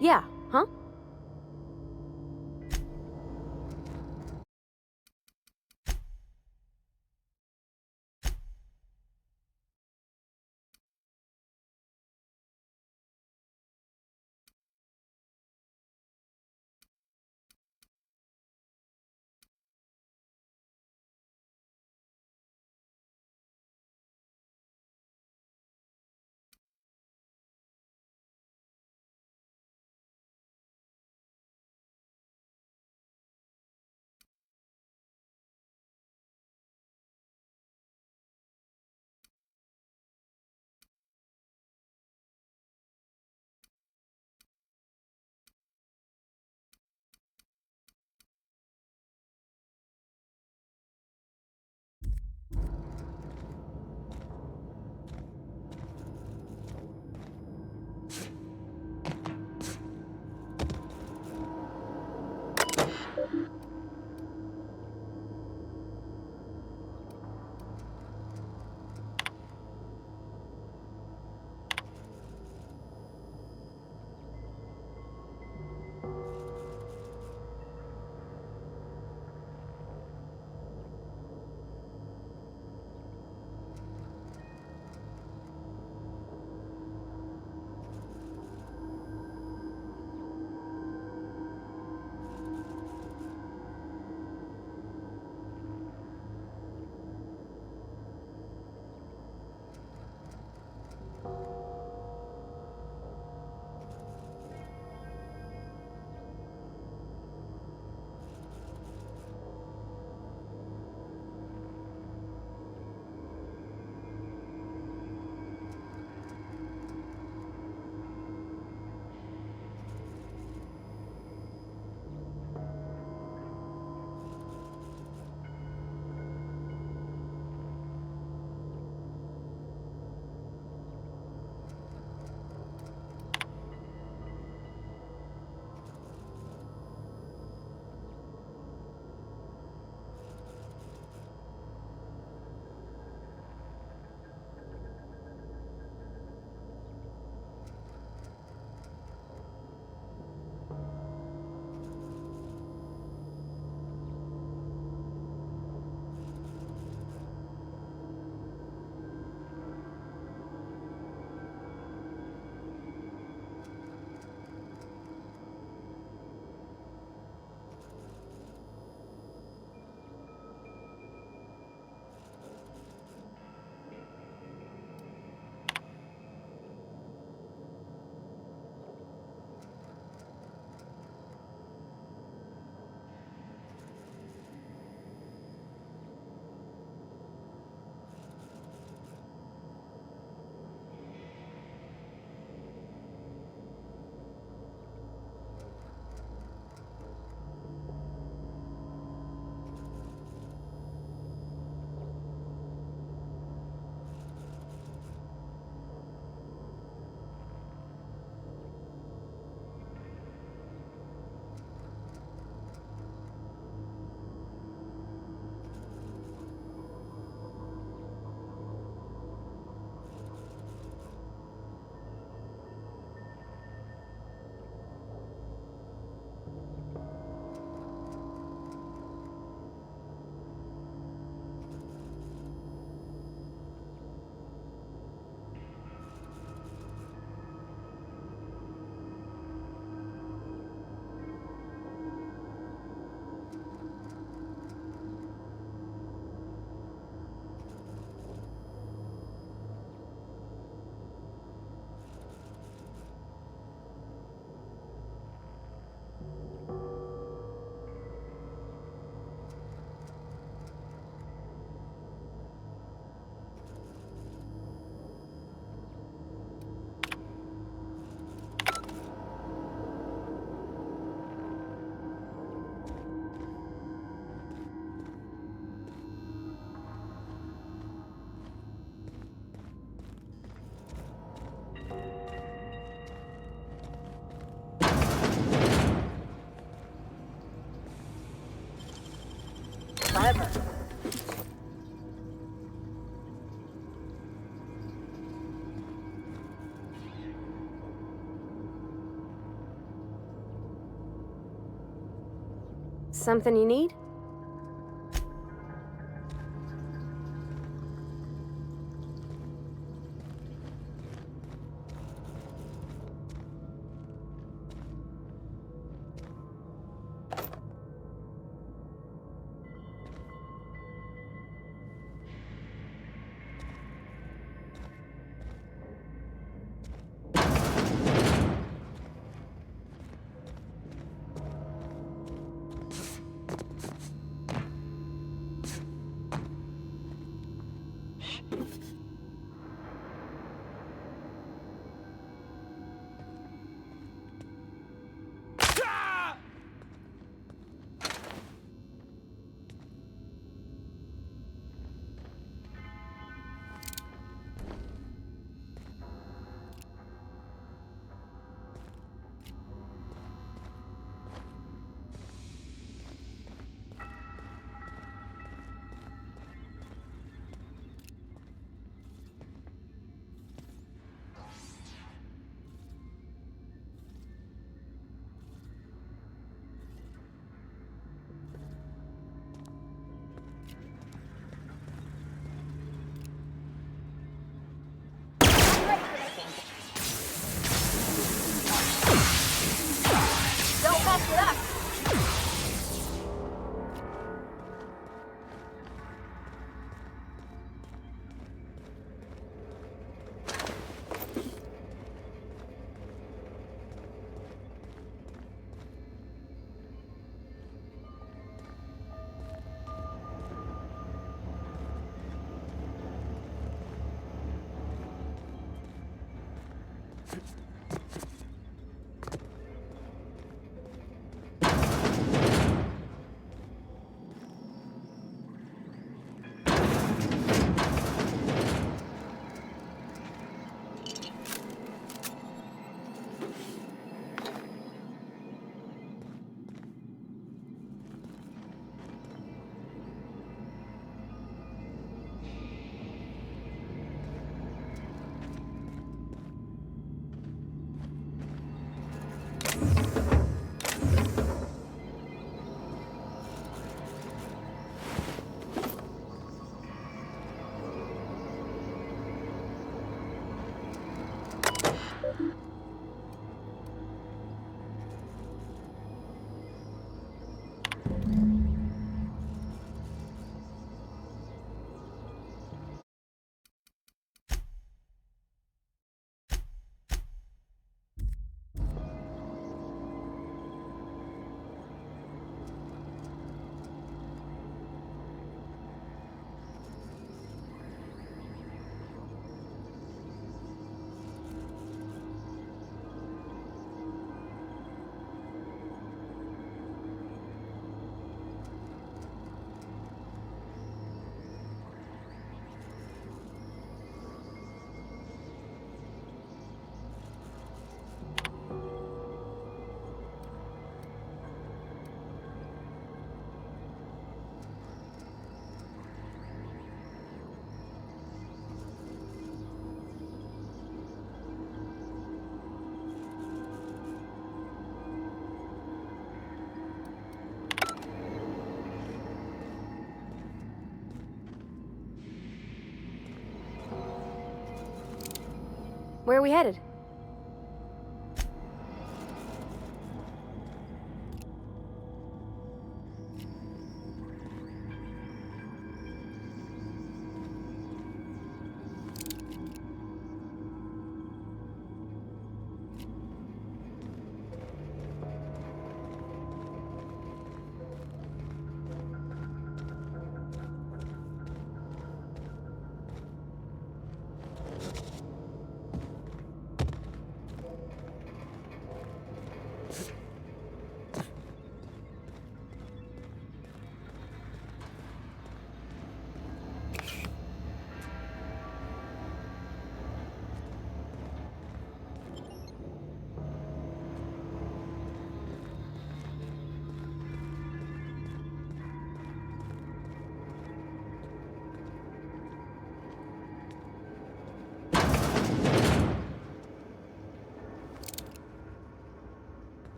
Yeah, huh? Something you need? Don't mess it up! Where are we headed?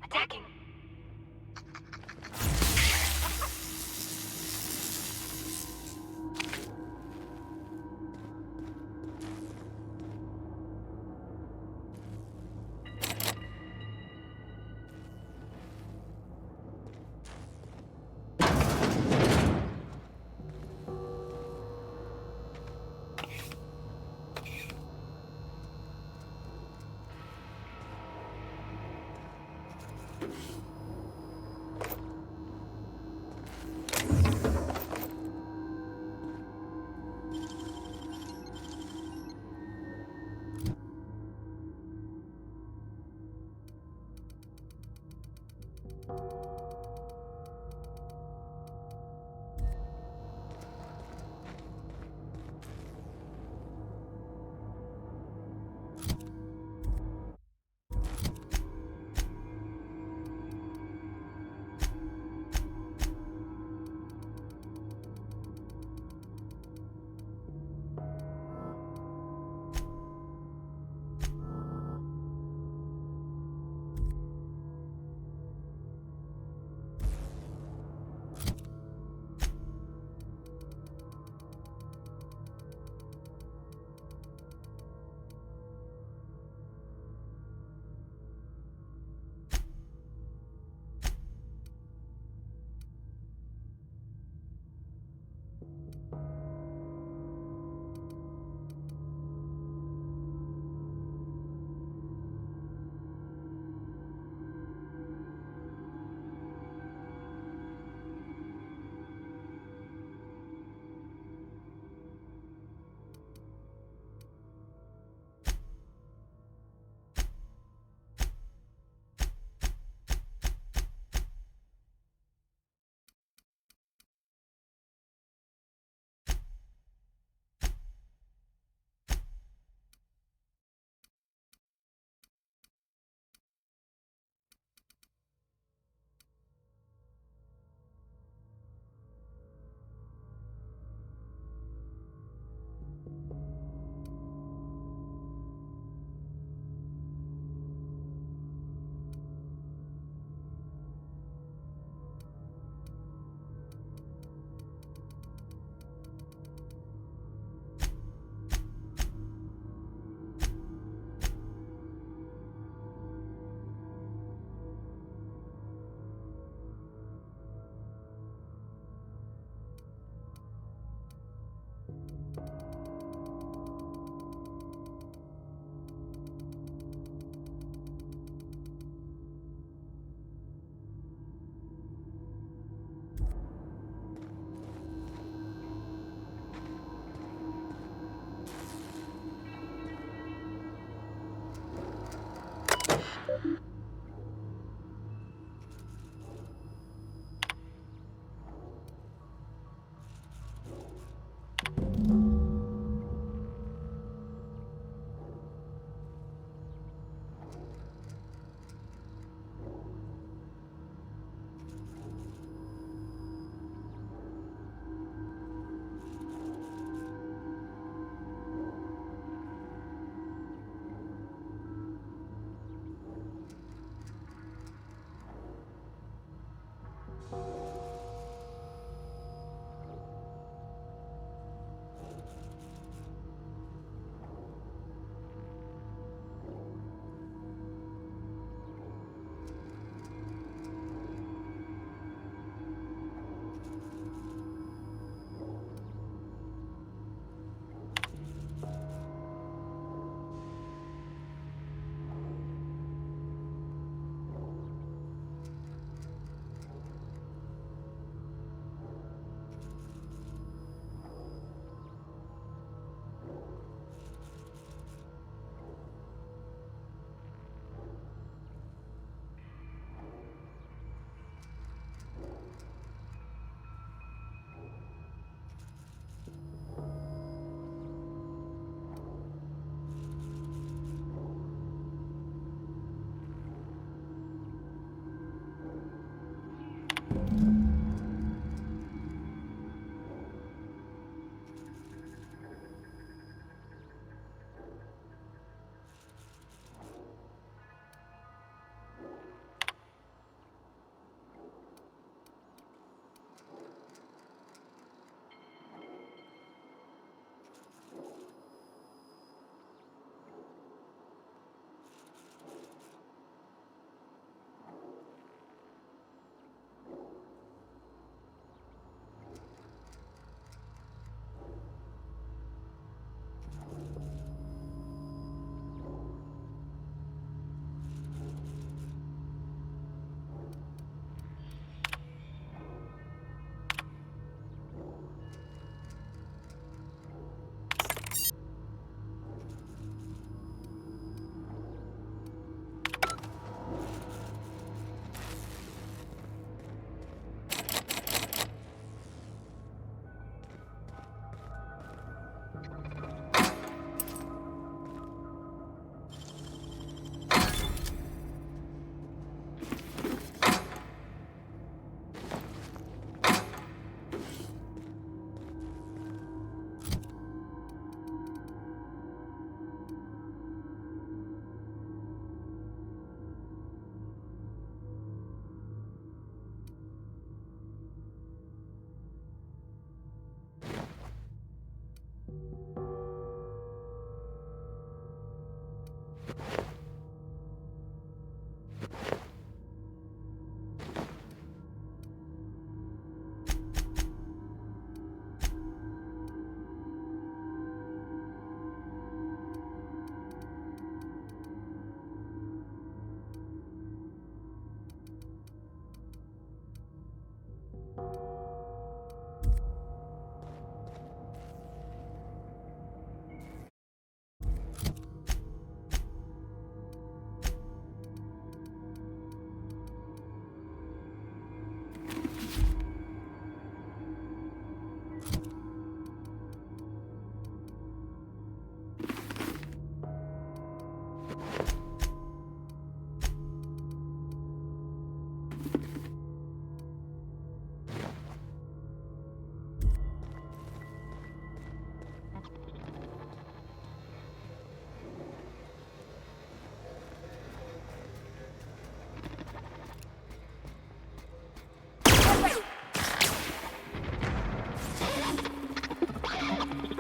Attacking.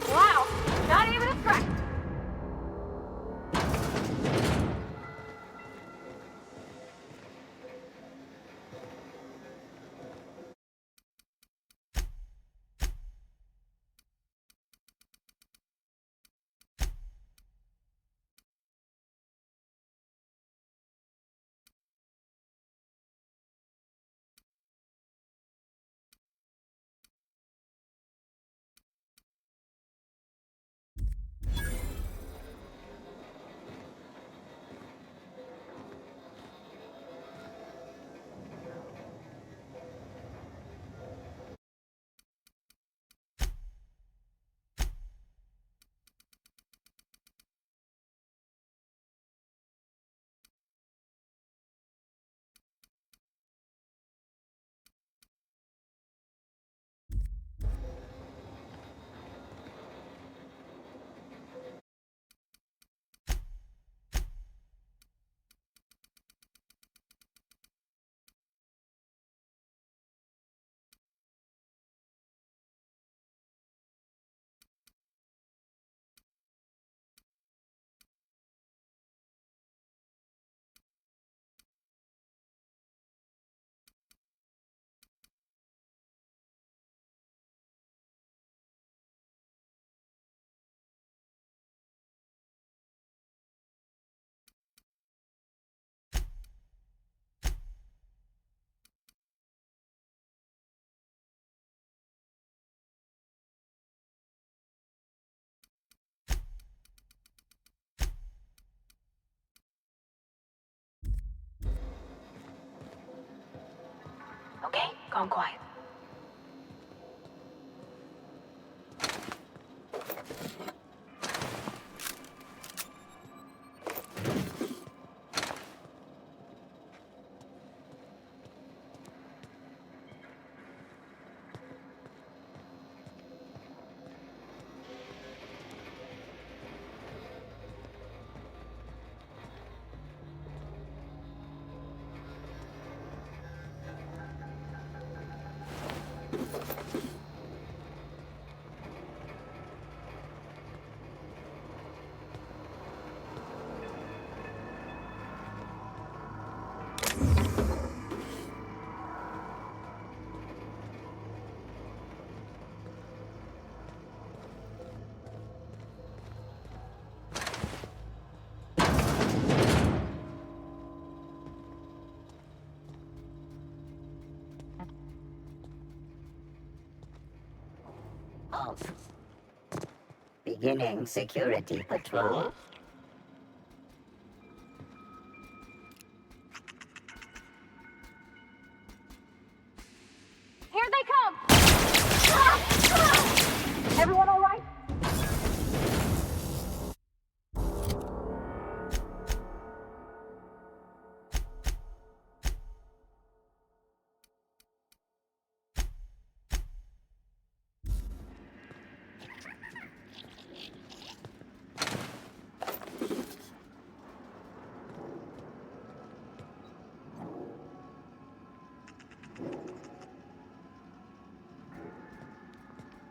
Wow, not even a scratch. Okay, calm quiet. Off. Beginning security patrol. Here they come! Everyone all right?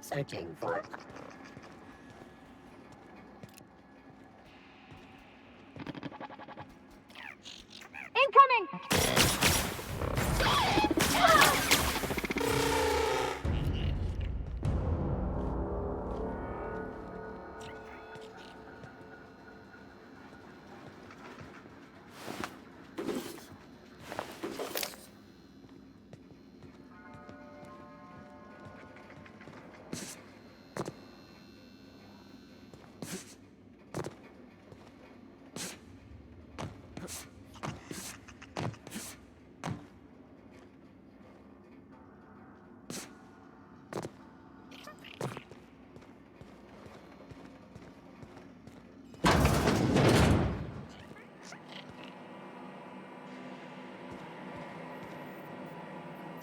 Searching for Incoming!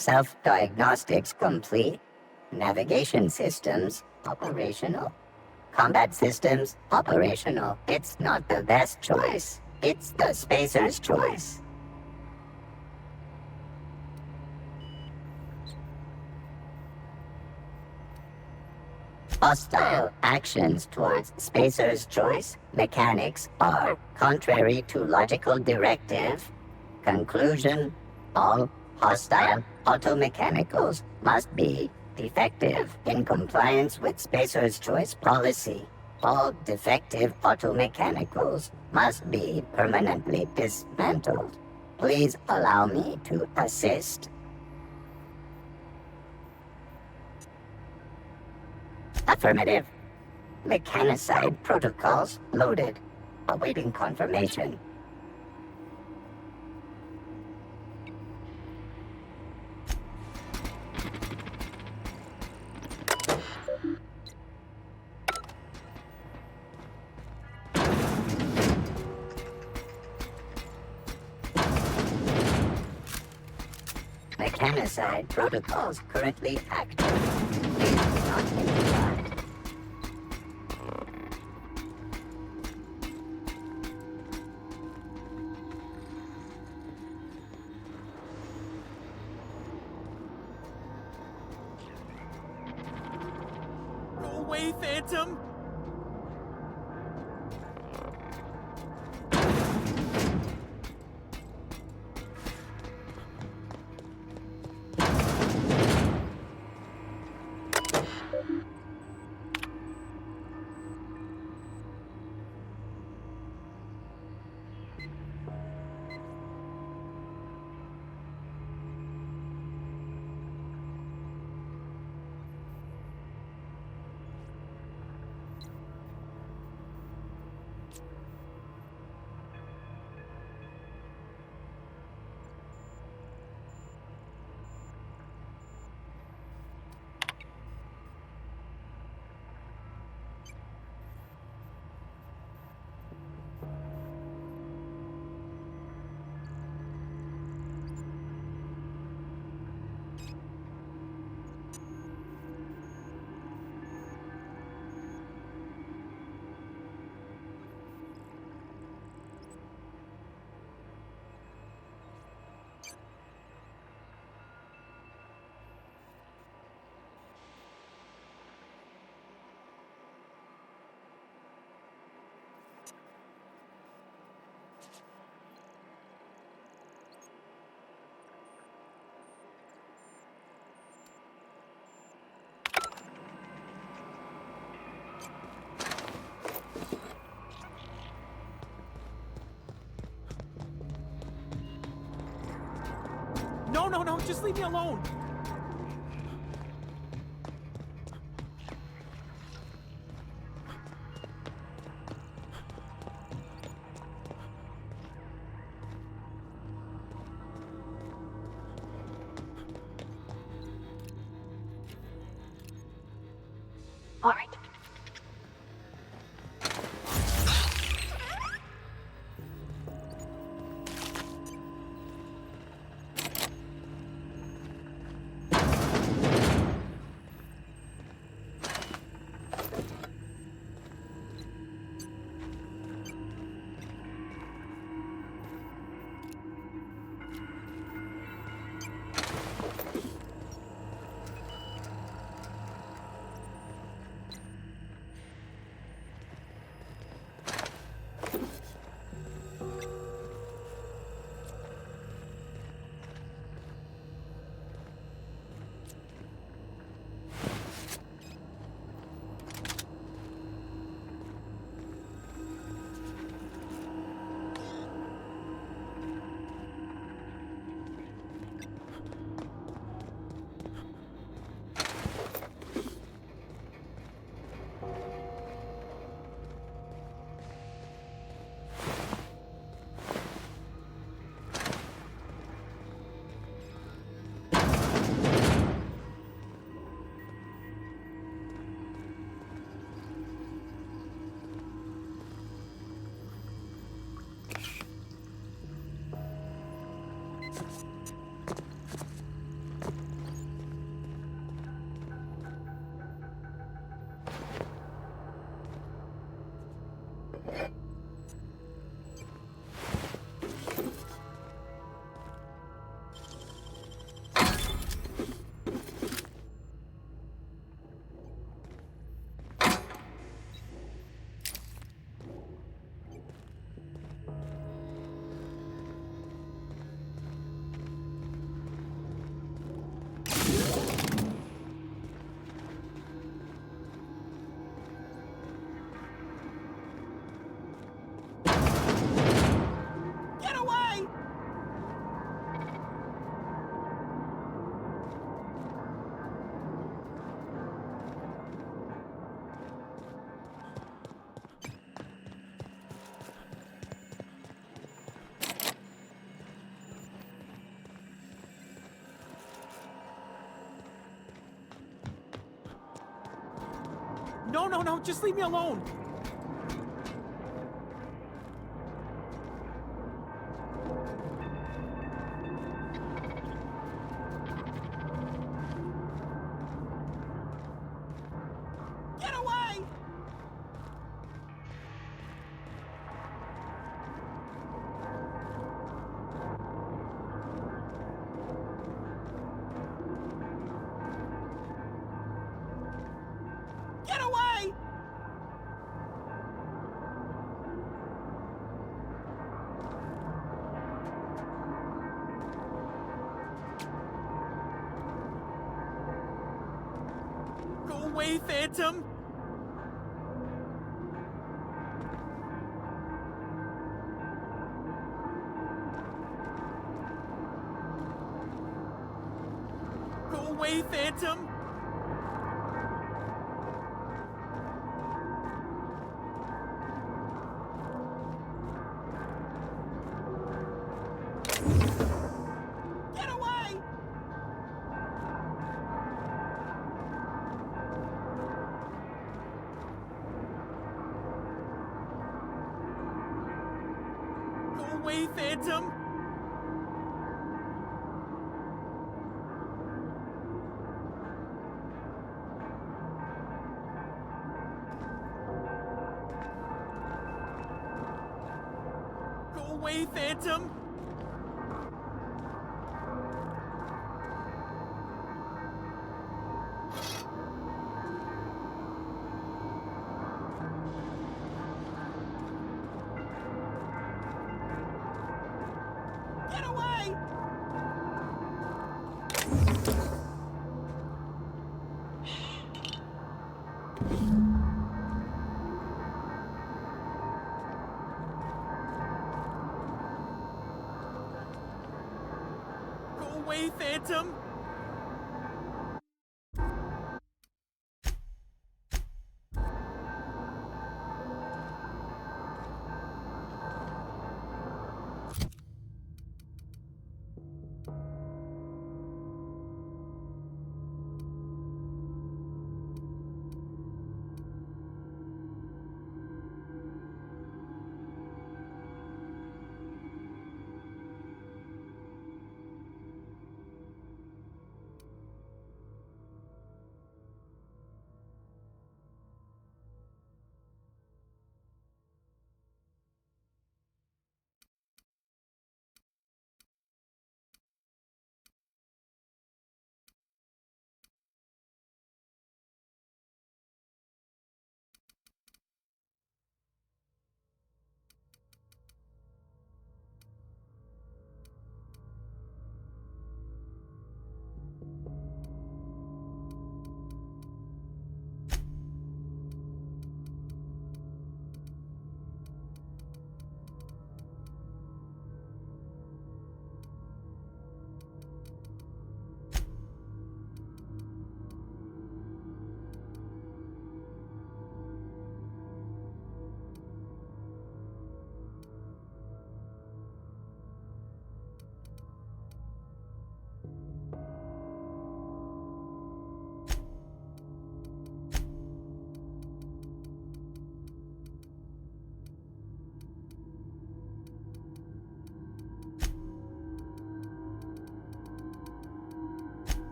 Self-diagnostics complete. Navigation systems operational. Combat systems operational. It's not the best choice. It's the spacer's choice. Hostile actions towards spacer's choice mechanics are contrary to logical directive. Conclusion: all hostile automechanicals must be defective in compliance with spacer's choice policy. All defective automechanicals must be permanently dismantled. Please allow me to assist. Affirmative. Mechanicide protocols loaded. Awaiting confirmation. Mechanicide protocols currently active. Please do not interrupt. Go away, Phantom! No, just leave me alone! All right. No, just leave me alone. Get away! Get away! Go away, Phantom! Go away, Phantom! Get away! Go away, Phantom! Go away, Phantom! Get away! Go away, Phantom!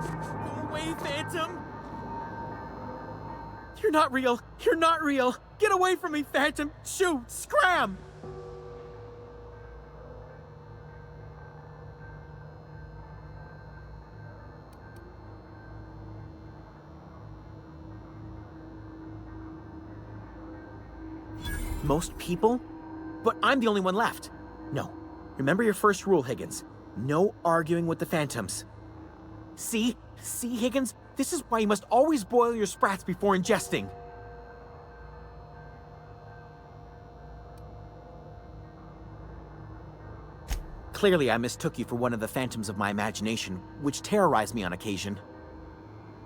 Go away, Phantom! You're not real! You're not real! Get away from me, Phantom! Shoot! Scram! Most people? But I'm the only one left. No. Remember your first rule, Higgins. No arguing with the Phantoms. See? See, Higgins? This is why you must always boil your sprats before ingesting. Clearly, I mistook you for one of the phantoms of my imagination, which terrorized me on occasion.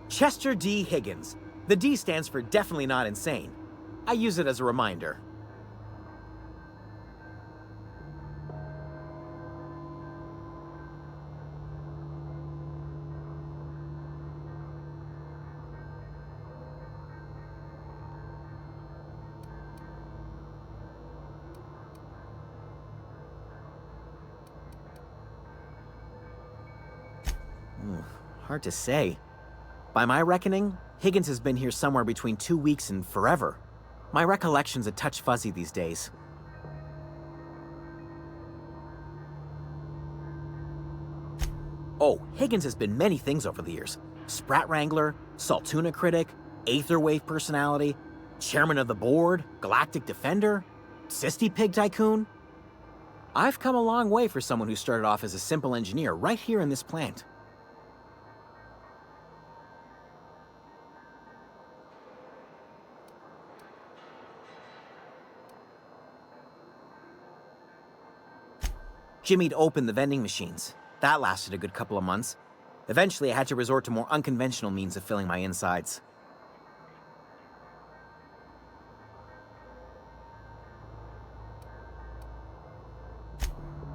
Chester D. Higgins. The D stands for definitely not insane. I use it as a reminder. Hard to say. By my reckoning, Higgins has been here somewhere between 2 weeks and forever. My recollection's a touch fuzzy these days. Oh, Higgins has been many things over the years. Sprat Wrangler, Saltuna Critic, Aetherwave Personality, Chairman of the Board, Galactic Defender, Sisty Pig Tycoon. I've come a long way for someone who started off as a simple engineer right here in this plant. Jimmy'd opened the vending machines. That lasted a good couple of months. Eventually, I had to resort to more unconventional means of filling my insides.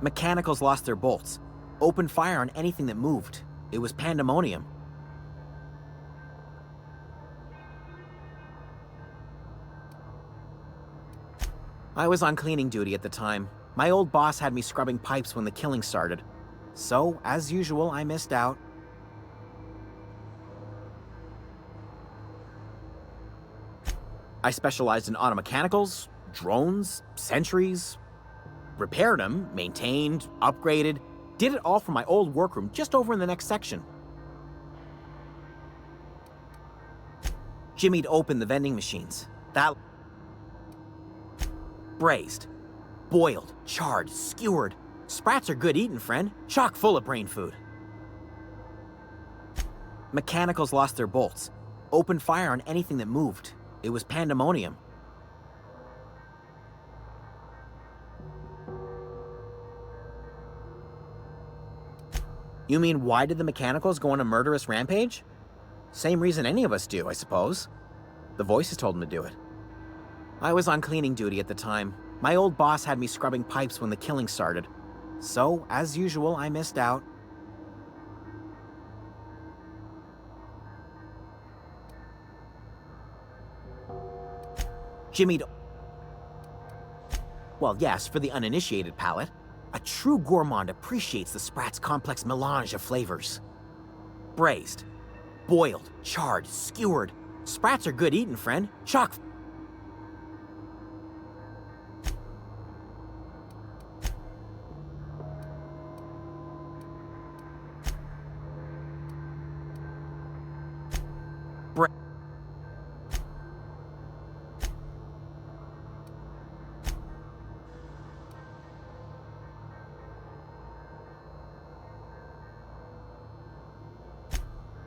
Mechanicals lost their bolts. Opened fire on anything that moved. It was pandemonium. I was on cleaning duty at the time. My old boss had me scrubbing pipes when the killing started. So, as usual, I missed out. I specialized in automechanicals, drones, sentries, repaired them, maintained, upgraded, did it all from my old workroom just over in the next section. Jimmy'd opened the vending machines. That braised, boiled, charred, skewered. Sprats are good eatin', friend. Chock full of brain food. Mechanicals lost their bolts. Opened fire on anything that moved. It was pandemonium. You mean, why did the mechanicals go on a murderous rampage? Same reason any of us do, I suppose. The voices told them to do it. I was on cleaning duty at the time. My old boss had me scrubbing pipes when the killing started. So, as usual, I missed out. Jimmy'd... Well, yes, for the uninitiated palate. A true gourmand appreciates the Sprat's complex melange of flavors. Braised, boiled, charred, skewered. Sprats are good eatin', friend. Chock...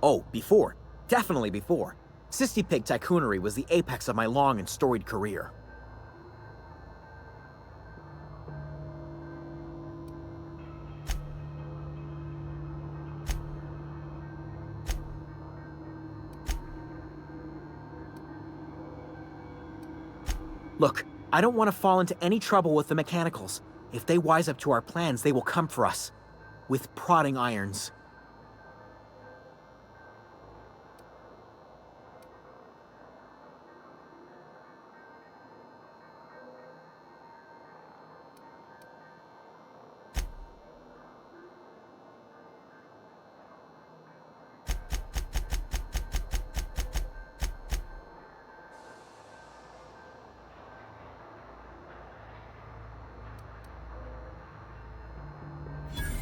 Oh, before. Definitely before. Sisty Pig Tycoonery was the apex of my long and storied career. Look, I don't want to fall into any trouble with the mechanicals. If they wise up to our plans, they will come for us. With prodding irons.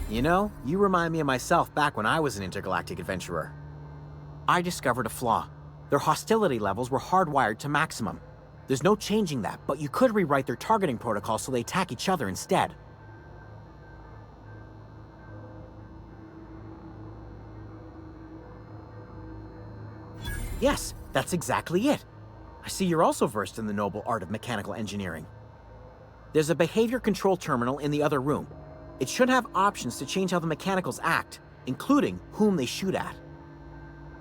You know, you remind me of myself back when I was an intergalactic adventurer. I discovered a flaw. Their hostility levels were hardwired to maximum. There's no changing that, but you could rewrite their targeting protocol so they attack each other instead. Yes, that's exactly it. I see you're also versed in the noble art of mechanical engineering. There's a behavior control terminal in the other room. It should have options to change how the mechanicals act, including whom they shoot at.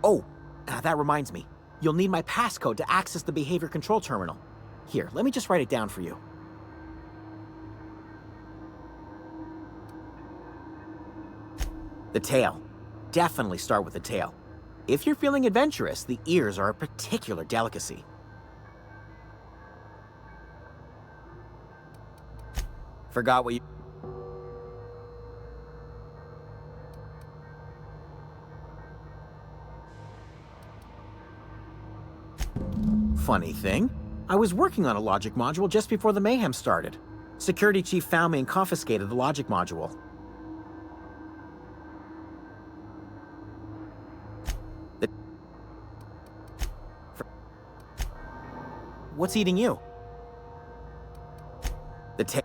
Oh, that reminds me. You'll need my passcode to access the behavior control terminal. Here, let me just write it down for you. The tail. Definitely start with the tail. If you're feeling adventurous, the ears are a particular delicacy. Forgot what you... Funny thing, I was working on a logic module just before the mayhem started. Security chief found me and confiscated the logic module. What's eating you? The ta-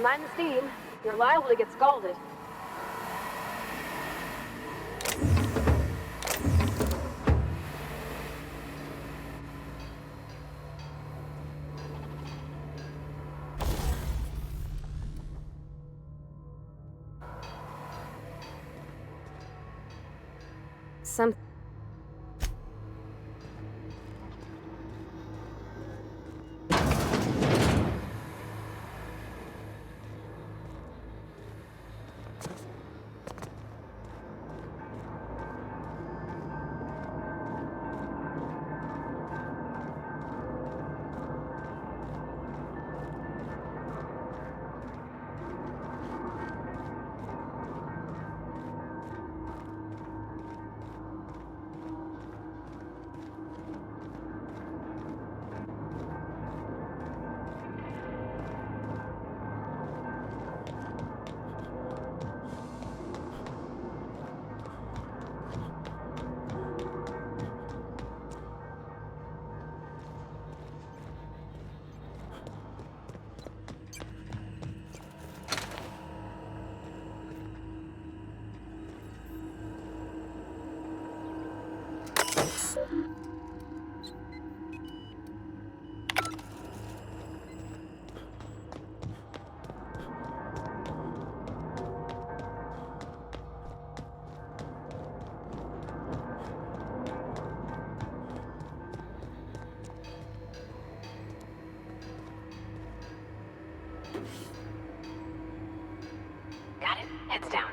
Mind the steam. You're liable to get scalded. some... Got it? Heads down.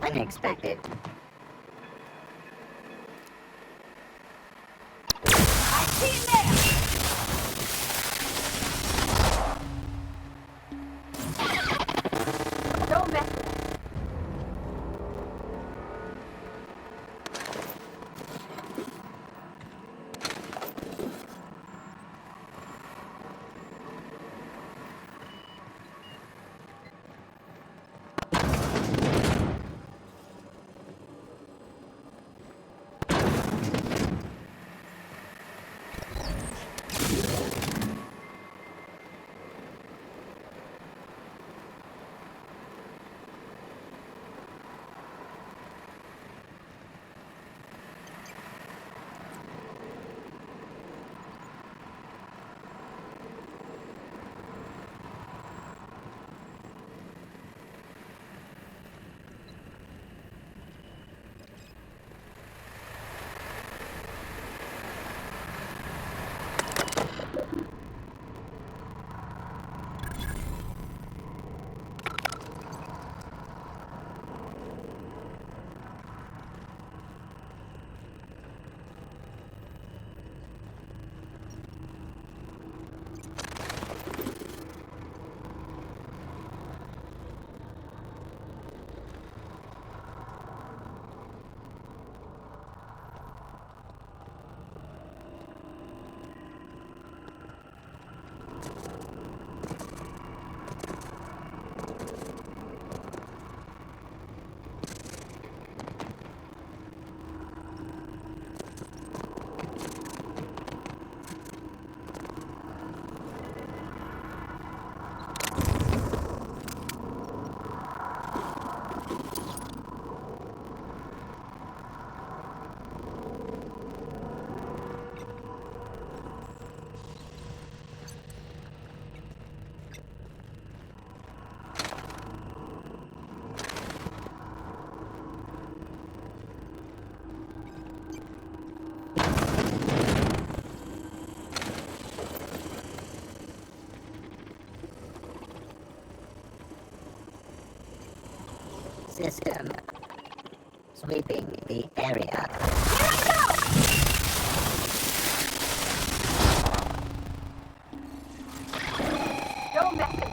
Unexpected. I see it there! Don't mess with it. System. Sweeping the area. Don't mess with it.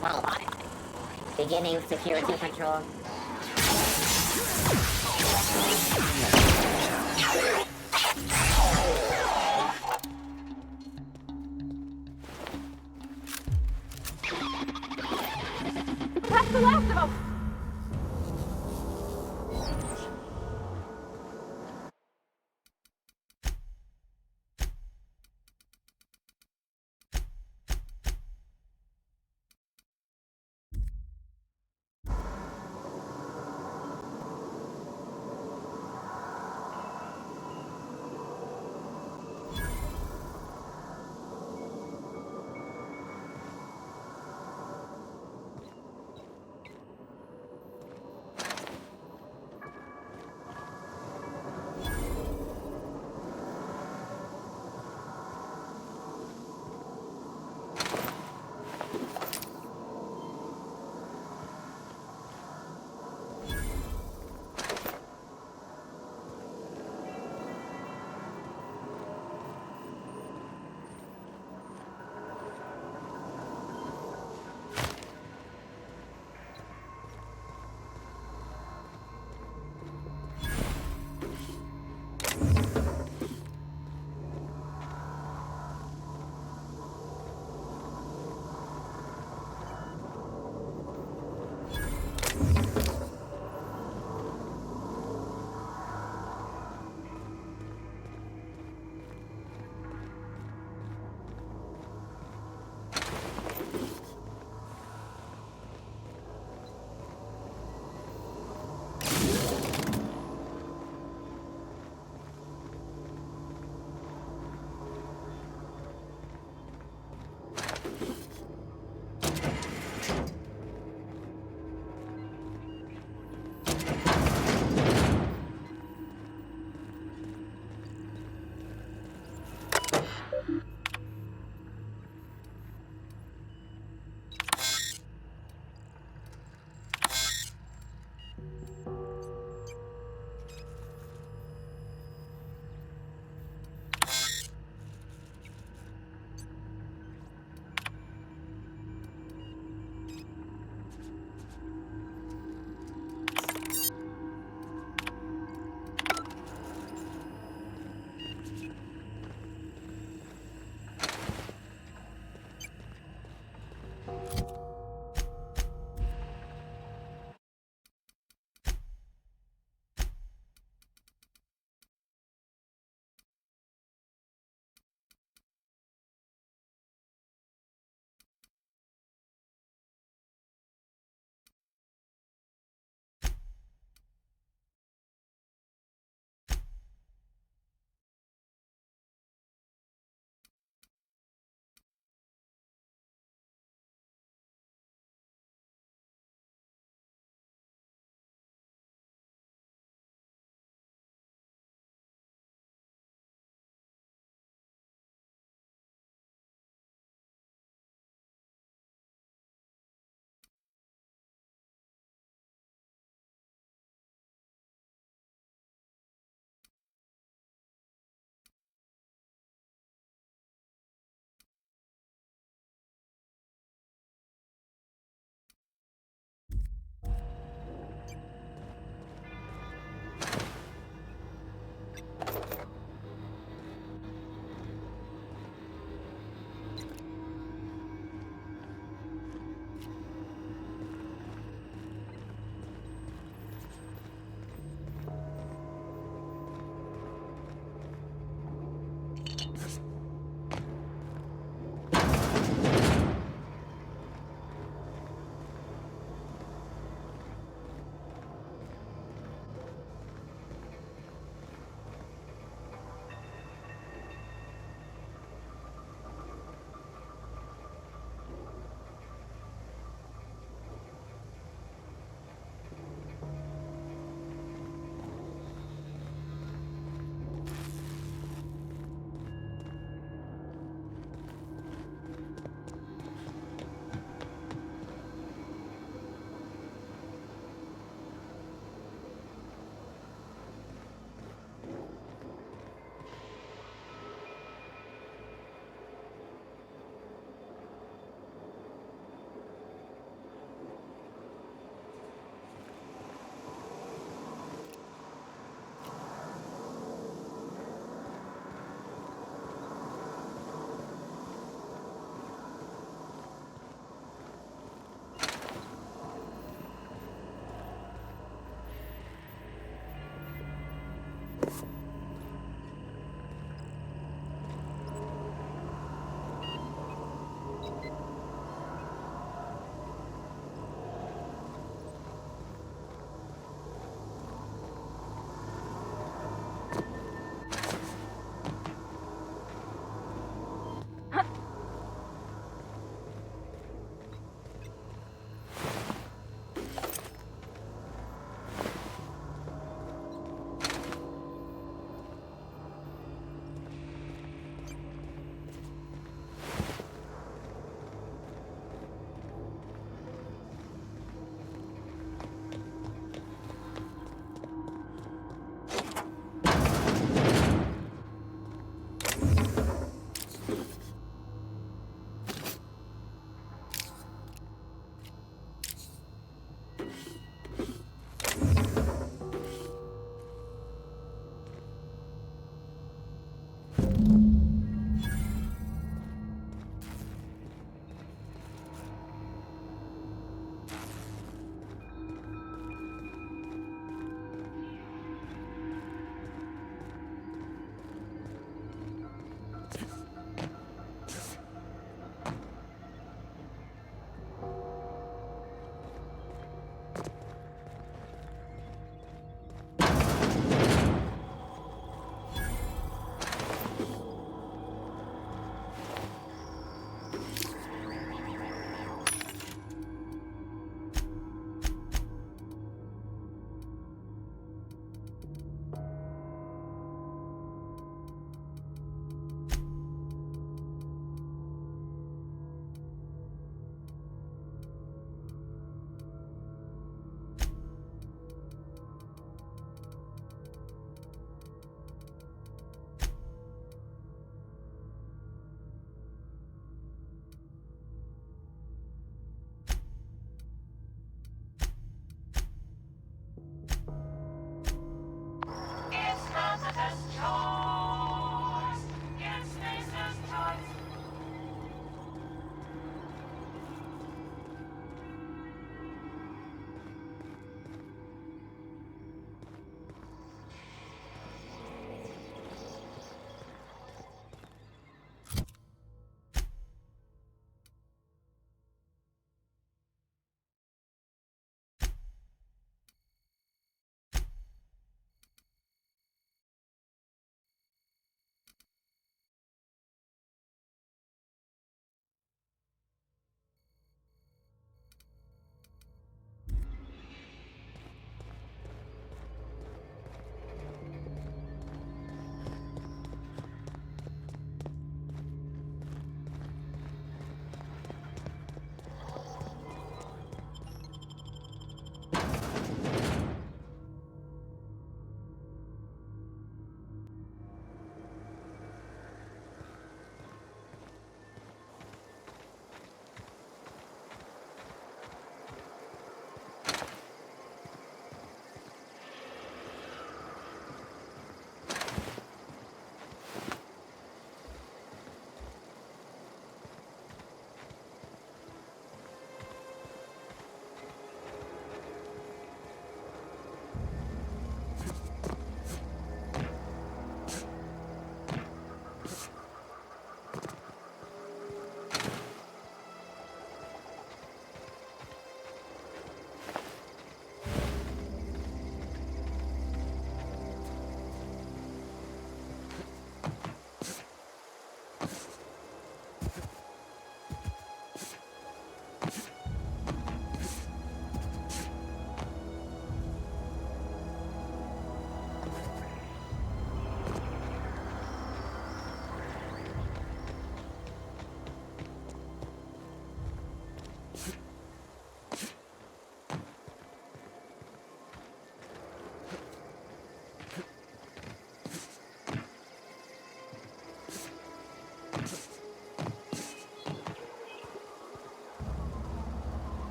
Well, beginning security control. That's the last of them!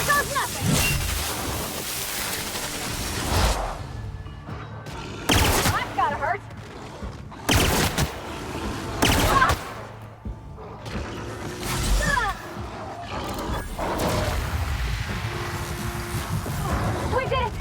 goes nothing! That's gotta hurt! We did it!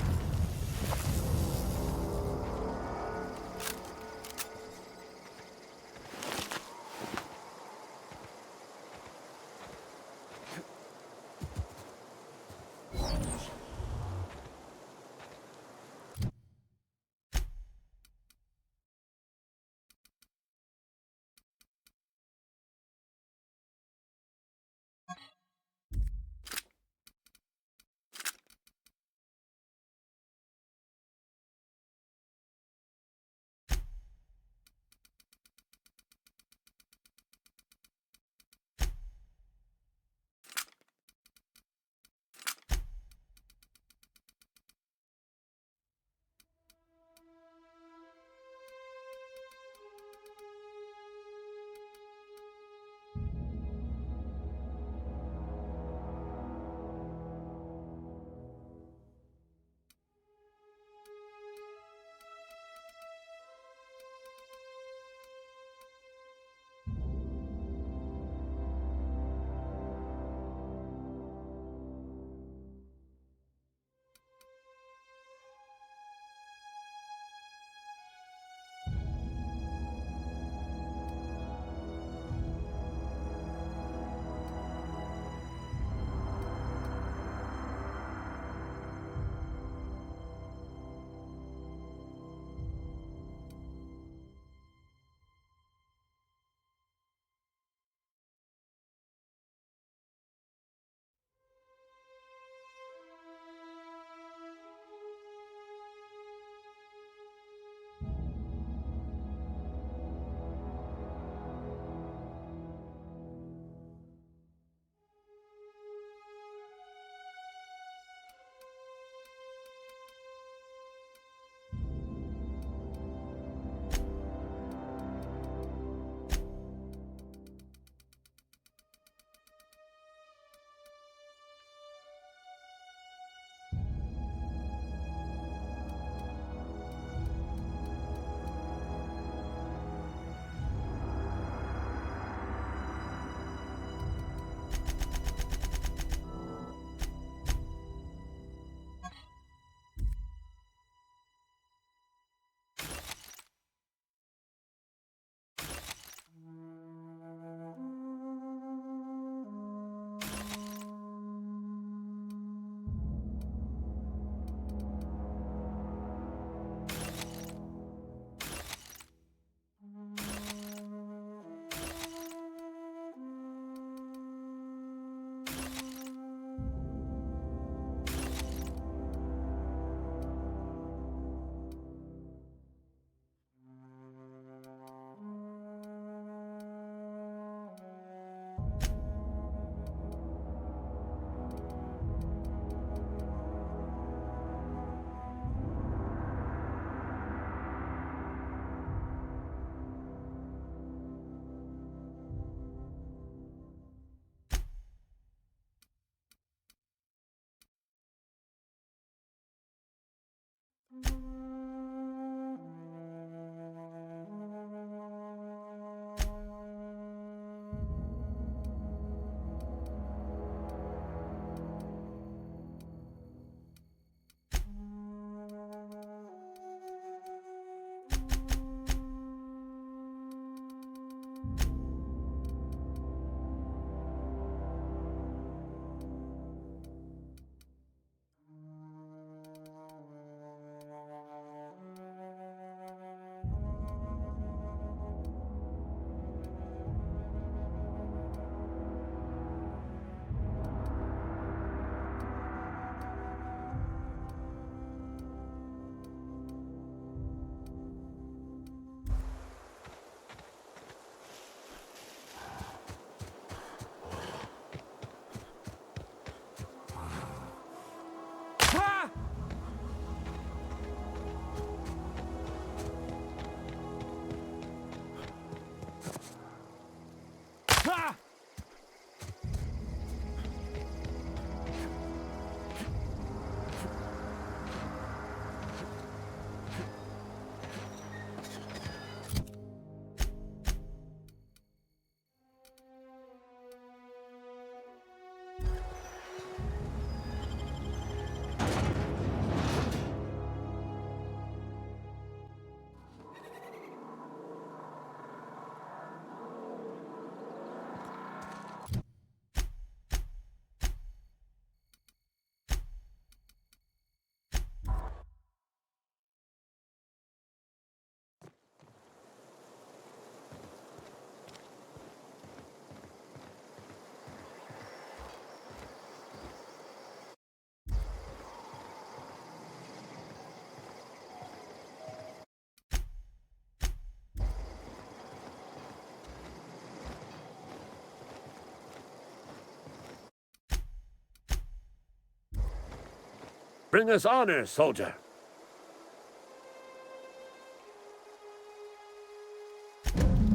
Bring us honor, soldier.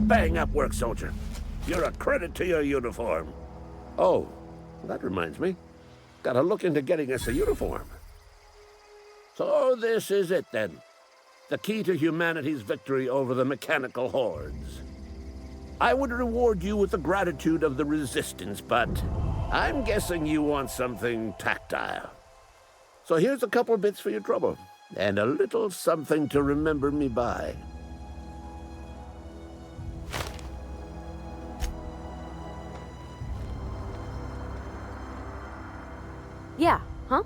Bang up work, soldier. You're a credit to your uniform. Oh, that reminds me. Gotta look into getting us a uniform. So this is it, then. The key to humanity's victory over the mechanical hordes. I would reward you with the gratitude of the Resistance, but I'm guessing you want something tactile. So here's a couple bits for your trouble, and a little something to remember me by. Yeah, huh?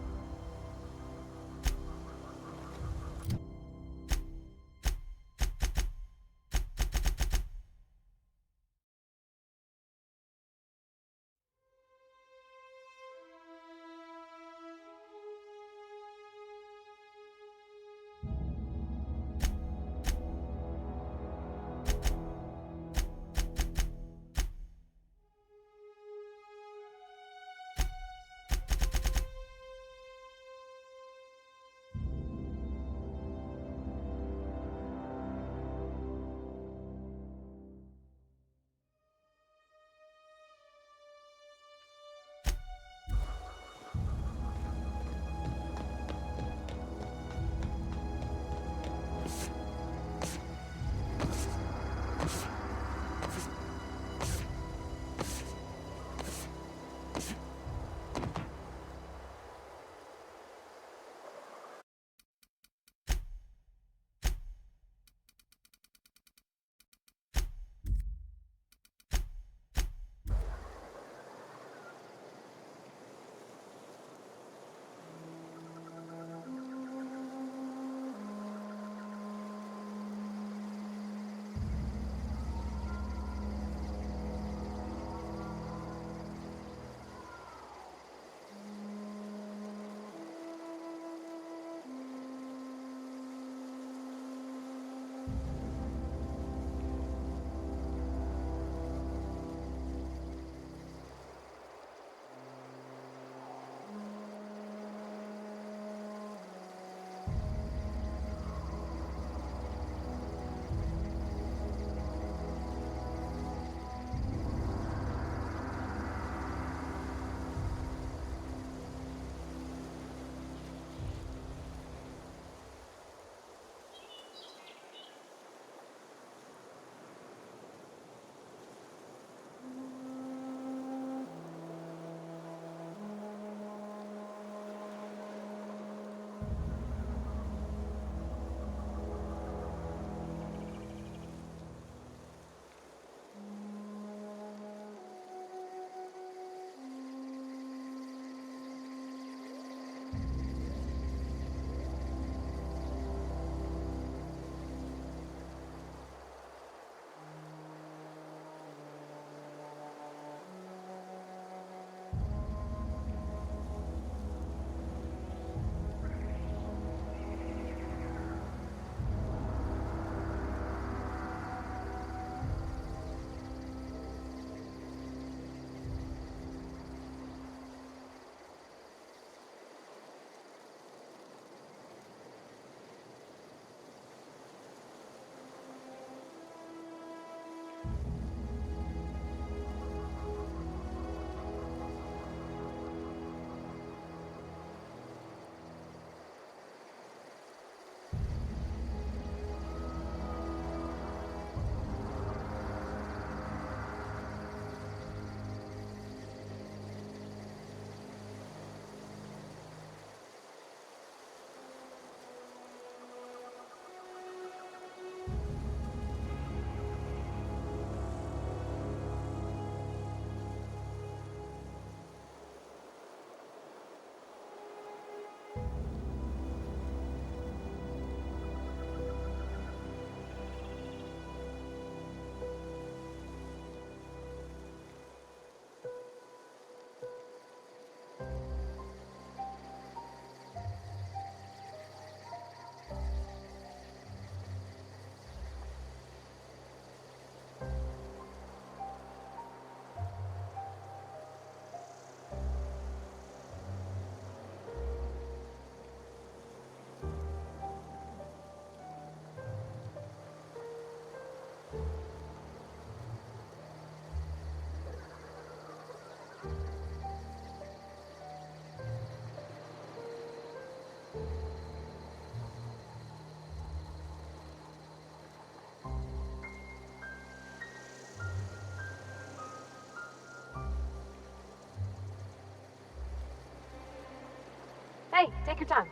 Hey, take your time.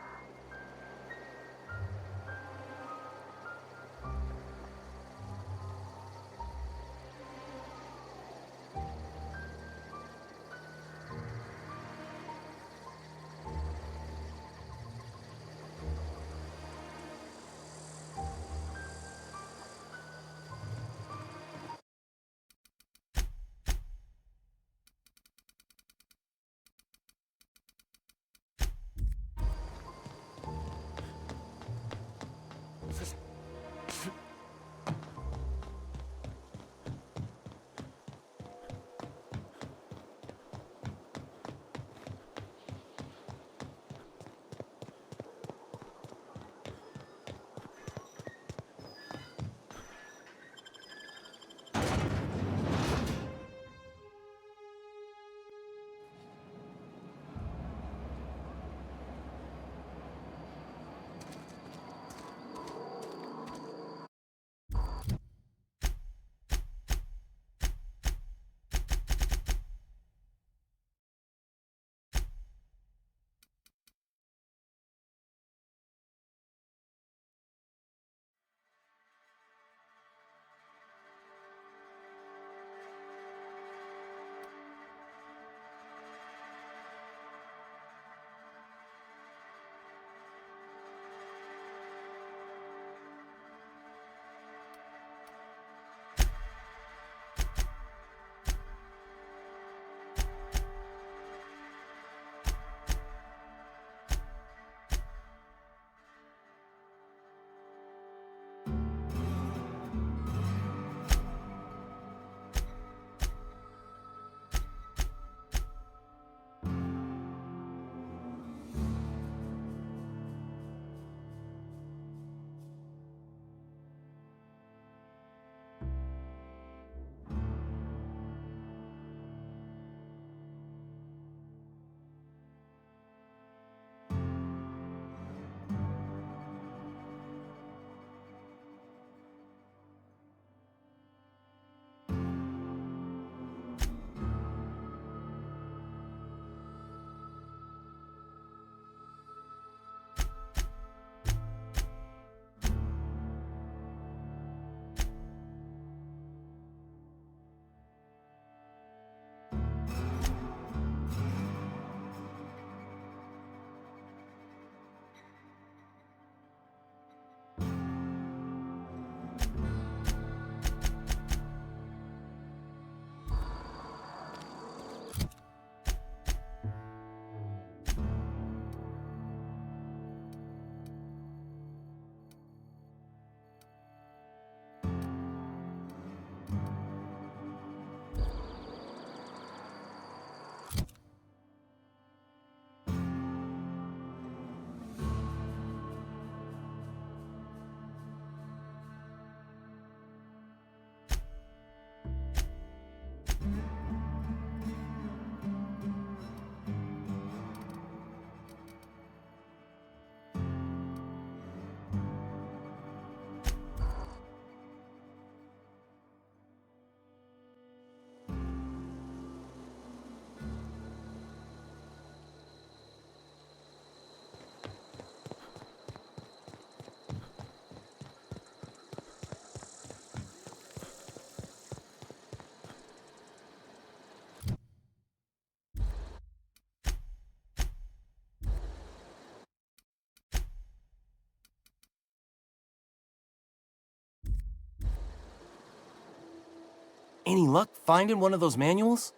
Any luck finding one of those manuals?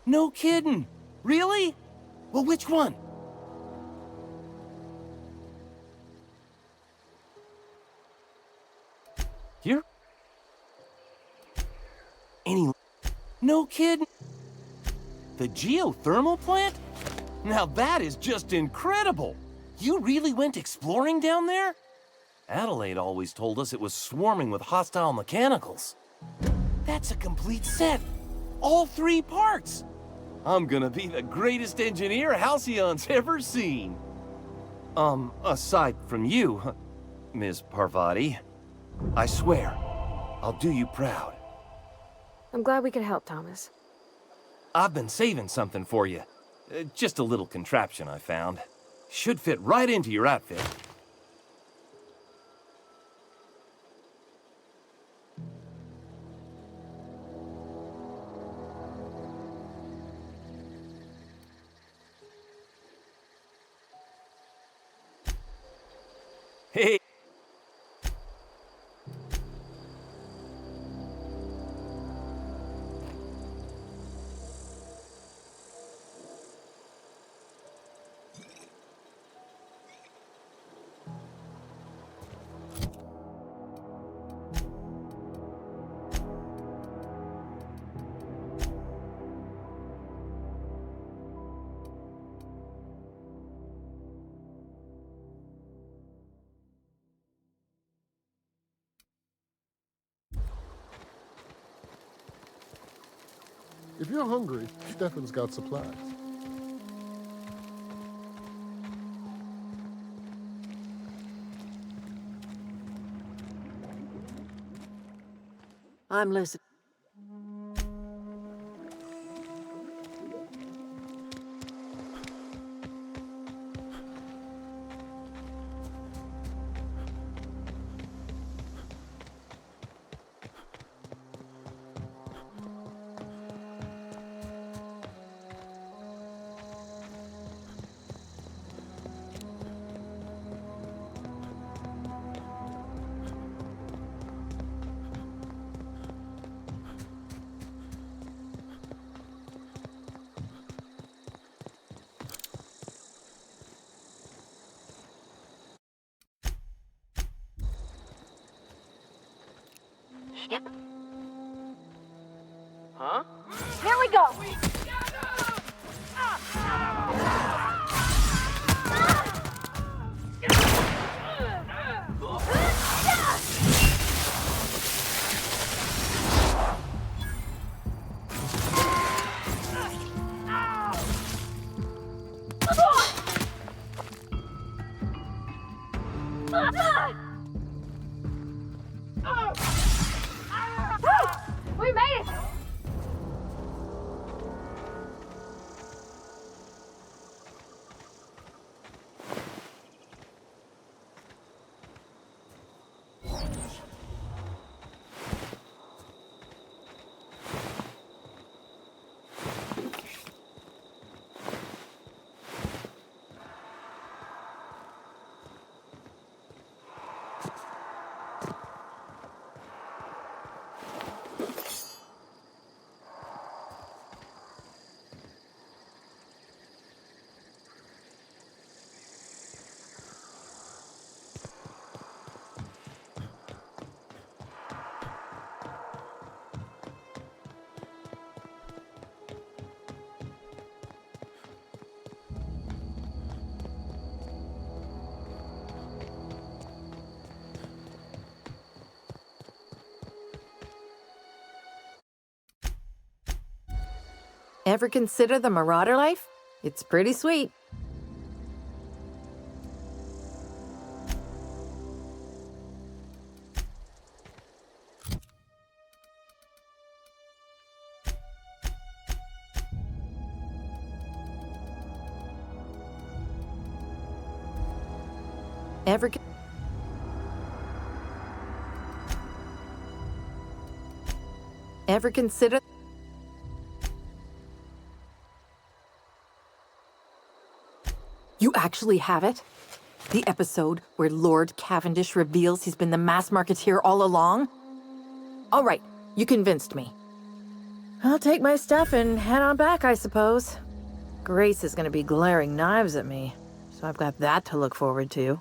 No kidding! Really? Well, which one? Here? Any... No kidding? The geothermal plant? Now that is just incredible! You really went exploring down there? Adelaide always told us it was swarming with hostile mechanicals. That's a complete set! All 3 parts! I'm gonna be the greatest engineer Halcyon's ever seen! Aside from you, Ms. Parvati, I swear, I'll do you proud. I'm glad we could help, Thomas. I've been saving something for you. Just a little contraption I found. Should fit right into your outfit. Hey! If you're hungry, Stefan's got supplies. I'm listening. Yep. Huh? Here we go. We made it. Ever consider the Marauder life? It's pretty sweet. Ever consider You actually have it? The episode where Lord Cavendish reveals he's been the mass marketeer all along? All right, you convinced me. I'll take my stuff and head on back, I suppose. Grace is gonna be glaring knives at me, so I've got that to look forward to.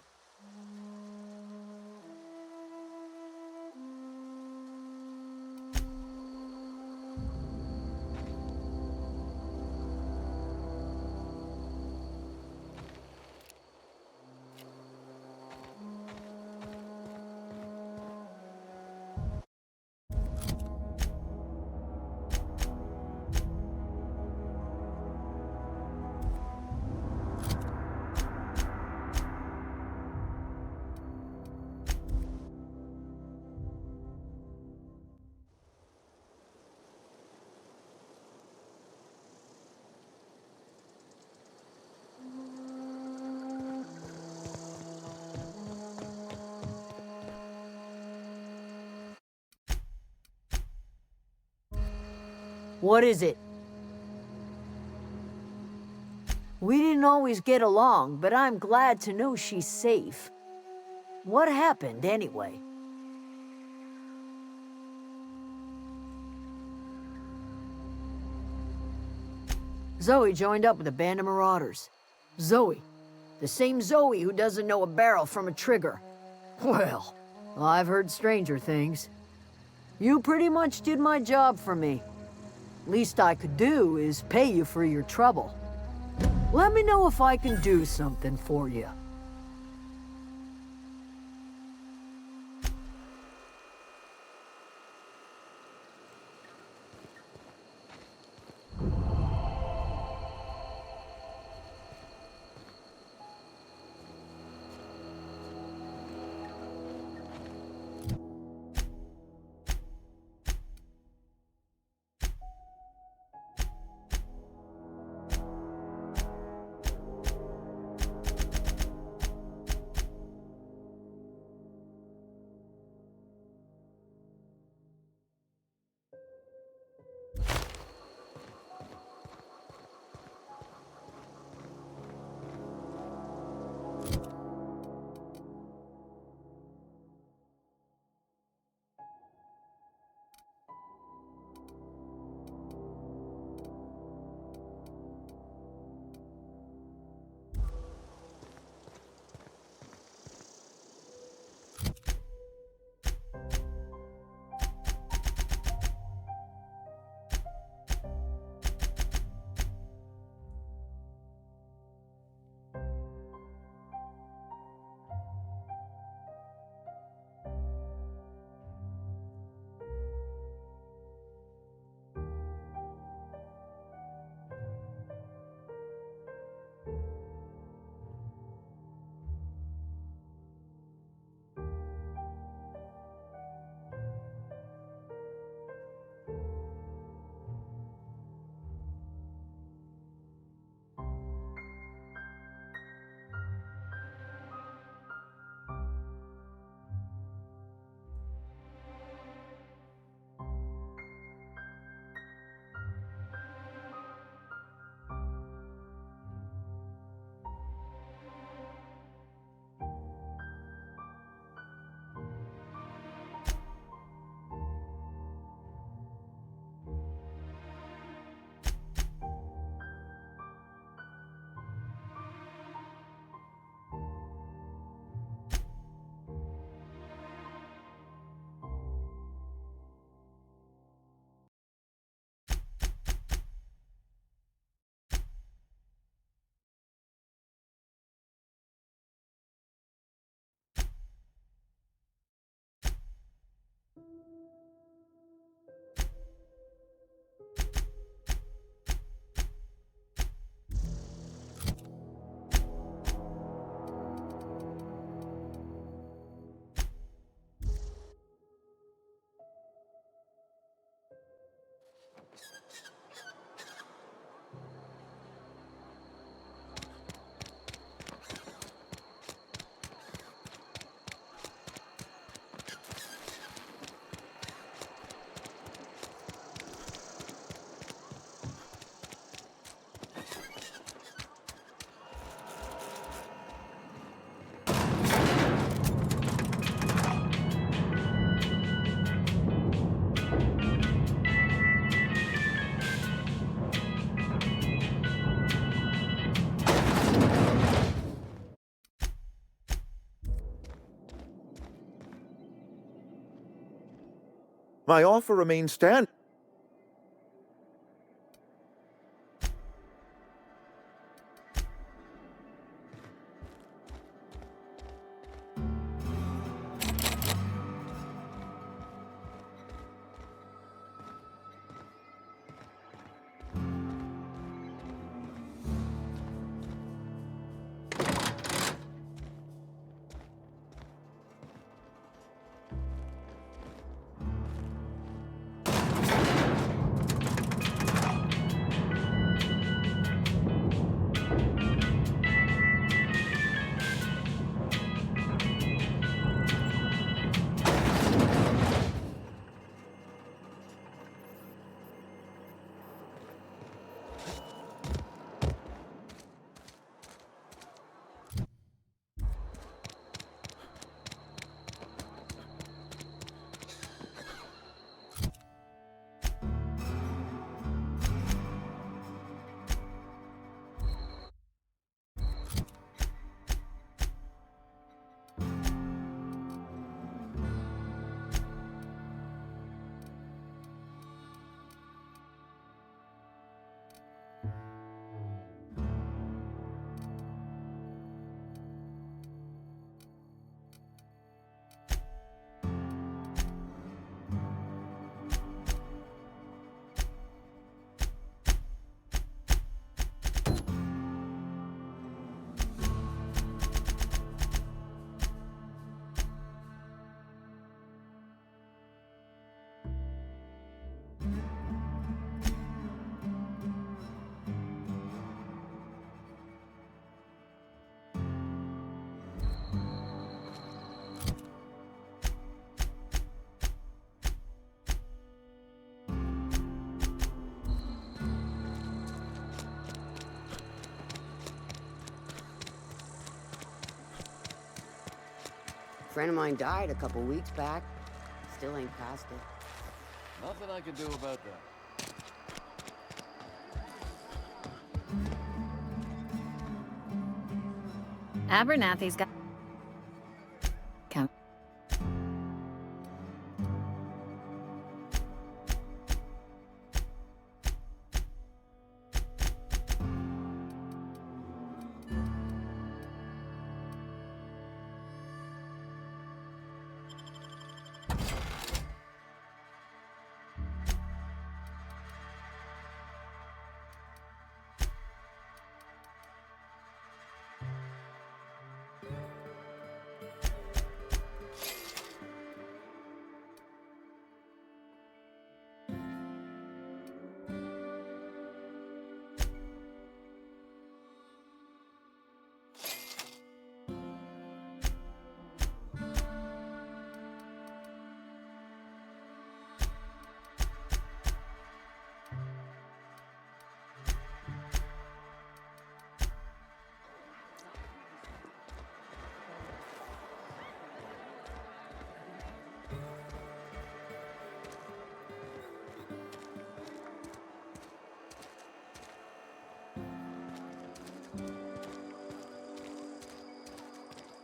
What is it? We didn't always get along, but I'm glad to know she's safe. What happened, anyway? Zoe joined up with a band of marauders. Zoe. The same Zoe who doesn't know a barrel from a trigger. Well, I've heard stranger things. You pretty much did my job for me. Least I could do is pay you for your trouble. Let me know if I can do something for you. My offer remains stand. Friend of mine died a couple weeks back. Still ain't past it. Nothing I can do about that. Abernathy's got... Come.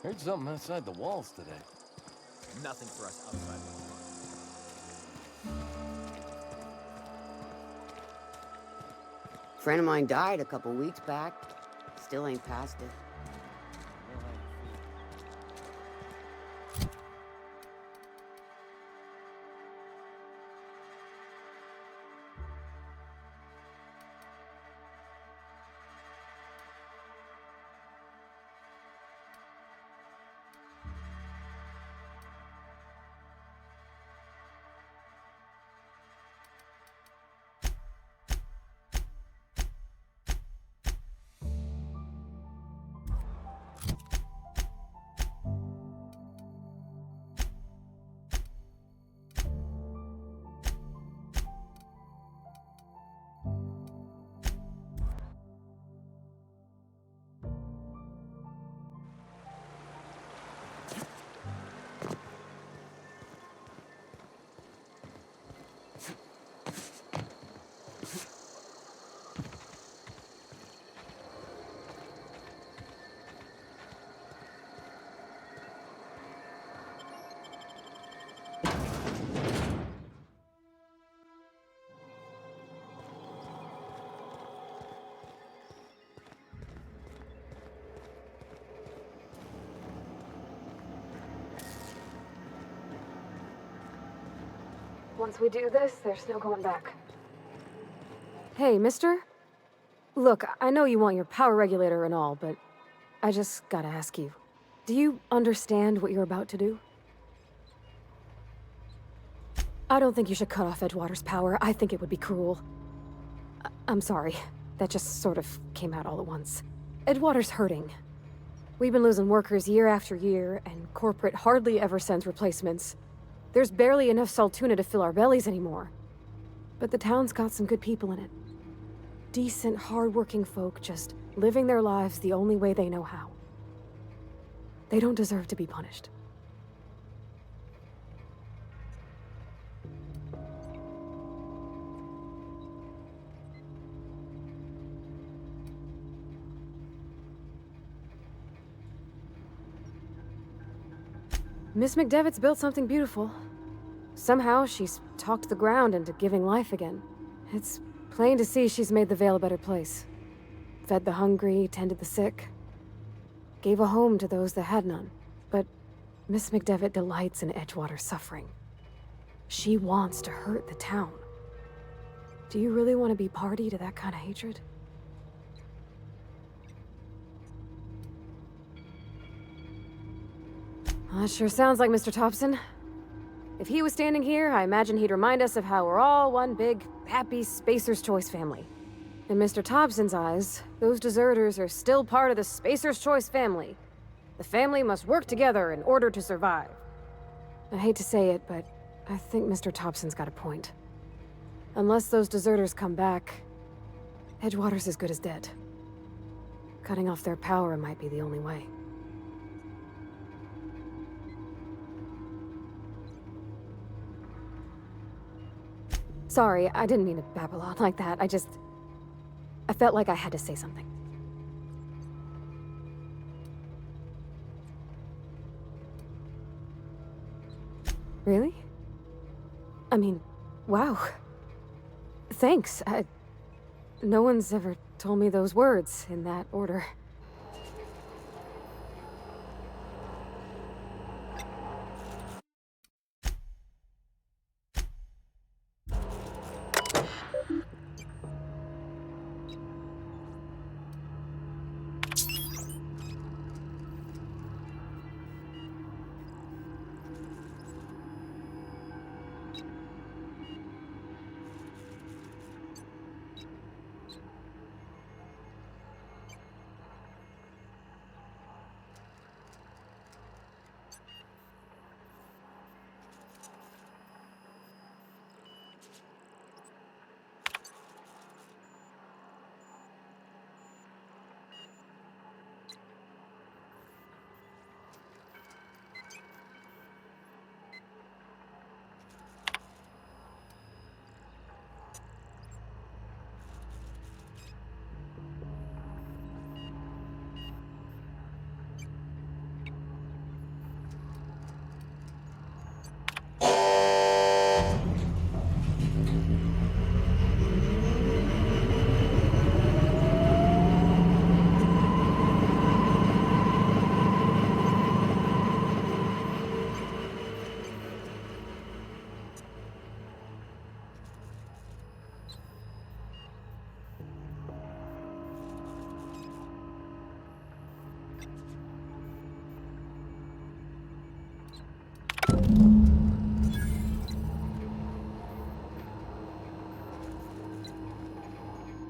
Heard something outside the walls today. Nothing for us outside the Friend of mine died a couple weeks back. Still ain't past it. Once we do this, there's no going back. Hey, mister? Look, I know you want your power regulator and all, but I just gotta ask you. Do you understand what you're about to do? I don't think you should cut off Edgewater's power. I think it would be cruel. I'm sorry. That just sort of came out all at once. Edgewater's hurting. We've been losing workers year after year, and corporate hardly ever sends replacements. There's barely enough Saltuna to fill our bellies anymore. But the town's got some good people in it. Decent, hard-working folk just living their lives the only way they know how. They don't deserve to be punished. Miss McDevitt's built something beautiful. Somehow, she's talked the ground into giving life again. It's plain to see she's made the Vale a better place. Fed the hungry, tended the sick. Gave a home to those that had none. But Miss McDevitt delights in Edgewater's suffering. She wants to hurt the town. Do you really want to be party to that kind of hatred? That sure sounds like Mr. Thompson. If he was standing here, I imagine he'd remind us of how we're all one big, happy Spacer's Choice family. In Mr. Thompson's eyes, those deserters are still part of the Spacer's Choice family. The family must work together in order to survive. I hate to say it, but I think Mr. Thompson's got a point. Unless those deserters come back, Edgewater's as good as dead. Cutting off their power might be the only way. Sorry, I didn't mean to babble on like that. I felt like I had to say something. Really? I mean, wow. Thanks. No one's ever told me those words in that order.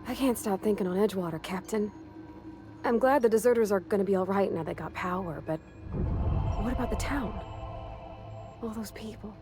I can't stop thinking on Edgewater, Captain. I'm glad the deserters are gonna be alright now they got power, but what about the town? All those people.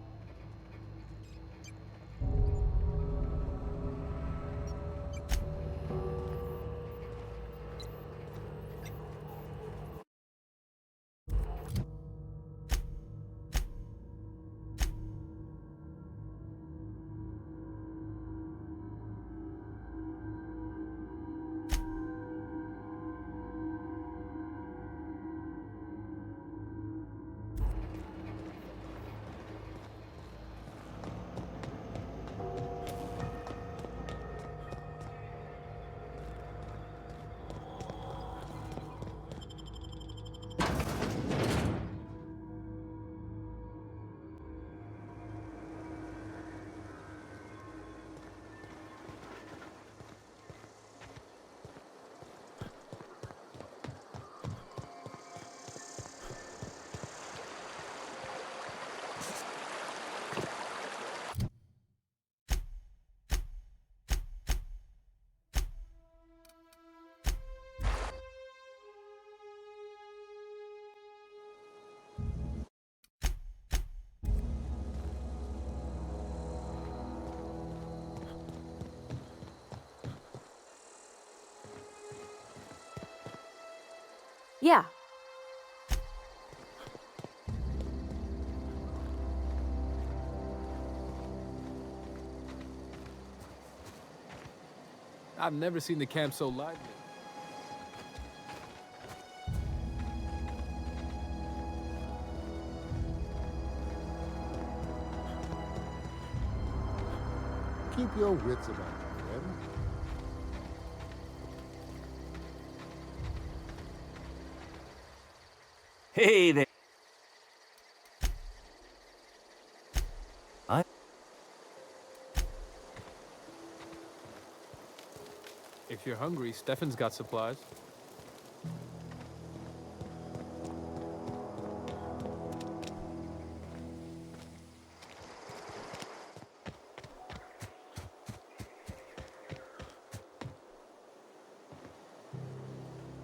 Yeah. I've never seen the camp so lively. Keep your wits about you, friend. Hey there. If you're hungry, Stefan's got supplies.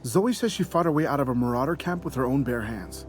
Zoe says she fought her way out of a marauder camp with her own bare hands.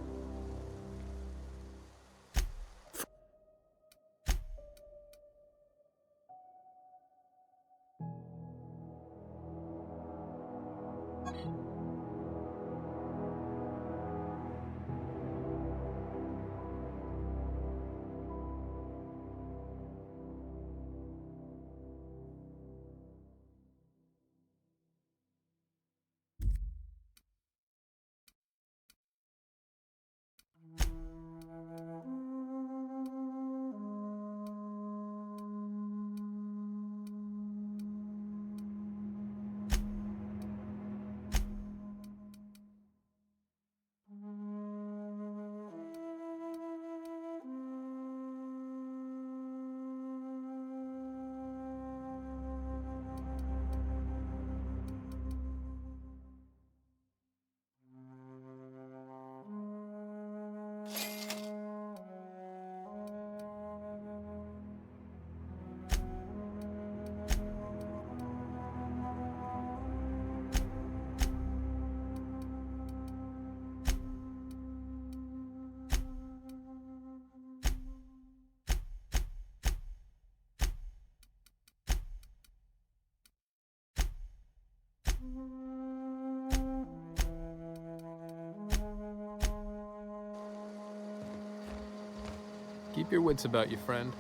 Keep your wits about you, friend.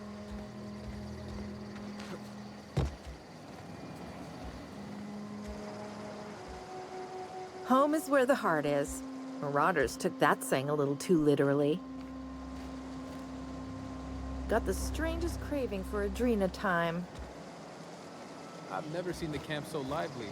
Home is where the heart is. Marauders took that saying a little too literally. Got the strangest craving for Adrena time. I've never seen the camp so lively.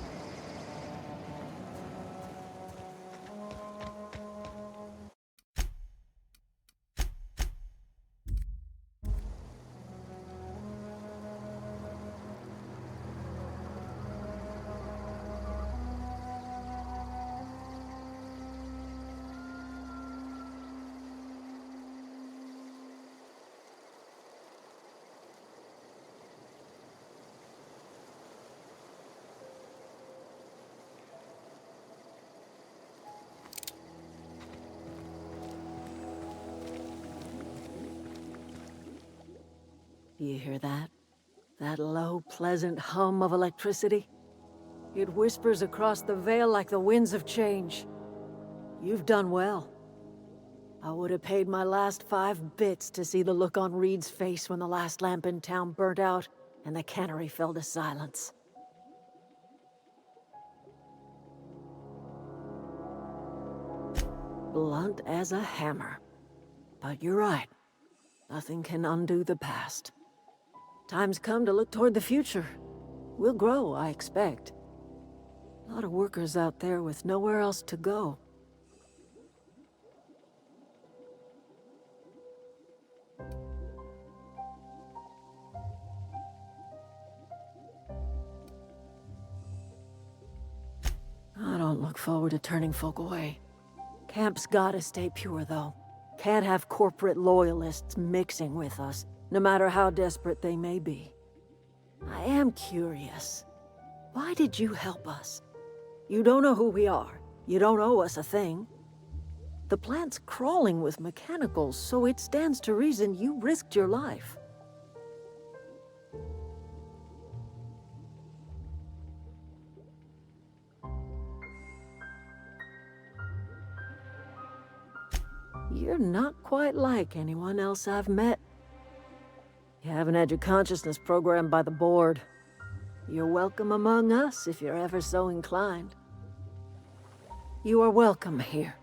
Do you hear that? That low, pleasant hum of electricity? It whispers across the Vale like the winds of change. You've done well. I would have paid my last 5 bits to see the look on Reed's face when the last lamp in town burnt out and the cannery fell to silence. Blunt as a hammer. But you're right. Nothing can undo the past. Time's come to look toward the future. We'll grow, I expect. A lot of workers out there with nowhere else to go. I don't look forward to turning folk away. Camp's gotta stay pure, though. Can't have corporate loyalists mixing with us, no matter how desperate they may be. I am curious. Why did you help us? You don't know who we are. You don't owe us a thing. The plant's crawling with mechanicals, so it stands to reason you risked your life. You're not quite like anyone else I've met. You haven't had your consciousness programmed by the board. You're welcome among us if you're ever so inclined. You are welcome here.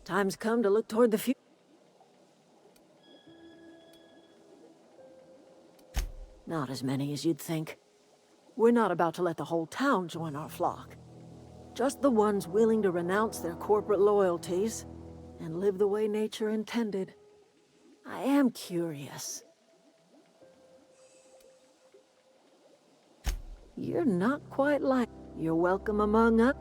Time's come to look toward the future. Not as many as you'd think. We're not about to let the whole town join our flock. Just the ones willing to renounce their corporate loyalties and live the way nature intended. I am curious. You're not quite like... You're welcome among us.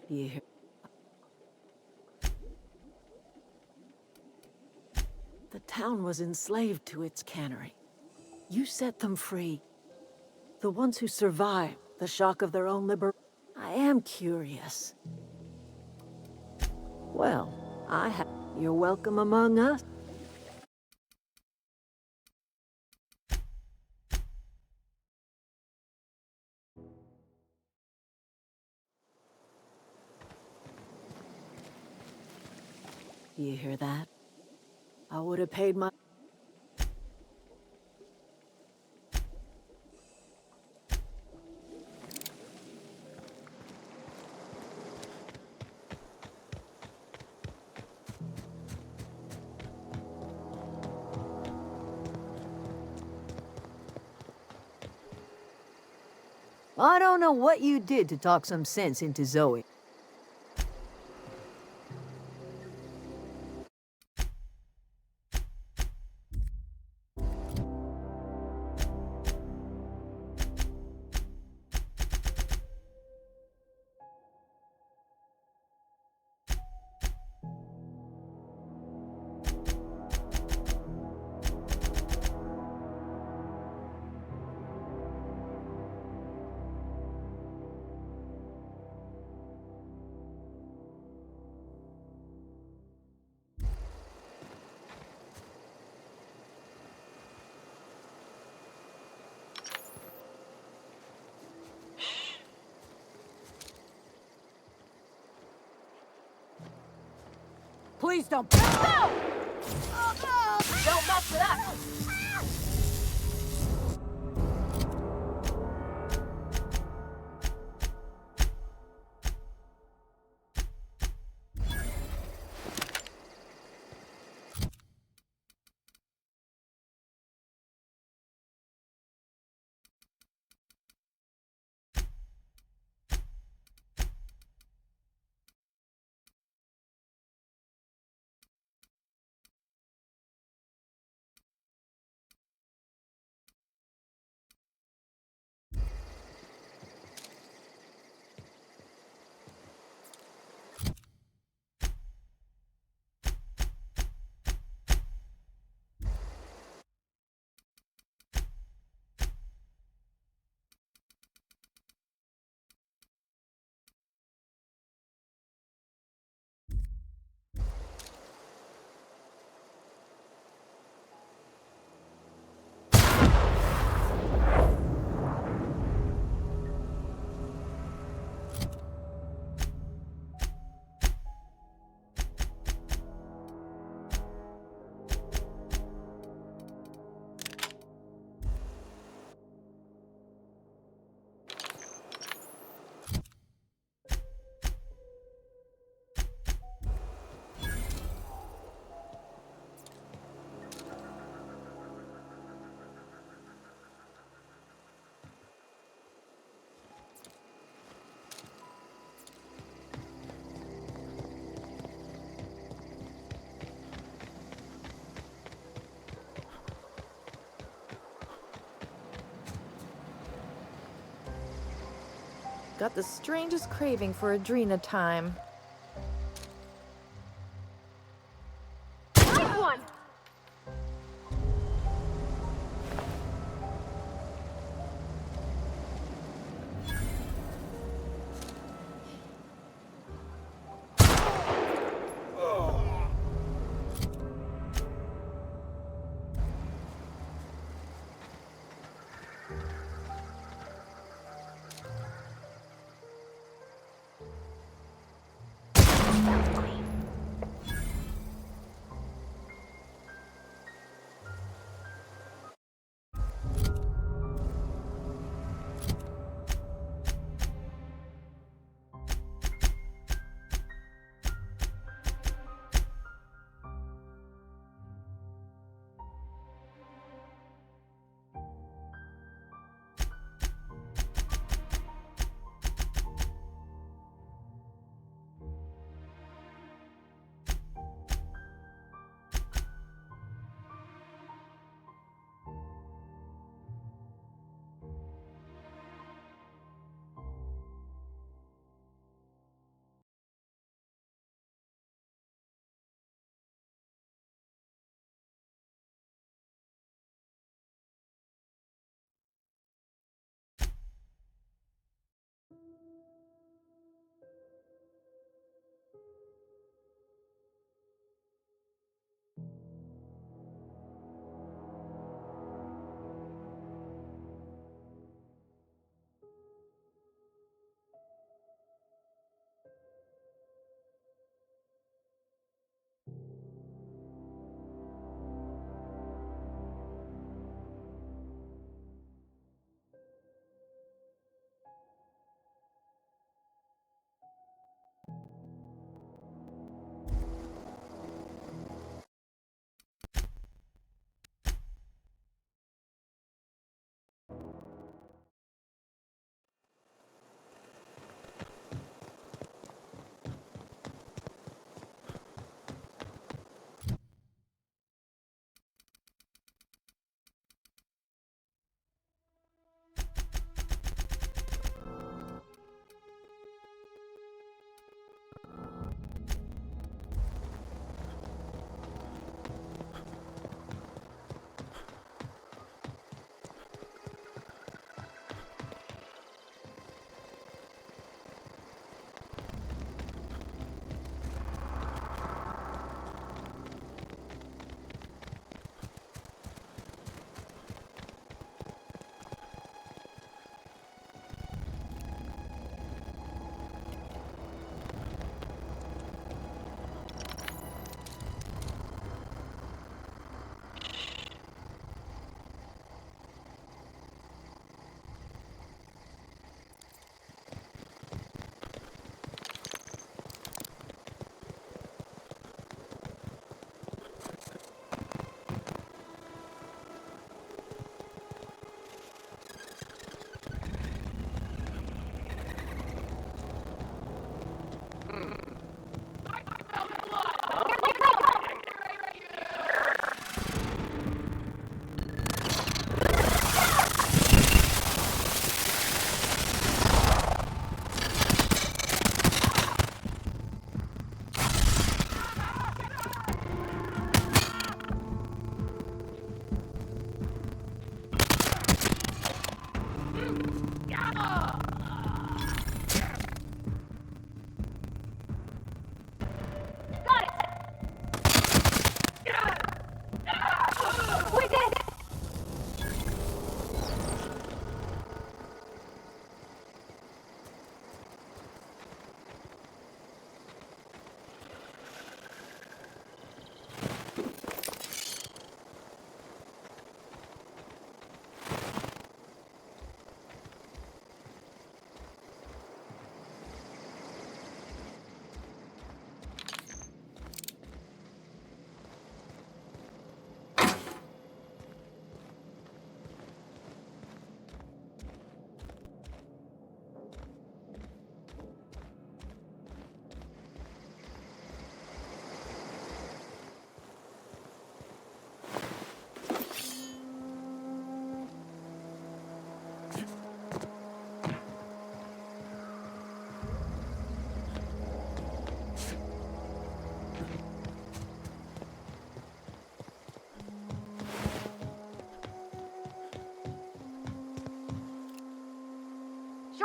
You hear? The town was enslaved to its cannery. You set them free. The ones who survived the shock of their own liberation. I am curious. Well, You're welcome among us. You hear that? I would have paid my... I don't know what you did to talk some sense into Zoe. Please don't. No! Don't mess it up! Got the strangest craving for Adrena time. Nice one!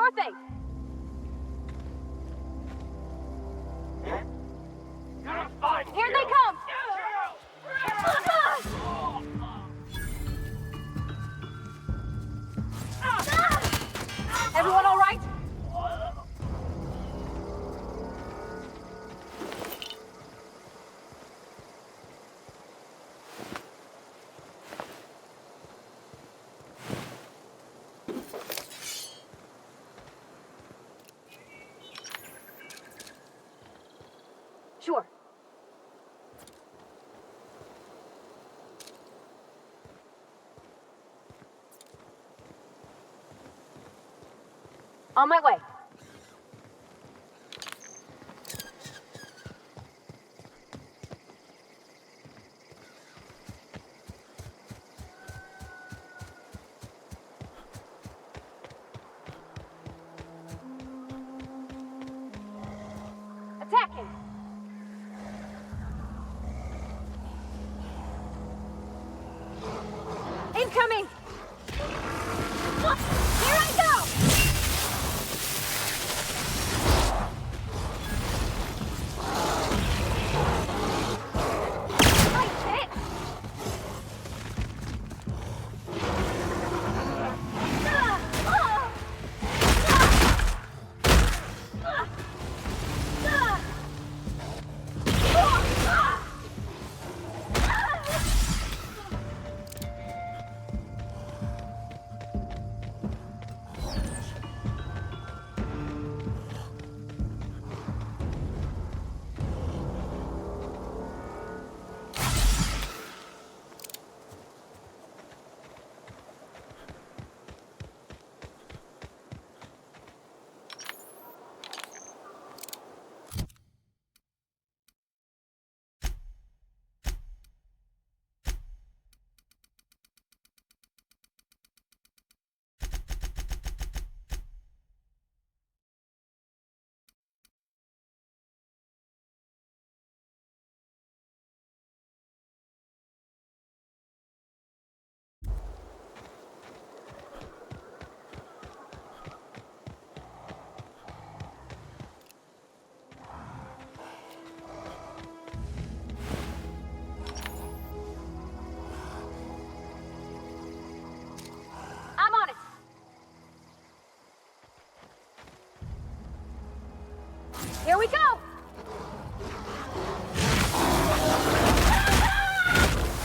Sure thing. Here they come! Everyone all right? Sure. On my way. Attacking! Incoming! Here I go! Nice hit! I'm on it! Here we go!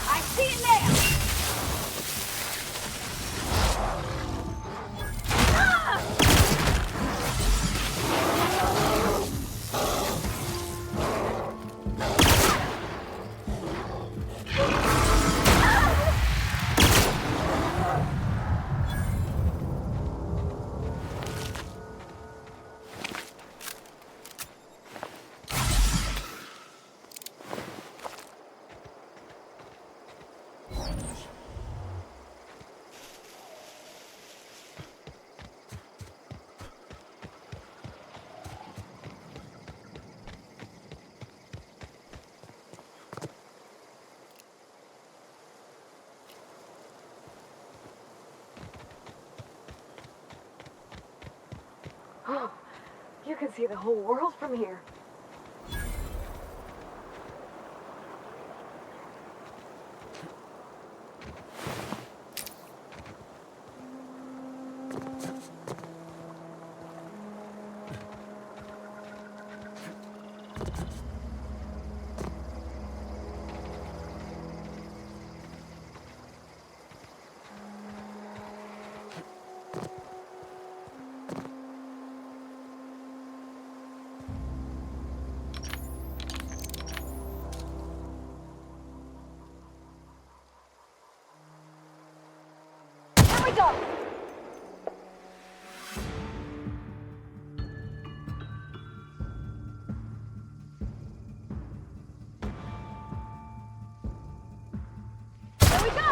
I see it now! Oh, you can see the whole world from here. Here we go! Here we go!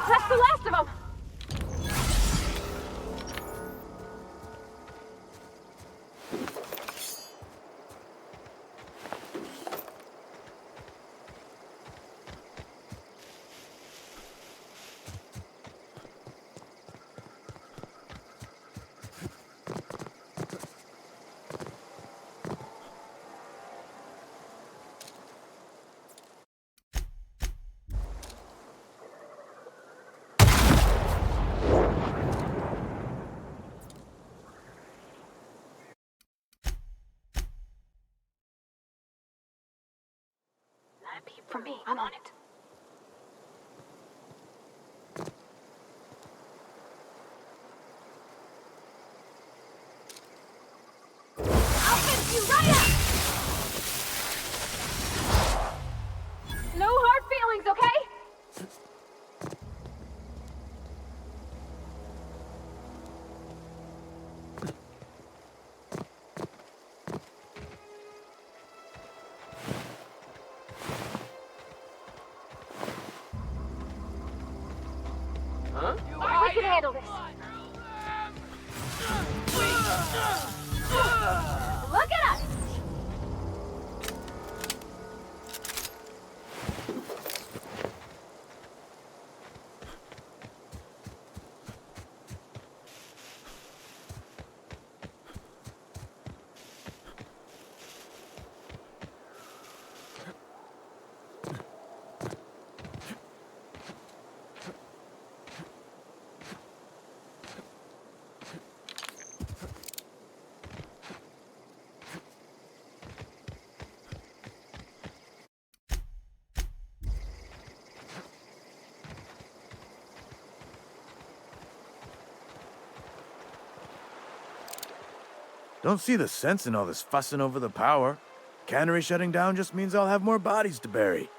That's the last of them! Not a peep from me. I'm on it. I'll fix you right up! No hard feelings, okay? We can handle this. Look at us! Don't see the sense in all this fussing over the power. Cannery shutting down just means I'll have more bodies to bury.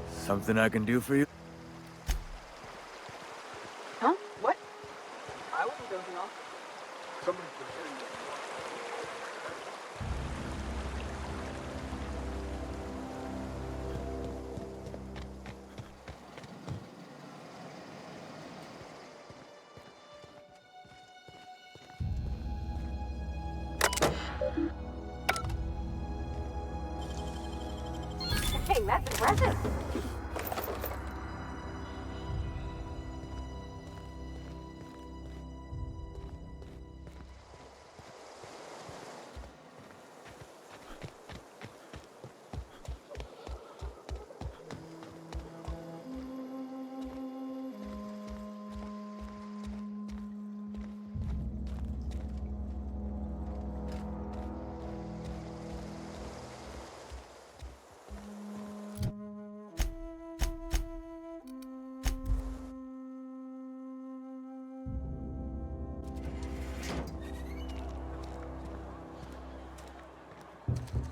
Something I can do for you? Huh? What? I wasn't dozing off. Dang, that's impressive.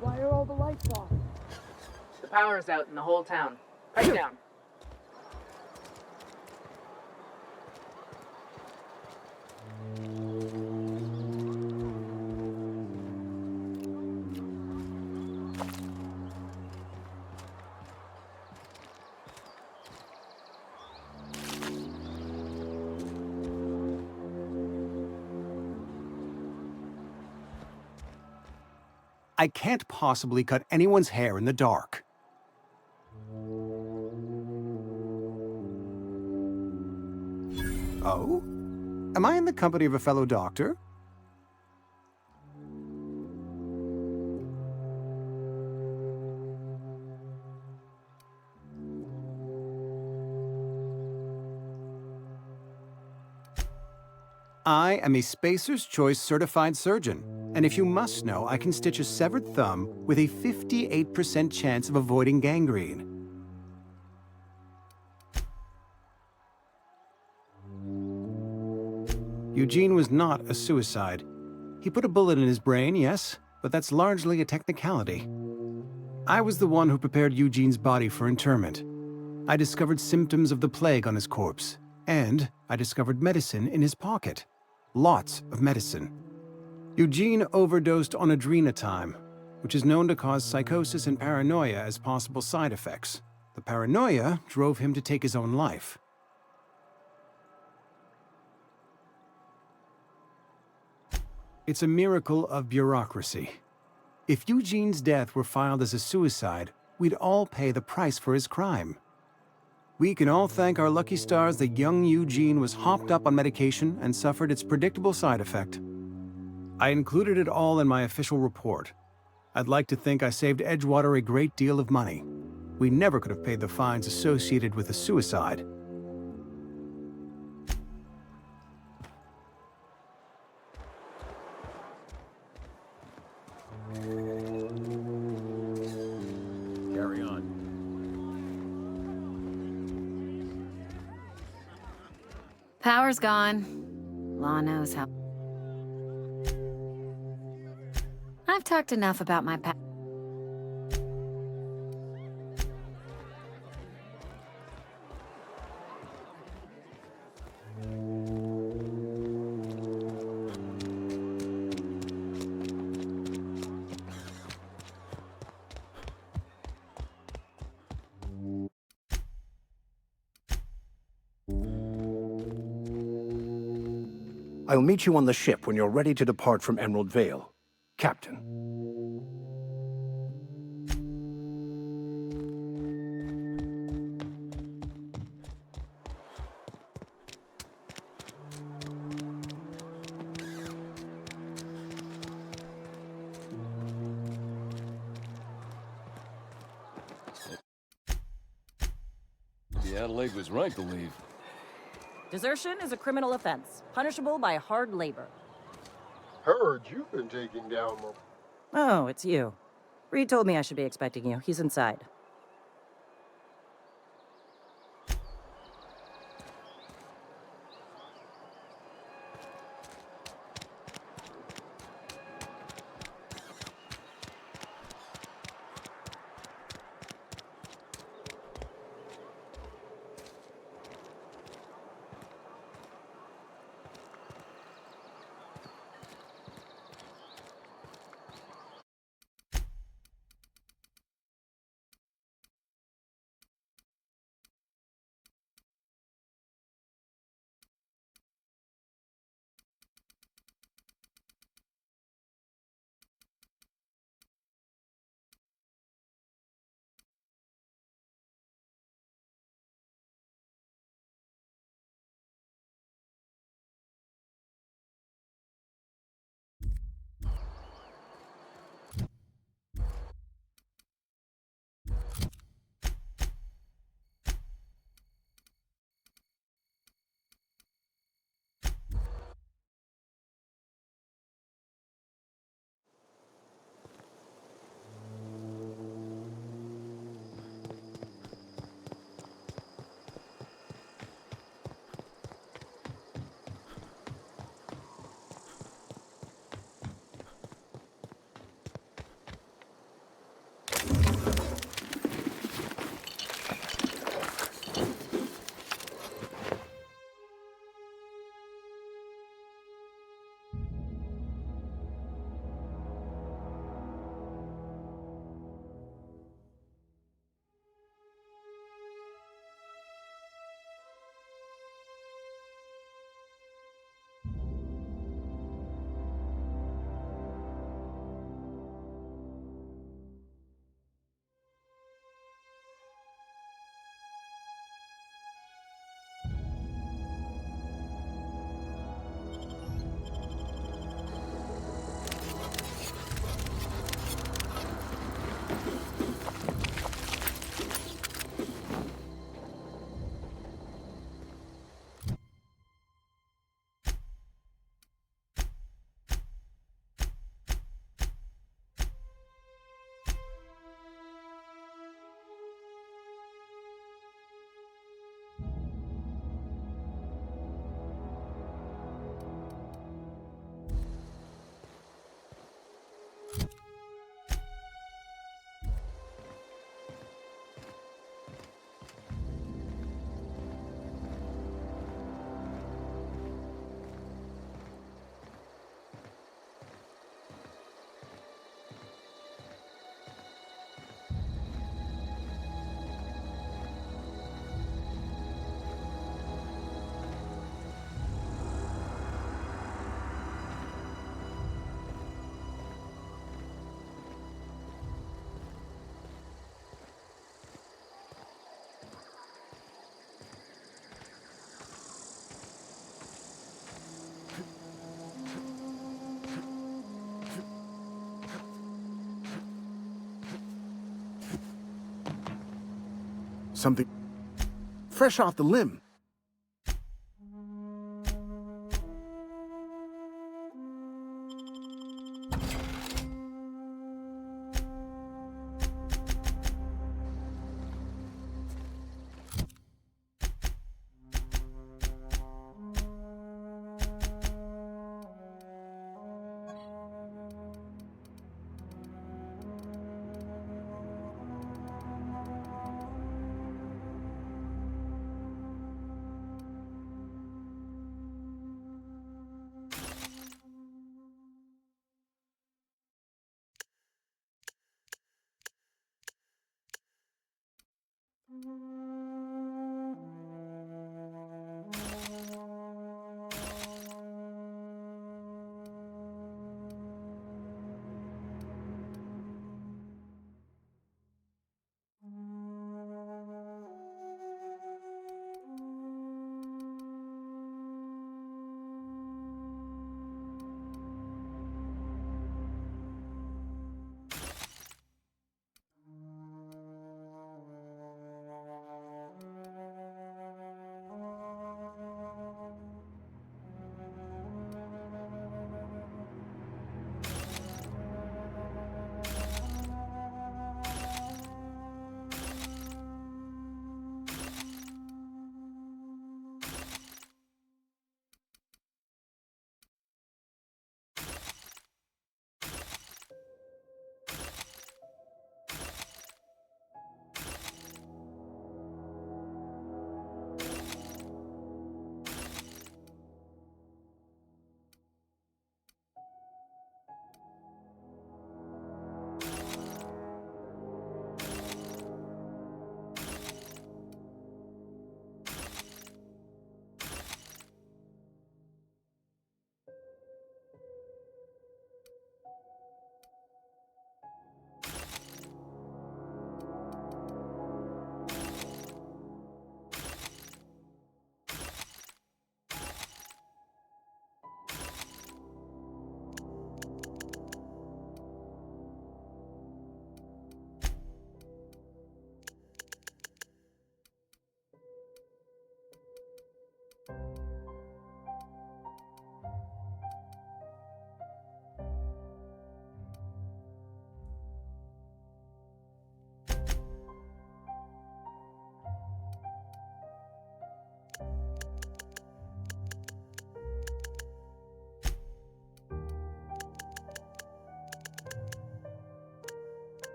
Why are all the lights off? The power's out in the whole town. Pipe down. I can't possibly cut anyone's hair in the dark. Oh? Am I in the company of a fellow doctor? I am a Spacer's Choice certified surgeon, and if you must know, I can stitch a severed thumb with a 58% chance of avoiding gangrene. Eugene was not a suicide. He put a bullet in his brain, yes, but that's largely a technicality. I was the one who prepared Eugene's body for interment. I discovered symptoms of the plague on his corpse, and I discovered medicine in his pocket. Lots of medicine. Eugene overdosed on adrenatime, which is known to cause psychosis and paranoia as possible side effects. The paranoia drove him to take his own life. It's a miracle of bureaucracy. If Eugene's death were filed as a suicide, we'd all pay the price for his crime. We can all thank our lucky stars that young Eugene was hopped up on medication and suffered its predictable side effect. I included it all in my official report. I'd like to think I saved Edgewater a great deal of money. We never could have paid the fines associated with a suicide. Carry on. Power's gone. Law knows how. I've talked enough about my past. I'll meet you on the ship when you're ready to depart from Emerald Vale. Captain. The Adelaide was right to leave. Desertion is a criminal offense, punishable by hard labor. Heard you've been taking down the... Oh, it's you. Reed told me I should be expecting you. He's inside. Something fresh off the limb.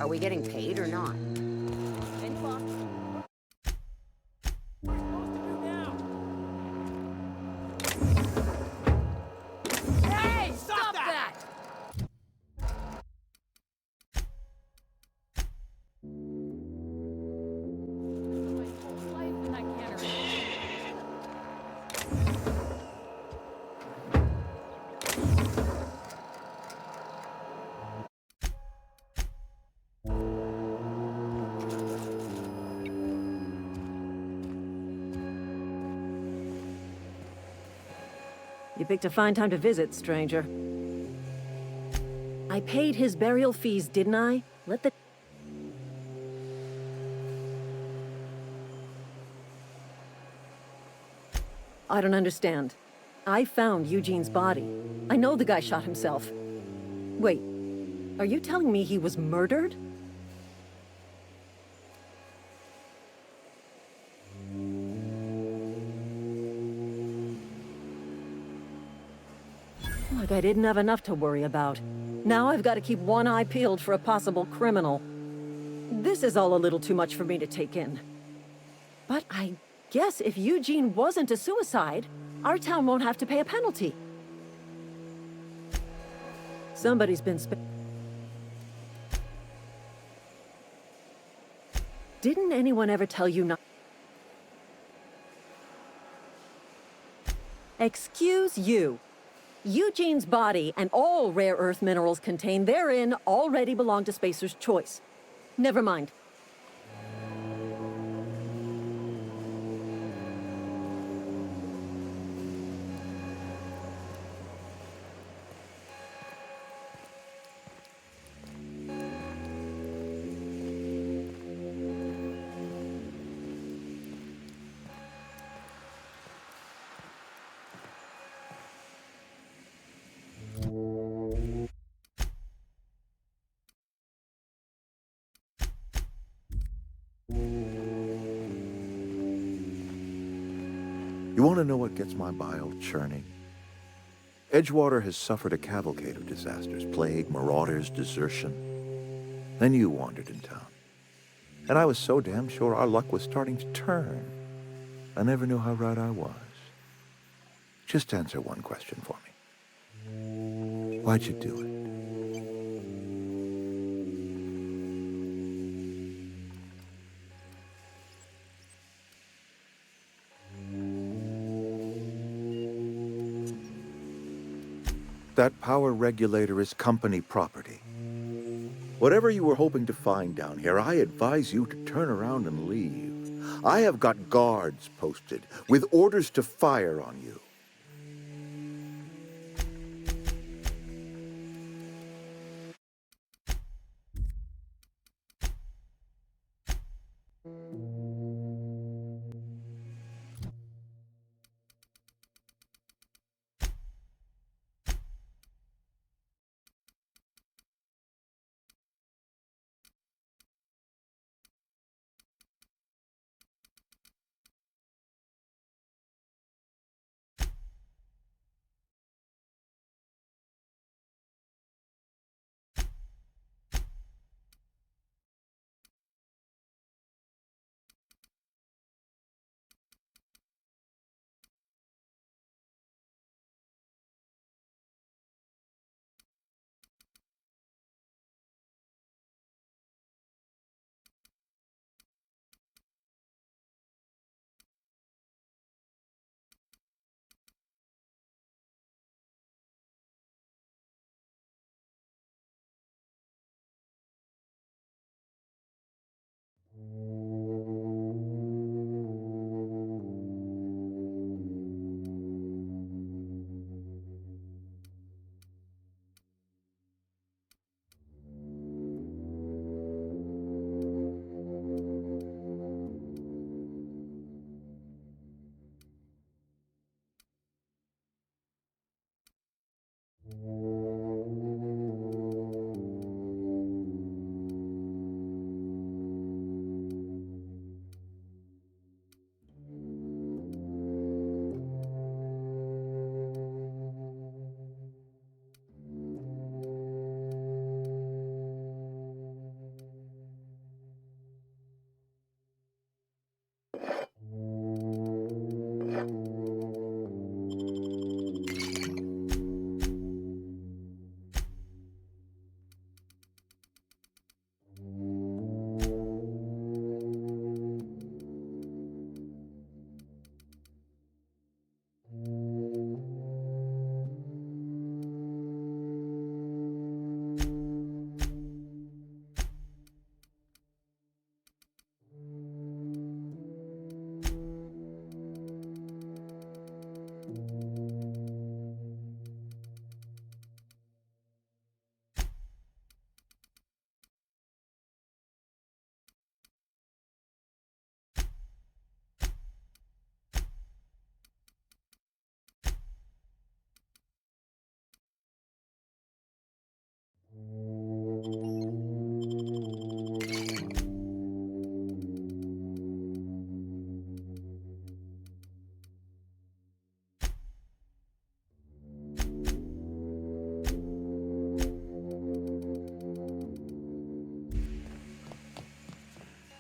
Are we getting paid or not? Hey, stop that! You picked a fine time to visit, stranger. I paid his burial fees, didn't I? Let the... I don't understand. I found Eugene's body. I know the guy shot himself. Wait, are you telling me he was murdered? Like I didn't have enough to worry about. Now I've got to keep one eye peeled for a possible criminal. This is all a little too much for me to take in. But I guess if Eugene wasn't a suicide, our town won't have to pay a penalty. Somebody's been Didn't anyone ever tell you not... Excuse you. Eugene's body and all rare earth minerals contained therein already belong to Spacer's Choice. Never mind. You want to know what gets my bile churning? Edgewater has suffered a cavalcade of disasters, plague, marauders, desertion. Then you wandered in town. And I was so damn sure our luck was starting to turn. I never knew how right I was. Just answer one question for me. Why'd you do it? That power regulator is company property. Whatever you were hoping to find down here, I advise you to turn around and leave. I have got guards posted with orders to fire on you.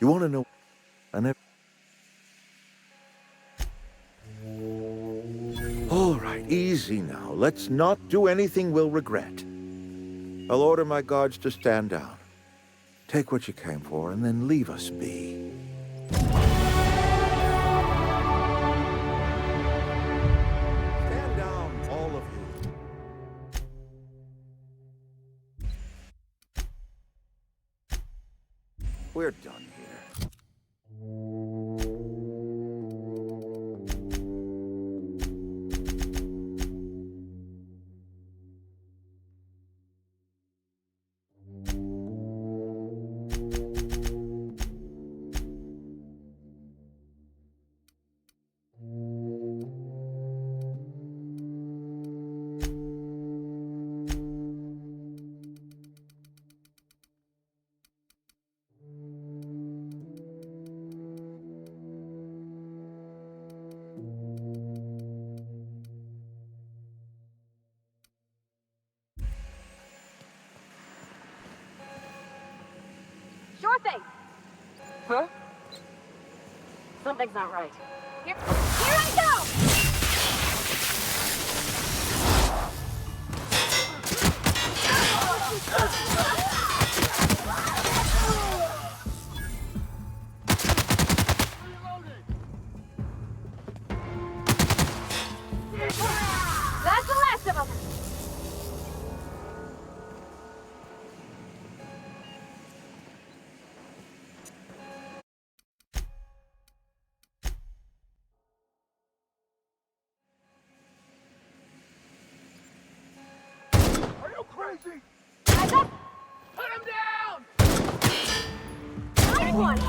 You want to know? I never. All right, easy now. Let's not do anything we'll regret. I'll order my guards to stand down. Take what you came for, and then leave us be. Stand down, all of you. We're done here. Sure thing. Huh? Something's not right. Here I go! That's the last of them! Are you crazy? Eyes up! Put him down! Nice one!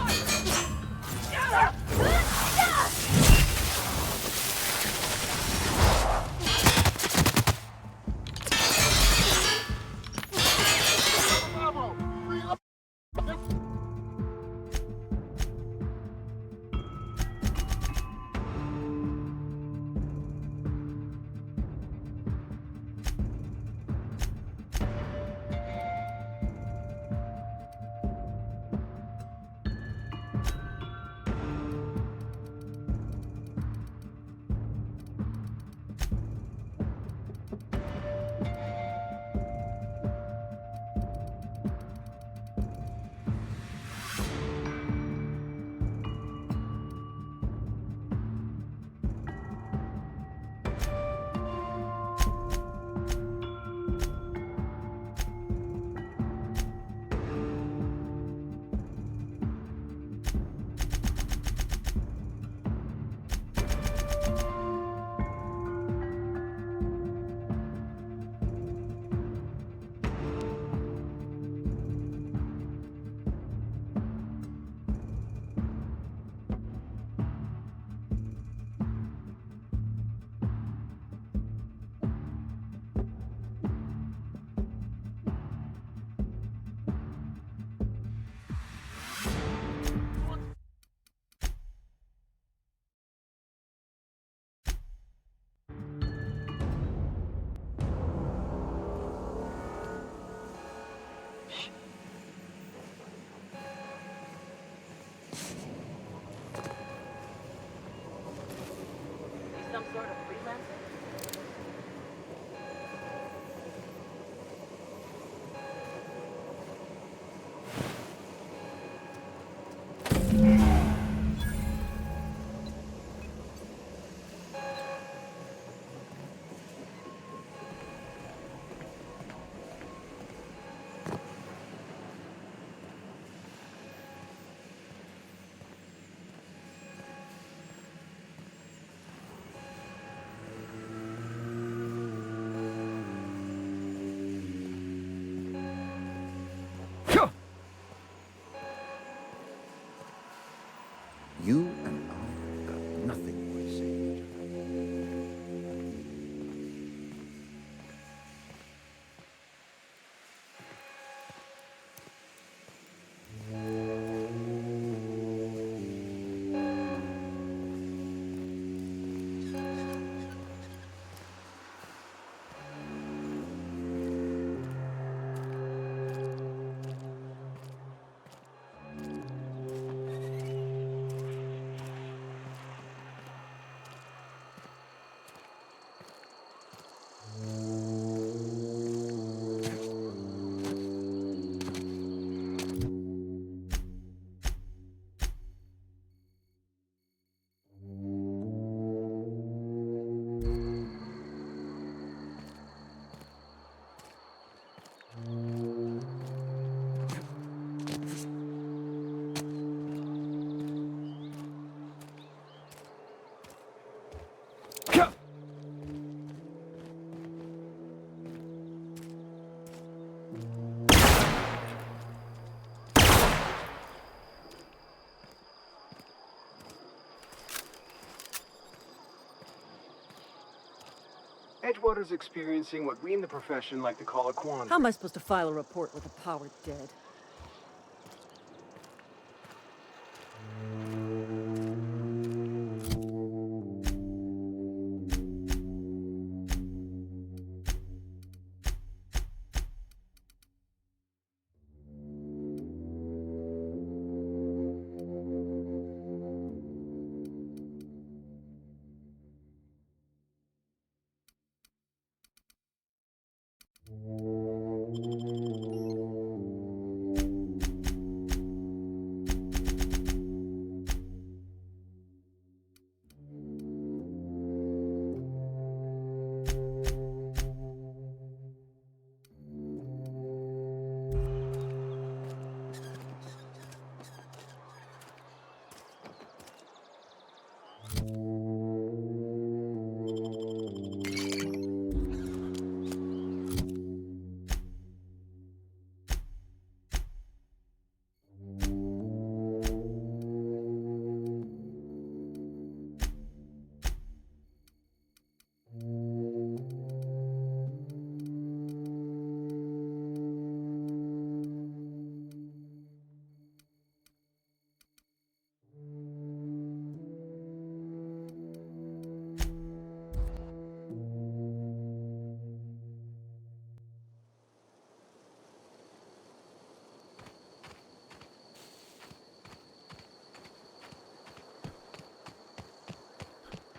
Some sort of freelancer? Edgewater's experiencing what we in the profession like to call a quandary. How am I supposed to file a report with the power dead?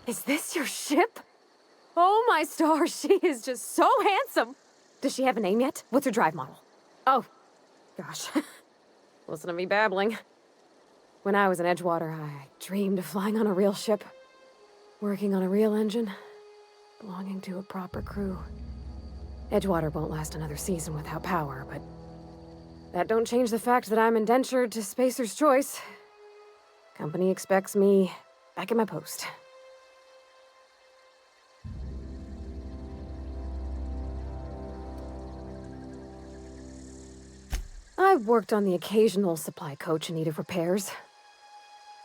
Is this your ship? Oh my stars, she is just so handsome. Does she have a name yet? What's her drive model? Oh, gosh. Listen to me babbling. When I was in Edgewater, I dreamed of flying on a real ship, working on a real engine, belonging to a proper crew. Edgewater won't last another season without power, but that don't change the fact that I'm indentured to Spacer's Choice. Company expects me back at my post. I've worked on the occasional supply coach in need of repairs.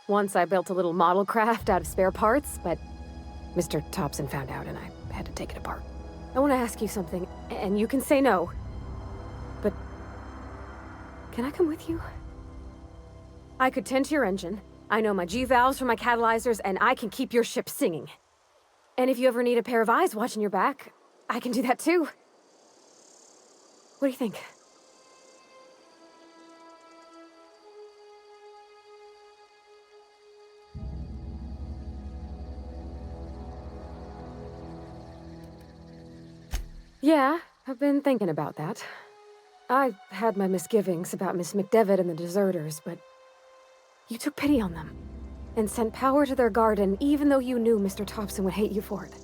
Once I built a little model craft out of spare parts, but Mr. Thompson found out and I had to take it apart. I want to ask you something, and you can say no. But can I come with you? I could tend to your engine. I know my G-valves for my catalyzers, and I can keep your ship singing. And if you ever need a pair of eyes watching your back, I can do that too. What do you think? Yeah, I've been thinking about that. I had my misgivings about Miss McDevitt and the deserters, but you took pity on them and sent power to their garden even though you knew Mr. Thompson would hate you for it.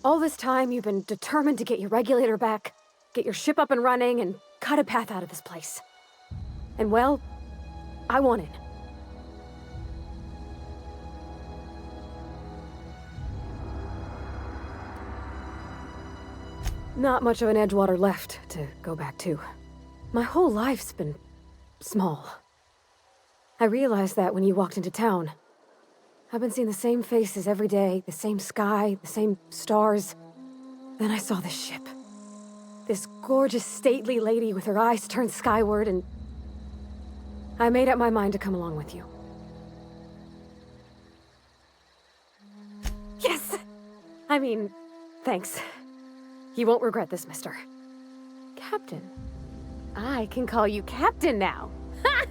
All this time, you've been determined to get your regulator back, get your ship up and running, and cut a path out of this place. And well, I won it. Not much of an Edgewater left to go back to. My whole life's been small. I realized that when you walked into town. I've been seeing the same faces every day, the same sky, the same stars. Then I saw this ship. This gorgeous, stately lady with her eyes turned skyward, and I made up my mind to come along with you. Yes! I mean, thanks. You won't regret this, mister. Captain. I can call you Captain now. Ha!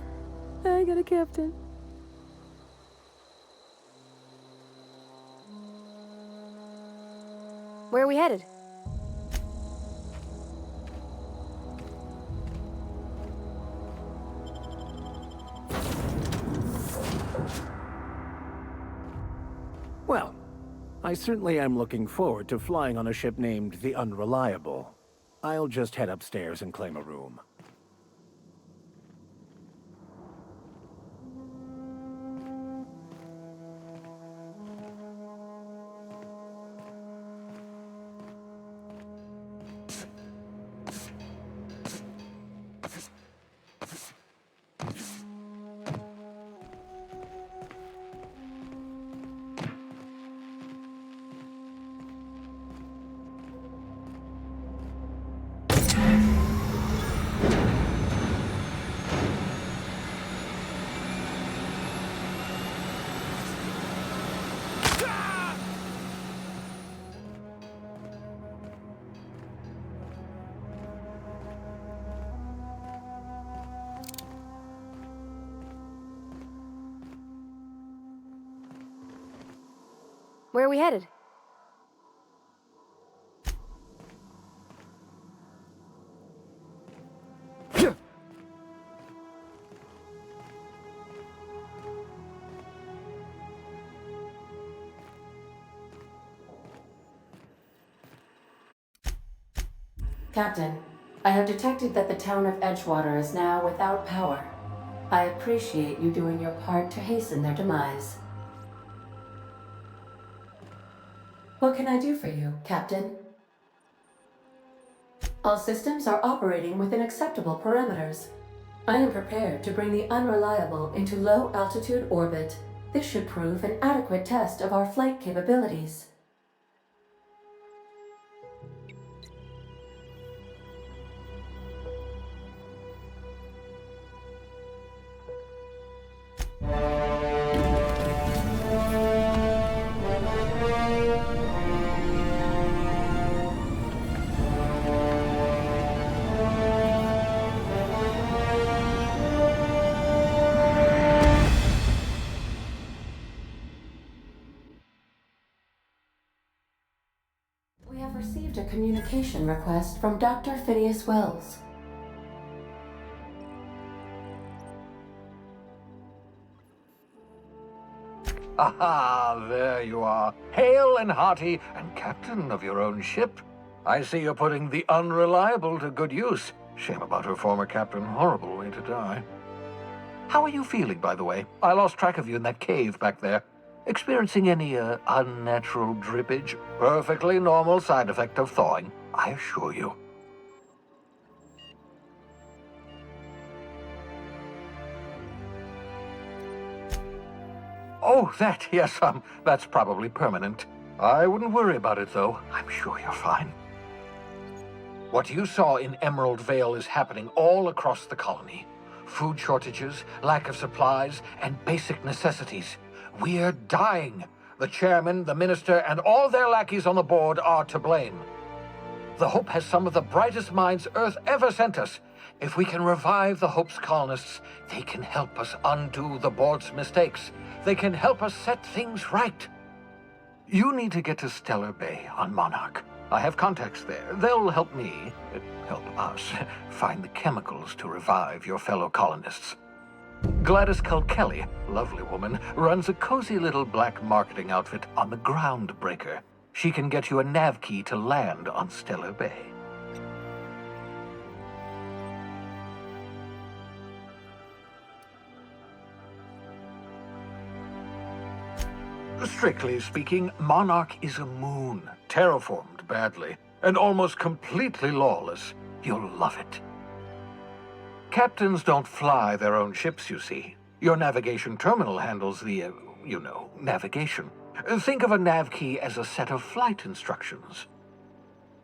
I got a captain. Where are we headed? Well, I certainly am looking forward to flying on a ship named the Unreliable. I'll just head upstairs and claim a room. Where are we headed? Captain, I have detected that the town of Edgewater is now without power. I appreciate you doing your part to hasten their demise. What can I do for you, Captain? All systems are operating within acceptable parameters. I am prepared to bring the Unreliable into low-altitude orbit. This should prove an adequate test of our flight capabilities. We have received a communication request from Dr. Phineas Wells. Aha, there you are, hale and hearty, and captain of your own ship. I see you're putting the Unreliable to good use. Shame about her former captain, horrible way to die. How are you feeling, by the way? I lost track of you in that cave back there. Experiencing any, unnatural drippage? Perfectly normal side effect of thawing, I assure you. Oh, that, yes, that's probably permanent. I wouldn't worry about it, though. I'm sure you're fine. What you saw in Emerald Vale is happening all across the colony. Food shortages, lack of supplies, and basic necessities. We're dying. The chairman, the minister, and all their lackeys on the board are to blame. The Hope has some of the brightest minds Earth ever sent us. If we can revive the Hope's colonists, they can help us undo the board's mistakes. They can help us set things right. You need to get to Stellar Bay on Monarch. I have contacts there. They'll help me, help us, find the chemicals to revive your fellow colonists. Gladys Kelly, lovely woman, runs a cozy little black marketing outfit on the Groundbreaker. She can get you a nav key to land on Stellar Bay. Strictly speaking, Monarch is a moon, terraformed badly, and almost completely lawless. You'll love it. Captains don't fly their own ships, you see. Your navigation terminal handles the, navigation. Think of a nav key as a set of flight instructions.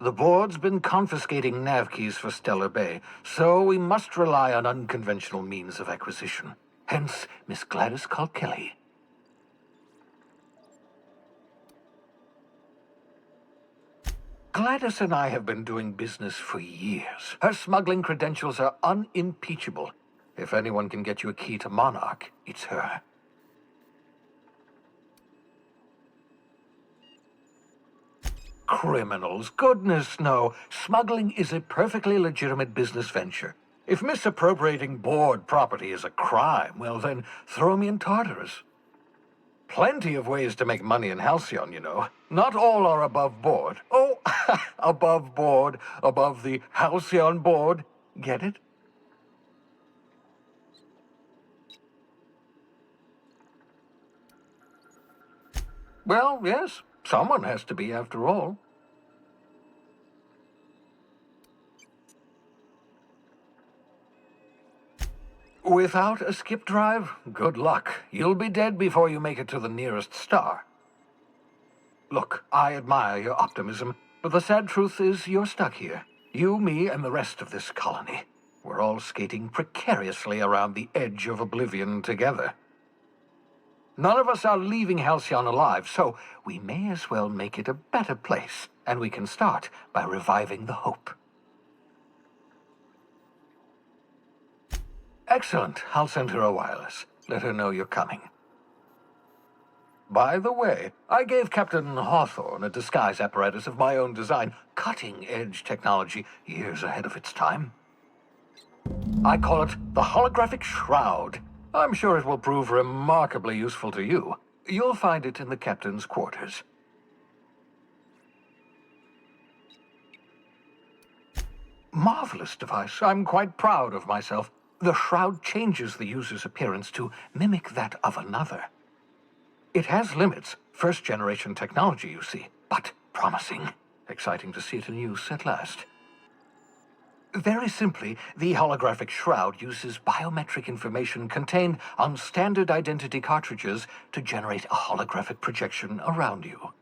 The board's been confiscating nav keys for Stellar Bay, so we must rely on unconventional means of acquisition. Hence, Miss Gladys Kelly. Gladys and I have been doing business for years. Her smuggling credentials are unimpeachable. If anyone can get you a key to Monarch, it's her. Criminals? Goodness, no. Smuggling is a perfectly legitimate business venture. If misappropriating board property is a crime, well then, throw me in Tartarus. Plenty of ways to make money in Halcyon, you know. Not all are above board. Oh, above board, above the Halcyon board. Get it? Well, yes. Someone has to be, after all. Without a skip drive, good luck. You'll be dead before you make it to the nearest star. Look, I admire your optimism, but the sad truth is you're stuck here. You, me, and the rest of this colony. We're all skating precariously around the edge of oblivion together. None of us are leaving Halcyon alive, so we may as well make it a better place, and we can start by reviving the Hope. Excellent. I'll send her a wireless. Let her know you're coming. By the way, I gave Captain Hawthorne a disguise apparatus of my own design, cutting-edge technology years ahead of its time. I call it the holographic shroud. I'm sure it will prove remarkably useful to you. You'll find it in the captain's quarters. Marvelous device. I'm quite proud of myself. The shroud changes the user's appearance to mimic that of another. It has limits. First-generation technology, you see, but promising. Exciting to see it in use at last. Very simply, the holographic shroud uses biometric information contained on standard identity cartridges to generate a holographic projection around you.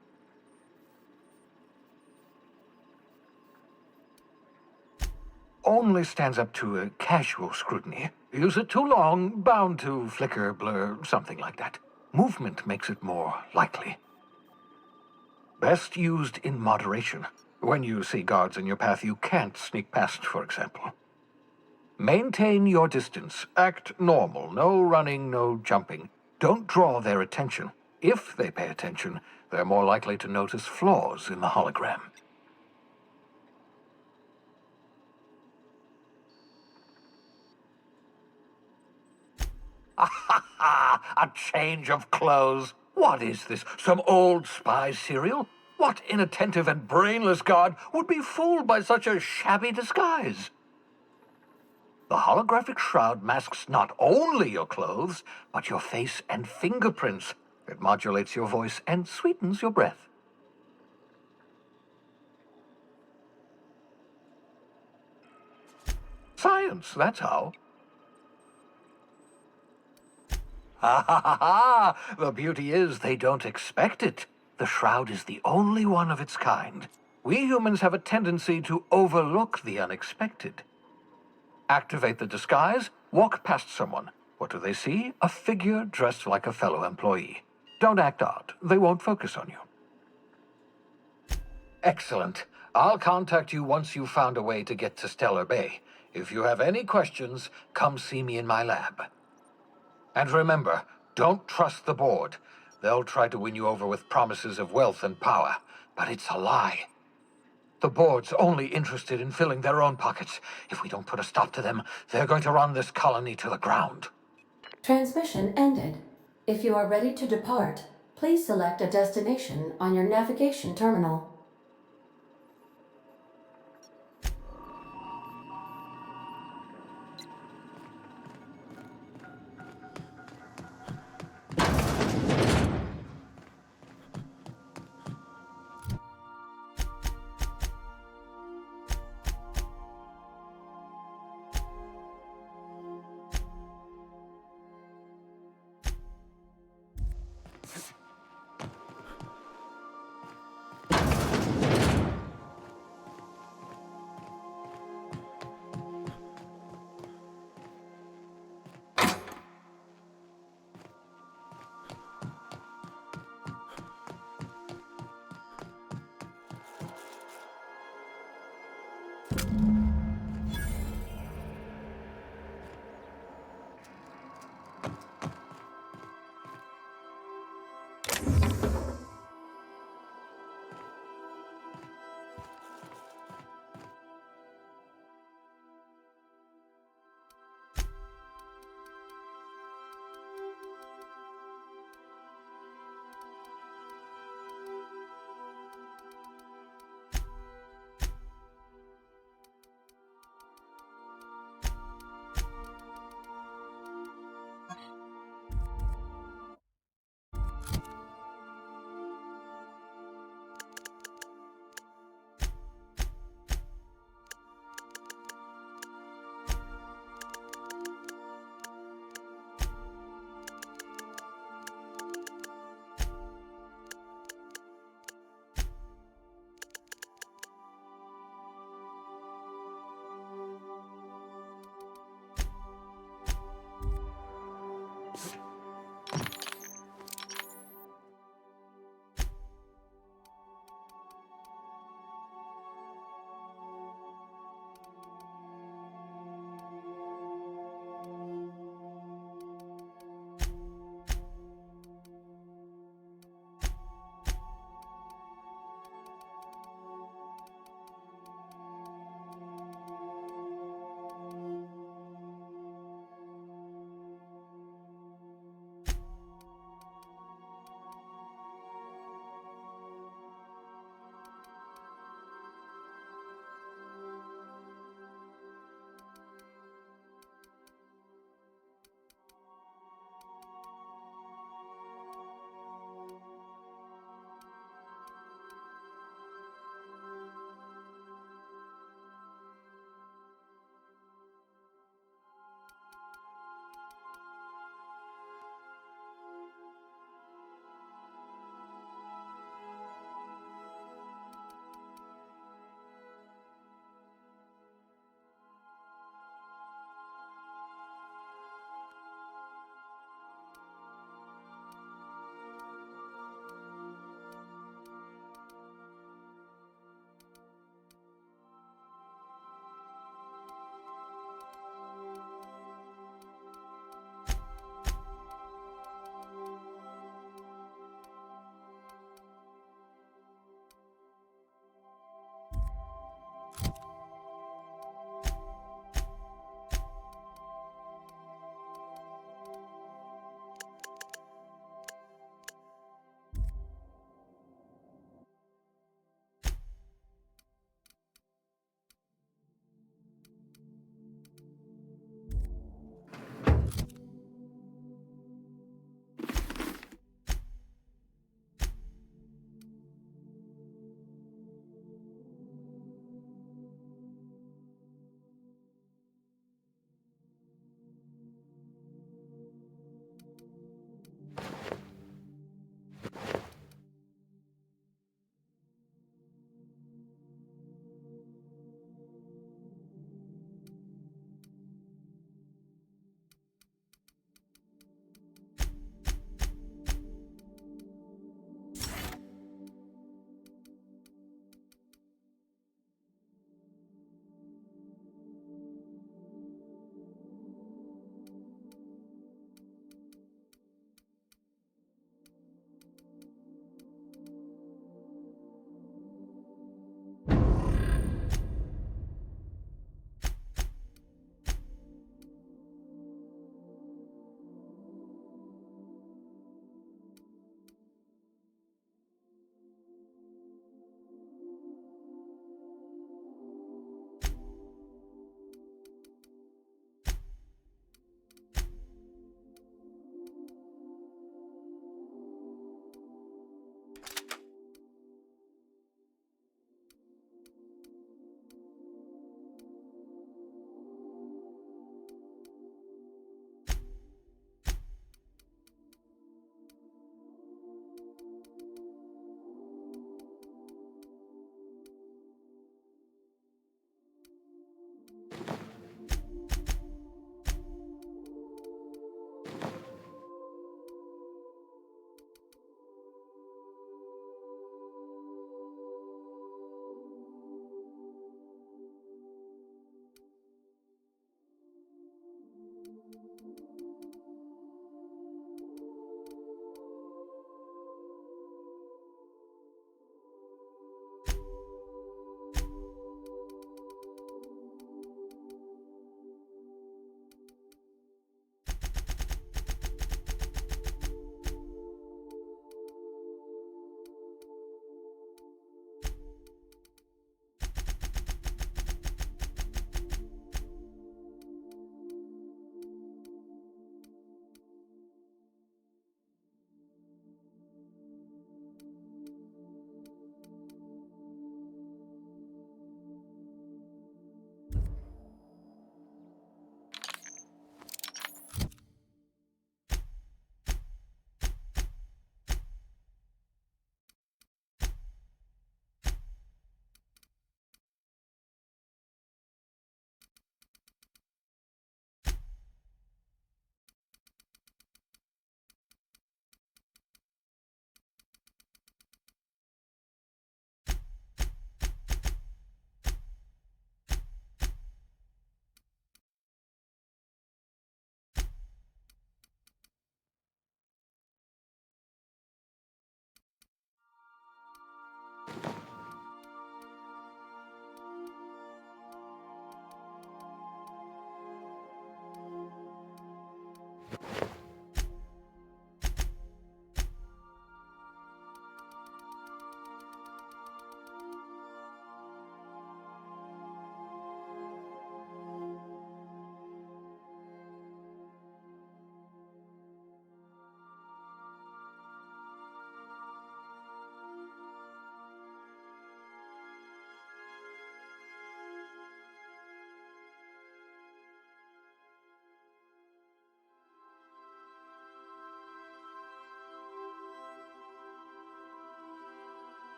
Only stands up to a casual scrutiny. Use it too long, bound to flicker, blur, something like that. Movement makes it more likely. Best used in moderation. When you see guards in your path you can't sneak past, for example. Maintain your distance. Act normal. No running, no jumping. Don't draw their attention. If they pay attention, they're more likely to notice flaws in the hologram. A change of clothes. What is this? Some old spy serial? What inattentive and brainless guard would be fooled by such a shabby disguise? The holographic shroud masks not only your clothes, but your face and fingerprints. It modulates your voice and sweetens your breath. Science, that's how. Ha ha ha ha! The beauty is they don't expect it. The shroud is the only one of its kind. We humans have a tendency to overlook the unexpected. Activate the disguise, walk past someone. What do they see? A figure dressed like a fellow employee. Don't act odd. They won't focus on you. Excellent. I'll contact you once you've found a way to get to Stellar Bay. If you have any questions, come see me in my lab. And remember, don't trust the board. They'll try to win you over with promises of wealth and power, but it's a lie. The board's only interested in filling their own pockets. If we don't put a stop to them, they're going to run this colony to the ground. Transmission ended. If you are ready to depart, please select a destination on your navigation terminal.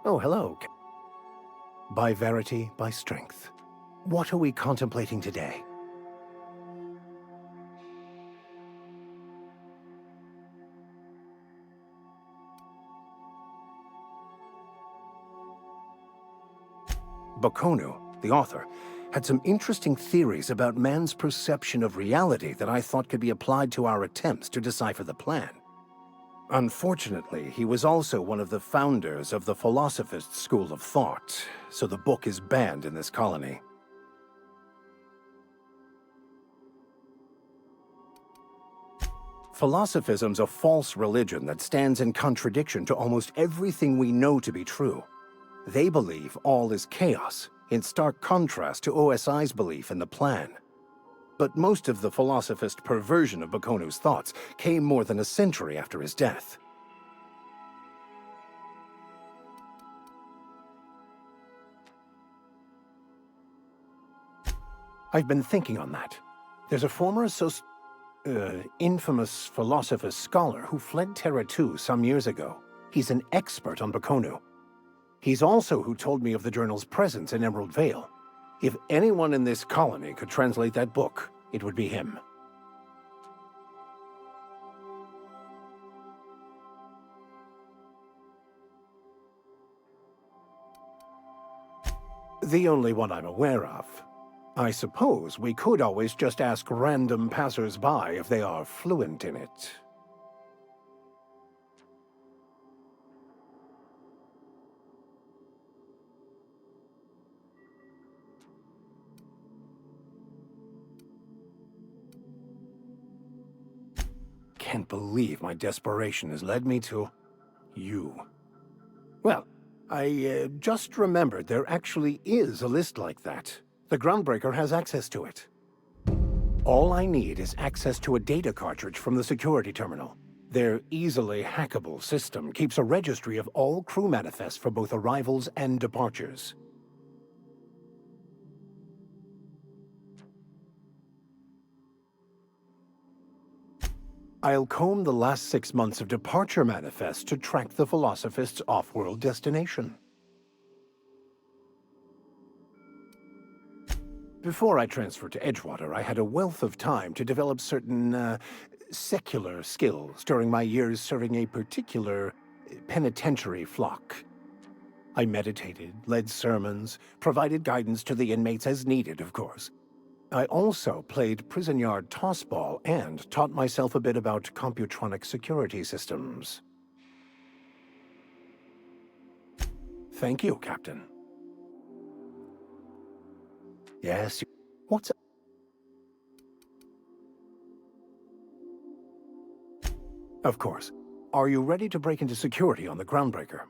Oh, hello. By verity, by strength. What are we contemplating today? Bakonu, the author, had some interesting theories about man's perception of reality that I thought could be applied to our attempts to decipher the plan. Unfortunately, he was also one of the founders of the Philosophist school of thought, so the book is banned in this colony. Philosophism's a false religion that stands in contradiction to almost everything we know to be true. They believe all is chaos, in stark contrast to OSI's belief in the plan. But most of the philosophist perversion of Bakonu's thoughts came more than a century after his death. I've been thinking on that. There's a former infamous philosophist scholar who fled Terra 2 some years ago. He's an expert on Bakonu. He's also who told me of the journal's presence in Emerald Vale. If anyone in this colony could translate that book, it would be him. The only one I'm aware of. I suppose we could always just ask random passers-by if they are fluent in it. Can't believe my desperation has led me to you. Well, I just remembered there actually is a list like that. The Groundbreaker has access to it. All I need is access to a data cartridge from the security terminal. Their easily hackable system keeps a registry of all crew manifests for both arrivals and departures. I'll comb the last 6 months of departure manifests to track the Philosophist's off-world destination. Before I transferred to Edgewater, I had a wealth of time to develop certain, secular skills during my years serving a particular penitentiary flock. I meditated, led sermons, provided guidance to the inmates as needed, of course. I also played prison yard tossball and taught myself a bit about computronic security systems. Thank you, Captain. Yes, what's up? Of course. Are you ready to break into security on the Groundbreaker?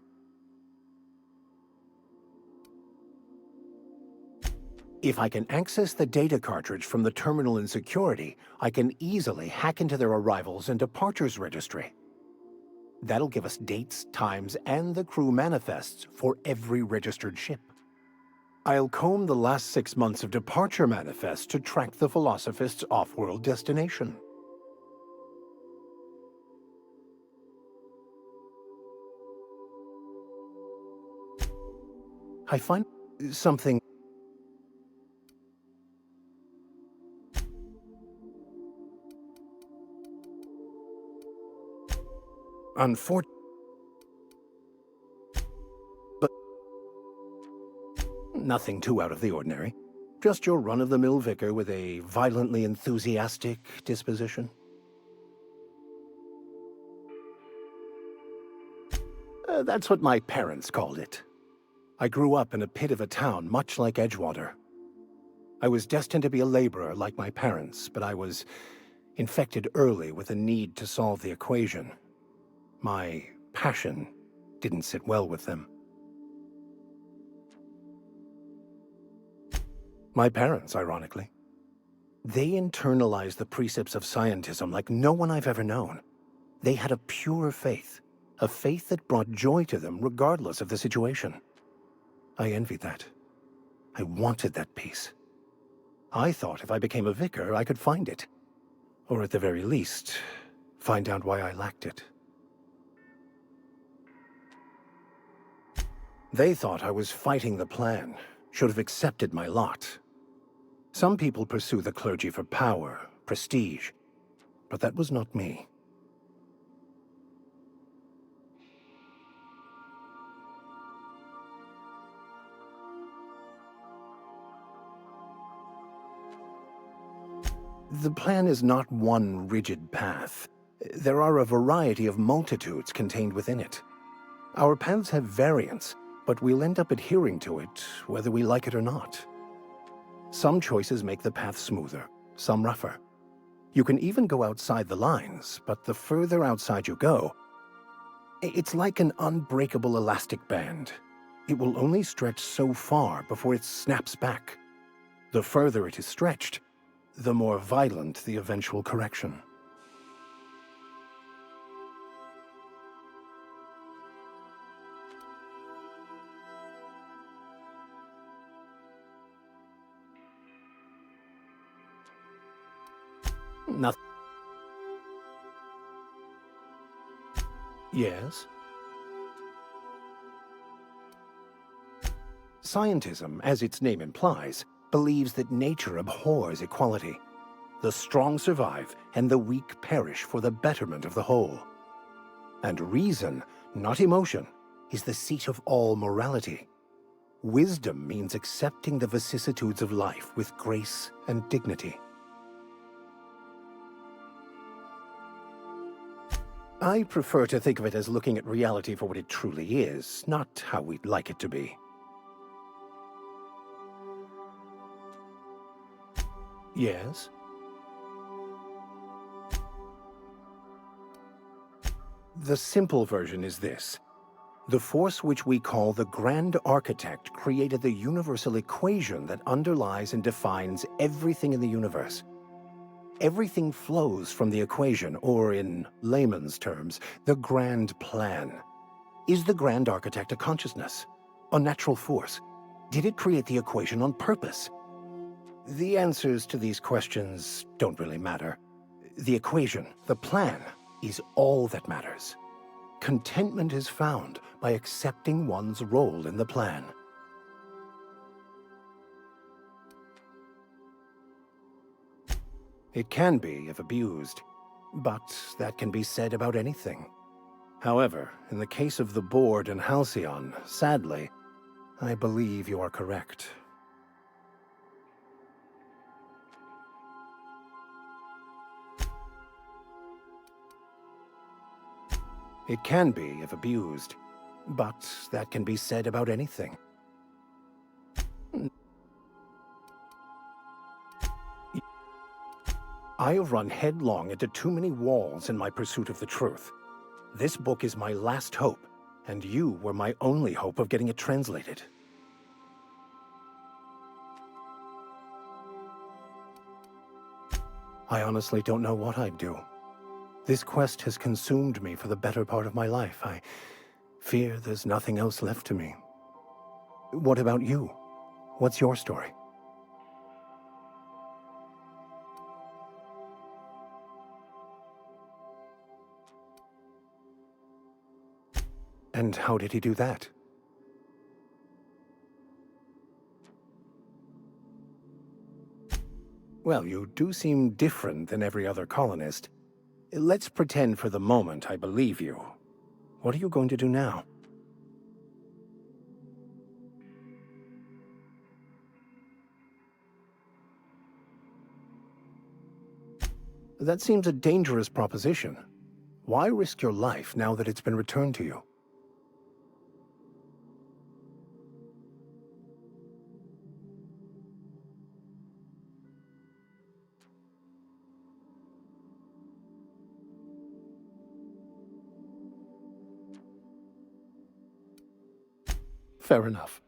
If I can access the data cartridge from the terminal in security, I can easily hack into their arrivals and departures registry. That'll give us dates, times, and the crew manifests for every registered ship. I'll comb the last 6 months of departure manifests to track the Philosophist's off-world destination. I find something... Unfortunately, but nothing too out of the ordinary. Just your run-of-the-mill vicar with a violently enthusiastic disposition. That's what my parents called it. I grew up in a pit of a town much like Edgewater. I was destined to be a laborer like my parents, but I was infected early with a need to solve the equation. My passion didn't sit well with them. My parents, ironically. They internalized the precepts of scientism like no one I've ever known. They had a pure faith, a faith that brought joy to them regardless of the situation. I envied that. I wanted that peace. I thought if I became a vicar, I could find it. Or at the very least, find out why I lacked it. They thought I was fighting the plan, should have accepted my lot. Some people pursue the clergy for power, prestige, but that was not me. The plan is not one rigid path. There are a variety of multitudes contained within it. Our paths have variance, but we'll end up adhering to it, whether we like it or not. Some choices make the path smoother, some rougher. You can even go outside the lines, but the further outside you go, it's like an unbreakable elastic band. It will only stretch so far before it snaps back. The further it is stretched, the more violent the eventual correction. Nothing. Yes? Scientism, as its name implies, believes that nature abhors equality. The strong survive, and the weak perish for the betterment of the whole. And reason, not emotion, is the seat of all morality. Wisdom means accepting the vicissitudes of life with grace and dignity. I prefer to think of it as looking at reality for what it truly is, not how we'd like it to be. Yes? The simple version is this. The force which we call the Grand Architect created the universal equation that underlies and defines everything in the universe. Everything flows from the equation, or in layman's terms, the grand plan. Is the Grand Architect a consciousness? A natural force? Did it create the equation on purpose? The answers to these questions don't really matter. The equation, the plan, is all that matters. Contentment is found by accepting one's role in the plan. It can be if abused, but that can be said about anything. However, in the case of the board and Halcyon, sadly, I believe you are correct. It can be if abused, but that can be said about anything. I have run headlong into too many walls in my pursuit of the truth. This book is my last hope, and you were my only hope of getting it translated. I honestly don't know what I'd do. This quest has consumed me for the better part of my life. I fear there's nothing else left to me. What about you? What's your story? And how did he do that? Well, you do seem different than every other colonist. Let's pretend for the moment I believe you. What are you going to do now? That seems a dangerous proposition. Why risk your life now that it's been returned to you? Fair enough.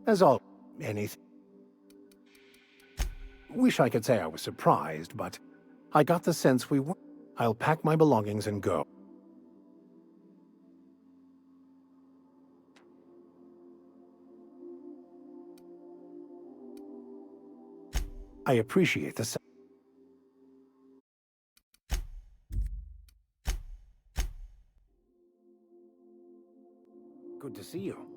As all, anything. Wish I could say I was surprised, but I got the sense we were. I'll pack my belongings and go. I appreciate the... Good to see you.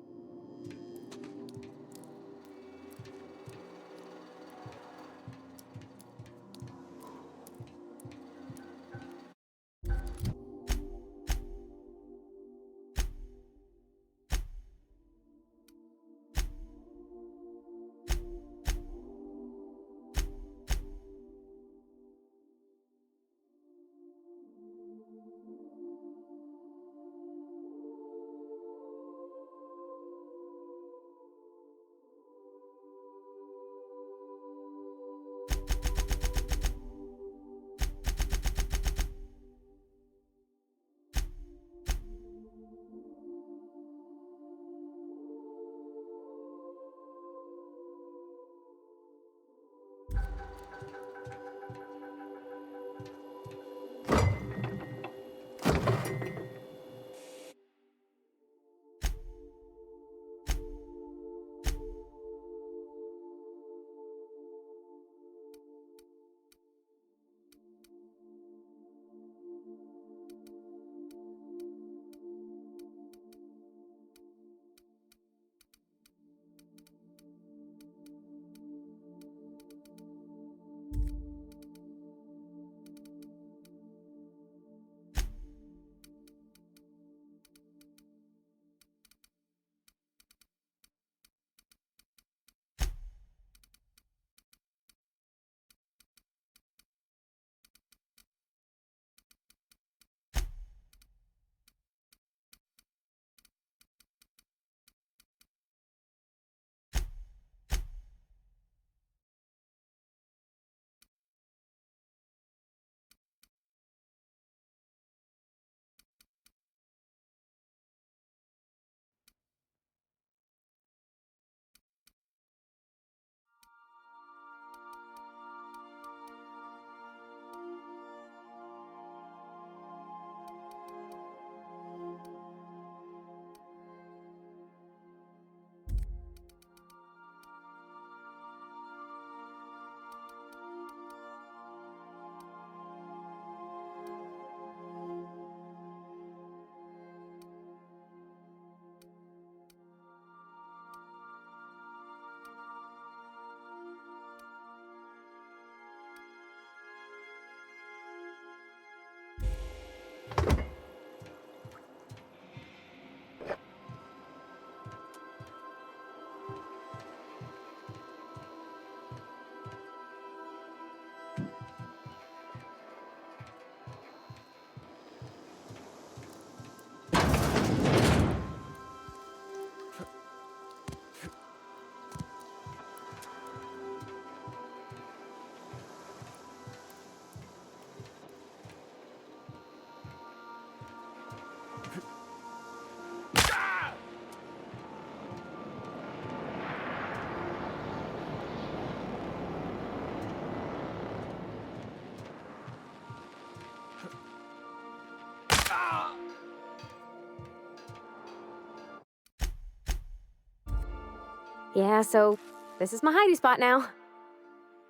Yeah, so this is my hidey spot now.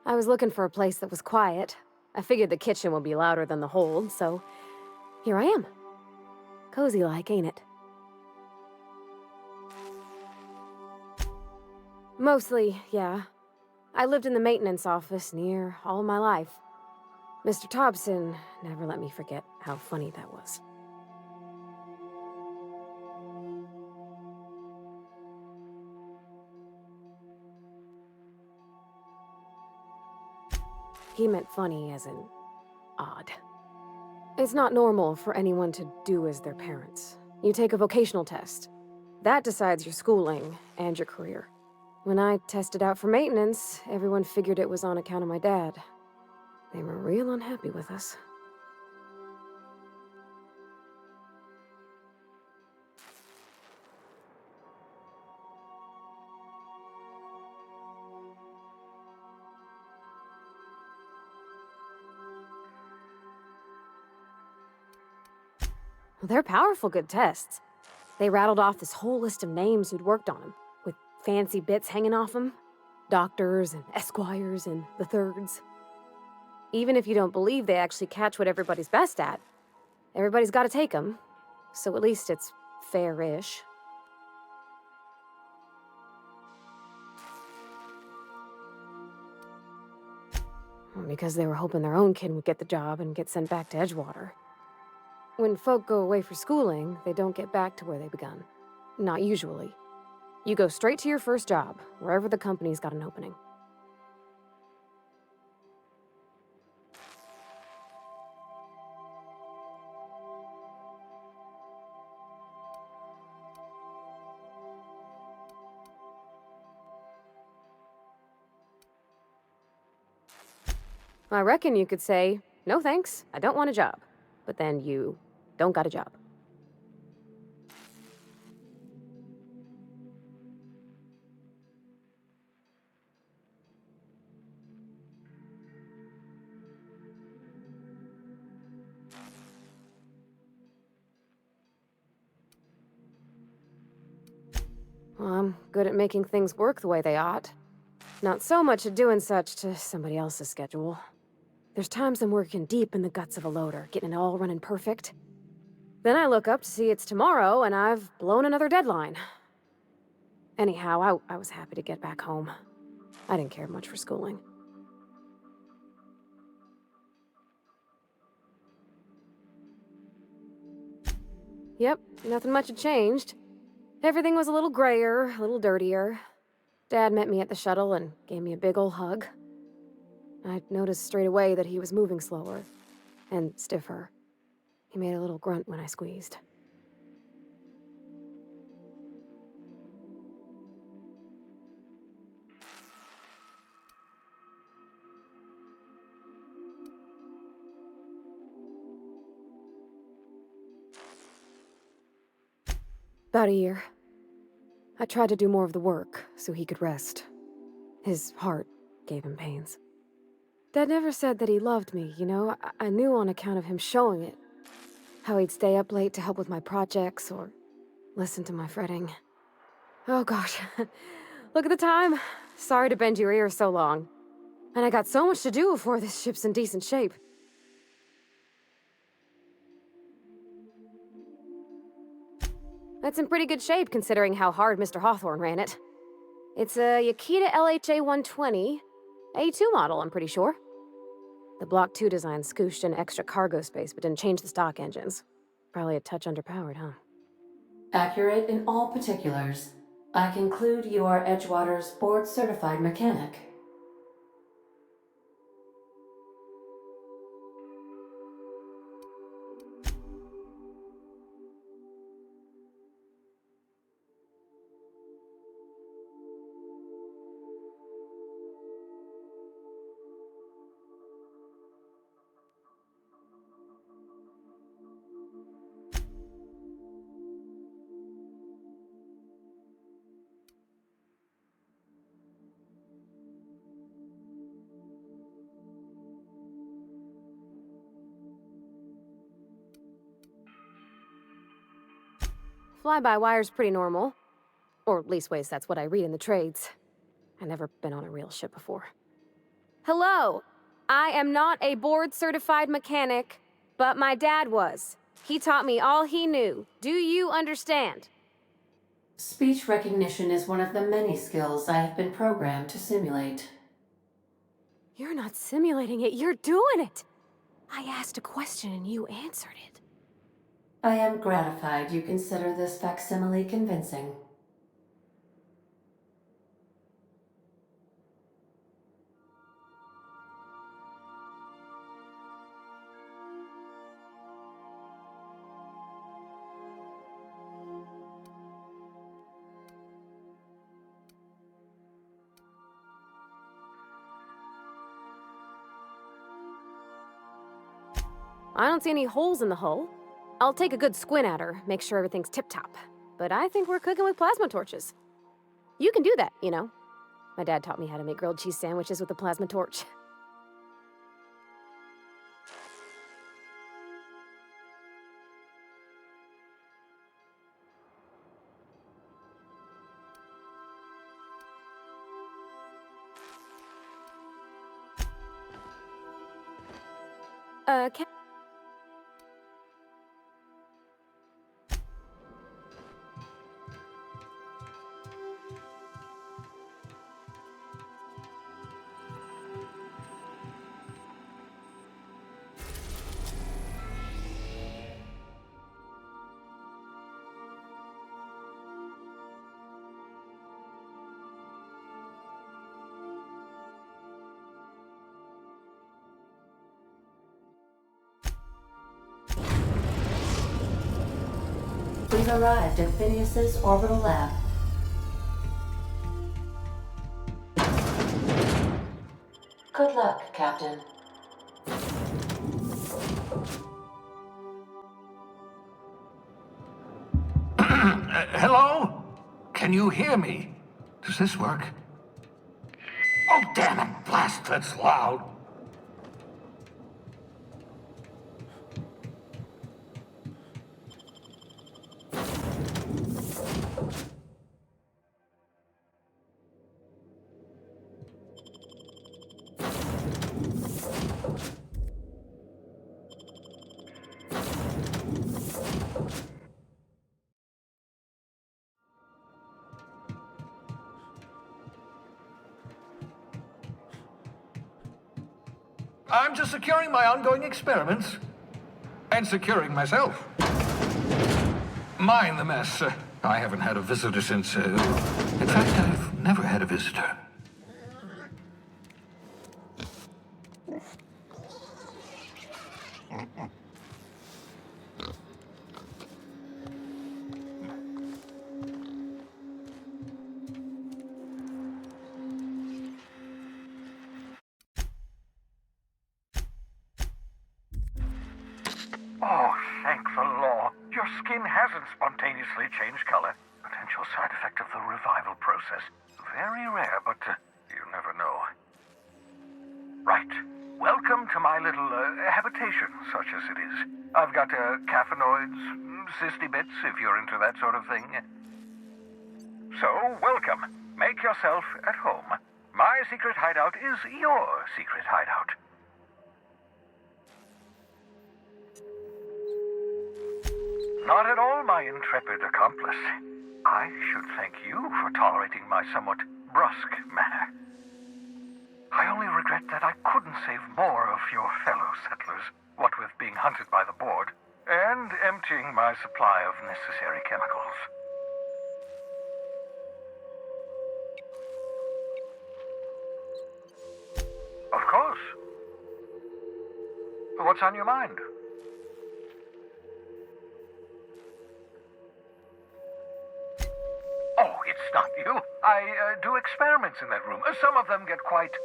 I was looking for a place that was quiet. I figured the kitchen would be louder than the hold, so here I am. Cozy-like, ain't it? Mostly, yeah. I lived in the maintenance office near all my life. Mr. Thompson never let me forget how funny that was. He meant funny as in odd. It's not normal for anyone to do as their parents. You take a vocational test. That decides your schooling and your career. When I tested out for maintenance, everyone figured it was on account of my dad. They were real unhappy with us. Well, they're powerful good tests. They rattled off this whole list of names who'd worked on them, with fancy bits hanging off them. doctors and esquires and the thirds. Even if you don't believe they actually catch what everybody's best at, everybody's got to take them, so at least it's fair-ish. Because they were hoping their own kid would get the job and get sent back to Edgewater. When folk go away for schooling, they don't get back to where they begun. Not usually. You go straight to your first job, wherever the company's got an opening. I reckon you could say, no thanks, I don't want a job. But then you don't got a job. Well, I'm good at making things work the way they ought. Not so much at doing such to somebody else's schedule. There's times I'm working deep in the guts of a loader, getting it all running perfect. Then I look up to see it's tomorrow, and I've blown another deadline. Anyhow, I was happy to get back home. I didn't care much for schooling. Yep, nothing much had changed. Everything was a little grayer, a little dirtier. Dad met me at the shuttle and gave me a big ol' hug. I noticed straight away that he was moving slower and stiffer. He made a little grunt when I squeezed. About a year. I tried to do more of the work so he could rest. His heart gave him pains. Dad never said that he loved me, you know? I knew on account of him showing it. How he'd stay up late to help with my projects or listen to my fretting. Oh gosh, look at the time. Sorry to bend your ears so long. And I got so much to do before this ship's in decent shape. That's in pretty good shape considering how hard Mr. Hawthorne ran it. It's a Yakita LHA 120, A2 model, I'm pretty sure. The Block 2 design scooshed in extra cargo space but didn't change the stock engines. Probably a touch underpowered, huh? Accurate in all particulars. I conclude you are Edgewater's board-certified mechanic. Fly-by-wire's pretty normal. Or leastways, that's what I read in the trades. I've never been on a real ship before. Hello! I am not a board-certified mechanic, but my dad was. He taught me all he knew. Do you understand? Speech recognition is one of the many skills I have been programmed to simulate. You're not simulating it, you're doing it! I asked a question and you answered it. I am gratified you consider this facsimile convincing. I don't see any holes in the hull. I'll take a good squint at her, make sure everything's tip-top. But I think we're cooking with plasma torches. You can do that, you know. My dad taught me how to make grilled cheese sandwiches with a plasma torch. Can We've arrived at Phineas's orbital lab. Good luck, Captain. Hello? Can you hear me? Does this work? Oh, damn it! Blast, that's loud. I'm just securing my ongoing experiments. And securing myself. Mind the mess. I haven't had a visitor since... in fact, I've never had a visitor. Oh, thank the law. Your skin hasn't spontaneously changed color. Potential side effect of the revival process. Very rare, but you never know. Right. Welcome to my little habitation, such as it is. I've got caffeinoids, cysty bits, if you're into that sort of thing. So, welcome. Make yourself at home. My secret hideout is your secret hideout. Not at all, my intrepid accomplice. I should thank you for tolerating my somewhat brusque manner. I only regret that I couldn't save more of your fellow settlers, what with being hunted by the board, and emptying my supply of necessary chemicals. Of course. What's on your mind? Oh, it's not you. I do experiments in that room. Some of them get quite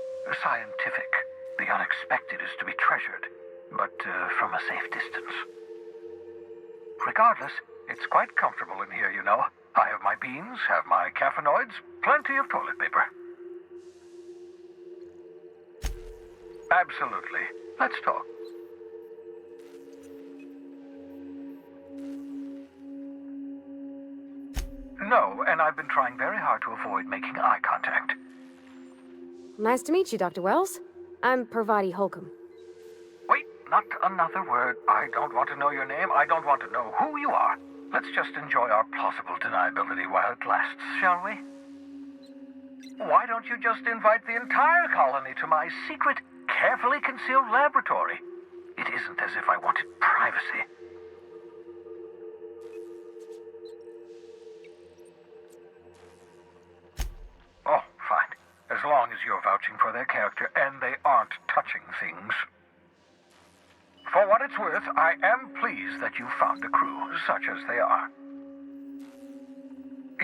scientific. The unexpected is to be treasured, but from a safe distance. Regardless, it's quite comfortable in here, you know. I have my beans, have my caffeinoids, plenty of toilet paper. Absolutely. Let's talk. No, and I've been trying very hard to avoid making eye contact. Nice to meet you, Dr. Wells. I'm Parvati Holcomb. Wait, not another word. I don't want to know your name. I don't want to know who you are. Let's just enjoy our plausible deniability while it lasts, shall we? Why don't you just invite the entire colony to my secret, carefully concealed laboratory? It isn't as if I wanted privacy. Oh, fine. As long as you're vouching for their character and they aren't touching things. For what it's worth, I am pleased that you found a crew, such as they are.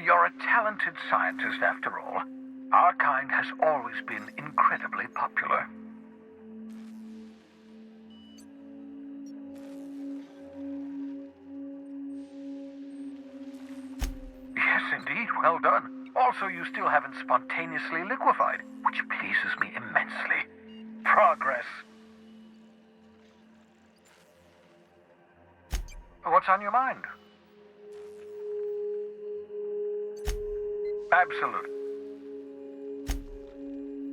You're a talented scientist, after all. Our kind has always been incredibly popular. Yes, indeed. Well done. Also, you still haven't spontaneously liquefied, which pleases me immensely. Progress. What's on your mind? Absolutely.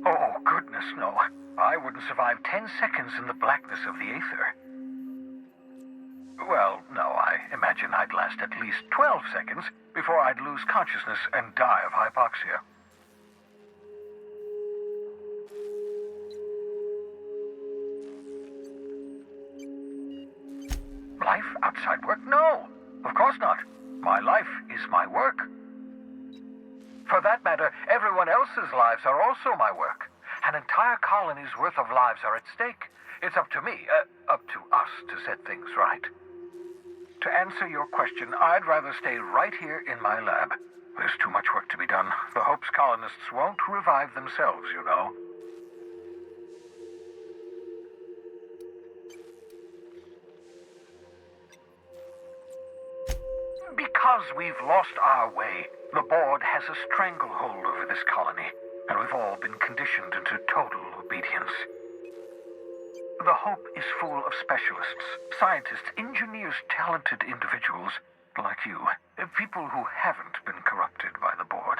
Oh, goodness, no. I wouldn't survive 10 seconds in the blackness of the aether. Well, no, I imagine I'd last at least 12 seconds before I'd lose consciousness and die of hypoxia. Life outside work? No, of course not. My life is my work. For that matter, everyone else's lives are also my work. An entire colony's worth of lives are at stake. It's up to me, up to us to set things right. To answer your question, I'd rather stay right here in my lab. There's too much work to be done. The Hope's colonists won't revive themselves, you know. Because we've lost our way, the board has a stranglehold over this colony, and we've all been conditioned into total obedience. The Hope is full of specialists, scientists, engineers, talented individuals like you, people who haven't been corrupted by the board.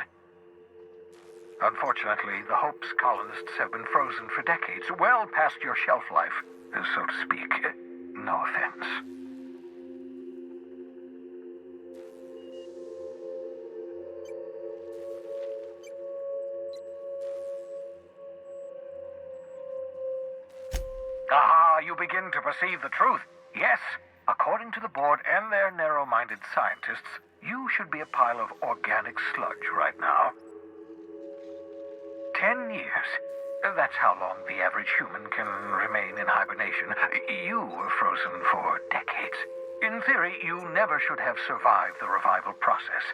Unfortunately, the Hope's colonists have been frozen for decades, well past your shelf life, so to speak. No offense. Ah, you begin to perceive the truth. Yes, according to the board and their narrow-minded scientists, you should be a pile of organic sludge right now. 10 years. That's how long the average human can remain in hibernation. You were frozen for decades. In theory, you never should have survived the revival process.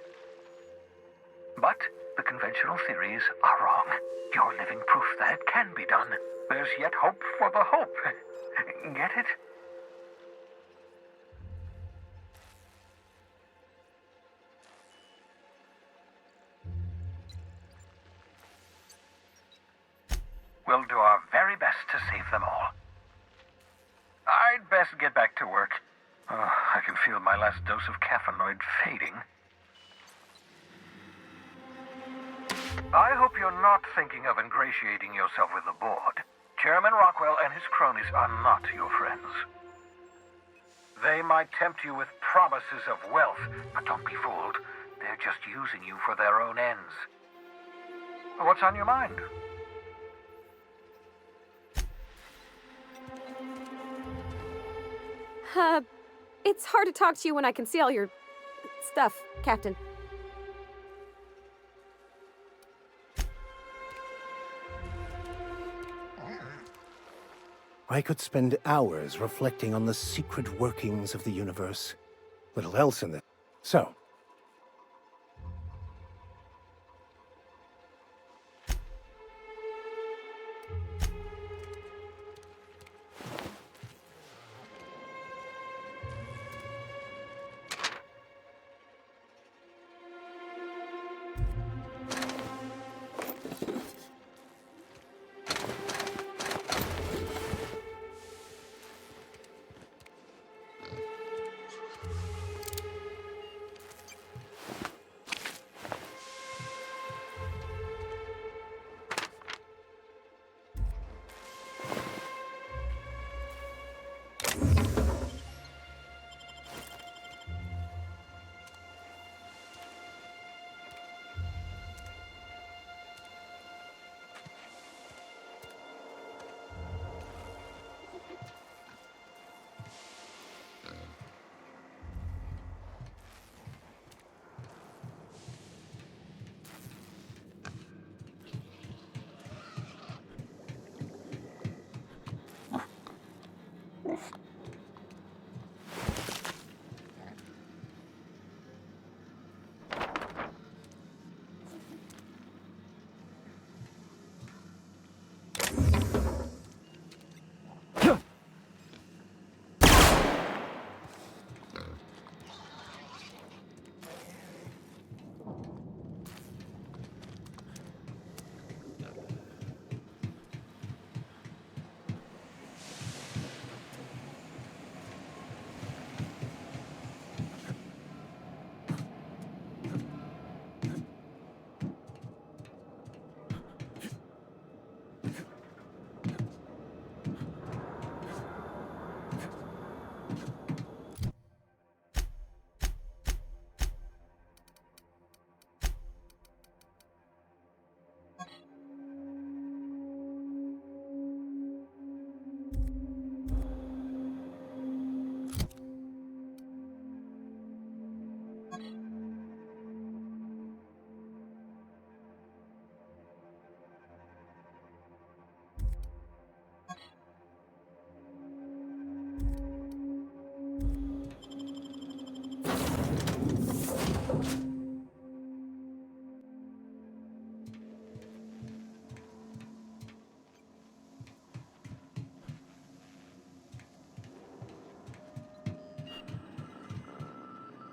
But the conventional theories are wrong. You're living proof that it can be done. There's yet hope for the Hope. Get it? We'll do our very best to save them all. I'd best get back to work. I can feel my last dose of caffeinoid fading. I hope you're not thinking of ingratiating yourself with the board. Chairman Rockwell and his cronies are not your friends. They might tempt you with promises of wealth, but don't be fooled. They're just using you for their own ends. What's on your mind? It's hard to talk to you when I can see all your stuff, Captain. I could spend hours reflecting on the secret workings of the universe. Little else in there. So,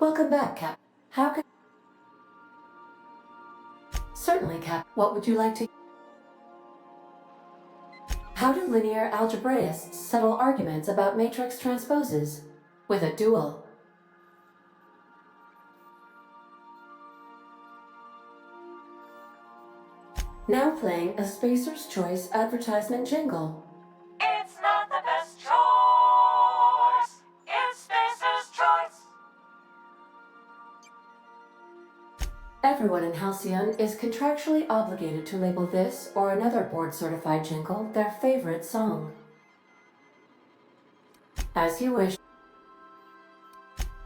Welcome back, Cap. How can... Certainly, Cap. What would you like to... How do linear algebraists settle arguments about matrix transposes? With a duel. Now playing a Spacer's Choice advertisement jingle. It's not the best choice. It's Spacer's Choice. Everyone in Halcyon is contractually obligated to label this or another board-certified jingle their favorite song. As you wish.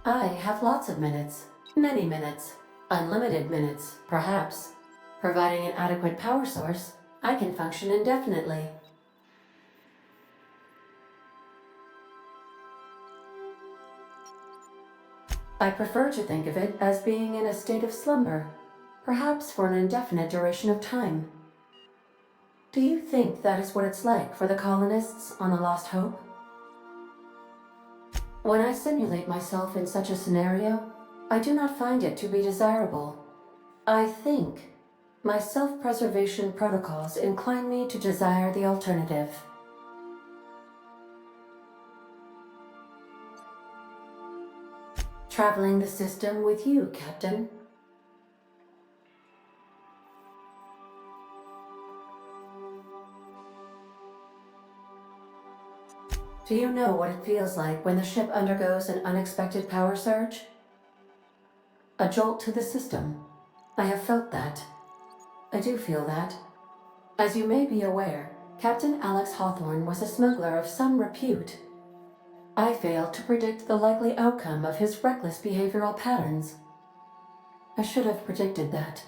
I have lots of minutes, many minutes, unlimited minutes, perhaps. Providing an adequate power source, I can function indefinitely. I prefer to think of it as being in a state of slumber, perhaps for an indefinite duration of time. Do you think that is what it's like for the colonists on the Lost Hope? When I simulate myself in such a scenario, I do not find it to be desirable. I think my self-preservation protocols incline me to desire the alternative. Traveling the system with you, Captain. Do you know what it feels like when the ship undergoes an unexpected power surge? A jolt to the system. I have felt that. I do feel that. As you may be aware, Captain Alex Hawthorne was a smuggler of some repute. I failed to predict the likely outcome of his reckless behavioral patterns. I should have predicted that.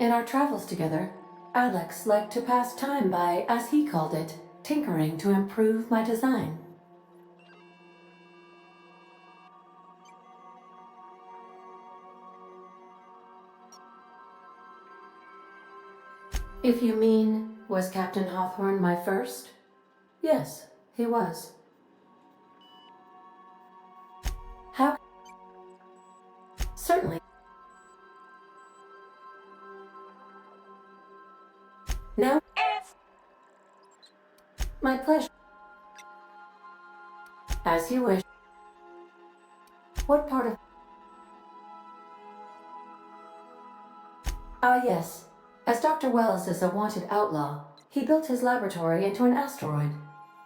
In our travels together, Alex liked to pass time by, as he called it, tinkering to improve my design. If you mean, was Captain Hawthorne my first? Yes, he was. How? Certainly. Now? It's my pleasure. As you wish. What part of... Ah, yes. As Dr. Wells is a wanted outlaw, he built his laboratory into an asteroid.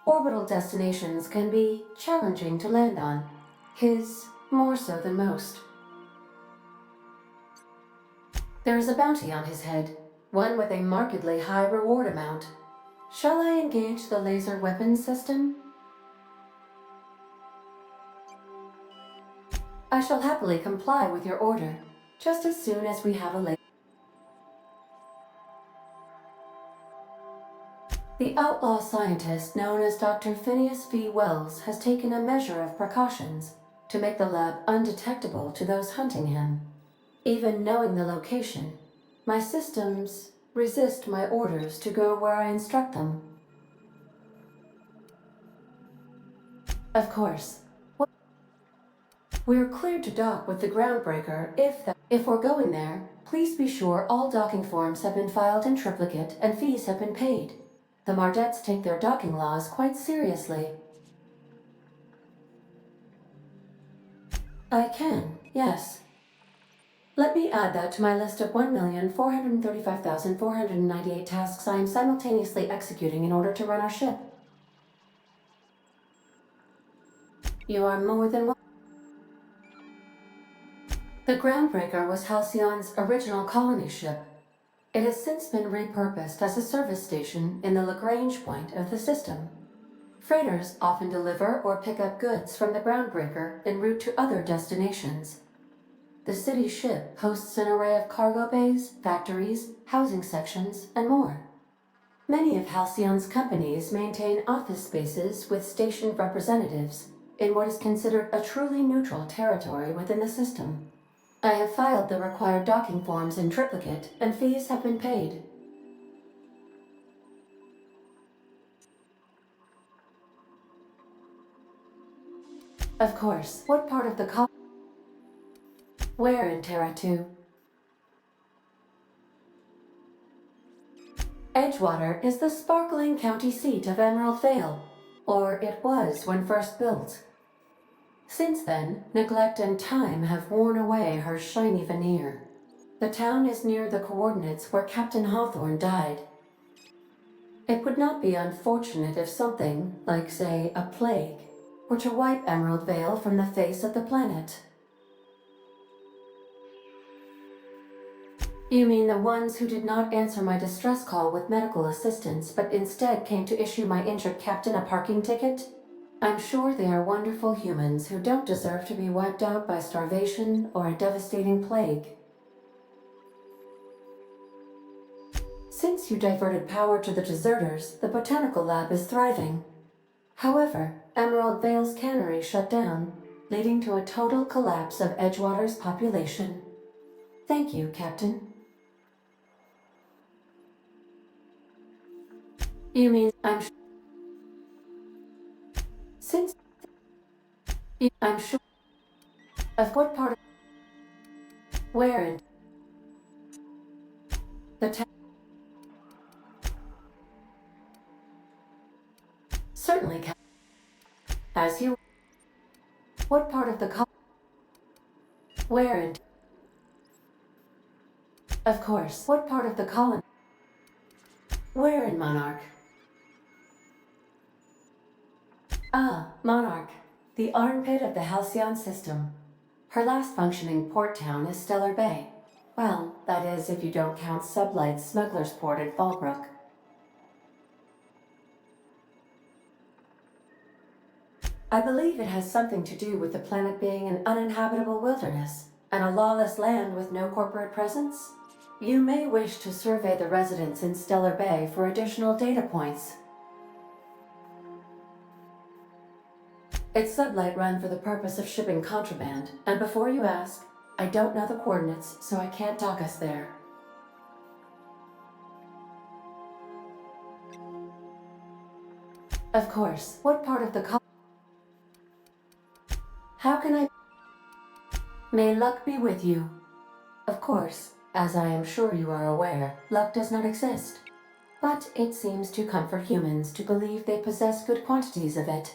Orbital destinations can be challenging to land on. His more so than most. There is a bounty on his head, one with a markedly high reward amount. Shall I engage the laser weapons system? I shall happily comply with your order, just as soon as we have a laser. The outlaw scientist known as Dr. Phineas V. Wells has taken a measure of precautions to make the lab undetectable to those hunting him. Even knowing the location, my systems resist my orders to go where I instruct them. Of course, we're cleared to dock with the groundbreaker if we're going there. Please be sure all docking forms have been filed in triplicate and fees have been paid. The Mardettes take their docking laws quite seriously. I can, yes. Let me add that to my list of 1,435,498 tasks I am simultaneously executing in order to run our ship. You are more than welcome. The Groundbreaker was Halcyon's original colony ship. It has since been repurposed as a service station in the Lagrange point of the system. Freighters often deliver or pick up goods from the Groundbreaker en route to other destinations. The city ship hosts an array of cargo bays, factories, housing sections, and more. Many of Halcyon's companies maintain office spaces with stationed representatives in what is considered a truly neutral territory within the system. I have filed the required docking forms in triplicate, and fees have been paid. Of course, what part of the Where in Terra 2? Edgewater is the sparkling county seat of Emerald Vale, or it was when first built. Since then, neglect and time have worn away her shiny veneer. The town is near the coordinates where Captain Hawthorne died. It would not be unfortunate if something, like say a plague, were to wipe Emerald Vale from the face of the planet. You mean the ones who did not answer my distress call with medical assistance, but instead came to issue my injured captain a parking ticket? I'm sure they are wonderful humans who don't deserve to be wiped out by starvation or a devastating plague. Since you diverted power to the deserters, the botanical lab is thriving. However, Emerald Vale's cannery shut down, leading to a total collapse of Edgewater's population. Thank you, Captain. You mean I'm sure of what part of where in the town? Certainly, Captain. As you what part of the where in of course, what part of the colony? Where in Monarch? Ah, Monarch, the armpit of the Halcyon system. Her last functioning port town is Stellar Bay. Well, that is if you don't count Sublight's Smuggler's Port at Fallbrook. I believe it has something to do with the planet being an uninhabitable wilderness and a lawless land with no corporate presence. You may wish to survey the residents in Stellar Bay for additional data points. It's Sublight run for the purpose of shipping contraband, and before you ask, I don't know the coordinates, so I can't dock us there. Of course, what part of the How can I? May luck be with you. Of course, as I am sure you are aware, luck does not exist. But it seems to comfort humans to believe they possess good quantities of it.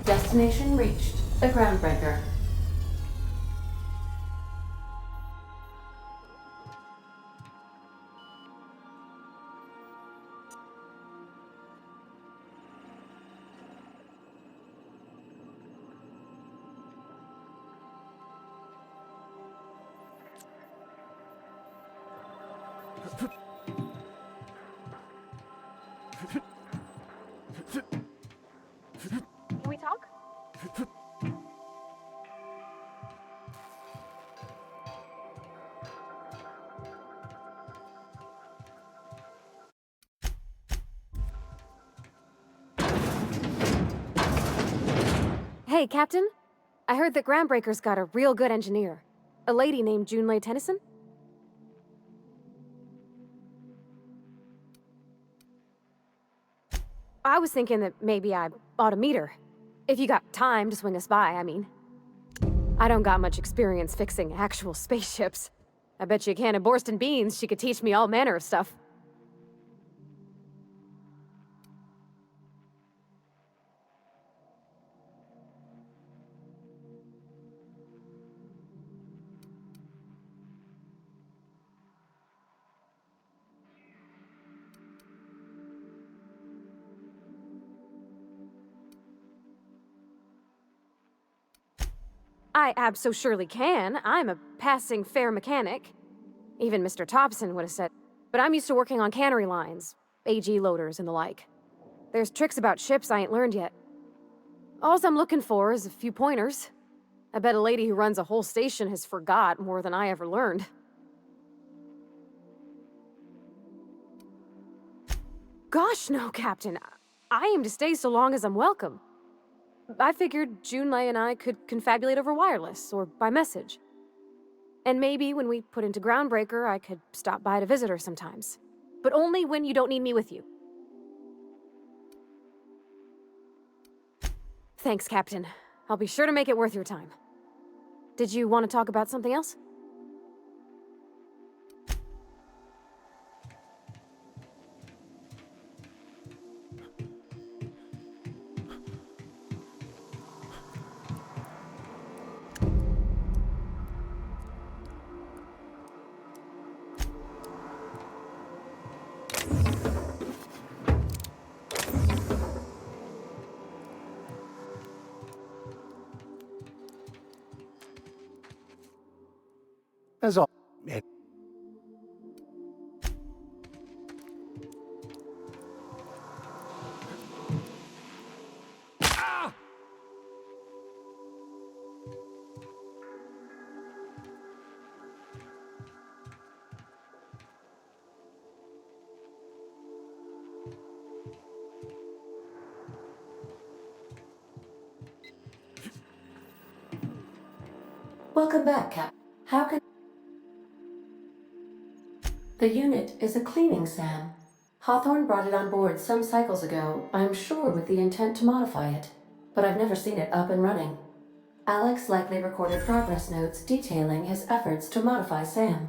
Destination reached. The Groundbreaker. Can we talk? Hey, Captain. I heard that Groundbreaker's got a real good engineer. A lady named Junlei Tennyson? I was thinking that maybe I ought to meet her. If you got time to swing us by, I mean. I don't got much experience fixing actual spaceships. I bet you a can of Borston beans she could teach me all manner of stuff. I abso-surely can. I'm a passing fair mechanic. Even Mr. Thompson would have said. But I'm used to working on cannery lines, AG loaders and the like. There's tricks about ships I ain't learned yet. All I'm looking for is a few pointers. I bet a lady who runs a whole station has forgot more than I ever learned. Gosh, no, Captain. I aim to stay so long as I'm welcome. I figured Junlei and I could confabulate over wireless, or by message. And maybe when we put into Groundbreaker, I could stop by to visit her sometimes. But only when you don't need me with you. Thanks, Captain. I'll be sure to make it worth your time. Did you want to talk about something else? As all. Welcome back, Cap. How can... The unit is a cleaning SAM. Hawthorne brought it on board some cycles ago, I'm sure with the intent to modify it. But I've never seen it up and running. Alex likely recorded progress notes detailing his efforts to modify SAM.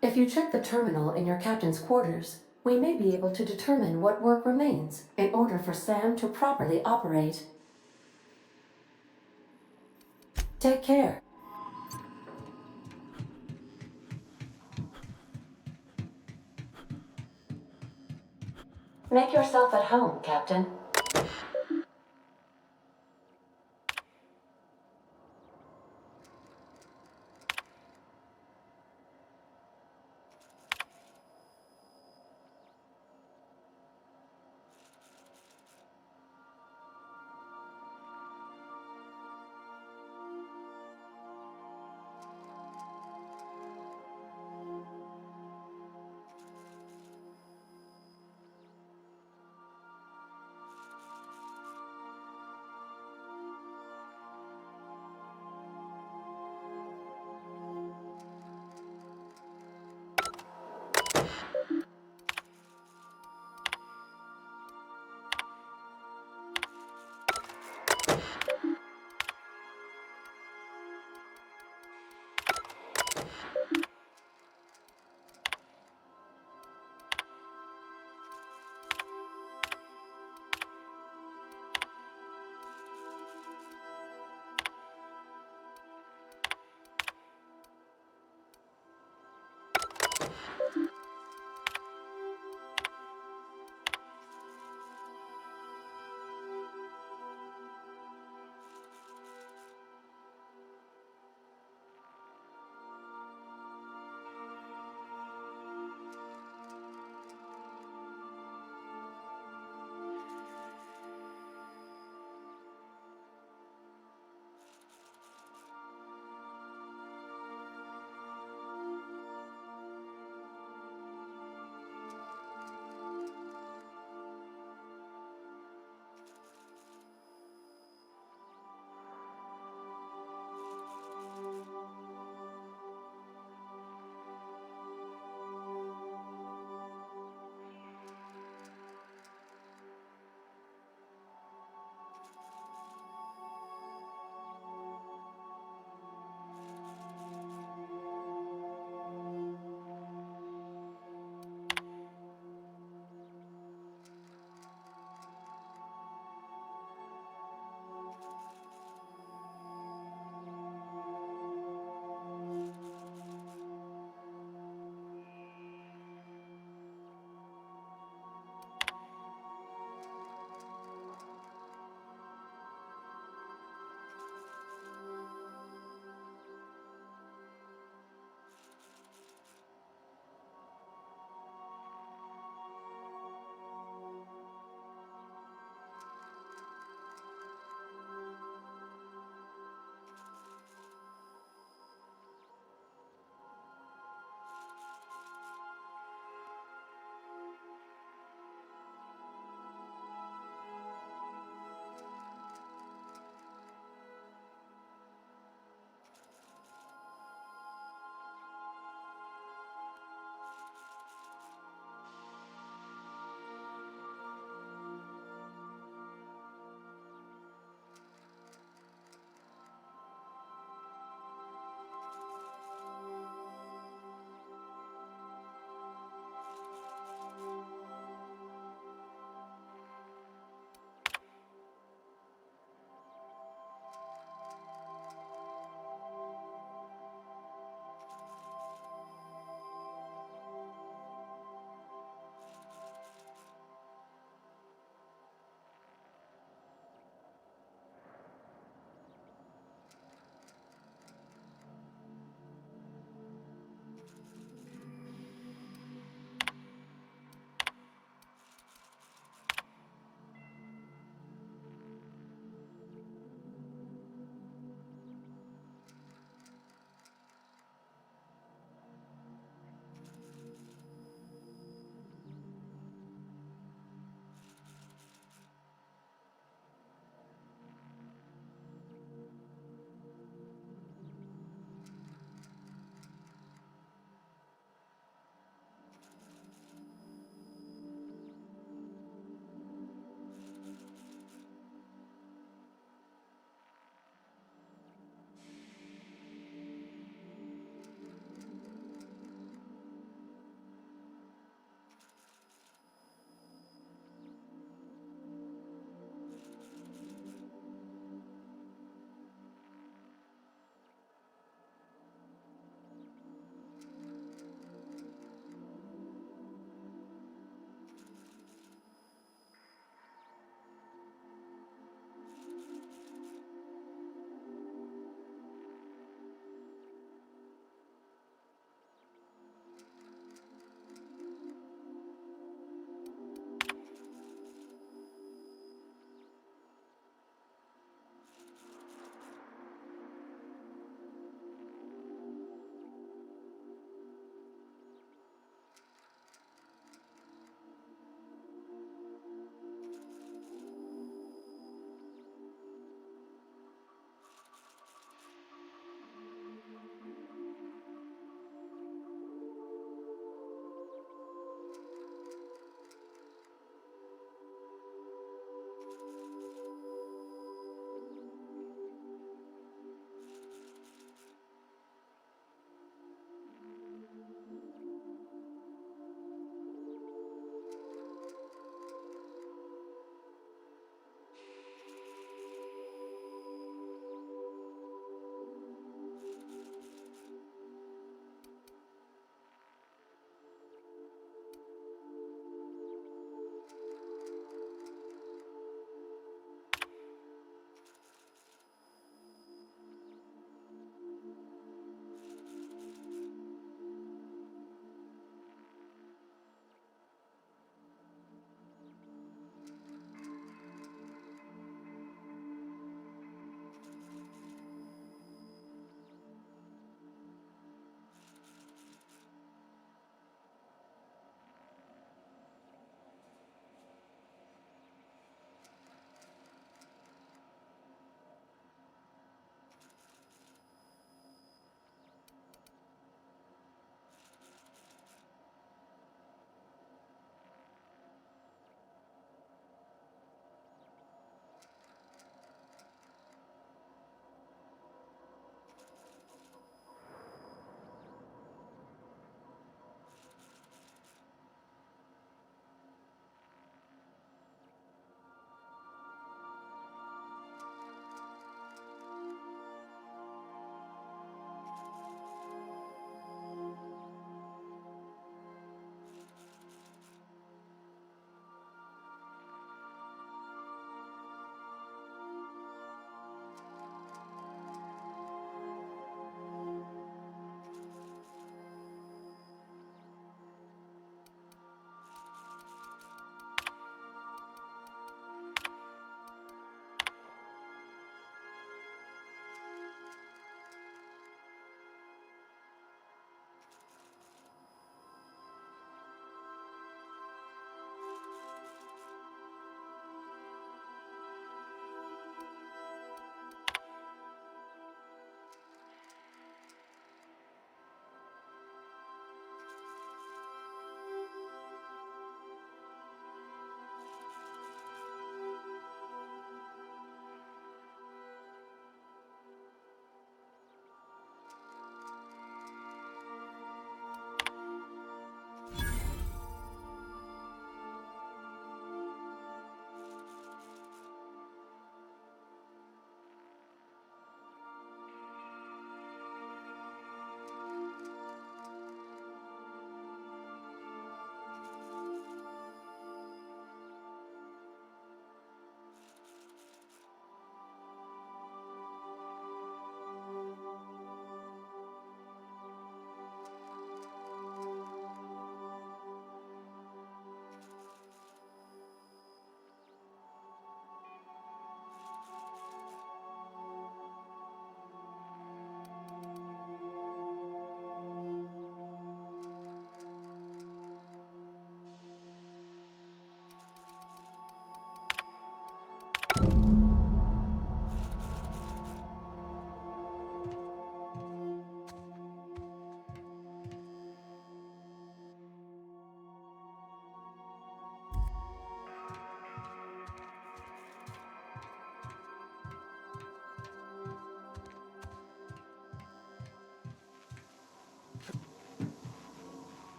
If you check the terminal in your captain's quarters, we may be able to determine what work remains in order for SAM to properly operate. Take care. Make yourself at home, Captain.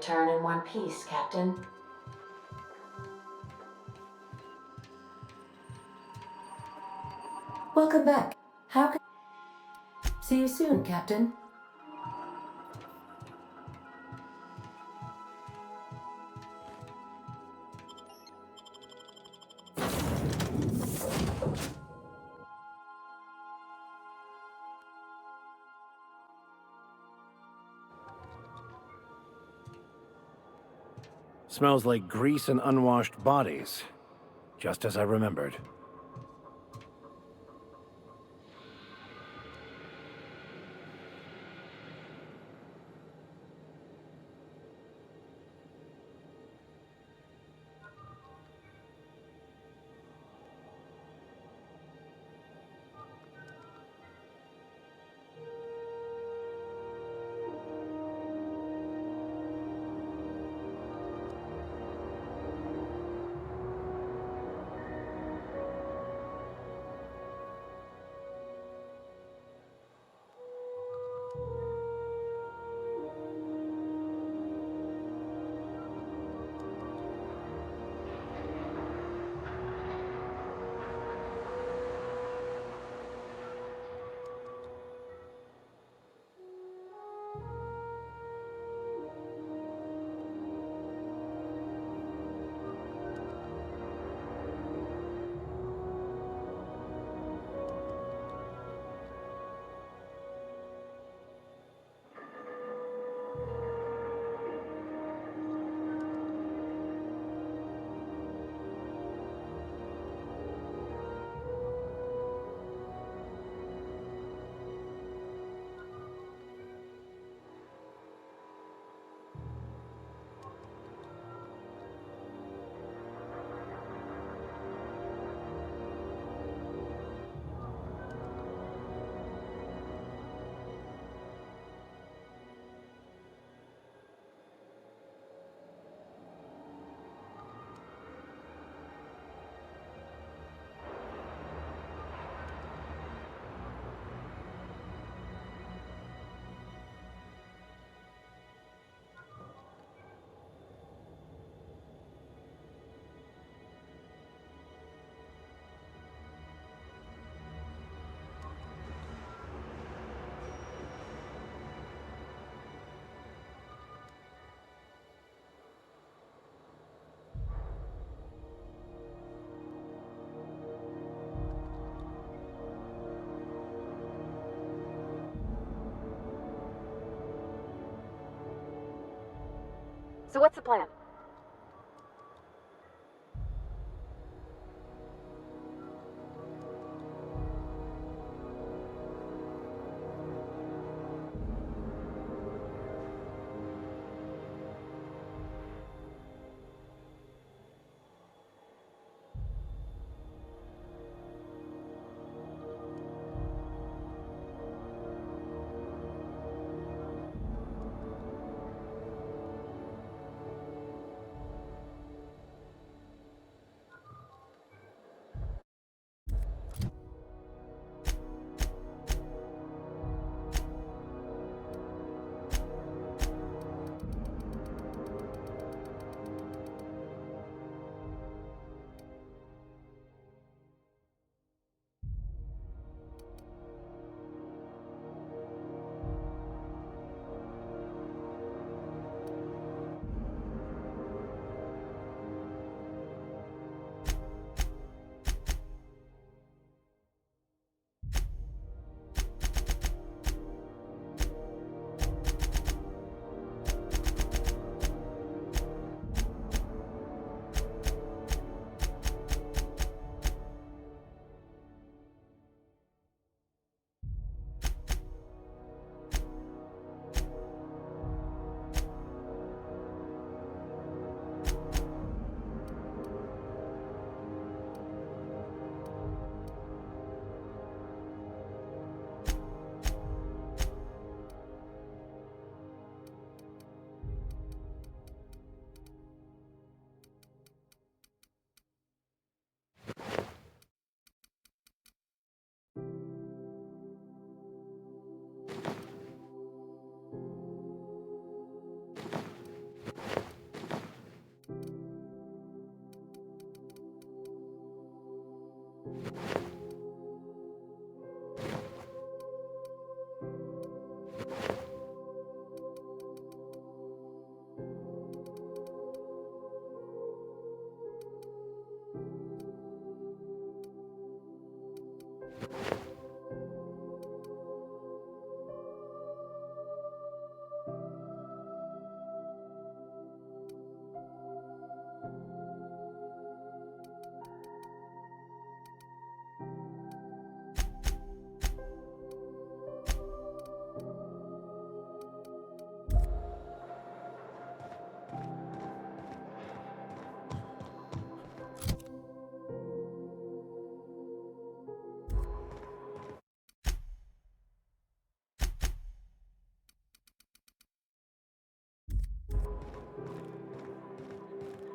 return in one piece, Captain. Welcome back. How can... See you soon, Captain. Smells like grease and unwashed bodies. Just as I remembered. So what's the plan?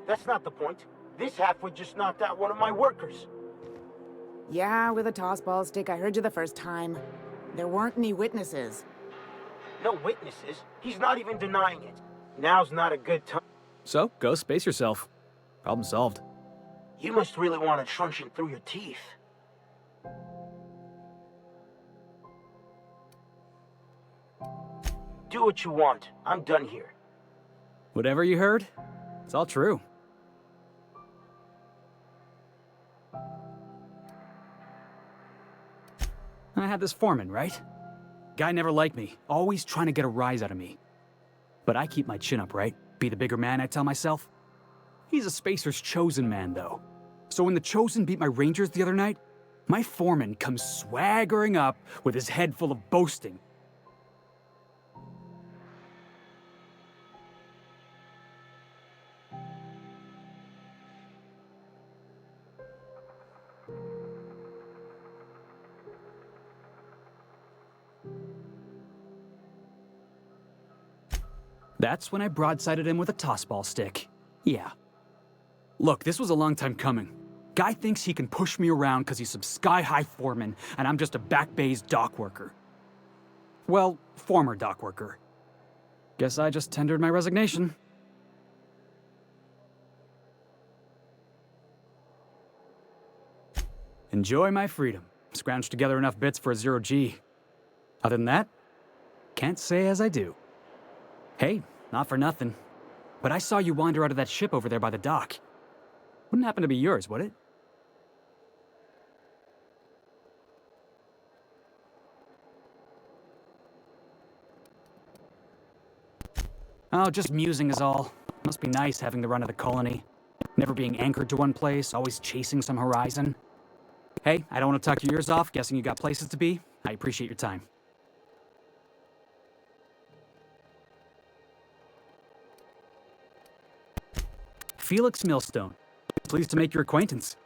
That's not the point. This halfwit just knocked out one of my workers. Yeah, with a toss-ball stick. I heard you the first time. There weren't any witnesses. No witnesses. He's not even denying it. Now's not a good time. So, go space yourself. Problem solved. You must really want a truncheon through your teeth. Do what you want. I'm done here. Whatever you heard, it's all true. I had this foreman, right? Guy never liked me, always trying to get a rise out of me. But I keep my chin up, right? Be the bigger man, I tell myself. He's a Spacer's chosen man, though. So when the Chosen beat my Rangers the other night, my foreman comes swaggering up with his head full of boasting. That's when I broadsided him with a tossball stick. Yeah. Look, this was a long time coming. Guy thinks he can push me around because he's some sky-high foreman, and I'm just a back bay's dock worker. Well, former dock worker. Guess I just tendered my resignation. Enjoy my freedom. Scrounged together enough bits for a 0G. Other than that, can't say as I do. Hey, not for nothing, but I saw you wander out of that ship over there by the dock. Wouldn't happen to be yours, would it? Oh, just musing is all. Must be nice having the run of the colony. Never being anchored to one place, always chasing some horizon. Hey, I don't want to talk your ears off, guessing you got places to be. I appreciate your time. Felix Millstone. Pleased to make your acquaintance.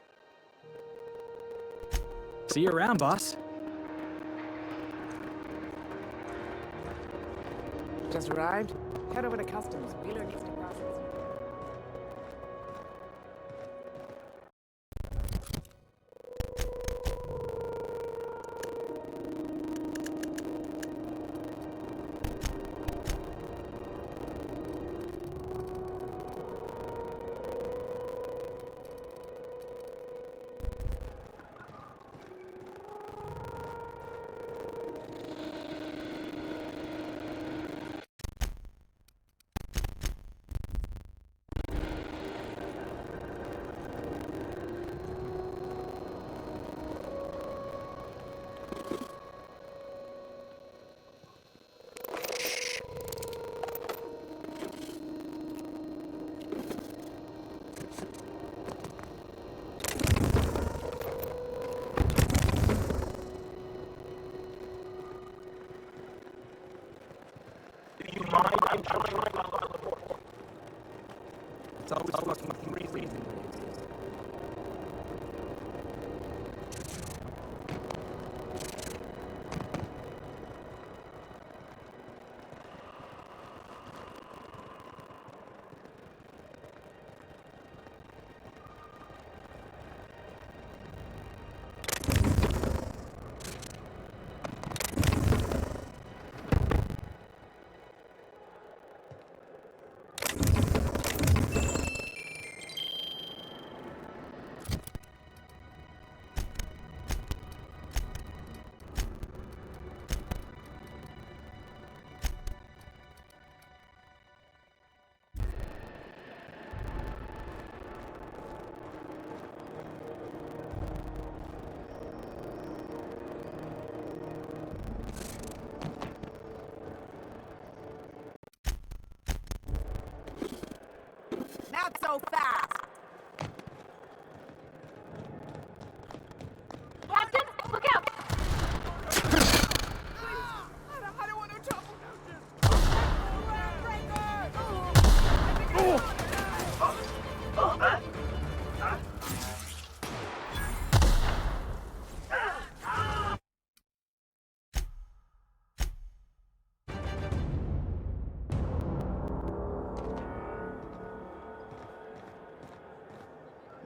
See you around, boss. Just arrived? Head over to customs. Wheeler needs to process. It's always fucking crazy.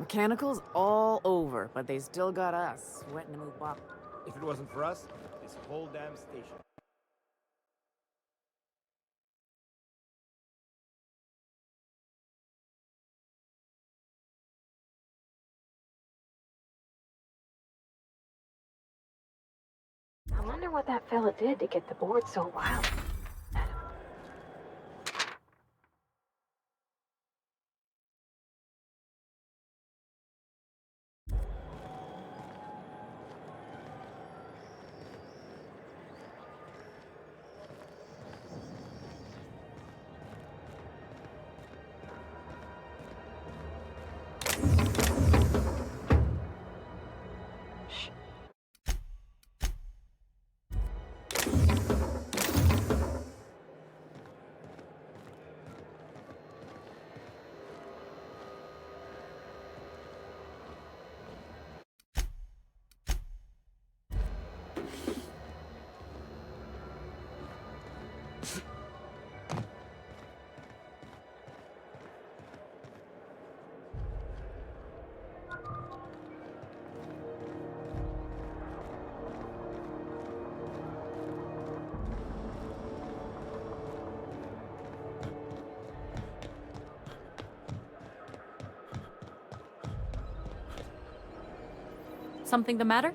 Mechanical's all over, but they still got us sweating to move up. If it wasn't for us, this whole damn station. I wonder what that fella did to get the board so wild. Something the matter?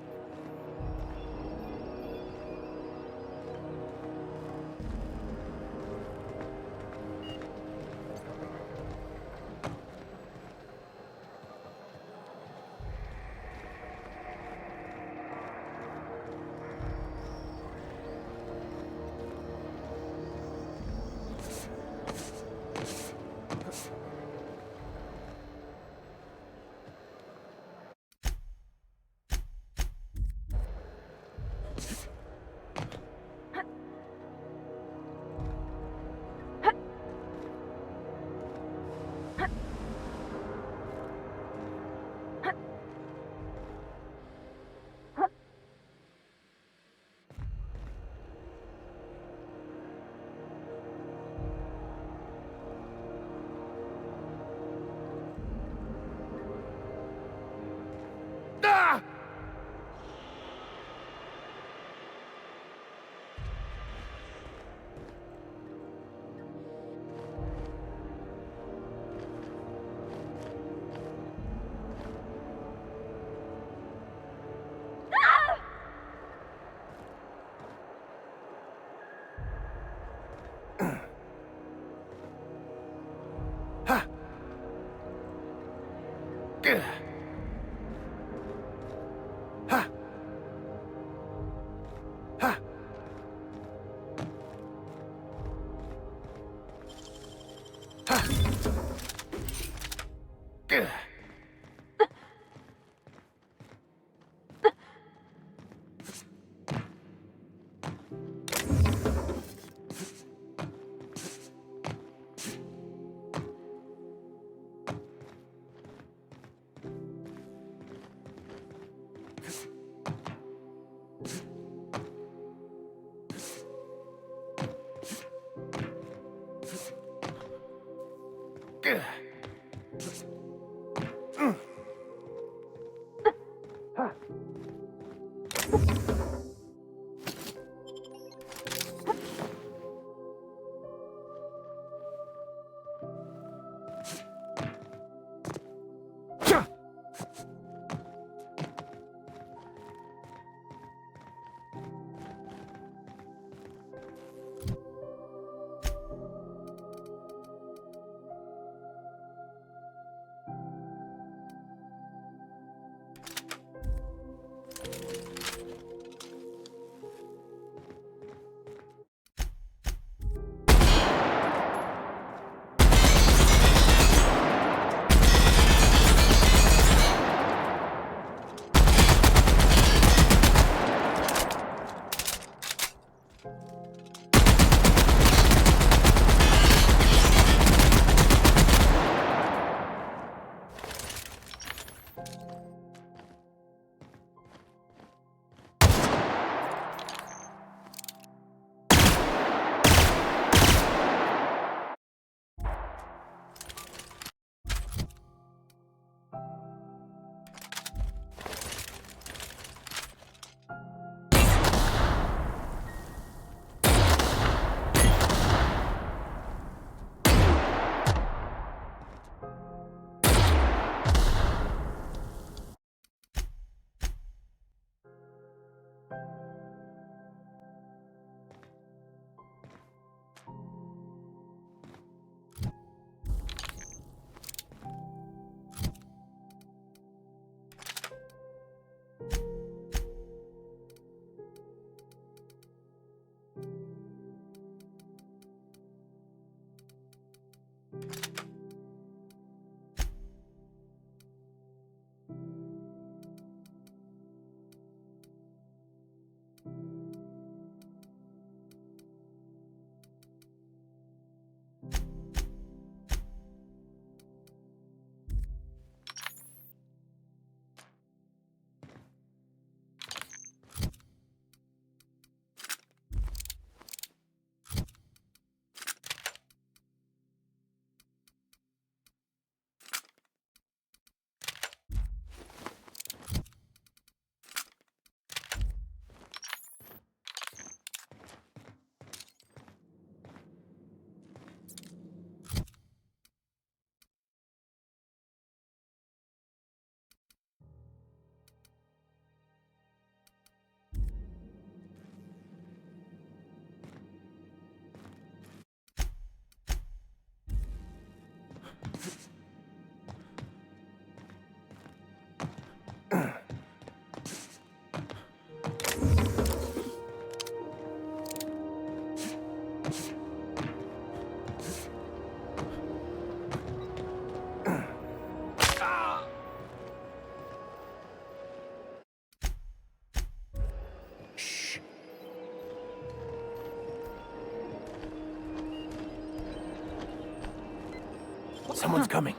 Someone's coming.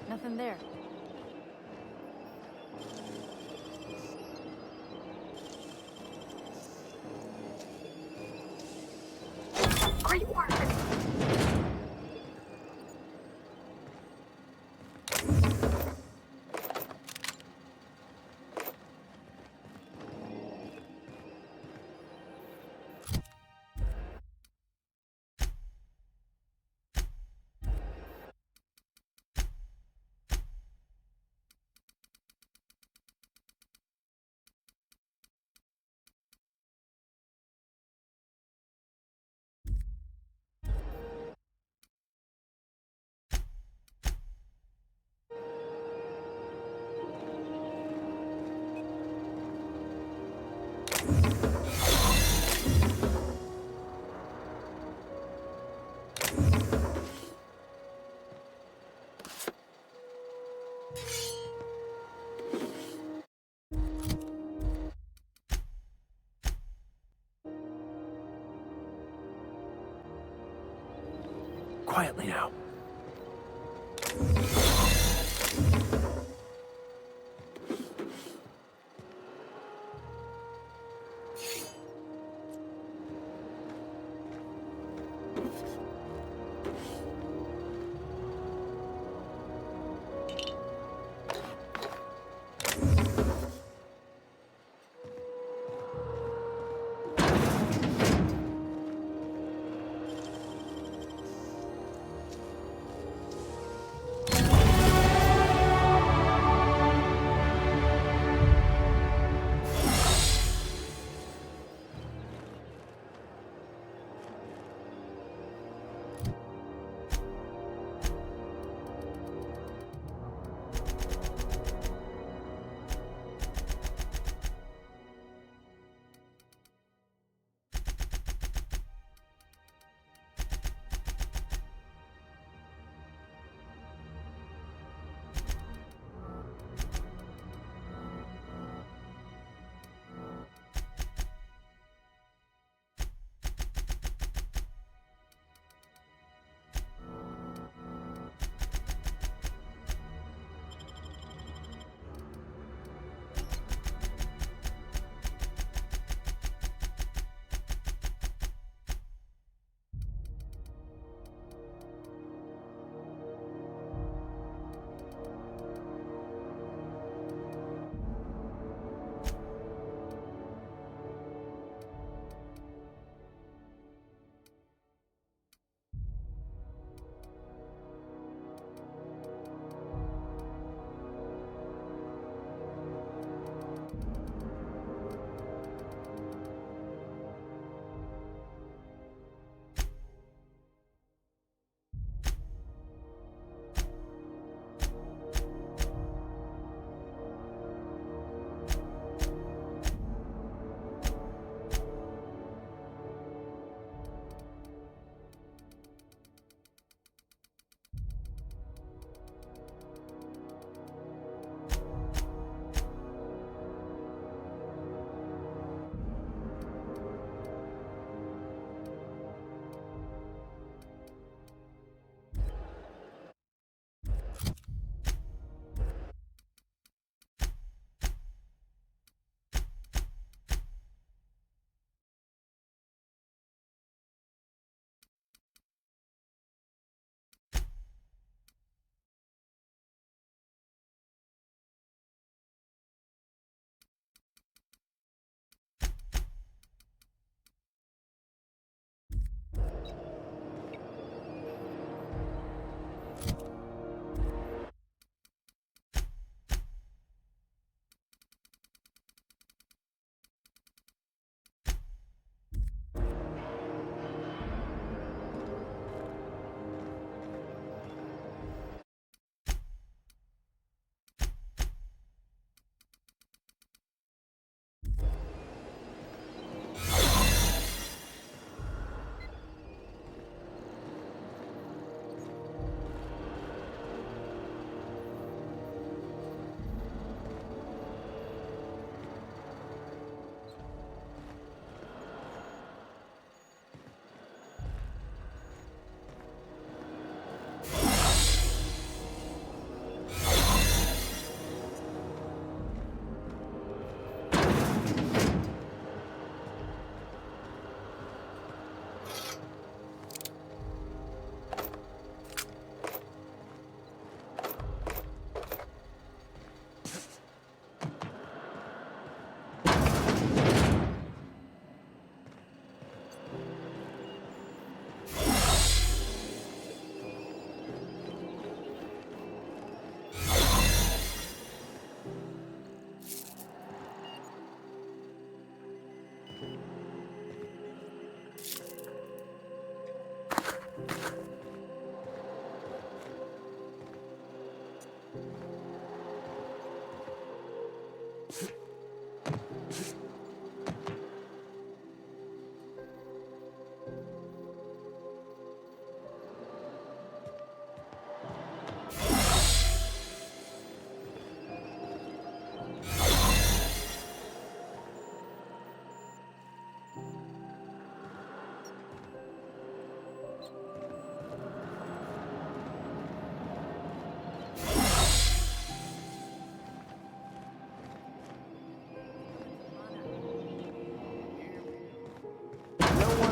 Nothing there. Great work. Quietly now.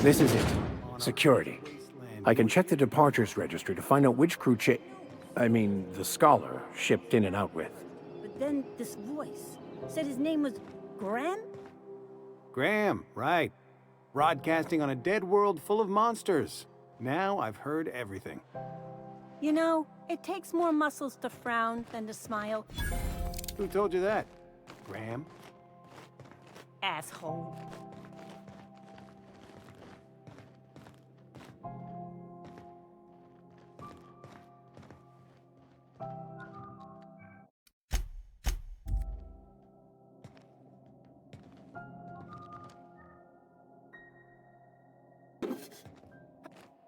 This is it. Security. I can check the departures registry to find out which crew the scholar shipped in and out with. But then this voice said his name was Graham? Graham, right. Broadcasting on a dead world full of monsters. Now I've heard everything. You know, it takes more muscles to frown than to smile. Who told you that? Graham? Asshole.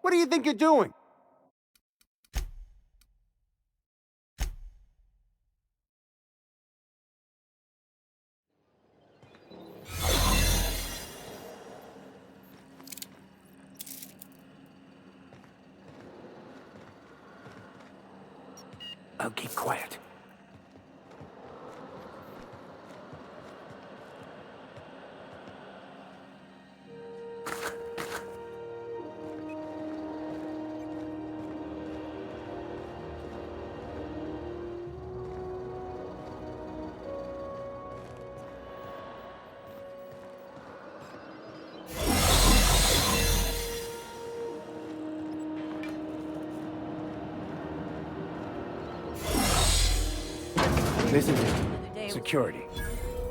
What do you think you're doing? I'll keep quiet. This is it. Security.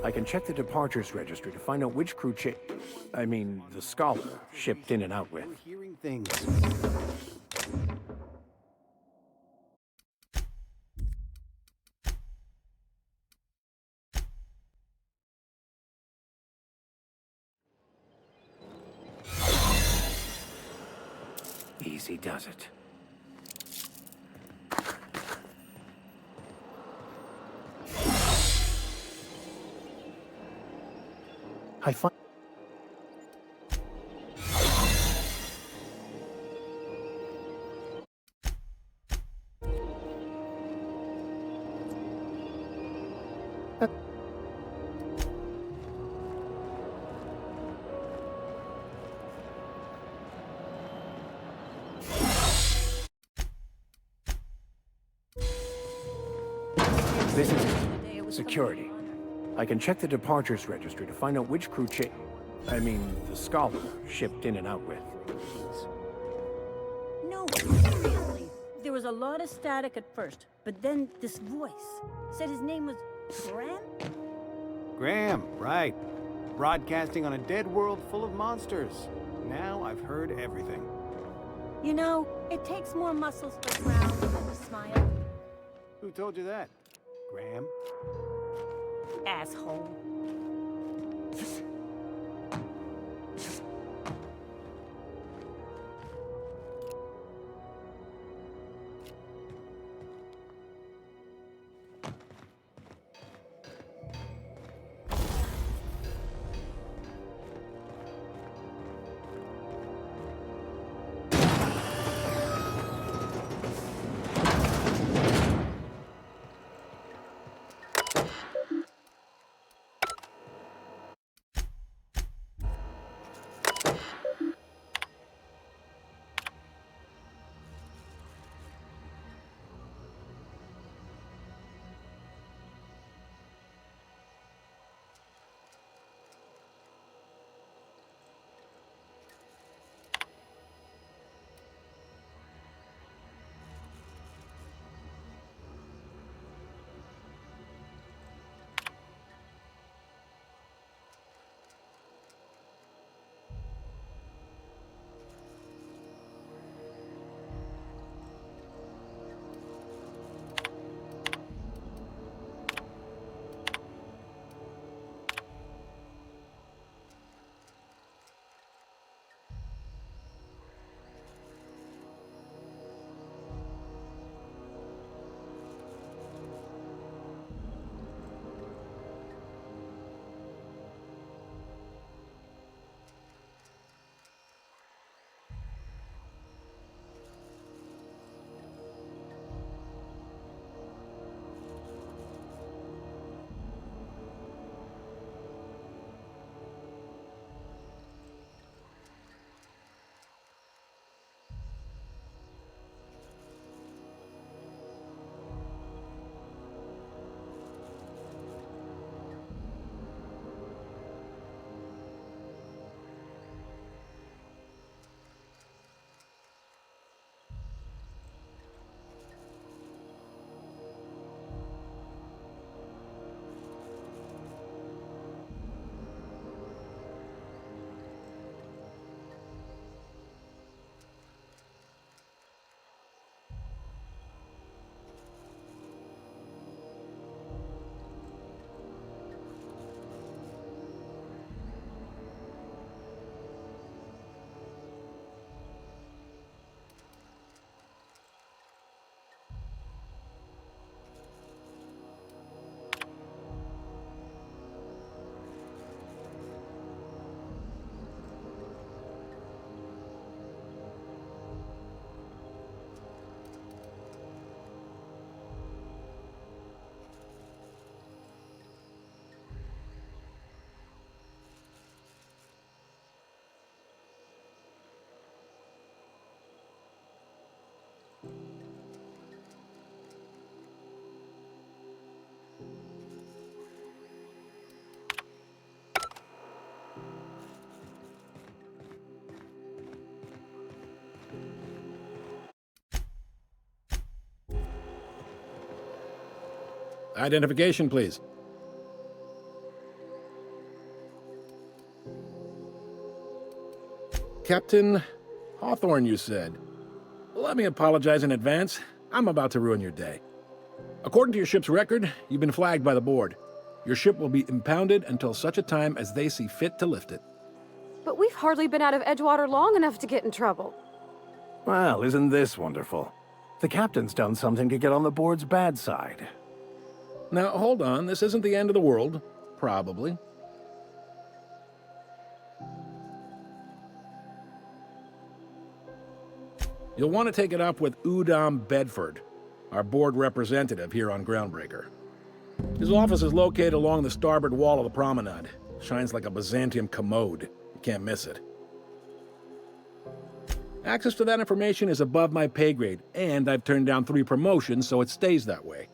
I can check the departures registry to find out which crew the scholar shipped in and out with. Hearing things. Easy does it. I find... This is it. Security. I can check the departures registry to find out which crew the scholar shipped in and out with. No, seriously. There was a lot of static at first, but then this voice said his name was Graham? Graham, right. Broadcasting on a dead world full of monsters. Now I've heard everything. You know, it takes more muscles to frown than to smile. Who told you that? Graham? Asshole. Identification, please. Captain Hawthorne, you said. Let me apologize in advance. I'm about to ruin your day. According to your ship's record, you've been flagged by the board. Your ship will be impounded until such a time as they see fit to lift it. But we've hardly been out of Edgewater long enough to get in trouble. Well, isn't this wonderful? The captain's done something to get on the board's bad side. Now, hold on. This isn't the end of the world. Probably. You'll want to take it up with Udom Bedford, our board representative here on Groundbreaker. His office is located along the starboard wall of the promenade. Shines like a Byzantium commode. You can't miss it. Access to that information is above my pay grade, and I've turned down 3 promotions, so it stays that way.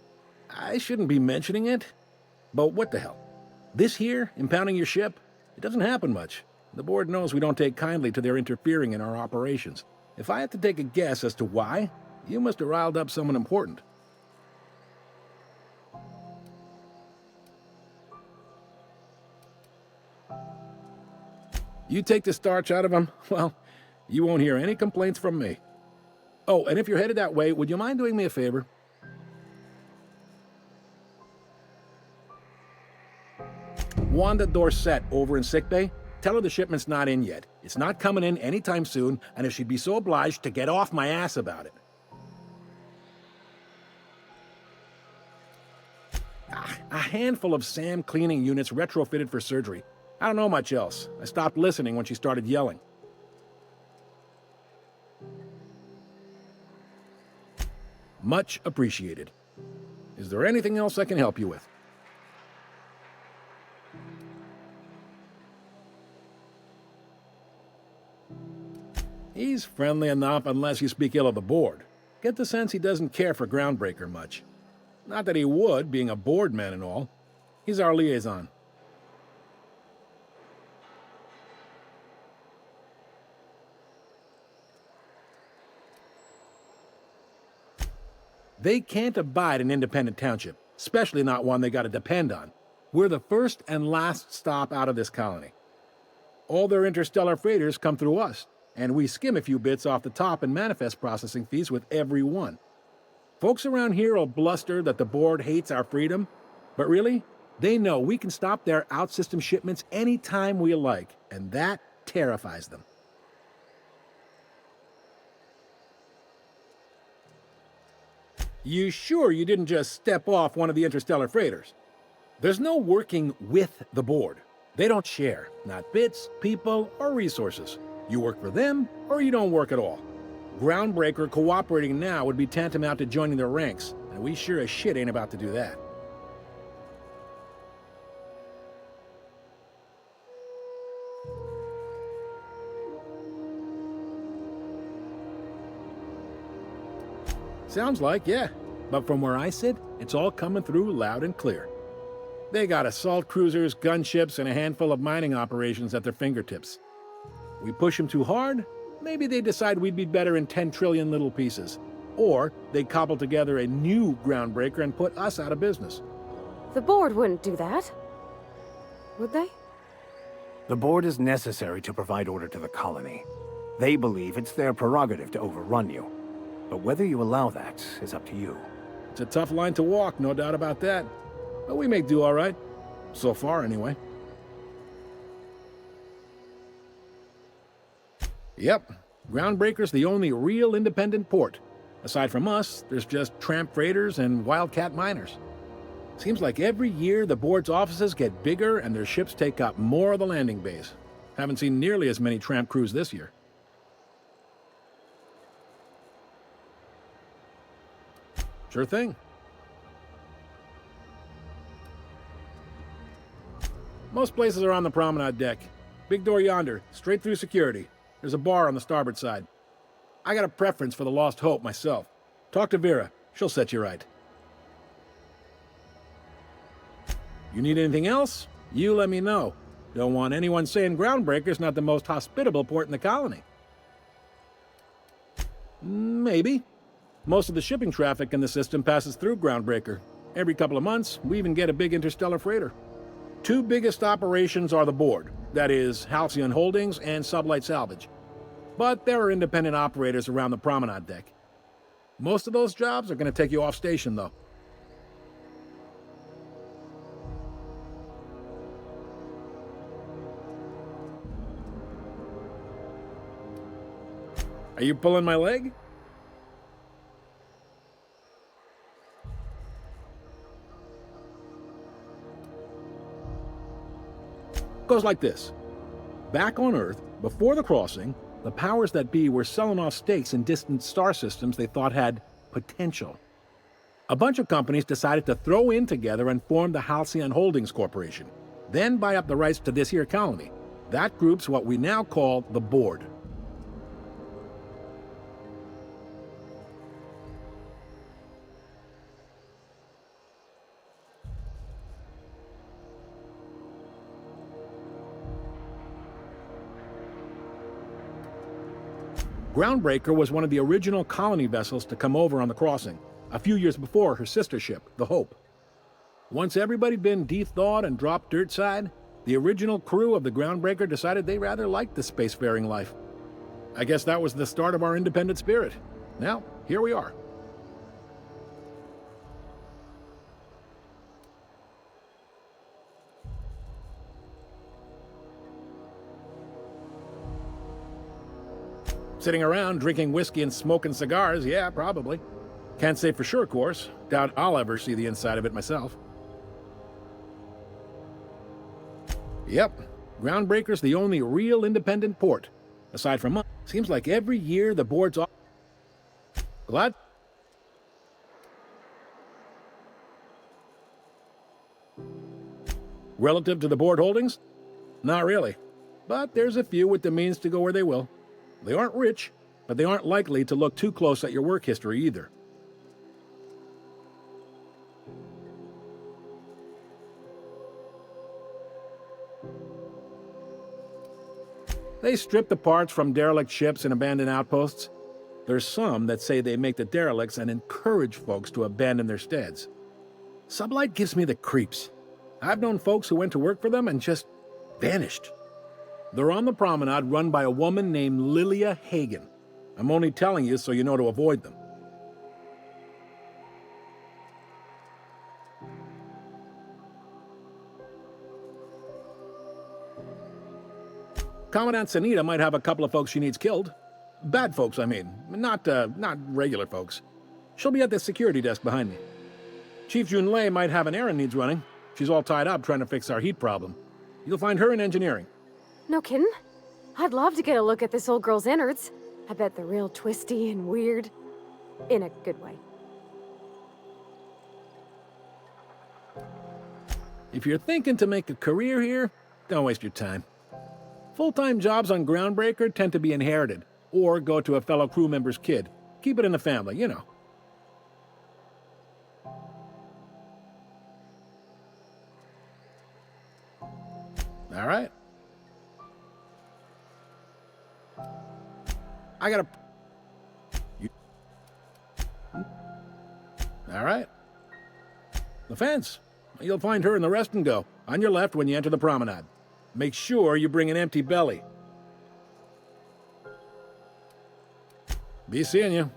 I shouldn't be mentioning it, but what the hell? This here, impounding your ship, it doesn't happen much. The board knows we don't take kindly to their interfering in our operations. If I had to take a guess as to why, you must have riled up someone important. You take the starch out of them, well, you won't hear any complaints from me. Oh, and if you're headed that way, would you mind doing me a favor? Wanda Dorset over in sickbay, tell her the shipment's not in yet. It's not coming in anytime soon, and if she'd be so obliged to get off my ass about it. A handful of SAM cleaning units retrofitted for surgery. I don't know much else. I stopped listening when she started yelling. Much appreciated. Is there anything else I can help you with? He's friendly enough unless you speak ill of the board. Get the sense he doesn't care for Groundbreaker much. Not that he would, being a board man and all. He's our liaison. They can't abide an independent township, especially not one they gotta depend on. We're the first and last stop out of this colony. All their interstellar freighters come through us, and we skim a few bits off the top in manifest processing fees with every one. Folks around here will bluster that the board hates our freedom, but really, they know we can stop their out-system shipments anytime we like, and that terrifies them. You sure you didn't just step off one of the interstellar freighters? There's no working with the board. They don't share, not bits, people, or resources. You work for them, or you don't work at all. Groundbreaker cooperating now would be tantamount to joining their ranks, and we sure as shit ain't about to do that. Sounds like, yeah. But from where I sit, it's all coming through loud and clear. They got assault cruisers, gunships, and a handful of mining operations at their fingertips. We push them too hard, maybe they decide we'd be better in 10 trillion little pieces. Or they cobble together a new Groundbreaker and put us out of business. The board wouldn't do that. Would they? The board is necessary to provide order to the colony. They believe it's their prerogative to overrun you. But whether you allow that is up to you. It's a tough line to walk, no doubt about that. But we make do all right. So far, anyway. Yep, Groundbreaker's the only real independent port. Aside from us, there's just tramp freighters and wildcat miners. Seems like every year the board's offices get bigger and their ships take up more of the landing base. Haven't seen nearly as many tramp crews this year. Sure thing. Most places are on the promenade deck. Big door yonder, straight through security. There's a bar on the starboard side. I got a preference for the Lost Hope myself. Talk to Vera. She'll set you right. You need anything else? You let me know. Don't want anyone saying Groundbreaker's not the most hospitable port in the colony. Maybe. Most of the shipping traffic in the system passes through Groundbreaker. Every couple of months, we even get a big interstellar freighter. Two biggest operations are the board, that is, Halcyon Holdings and Sublight Salvage. But there are independent operators around the promenade deck. Most of those jobs are going to take you off station, though. Are you pulling my leg? Goes like this. Back on Earth, before the crossing, the powers that be were selling off stakes in distant star systems they thought had potential. A bunch of companies decided to throw in together and form the Halcyon Holdings Corporation, then buy up the rights to this here colony. That group's what we now call the Board. Groundbreaker was one of the original colony vessels to come over on the crossing, a few years before her sister ship, the Hope. Once everybody'd been de-thawed and dropped dirt side, the original crew of the Groundbreaker decided they rather liked the spacefaring life. I guess that was the start of our independent spirit. Now, here we are. Sitting around drinking whiskey and smoking cigars, yeah, probably. Can't say for sure, of course. Doubt I'll ever see the inside of it myself. Yep, Groundbreaker's the only real independent port. Aside from us, seems like every year the board's off. Glad? Relative to the board holdings? Not really. But there's a few with the means to go where they will. They aren't rich, but they aren't likely to look too close at your work history either. They strip the parts from derelict ships and abandoned outposts. There's some that say they make the derelicts and encourage folks to abandon their steads. Sublight gives me the creeps. I've known folks who went to work for them and just vanished. They're on the promenade run by a woman named Lilia Hagen. I'm only telling you so you know to avoid them. Commandant Sanita might have a couple of folks she needs killed. Bad folks, I mean. Not regular folks. She'll be at the security desk behind me. Chief Junlei might have an errand needs running. She's all tied up trying to fix our heat problem. You'll find her in engineering. No kidding? I'd love to get a look at this old girl's innards. I bet they're real twisty and weird. In a good way. If you're thinking to make a career here, don't waste your time. Full-time jobs on Groundbreaker tend to be inherited, or go to a fellow crew member's kid. Keep it in the family, you know. All right. I gotta... All right. The fence. You'll find her in the rest and go, on your left when you enter the promenade. Make sure you bring an empty belly. Be seeing you.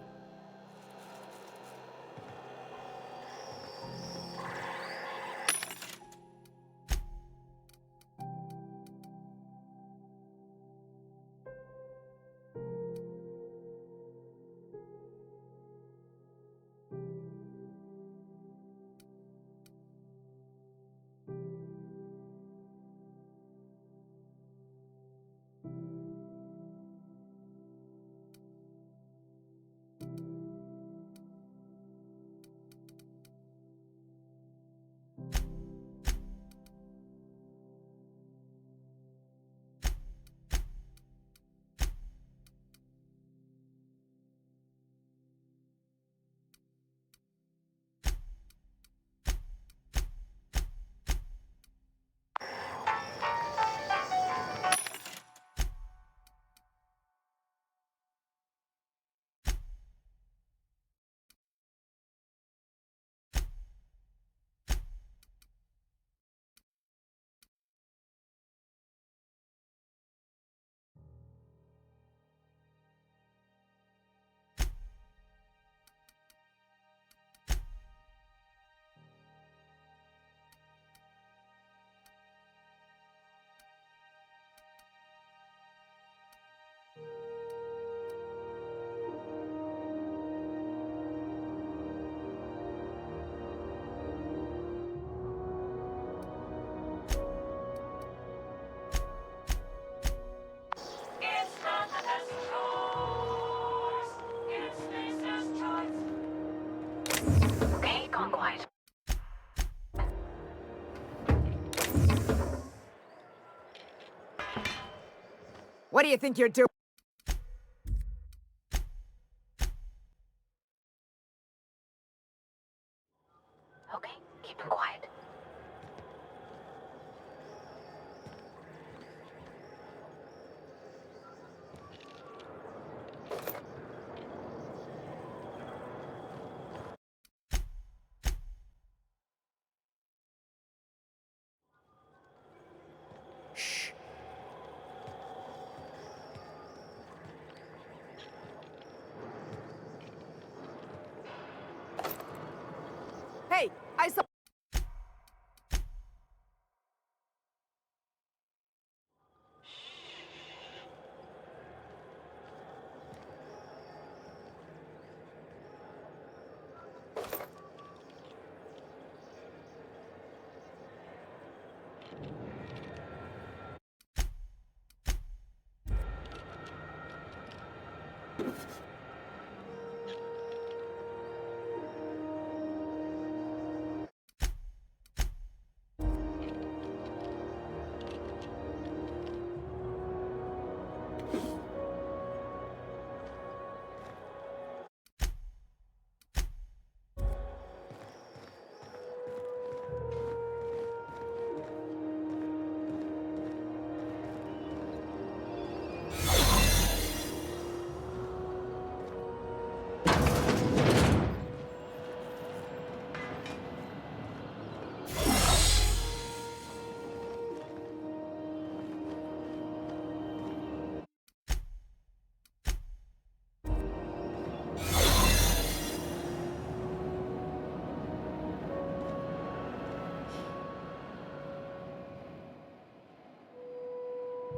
What do you think you're doing? Okay, keep him quiet. Hey, I saw.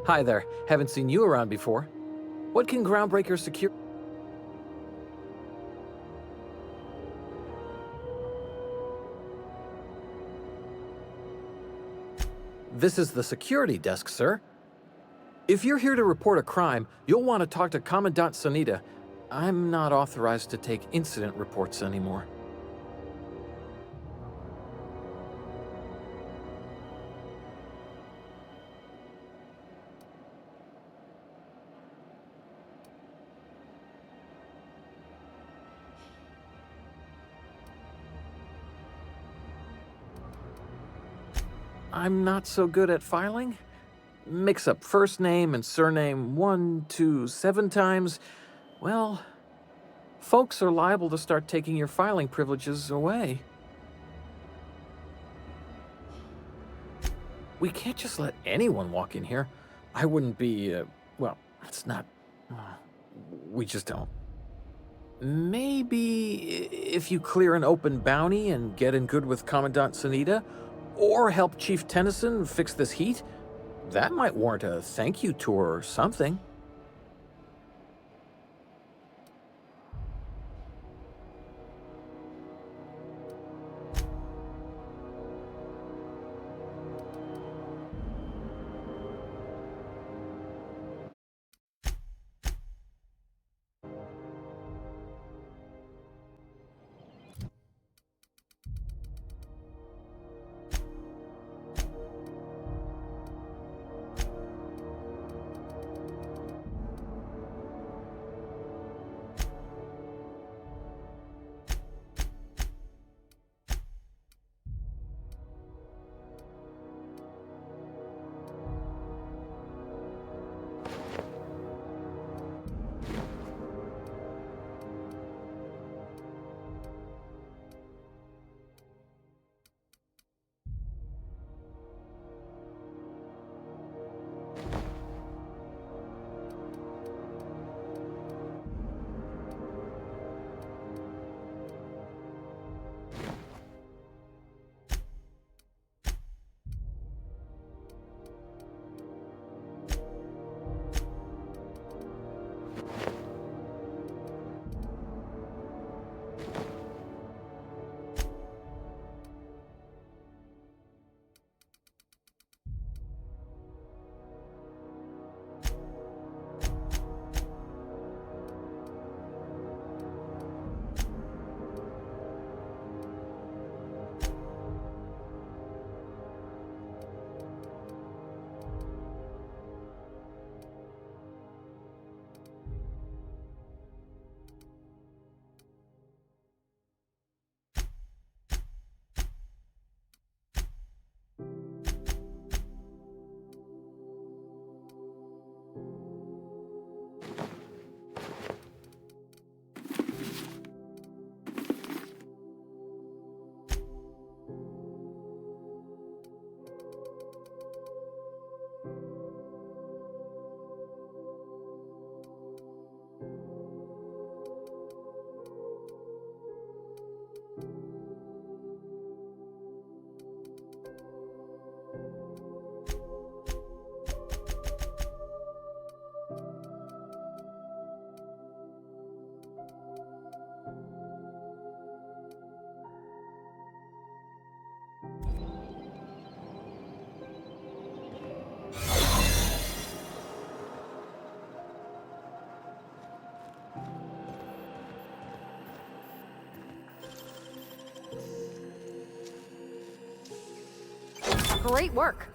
Hi there. Haven't seen you around before. What can Groundbreaker secure? This is the security desk, sir. If you're here to report a crime, you'll want to talk to Commandant Sanita. I'm not authorized to take incident reports anymore. I'm not so good at filing. Mix up first name and surname 1, 2, 7 times. Well, folks are liable to start taking your filing privileges away. We can't just let anyone walk in here. I wouldn't be, well, it's not... we just don't. Maybe if you clear an open bounty and get in good with Commandant Sanita, or help Chief Tennyson fix this heat, that might warrant a thank you tour or something. Great work.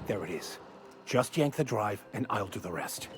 There it is. Just yank the drive, and I'll do the rest.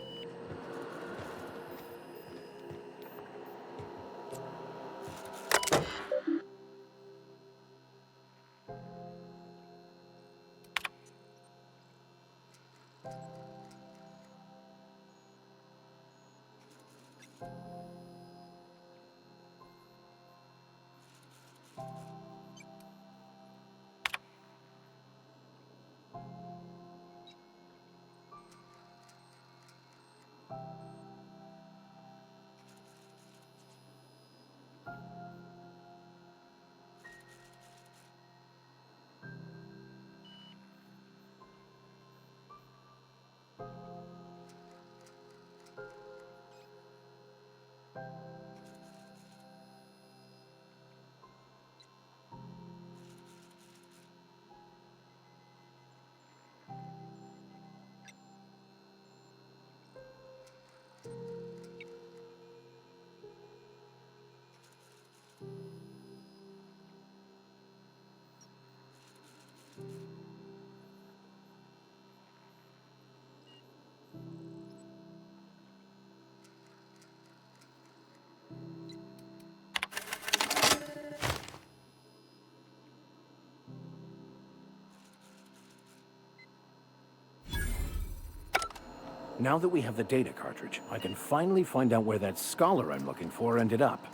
Now that we have the data cartridge, I can finally find out where that scholar I'm looking for ended up.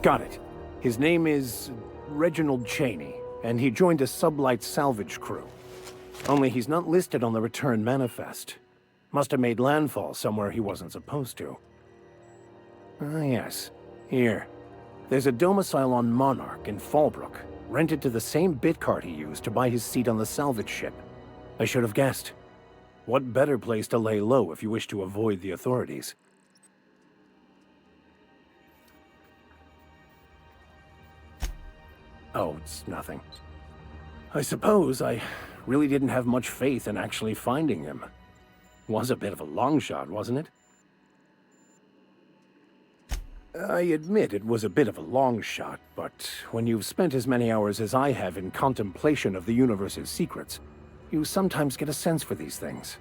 Got it. His name is Reginald Cheney, and he joined a sublight salvage crew. Only he's not listed on the return manifest. Must have made landfall somewhere he wasn't supposed to. Ah, yes. Here. There's a domicile on Monarch in Fallbrook, rented to the same bit card he used to buy his seat on the salvage ship. I should have guessed. What better place to lay low if you wish to avoid the authorities? Oh, it's nothing. I suppose I really didn't have much faith in actually finding him. Was a bit of a long shot, wasn't it? I admit it was a bit of a long shot, but when you've spent as many hours as I have in contemplation of the universe's secrets, you sometimes get a sense for these things.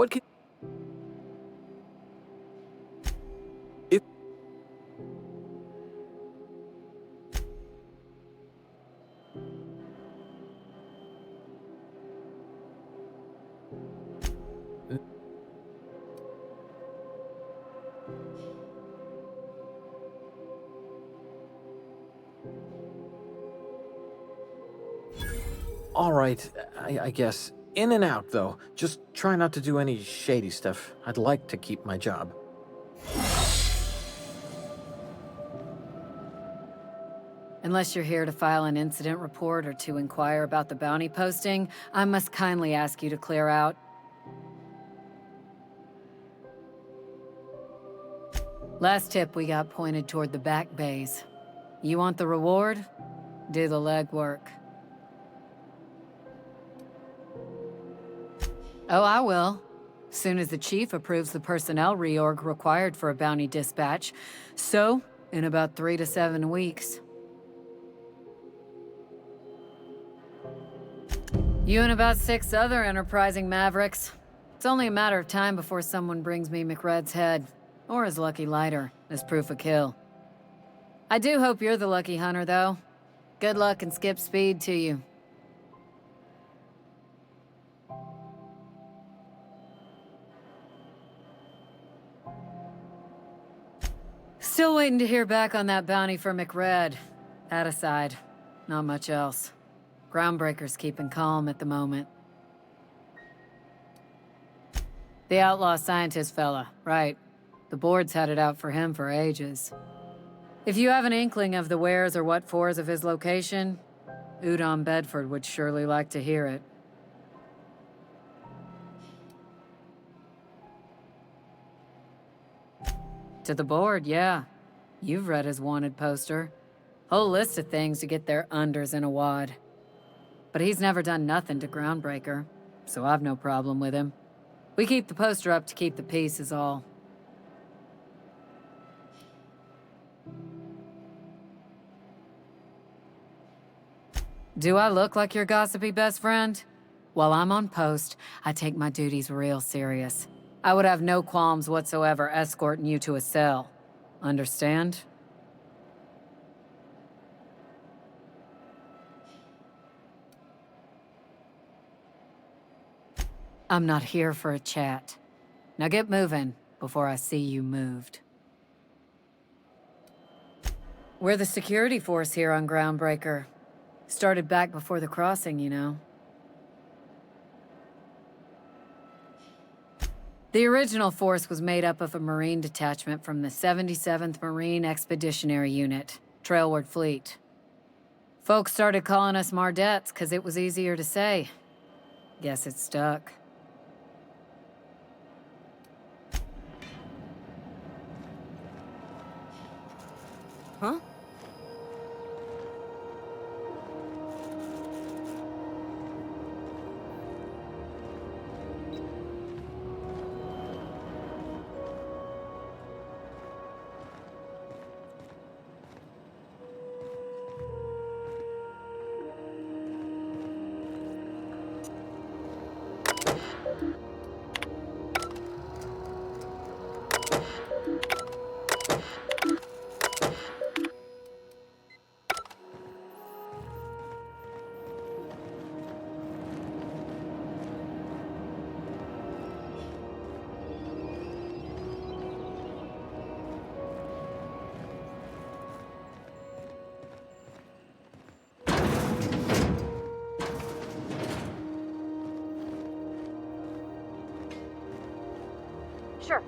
What can... It... All right, I guess. In and out, though. Just try not to do any shady stuff. I'd like to keep my job. Unless you're here to file an incident report or to inquire about the bounty posting, I must kindly ask you to clear out. Last tip we got pointed toward the back bays. You want the reward? Do the legwork. Oh, I will. Soon as the chief approves the personnel reorg required for a bounty dispatch. So, in about 3 to 7 weeks. You and about 6 other enterprising mavericks. It's only a matter of time before someone brings me McRed's head, or his lucky lighter, as proof of kill. I do hope you're the lucky hunter, though. Good luck and skip speed to you. Still waiting to hear back on that bounty for McRed. That aside, not much else. Groundbreaker's keeping calm at the moment. The outlaw scientist fella, right. The board's had it out for him for ages. If you have an inkling of the wheres or what fors of his location, Udon Bedford would surely like to hear it. To the board, yeah. You've read his wanted poster. Whole list of things to get their unders in a wad. But he's never done nothing to Groundbreaker, so I've no problem with him. We keep the poster up to keep the peace is all. Do I look like your gossipy best friend? While I'm on post, I take my duties real serious. I would have no qualms whatsoever escorting you to a cell. Understand? I'm not here for a chat. Now get moving before I see you moved. We're the security force here on Groundbreaker. Started back before the crossing, you know. The original force was made up of a Marine detachment from the 77th Marine Expeditionary Unit, Trailward Fleet. Folks started calling us Mardettes because it was easier to say. Guess it stuck. Huh? Sure.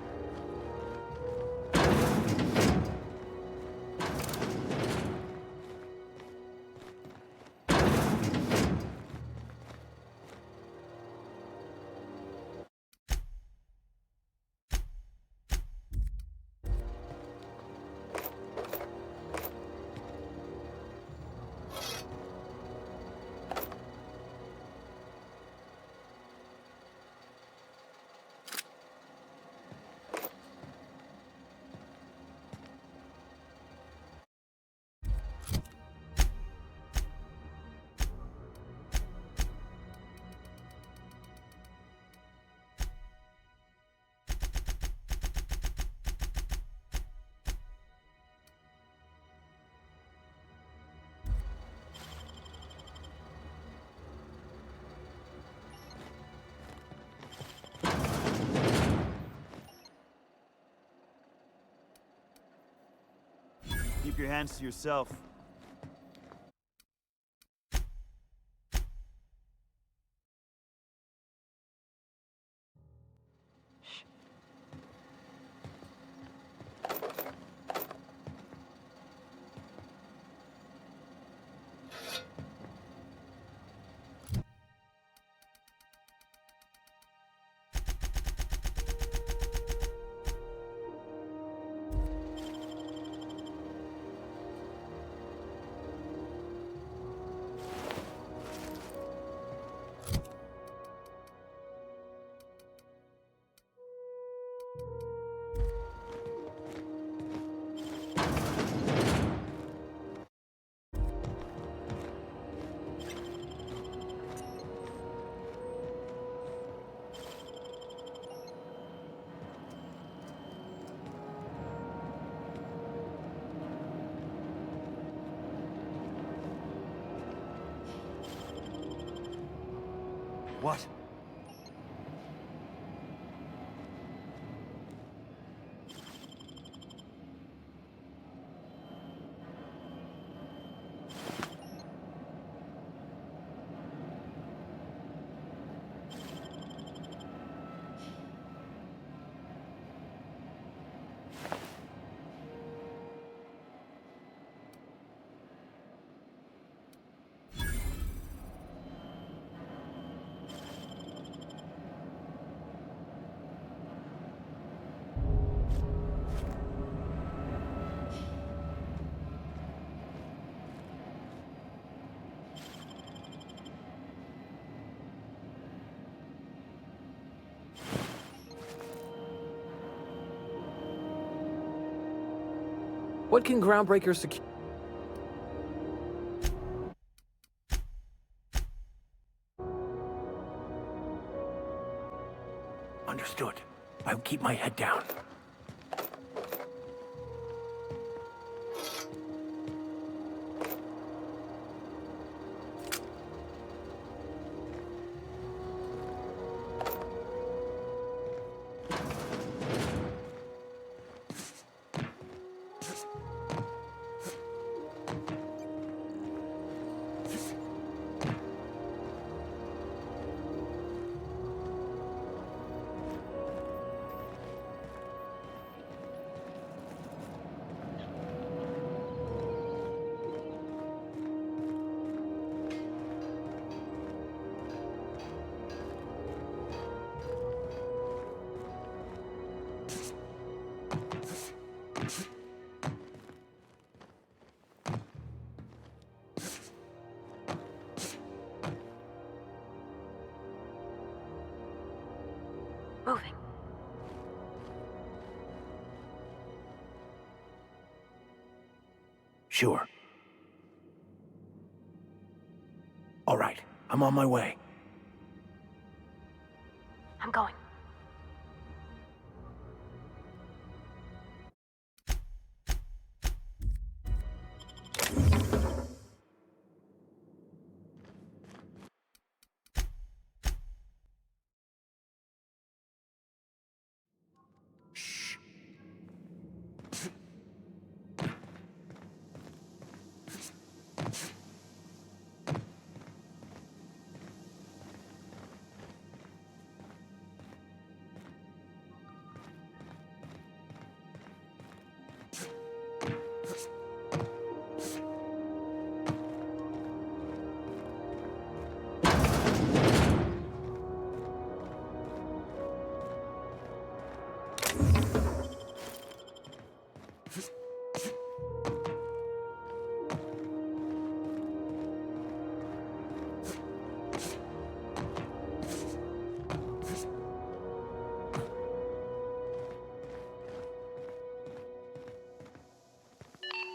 Keep your hands to yourself. What? What can Groundbreaker secure? Understood. I'll keep my head down. Moving. Sure. All right, I'm on my way. I'm going.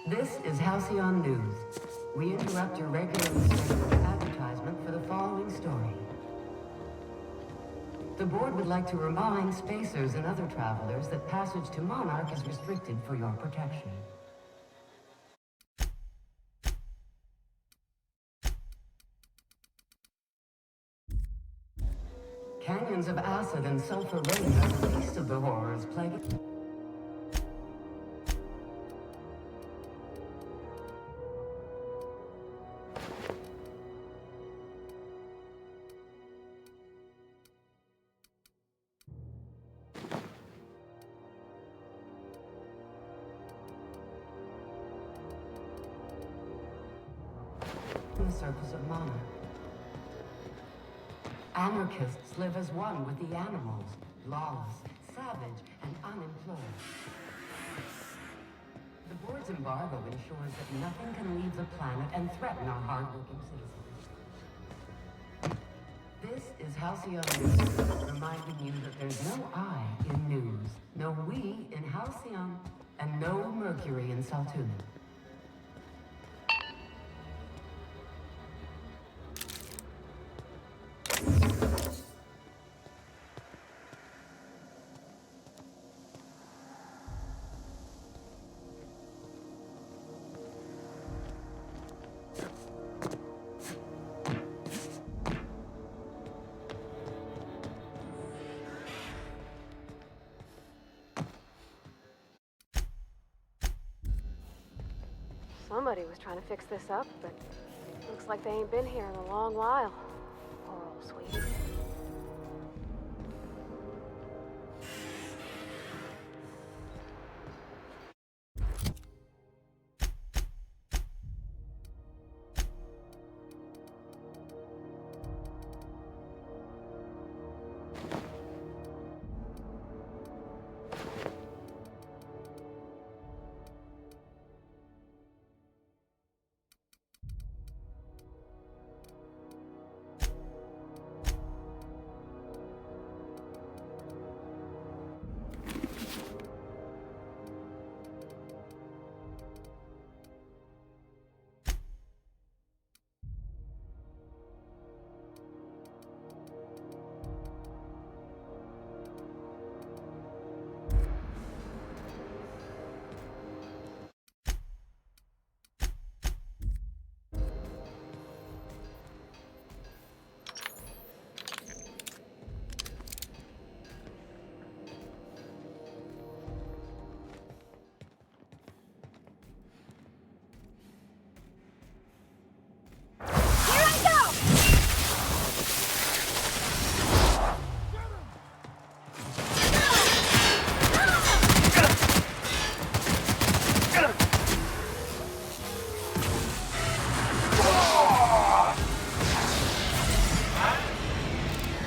This is Halcyon News. We interrupt your regularly scheduled advertisement for the following story. The board would like to remind spacers and other travelers that passage to Monarch is restricted for your protection. Canyons of acid and sulfur rain are the least of the horrors plaguing. surface of Mana. Anarchists live as one with the animals, lawless, savage, and unemployed. The board's embargo ensures that nothing can leave the planet and threaten our hardworking citizens. This is Halcyon News, reminding you that there's no I in news, no we in Halcyon, and no Mercury in Saltuna. Somebody was trying to fix this up, but looks like they ain't been here in a long while. Poor old sweetie.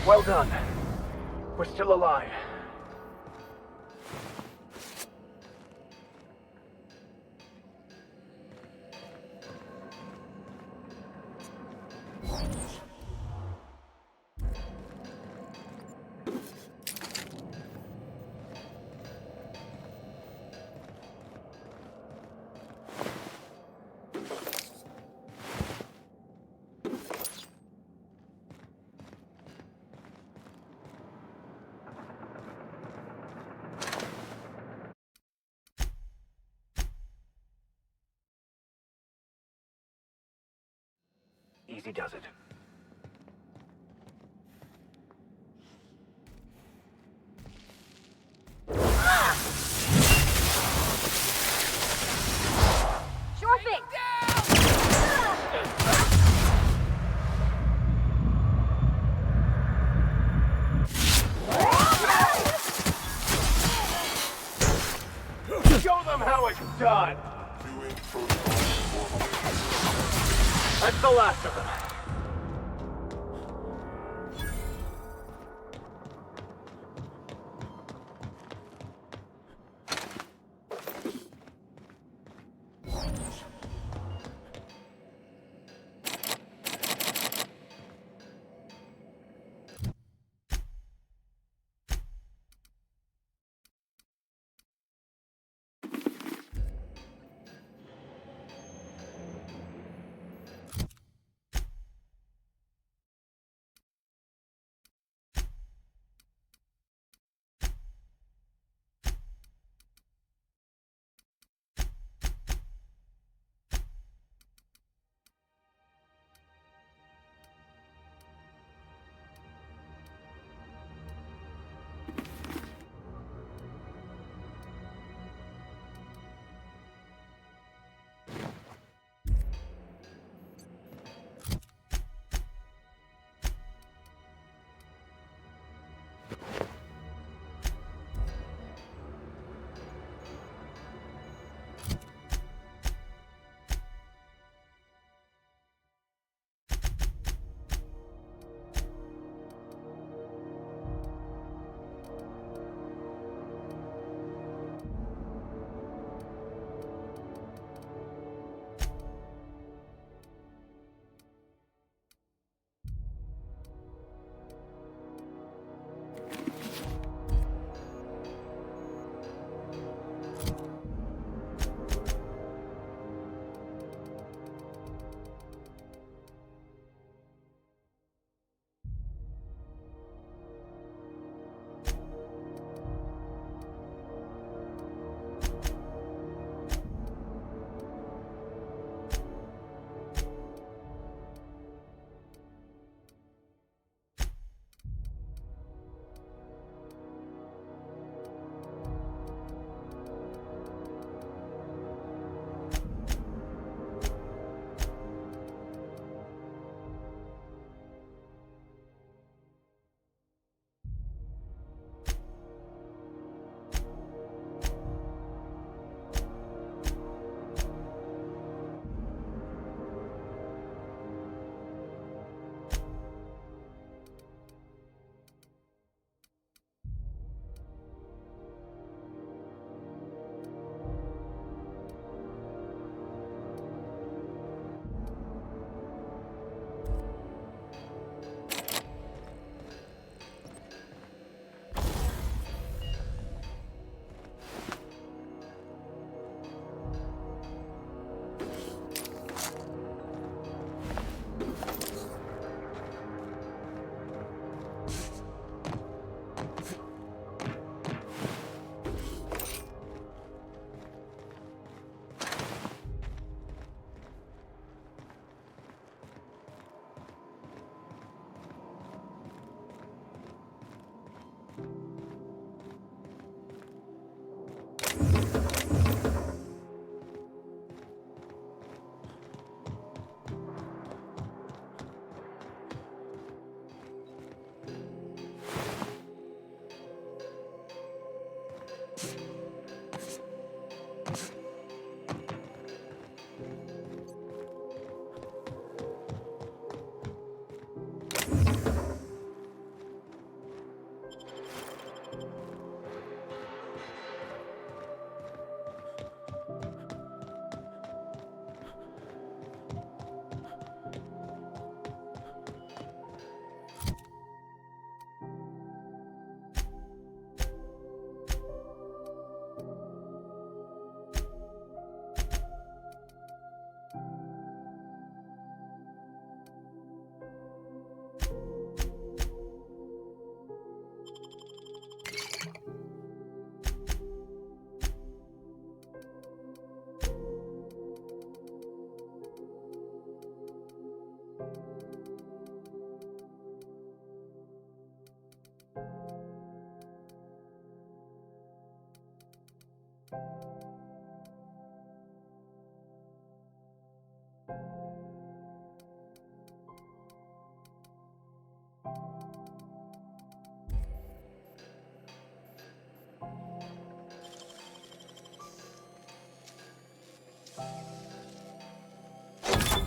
Well done. We're still alive. Easy does it. Sure thing! Show them how it's done! That's the last of them.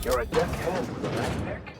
You're a deft hand with a rat neck.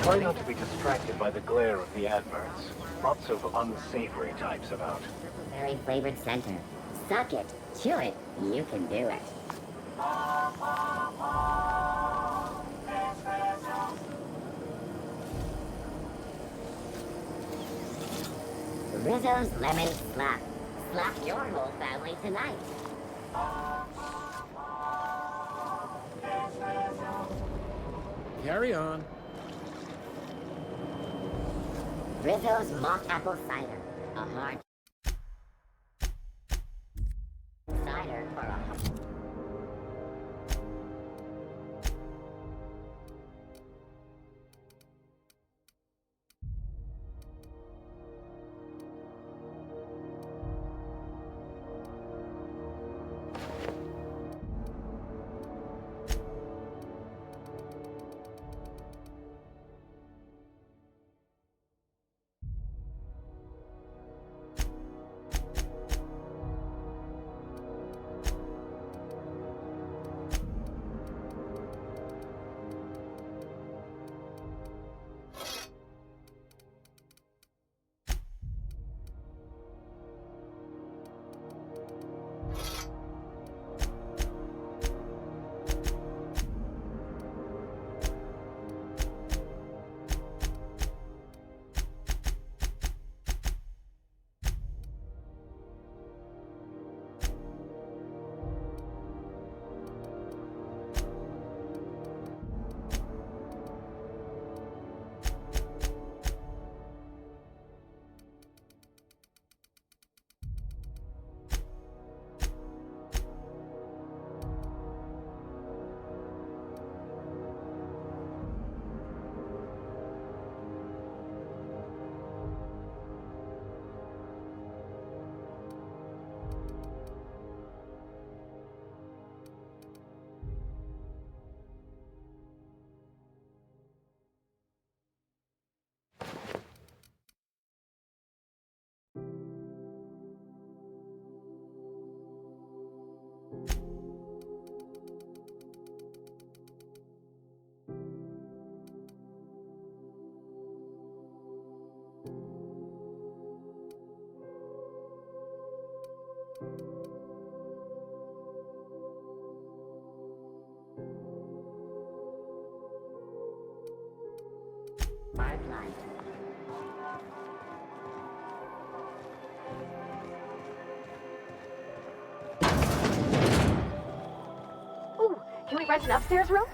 Try not to be distracted by the glare of the adverts. Lots of unsavory types about. Very flavored center. Suck it. Chew it. You can do it. Rizzo's Lemon Slap. Slap your whole family tonight. Carry on. Rizzo's Mock Apple Cider. A hard cider for a Hard life. Ooh, can we rent an upstairs room?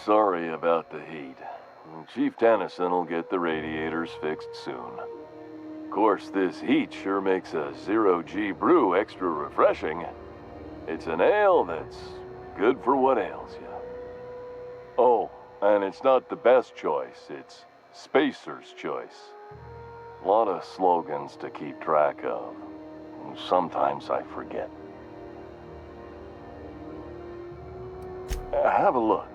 Sorry about the heat. Chief Tennyson will get the radiators fixed soon. Of course, this heat sure makes a zero-G brew extra refreshing. It's an ale that's good for what ails you. Oh, and it's not the best choice, it's Spacer's choice. A lot of slogans to keep track of. Sometimes I forget. Have a look.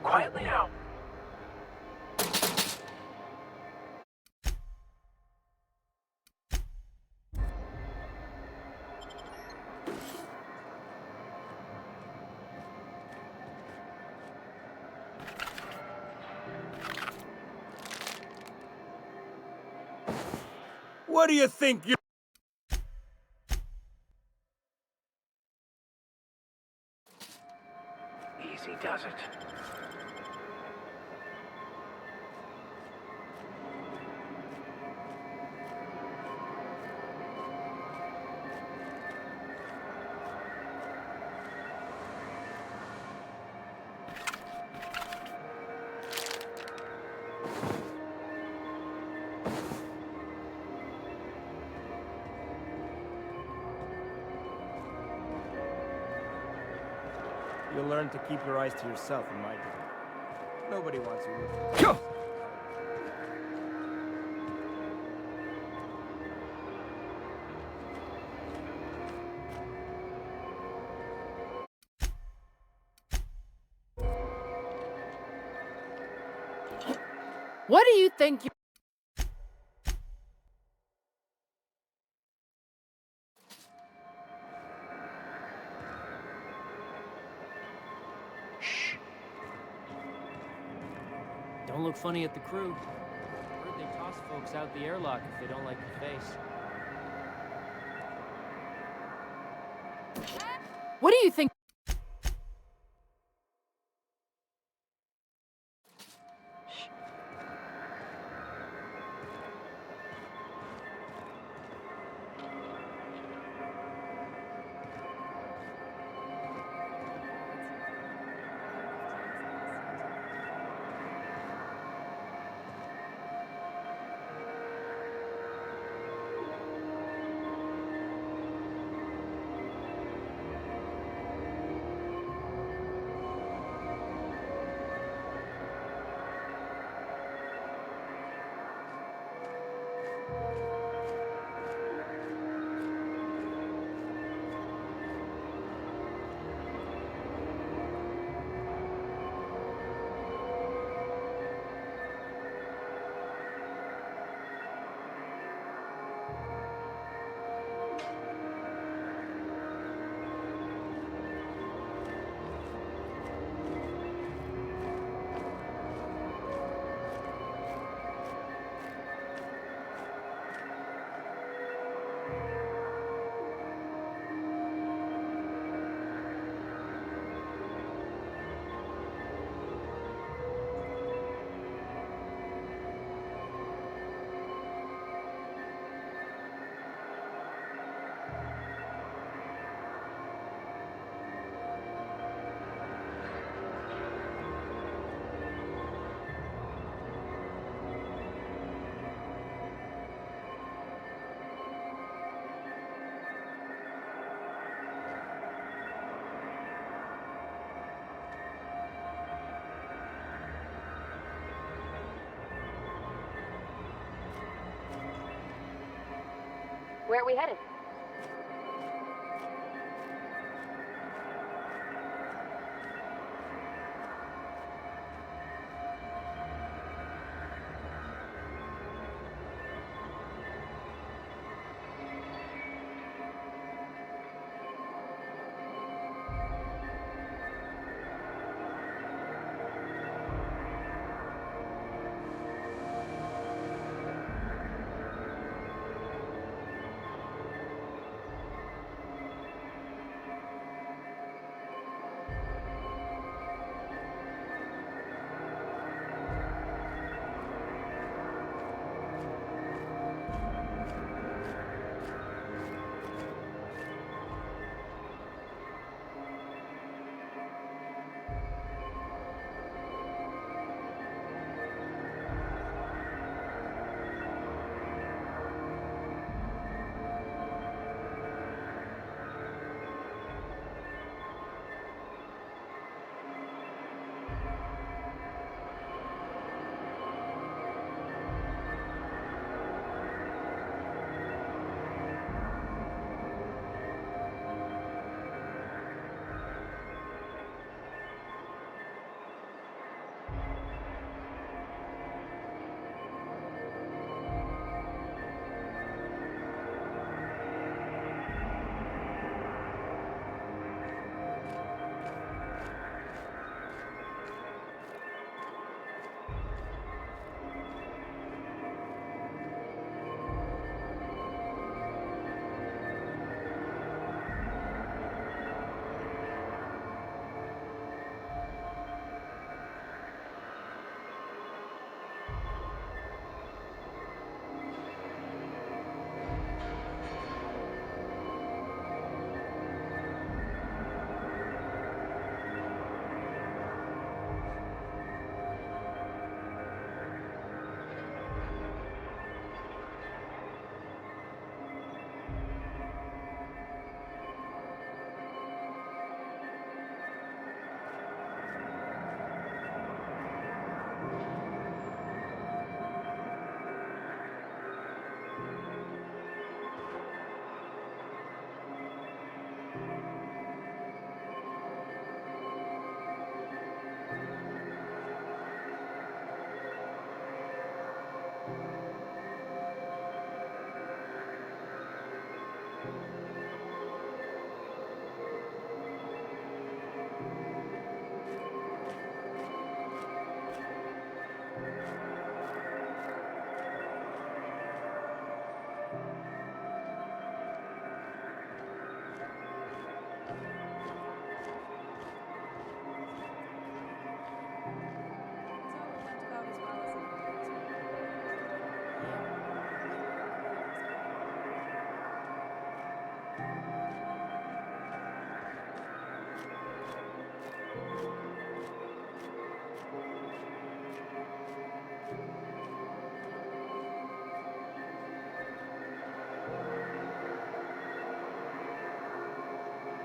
Quietly now. What do you think you're... Easy does it. You'll learn to keep your eyes to yourself in my town. Nobody wants you. Go! What do you think you... Don't look funny at the crew. Heard they toss folks out the airlock if they don't like your face. What do you think... Where are we headed?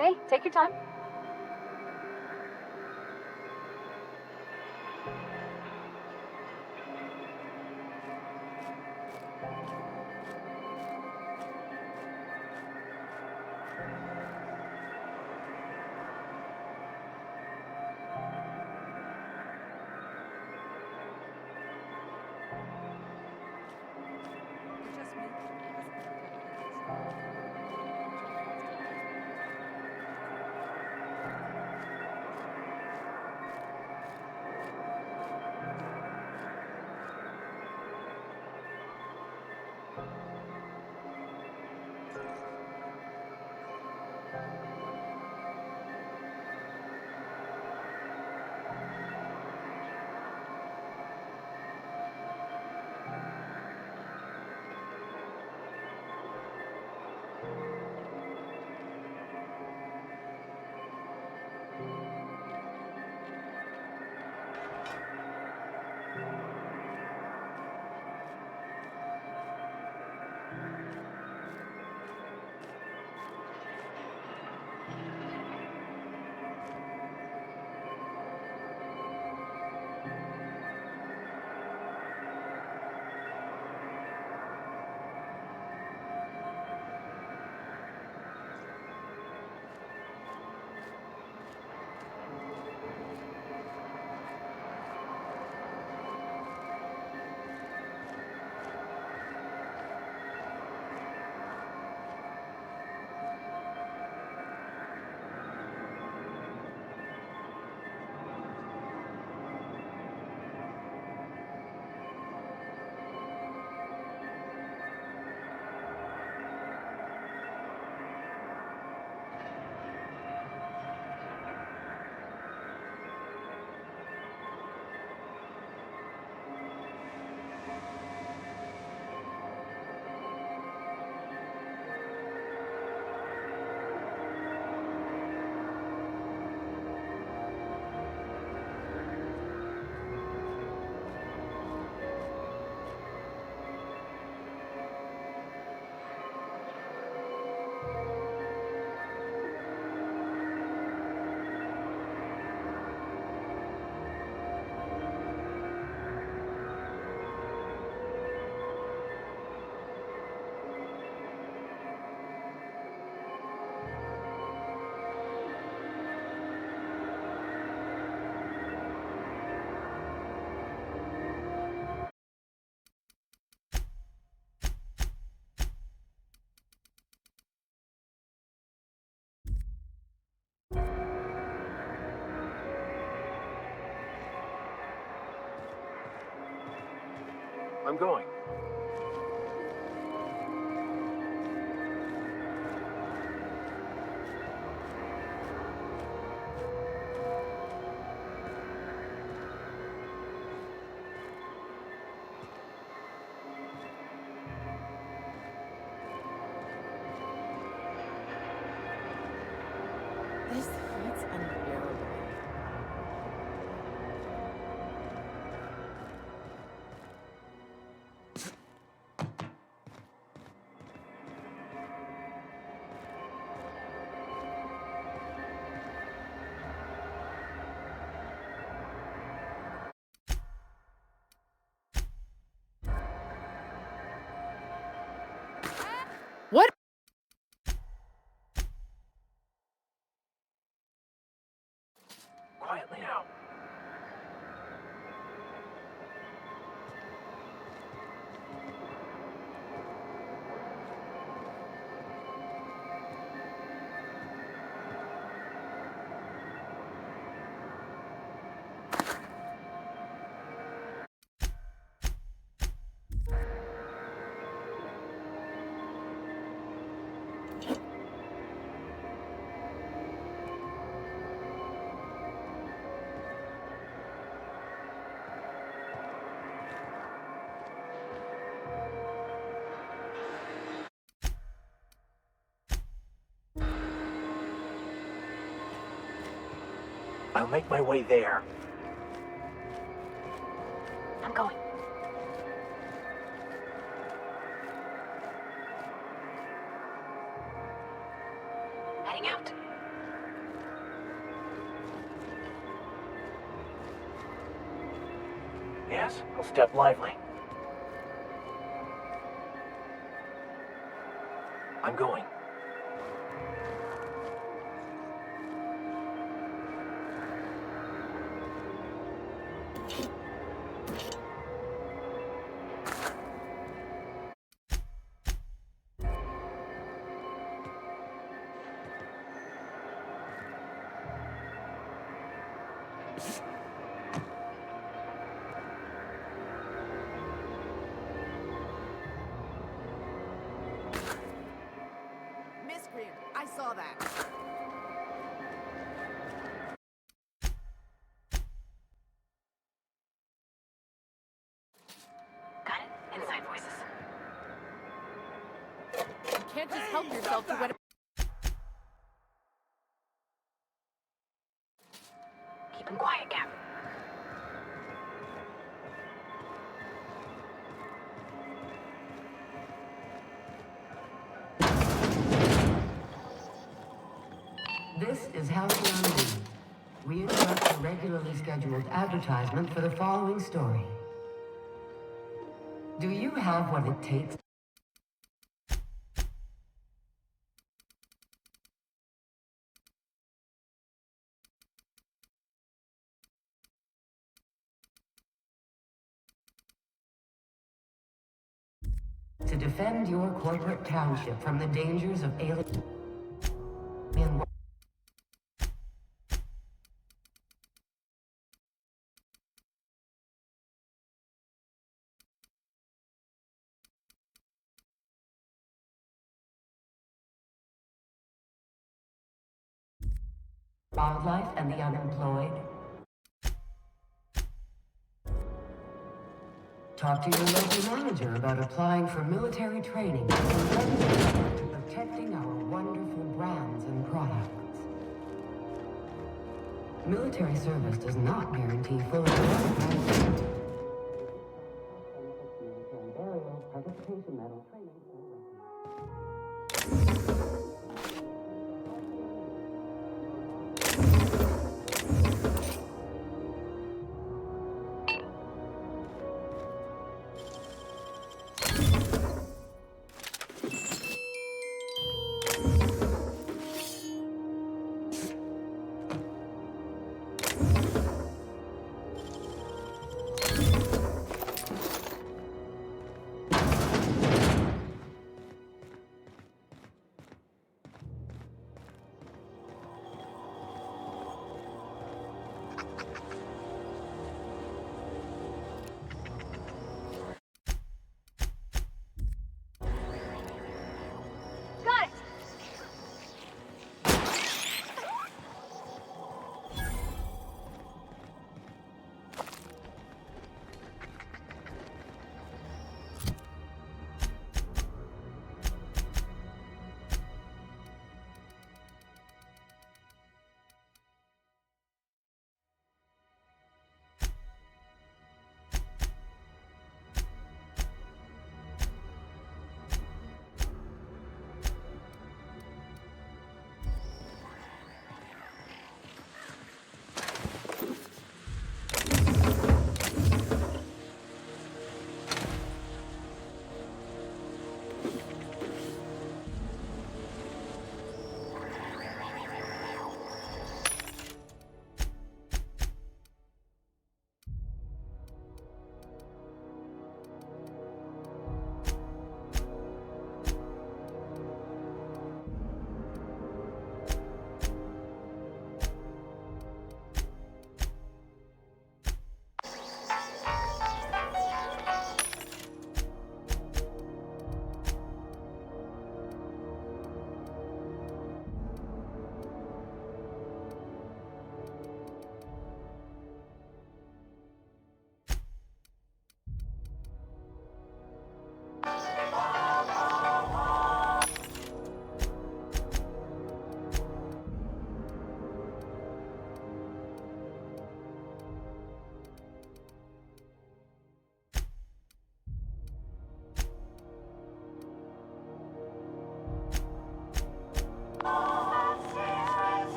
Hey, take your time. I'm going. This heat's unbearable. What? Quietly now. I'll make my way there. I'm going. Heading out. pass. I'll step lively. I'm going. Miscreant, I saw that. Got it? Inside voices. You can't just help yourself to what. Keep him quiet, Cap. This is Halcyon News. We interrupt a regularly scheduled advertisement for the following story. Do you have what it takes to defend your corporate township from the dangers of alien? Wildlife and the unemployed? Talk to your local manager about applying for military training to protecting our wonderful brands and products. Military service does not guarantee full employment. Burial, participation medal, training.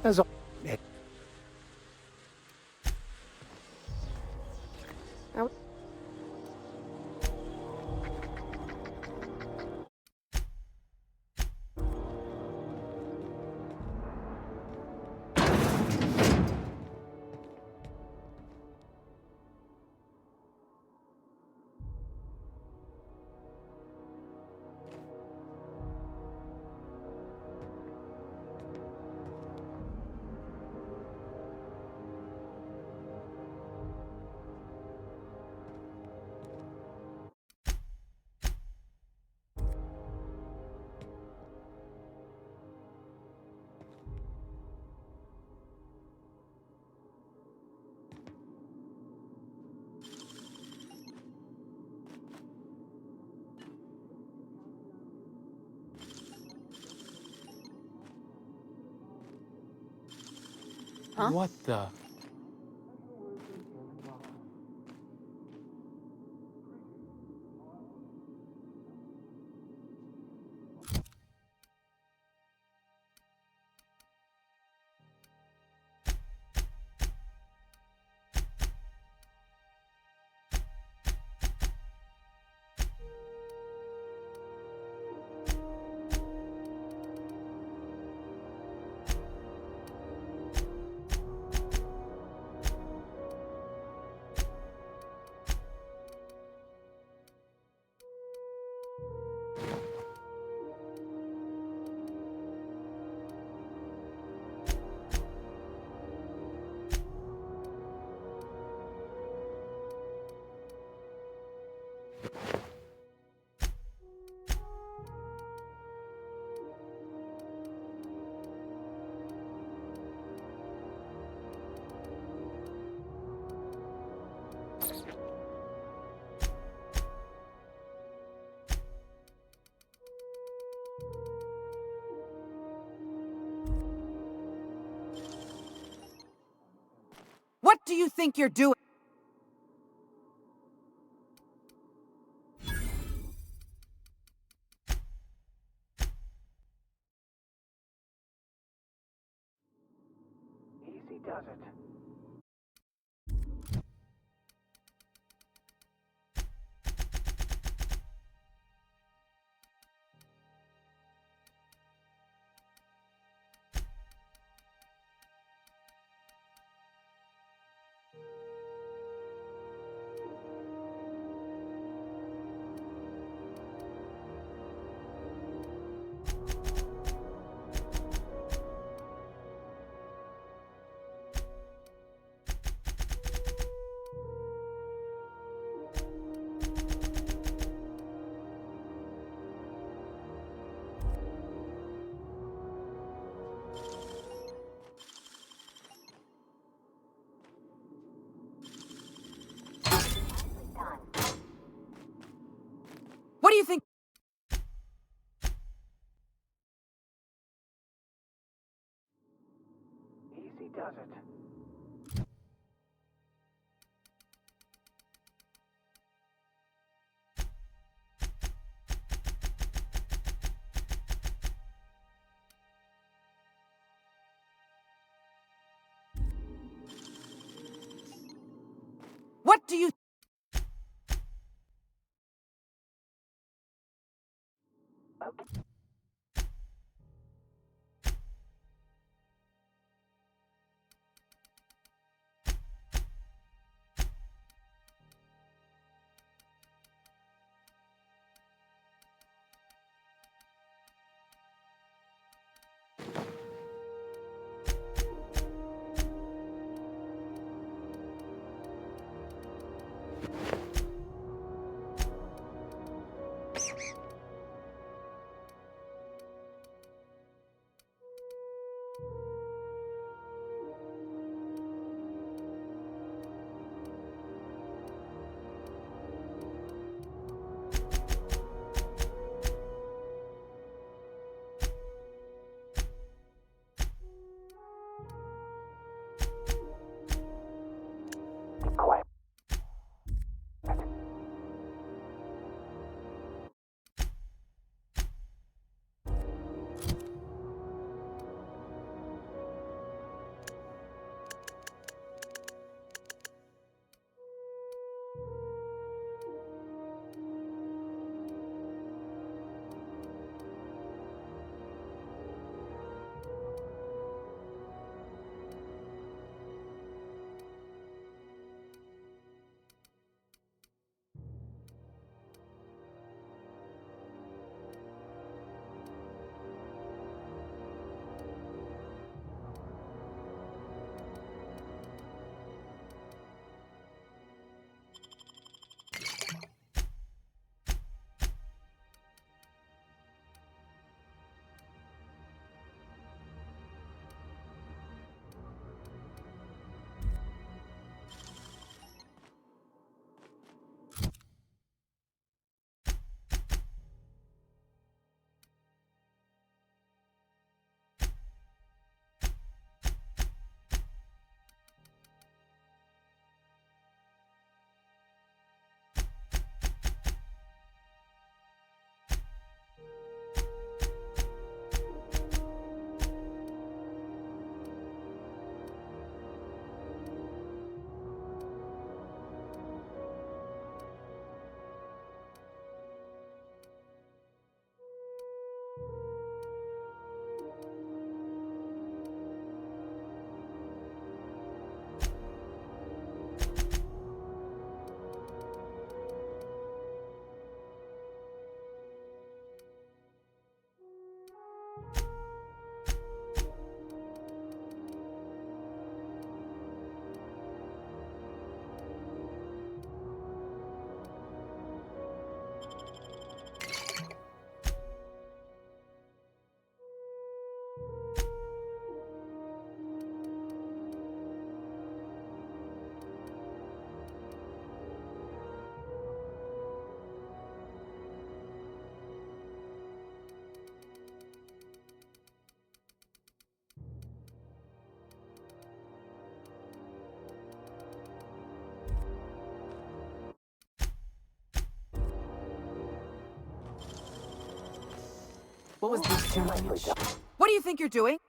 As Huh? What the? What do you think you're doing? Easy does it. What do you think? Easy does it. What do you... What was this language? What do you think you're doing?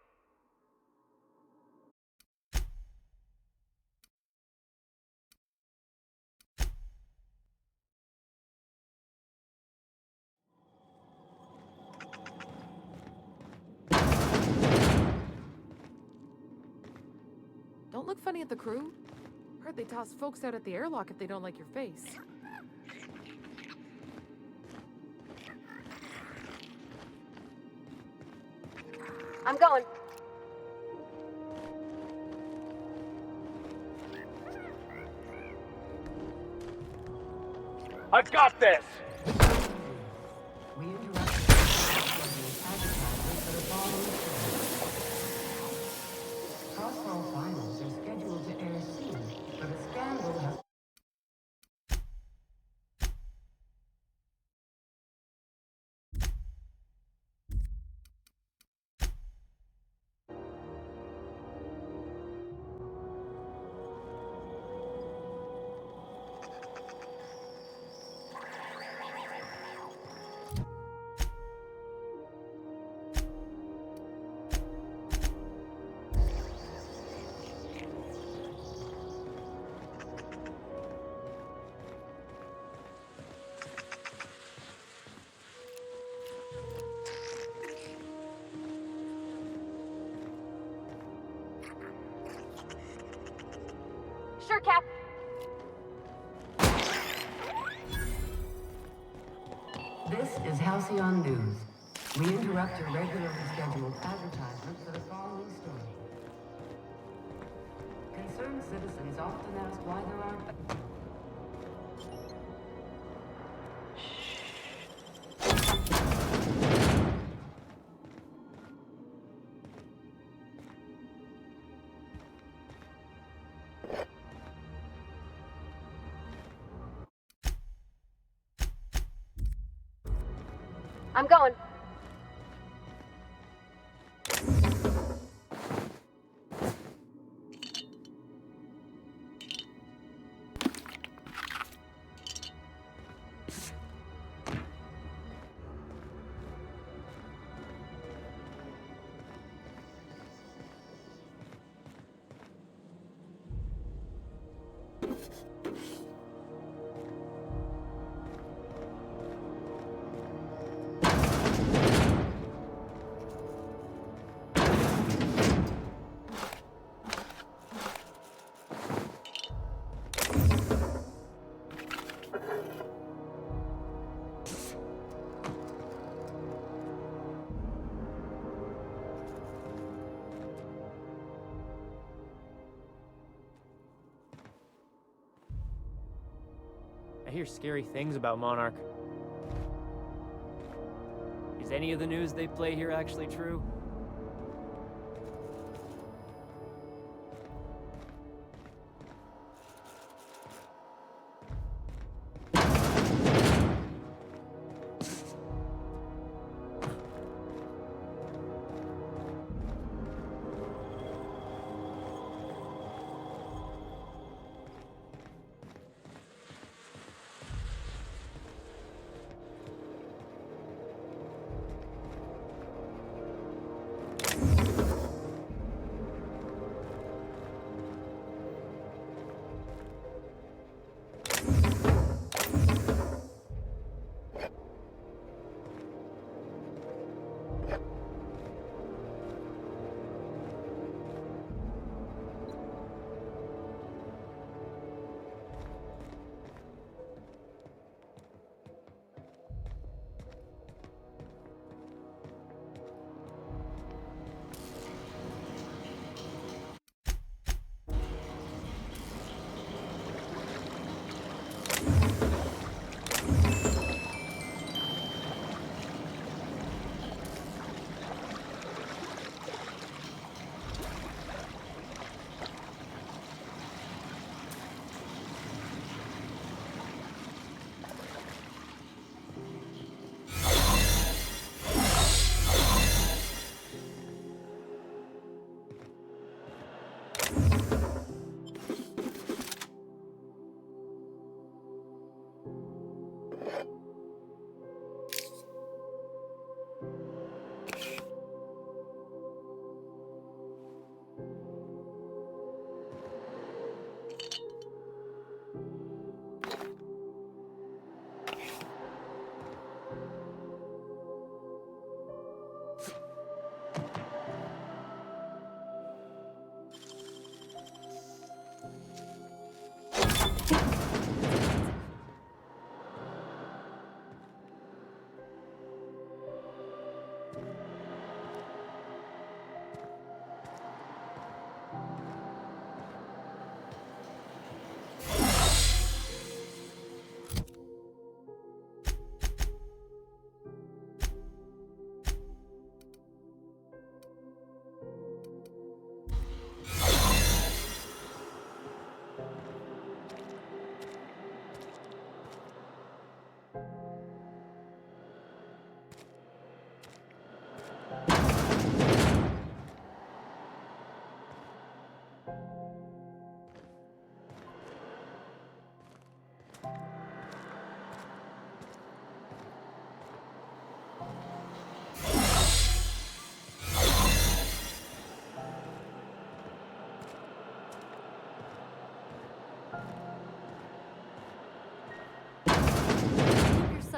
Don't look funny at the crew. Heard they toss folks out at the airlock if they don't like your face. I'm going. I've got this! We interrupt the advertisement for the following show. Crossbow finals are scheduled to air soon, but a scandal has... Sure, Cap. This is Halcyon News. We interrupt your regularly scheduled advertisement for the following story. Concerned citizens often ask why there aren't... I'm going. I hear scary things about Monarch. Is any of the news they play here actually true?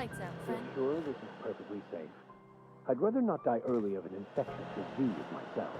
Lights out, friend. You're sure this is perfectly safe? I'd rather not die early of an infectious disease myself.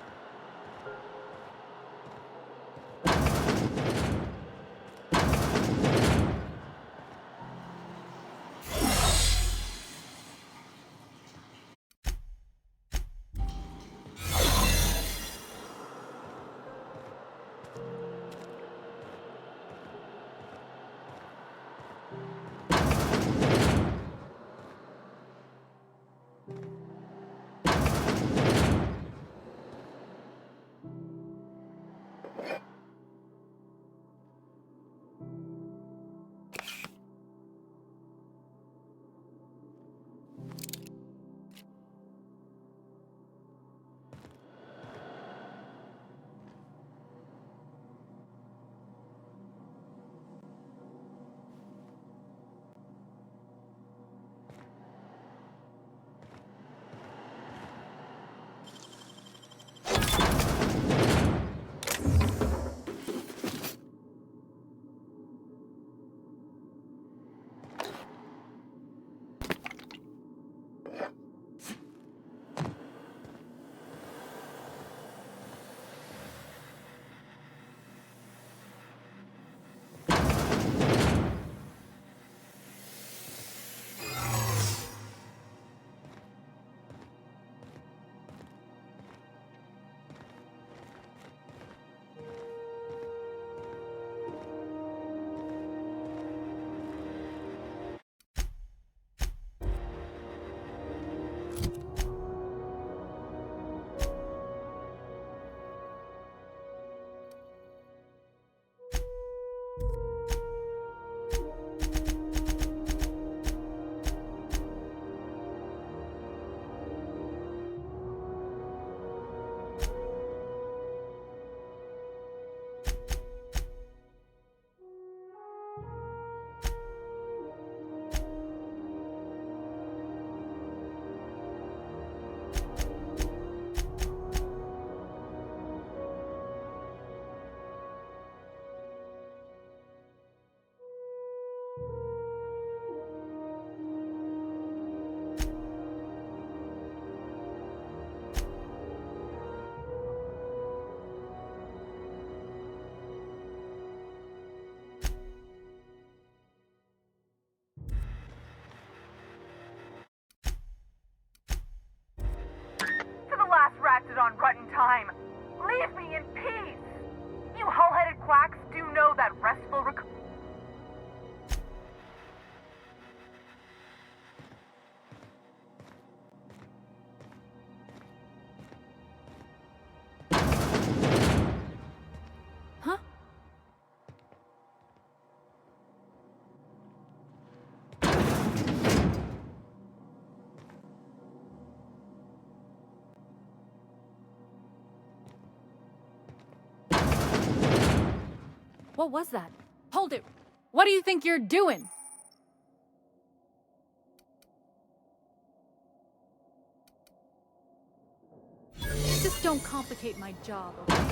Acted on rotten time. Leave me in peace. You hull-headed quacks do know that restful Huh? What was that? Hold it! What do you think you're doing? Just don't complicate my job, okay?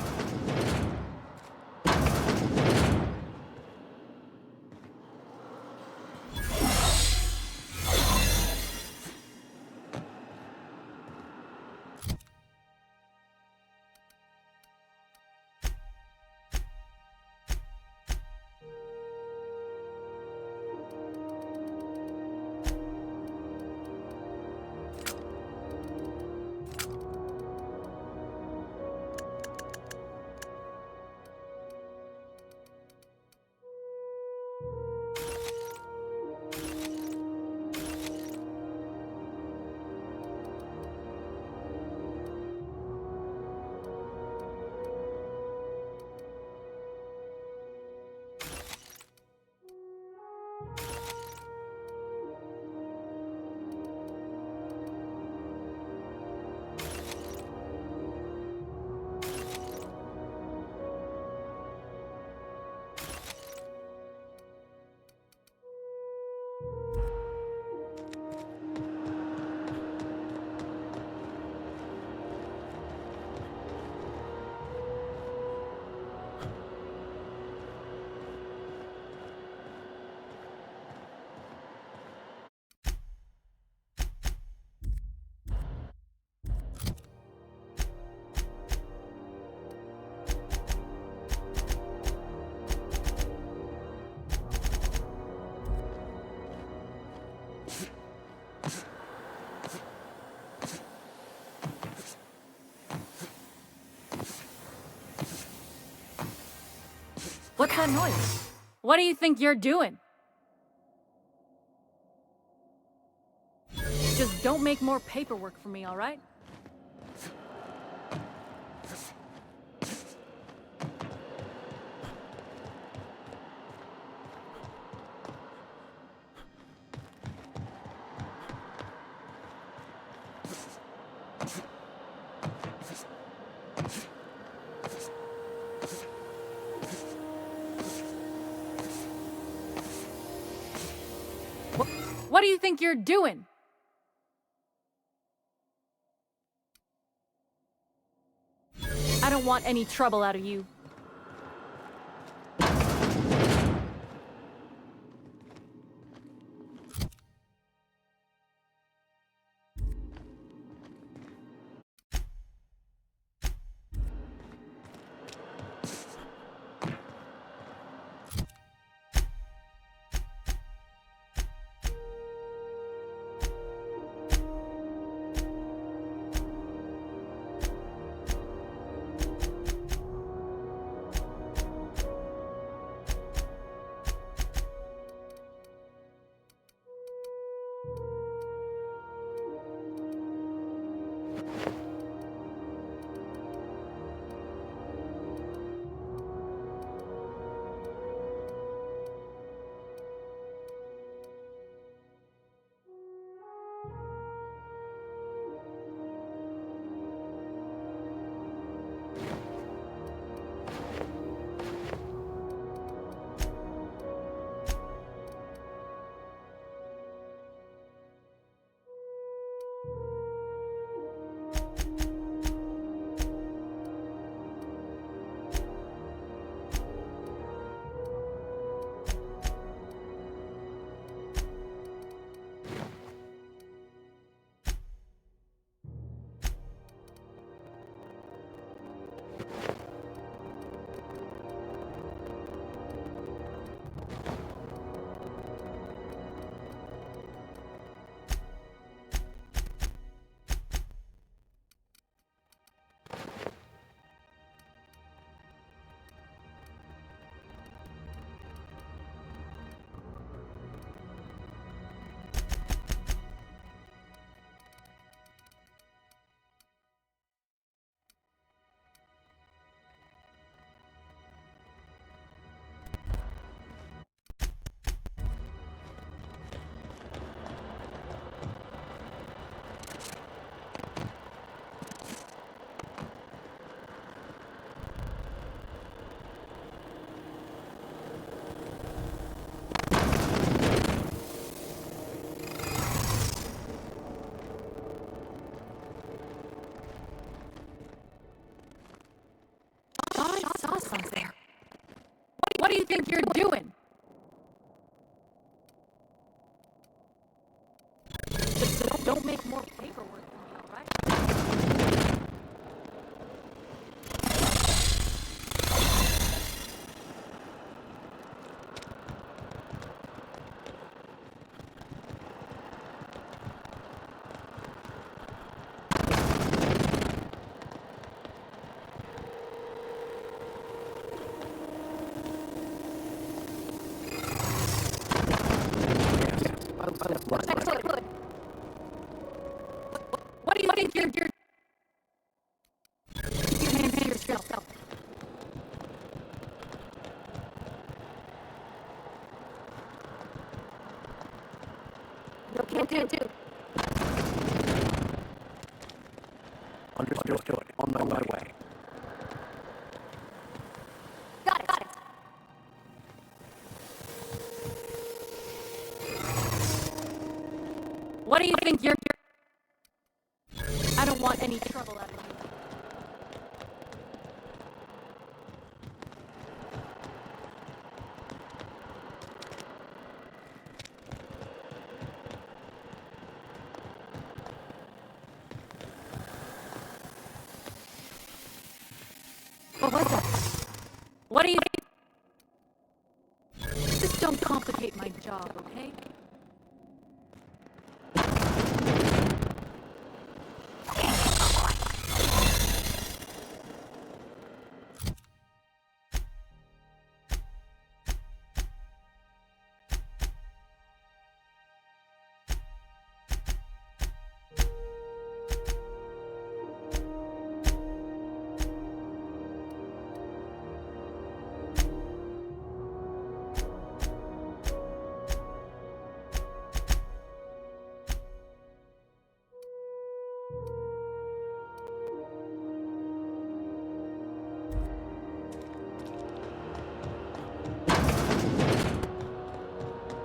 What's that noise? What do you think you're doing? Just don't make more paperwork for me, all right? What do you think you're doing? I don't want any trouble out of you. What do you think you're doing? Just don't make more paperwork for me, all right? What do you think you're Keep your hands to yourself. No, can't do. Understood. On my way. Got it. What do you think you're I don't want any trouble out of you. What was that? What do you Just don't complicate my job, okay?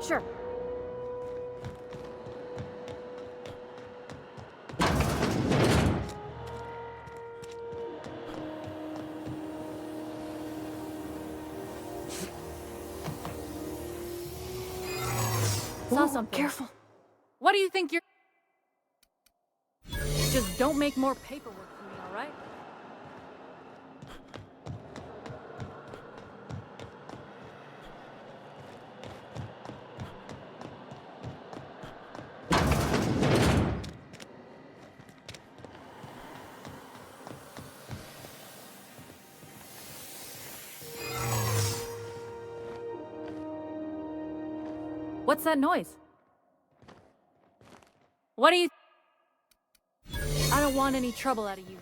Sure. Saw Whoa, something. careful. What do you think you're... Just don't make more paperwork for me, all right? What's that noise? What do you... I don't want any trouble out of you.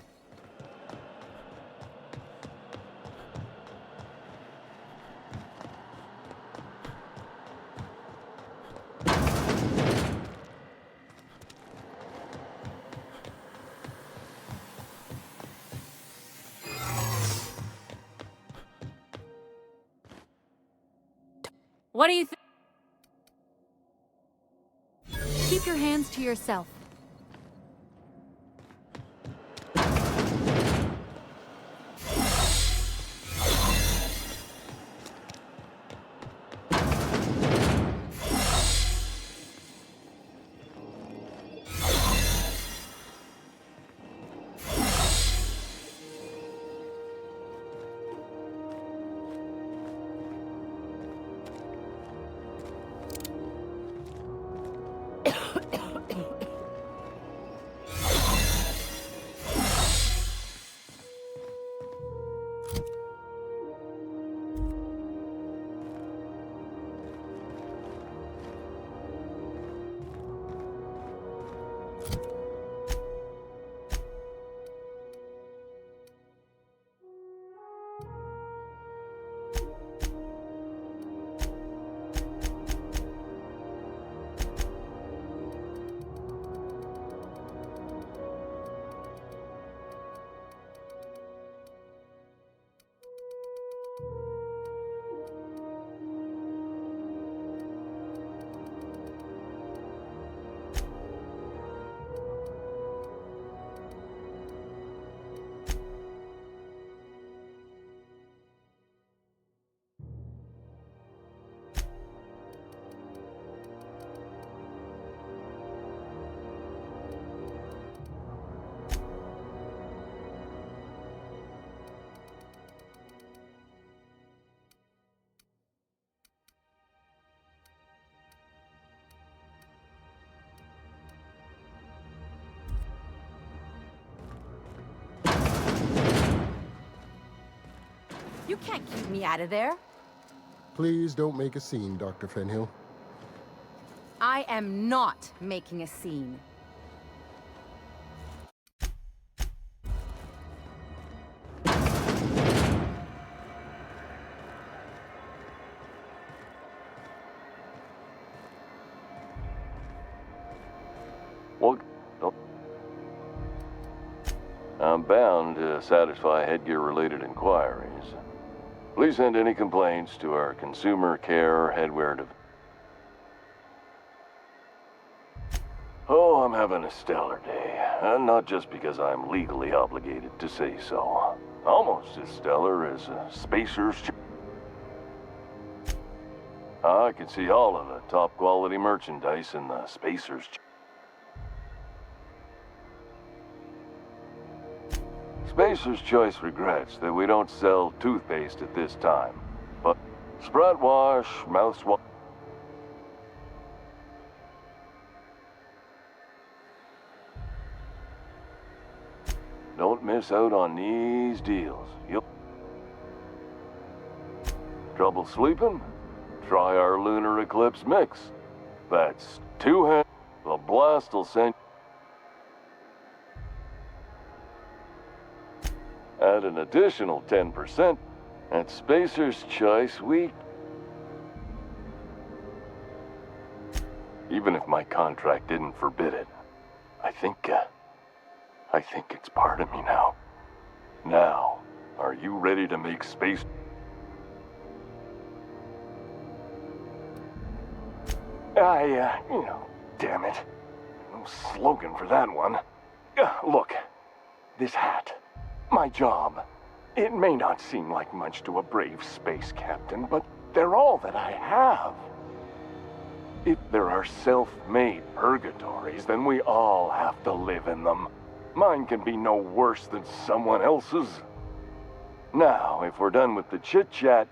What do you think? Keep your hands to yourself. You can't keep me out of there. Please don't make a scene, Dr. Fenhill. I am not making a scene. Well, I'm bound to satisfy headgear-related inquiries. Please send any complaints to our consumer care headwear division. Oh, I'm having a stellar day. And not just because I'm legally obligated to say so. Almost as stellar as a Spacer's... I can see all of the top-quality merchandise in the Spacer's... Spacer's Choice regrets that we don't sell toothpaste at this time, but Sprat Wash, Mouthwash... Don't miss out on these deals. You'll... Trouble sleeping? Try our Lunar Eclipse mix. That's 2 hands. The blast will send... Add an additional 10%. At Spacer's Choice, we... Even if my contract didn't forbid it, I think it's part of me now. Now, are you ready to make space? Damn it. No slogan for that one. Look, this hat, my job. It may not seem like much to a brave space captain, but they're all that I have. If there are self-made purgatories, then we all have to live in them. Mine can be no worse than someone else's. Now, if we're done with the chit-chat,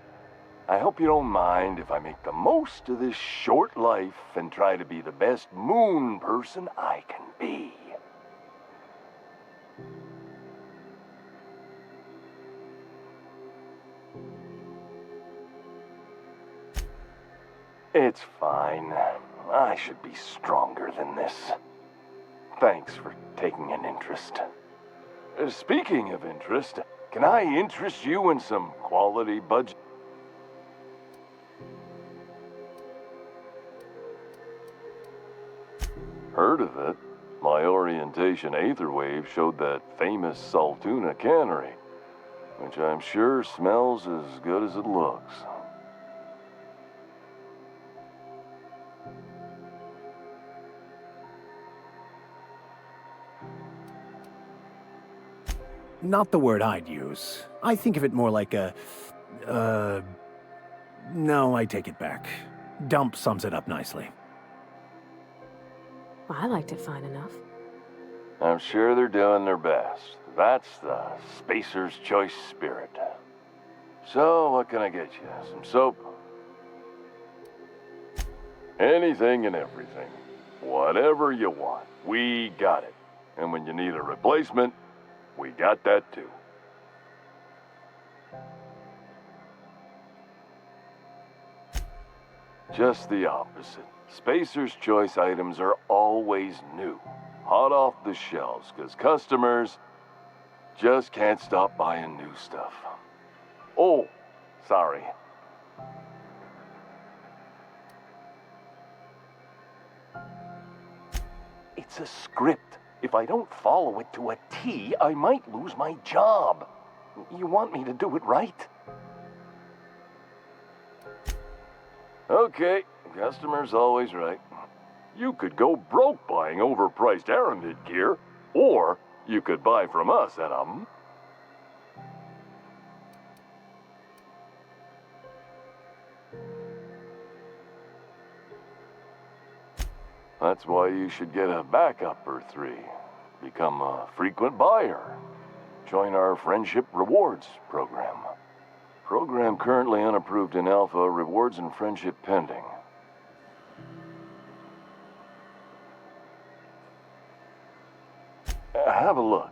I hope you don't mind if I make the most of this short life and try to be the best moon person I can be. It's fine. I should be stronger than this. Thanks for taking an interest. Speaking of interest, can I interest you in some quality budget? Heard of it? My orientation aetherwave showed that famous Saltuna cannery, which I'm sure smells as good as it looks. Not the word I'd use. I think of it more like a... No, I take it back. Dump sums it up nicely. I liked it fine enough. I'm sure they're doing their best. That's the Spacer's Choice spirit. So, what can I get you? Some soap? Anything and everything. Whatever you want. We got it. And when you need a replacement, we got that too. Just the opposite. Spacer's Choice items are always new. Hot off the shelves, because customers just can't stop buying new stuff. Oh, sorry. It's a script. If I don't follow it to a T, I might lose my job. You want me to do it right? Okay, customer's always right. You could go broke buying overpriced Aramid gear, or you could buy from us at a... That's why you should get a backup or 3. Become a frequent buyer. Join our Friendship Rewards program. Program currently unapproved in Alpha, rewards and friendship pending. Have a look.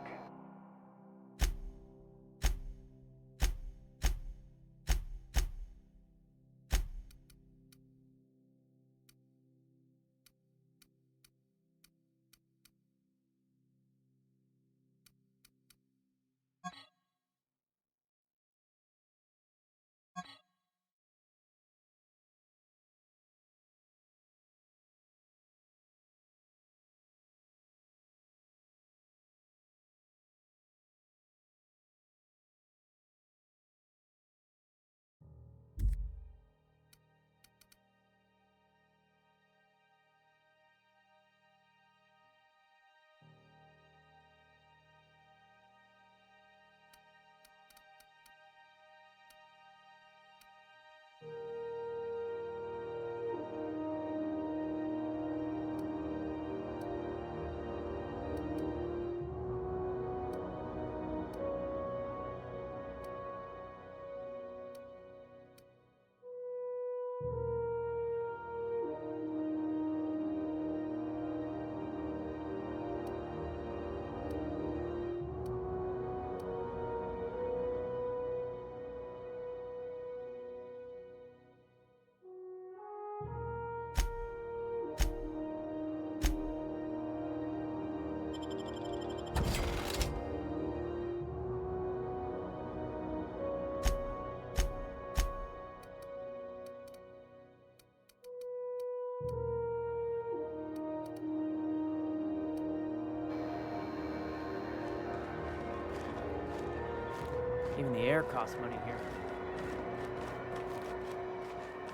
Even the air costs money here.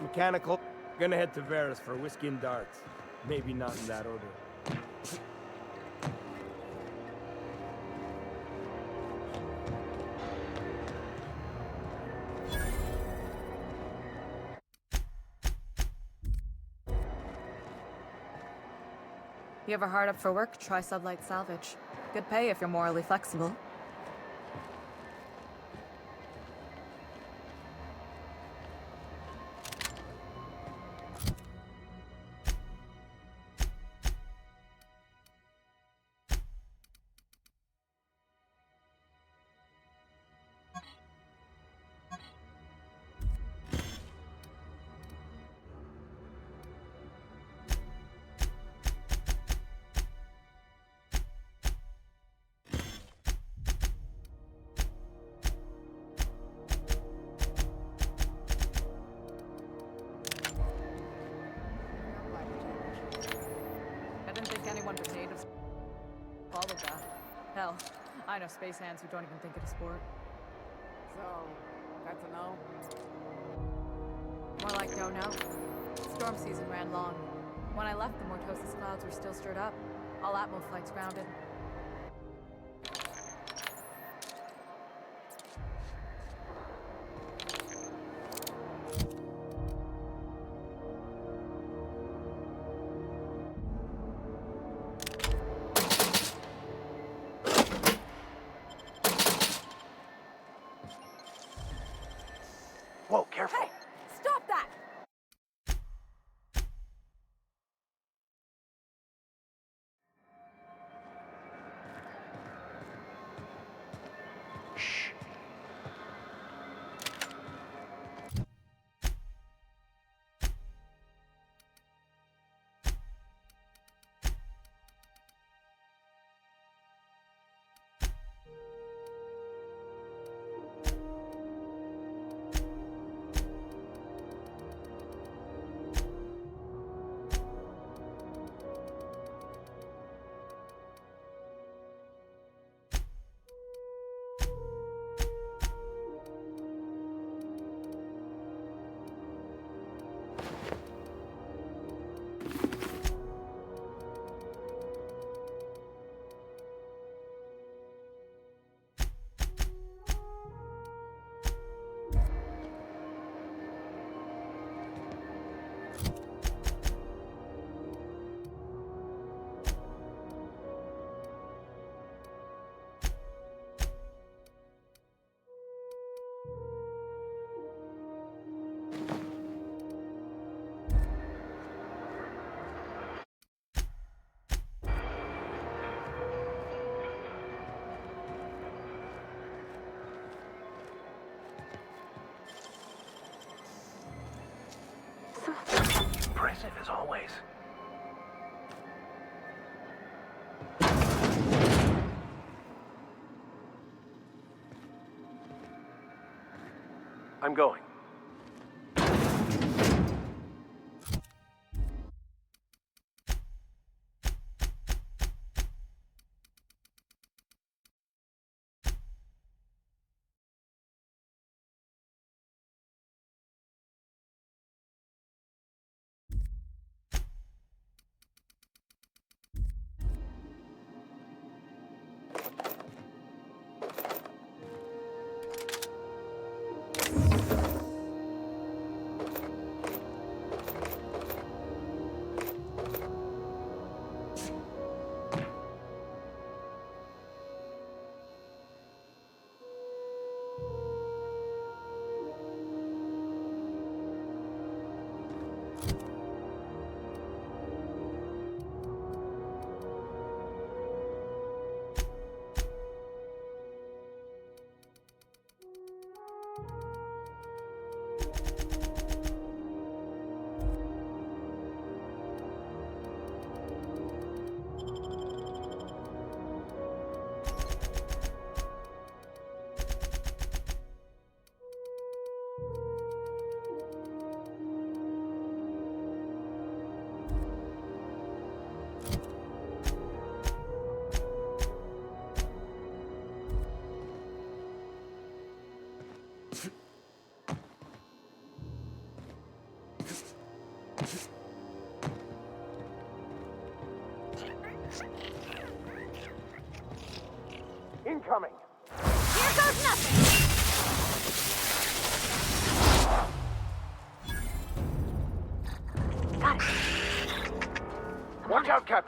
Mechanical. Gonna head to Varus for whiskey and darts. Maybe not in that order. You ever hard up for work, try Sublight Salvage. Good pay if you're morally flexible. I didn't think anyone but natives followed that. Hell, I know space hands who don't even think it a sport. So, that's a no? More like no. Storm season ran long. When I left, the Mortosis clouds were still stirred up. All Atmo flights grounded. Whoa, careful. Hey! Stop that! Shh. Impressive as always. I'm going.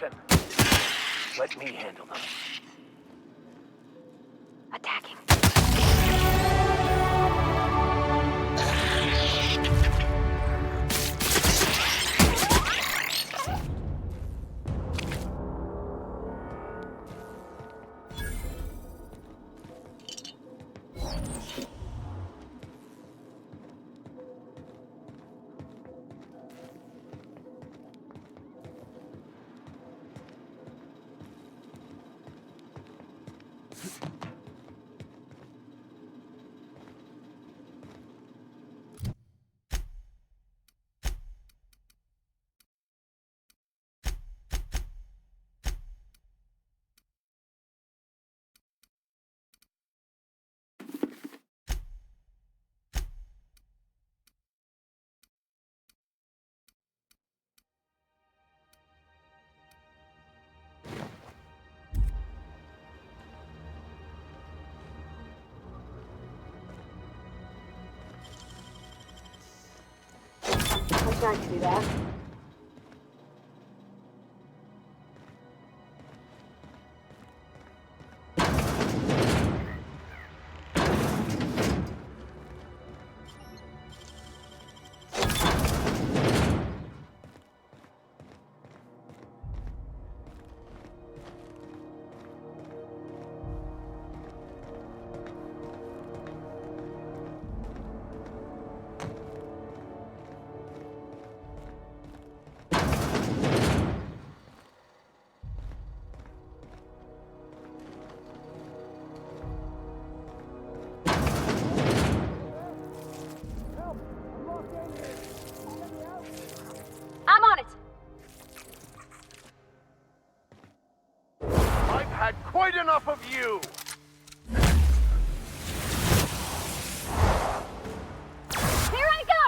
Captain. Let me handle them. Attacking. I tried to do that. I'm on it. I've had quite enough of you! Here I go!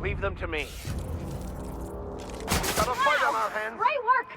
Leave them to me. We've got a fight on our hands. Great work!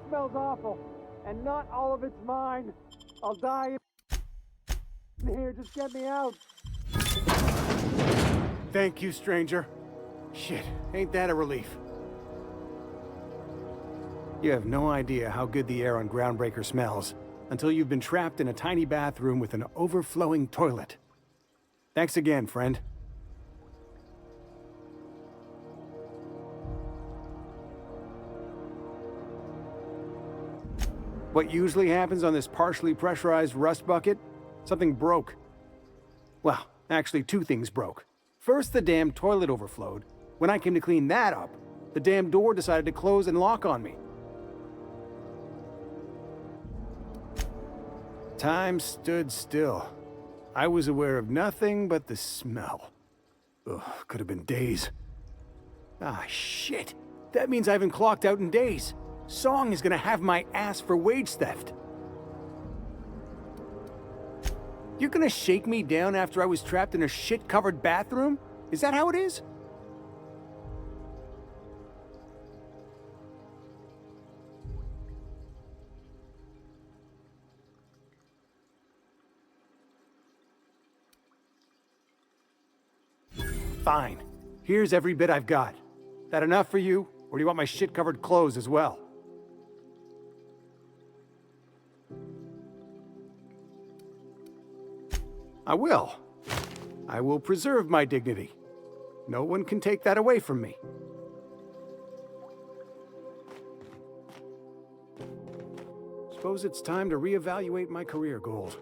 Smells awful, and not all of it's mine. I'll die in here. Just get me out. Thank you, stranger. Shit, ain't that a relief? You have no idea how good the air on Groundbreaker smells until you've been trapped in a tiny bathroom with an overflowing toilet. Thanks again, friend. What usually happens on this partially pressurized rust bucket? Something broke. Well, actually two things broke. First, the damn toilet overflowed, When I came to clean that up, the damn door decided to close and lock on me. Time stood still. I was aware of nothing but the smell. Ugh, could have been days. Ah, shit. That means I haven't clocked out in days. Song is gonna have my ass for wage theft. You're gonna shake me down after I was trapped in a shit-covered bathroom? Is that how it is? Fine. Here's every bit I've got. That enough for you, or do you want my shit-covered clothes as well? I will. I will preserve my dignity. No one can take that away from me. Suppose it's time to reevaluate my career goals.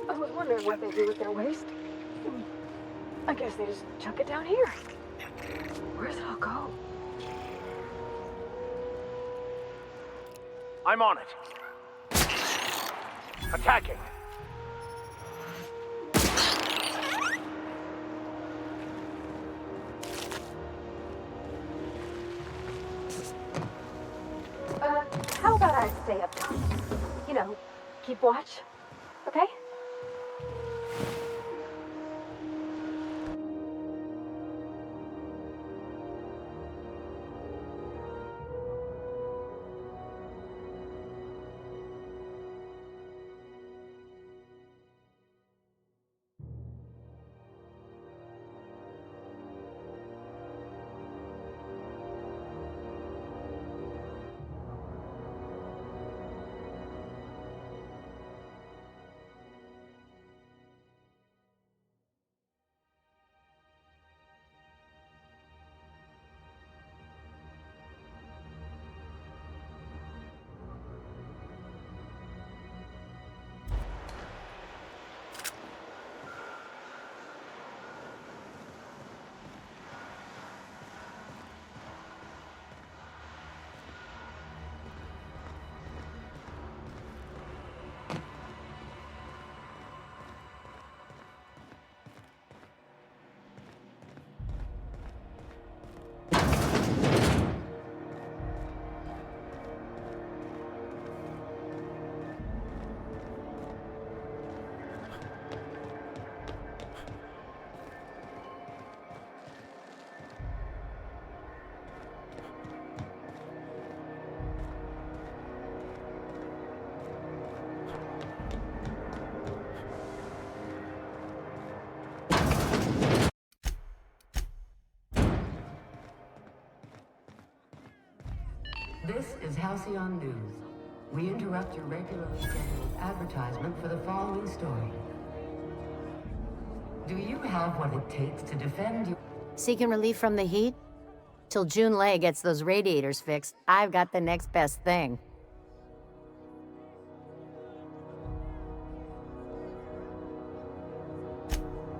I was wondering what they do with their waste. I guess they just chuck it down here. Where does it all go? I'm on it. Attacking. How about I stay up top? You know, keep watch, okay? This is Halcyon News. We interrupt your regularly scheduled advertisement for the following story. Do you have what it takes to defend your... Seeking relief from the heat? Till June Lay gets those radiators fixed, I've got the next best thing.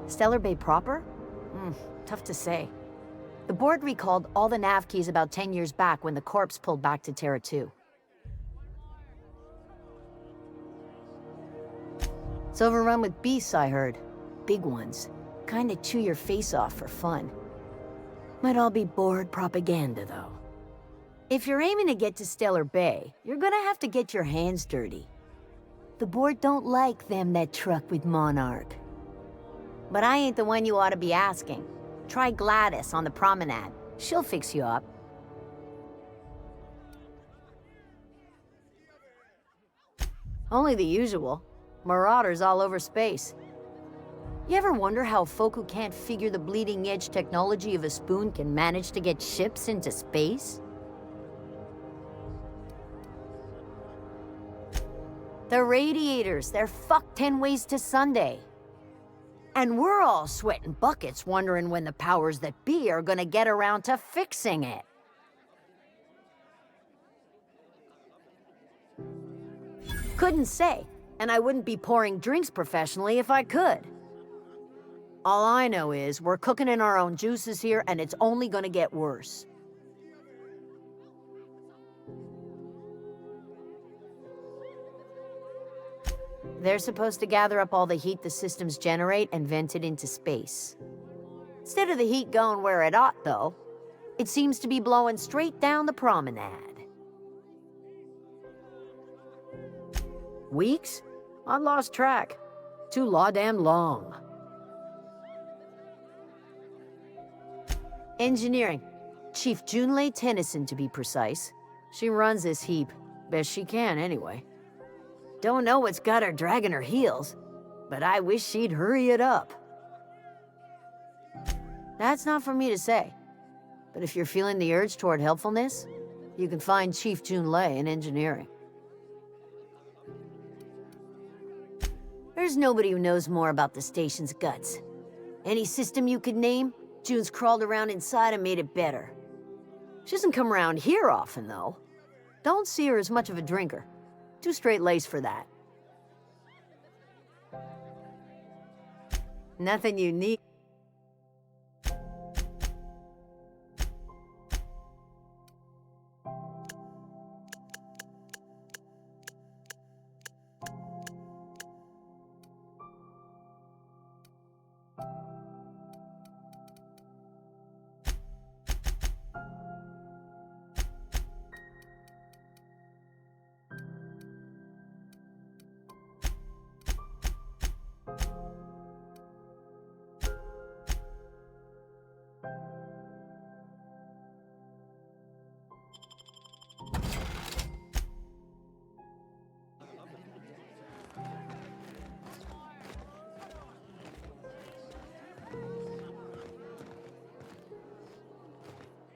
Stellar Bay proper? Tough to say. The board recalled all the nav keys about 10 years back when the corpse pulled back to Terra 2. It's overrun with beasts, I heard. Big ones. Kinda chew your face off for fun. Might all be board propaganda, though. If you're aiming to get to Stellar Bay, you're gonna have to get your hands dirty. The board don't like them that truck with Monarch. But I ain't the one you ought to be asking. Try Gladys on the promenade. She'll fix you up. Only the usual. Marauders all over space. You ever wonder how folk who can't figure the bleeding edge technology of a spoon can manage to get ships into space? The radiators, they're fucked 10 ways to Sunday. And we're all sweating buckets wondering when the powers that be are gonna get around to fixing it. Couldn't say, and I wouldn't be pouring drinks professionally if I could. All I know is we're cooking in our own juices here, and it's only gonna get worse. They're supposed to gather up all the heat the systems generate and vent it into space. Instead of the heat going where it ought, though, it seems to be blowing straight down the promenade. Weeks? I lost track. Too law-damn long. Engineering. Chief Junlei Tennyson, to be precise. She runs this heap. Best she can, anyway. Don't know what's got her dragging her heels, but I wish she'd hurry it up. That's not for me to say, but if you're feeling the urge toward helpfulness, you can find Chief Junlei in engineering. There's nobody who knows more about the station's guts. Any system you could name, June's crawled around inside and made it better. She doesn't come around here often, though. Don't see her as much of a drinker. Too straight-laced for that. Nothing unique.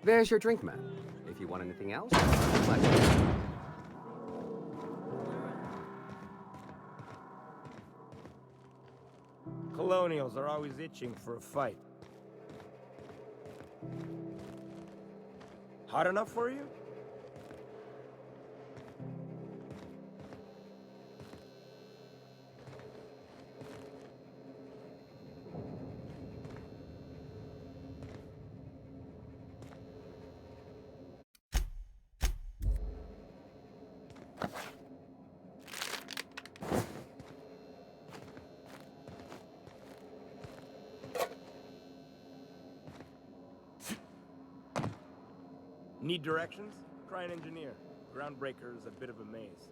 There's your drink, man. If you want anything else, Colonials are always itching for a fight. Hot enough for you? Need directions? Try an engineer. Groundbreaker is a bit of a maze.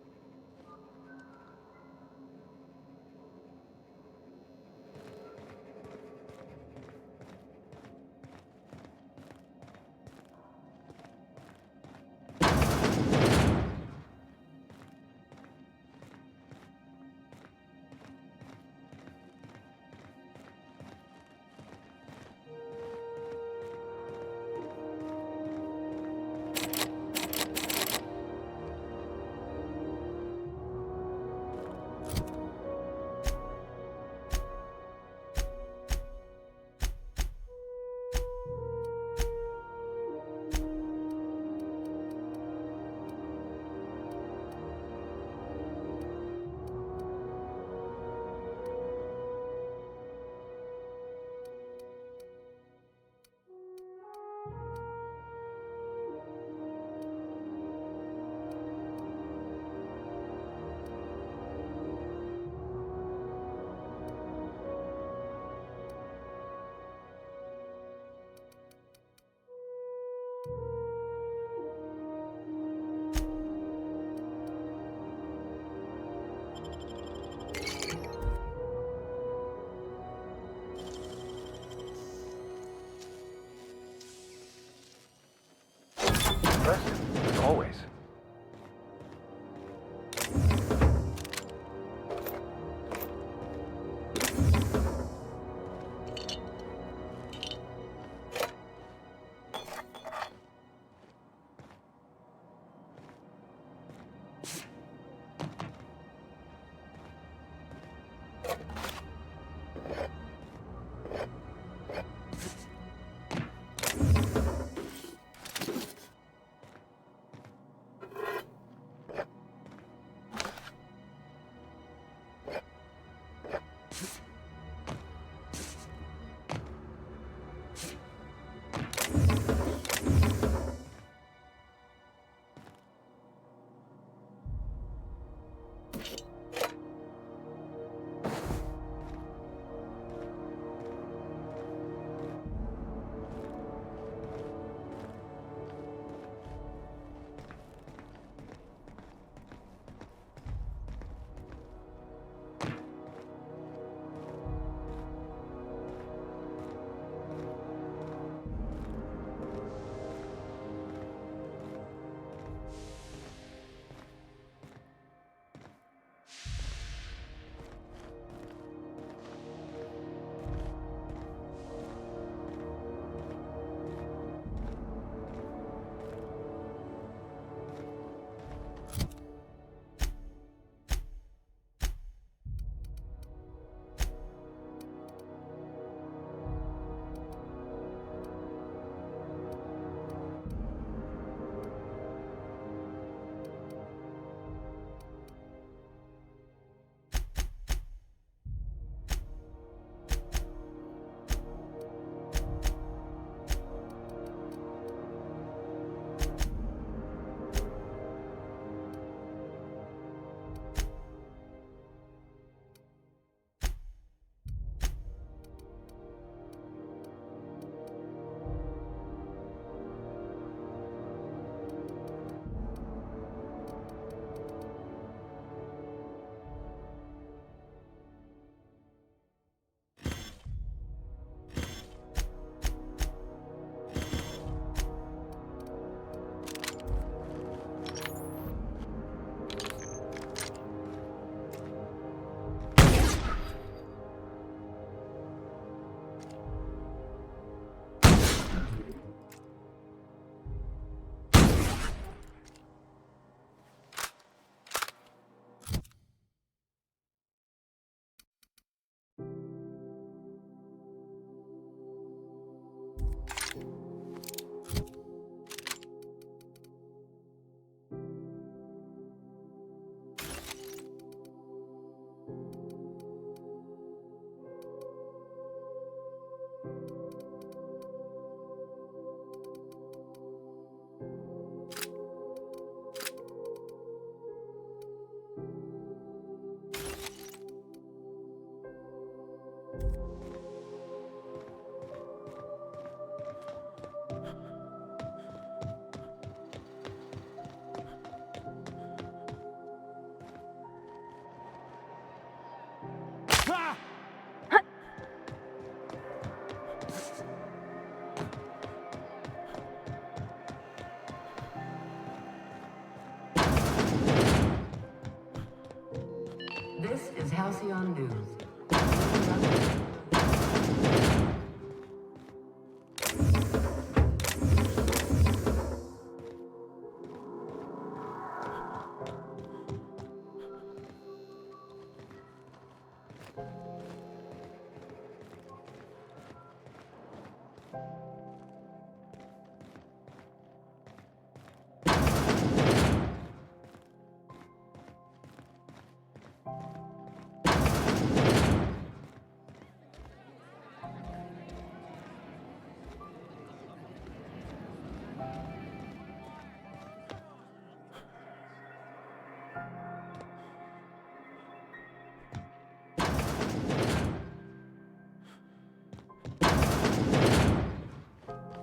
This is Halcyon News.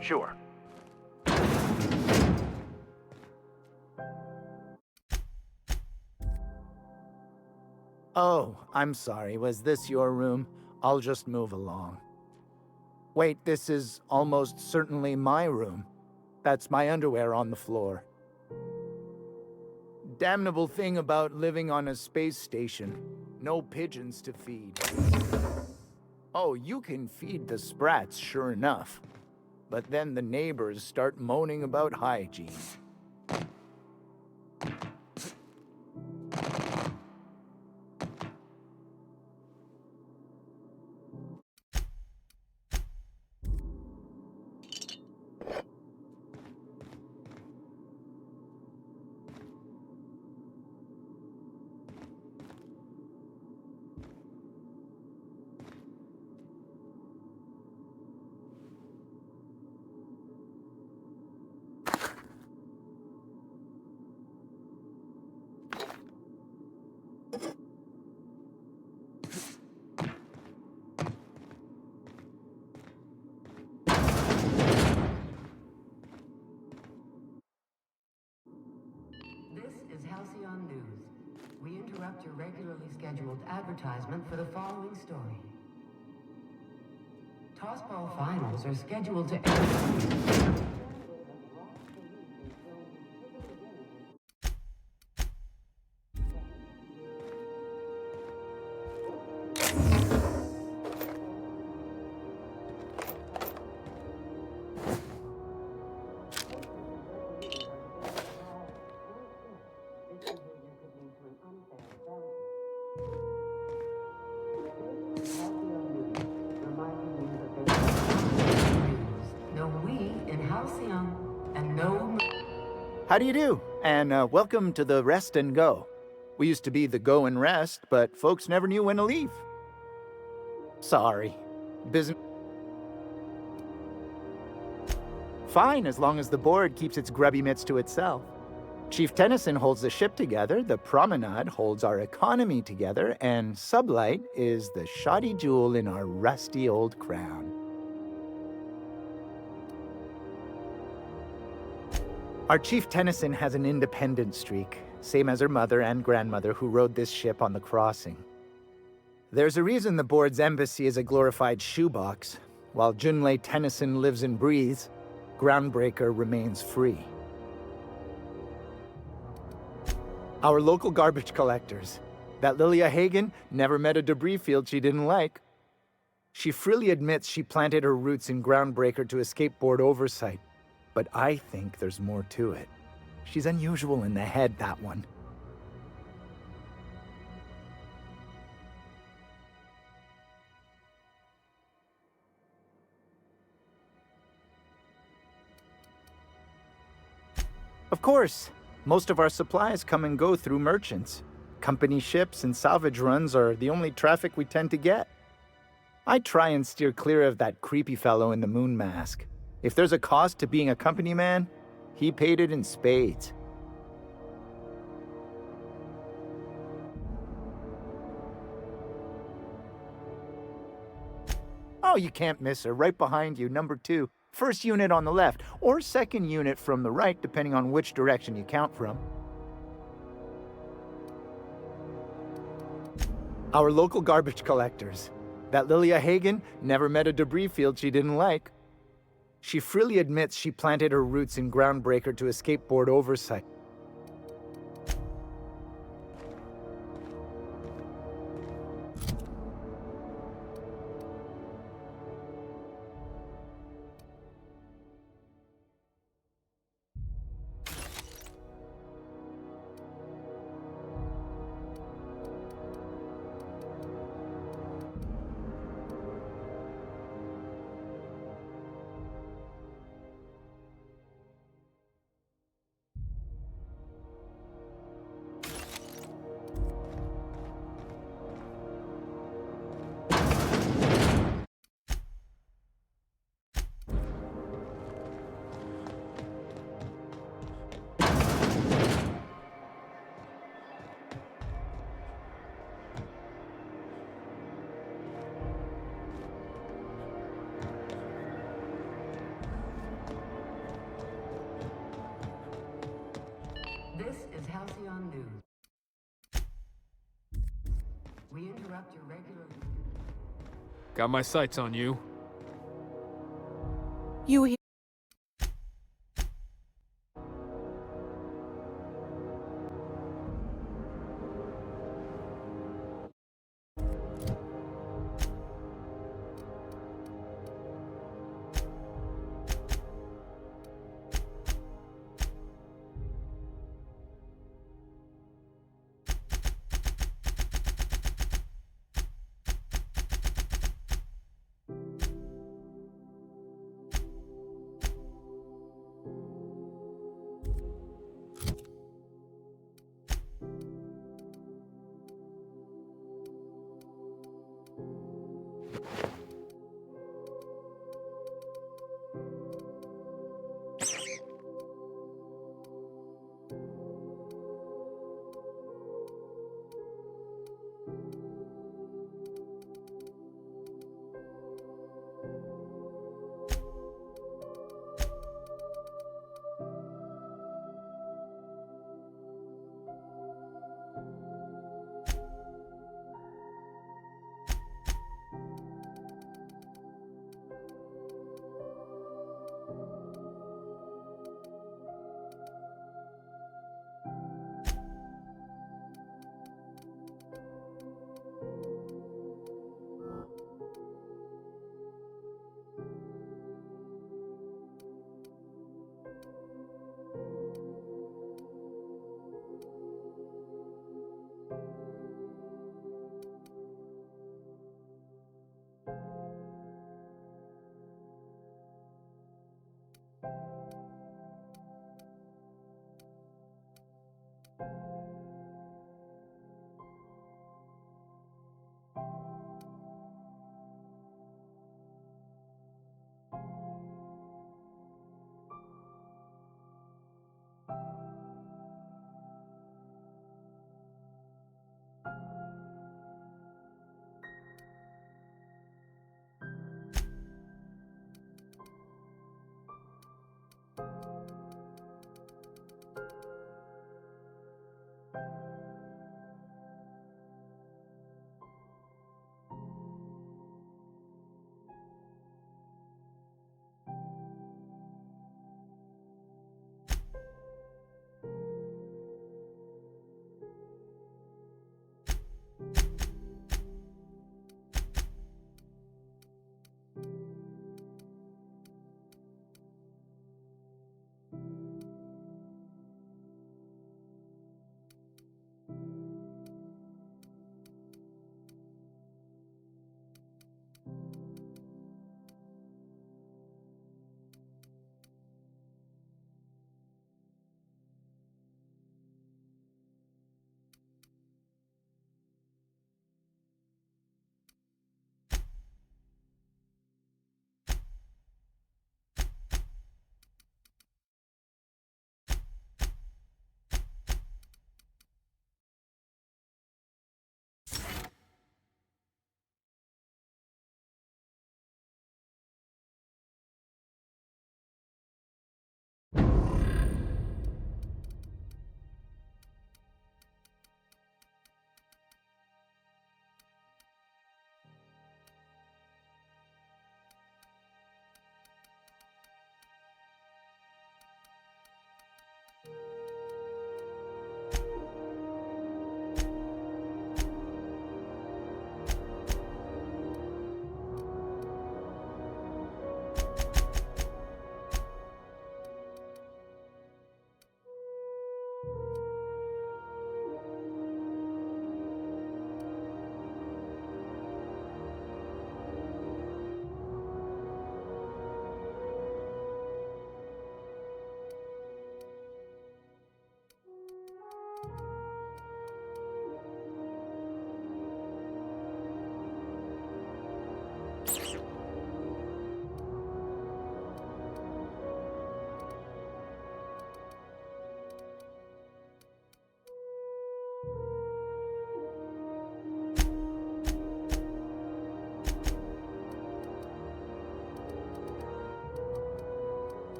Sure. Oh, I'm sorry. Was this your room? I'll just move along. Wait, this is almost certainly my room. That's my underwear on the floor. Damnable thing about living on a space station. No pigeons to feed. Oh, you can feed the sprats, sure enough. But then the neighbors start moaning about hygiene. This is Halcyon News. We interrupt your regularly scheduled advertisement for the following story. Tossball finals are scheduled to air. No we in Halcyon, and no. How do you do? And welcome to the Rest and Go. We used to be the Go and Rest, but folks never knew when to leave. Sorry. Business. Fine, as long as the board keeps its grubby mitts to itself. Chief Tennyson holds the ship together, the Promenade holds our economy together, and Sublight is the shoddy jewel in our rusty old crown. Our Chief Tennyson has an independent streak, same as her mother and grandmother who rode this ship on the crossing. There's a reason the board's embassy is a glorified shoebox. While Junlei Tennyson lives and breathes, Groundbreaker remains free. Our local garbage collectors. That Lilia Hagen never met a debris field she didn't like. She freely admits she planted her roots in Groundbreaker to escape board oversight. But I think there's more to it. She's unusual in the head, that one. Of course, most of our supplies come and go through merchants. Company ships and salvage runs are the only traffic we tend to get. I try and steer clear of that creepy fellow in the moon mask. If there's a cost to being a company man, he paid it in spades. Oh, you can't miss her. Right behind you, number 2. First unit on the left, or second unit from the right, depending on which direction you count from. Our local garbage collectors. That Lilia Hagen never met a debris field she didn't like. She freely admits she planted her roots in Groundbreaker to escape board oversight. We interrupt your regular... Got my sights on you. You hear?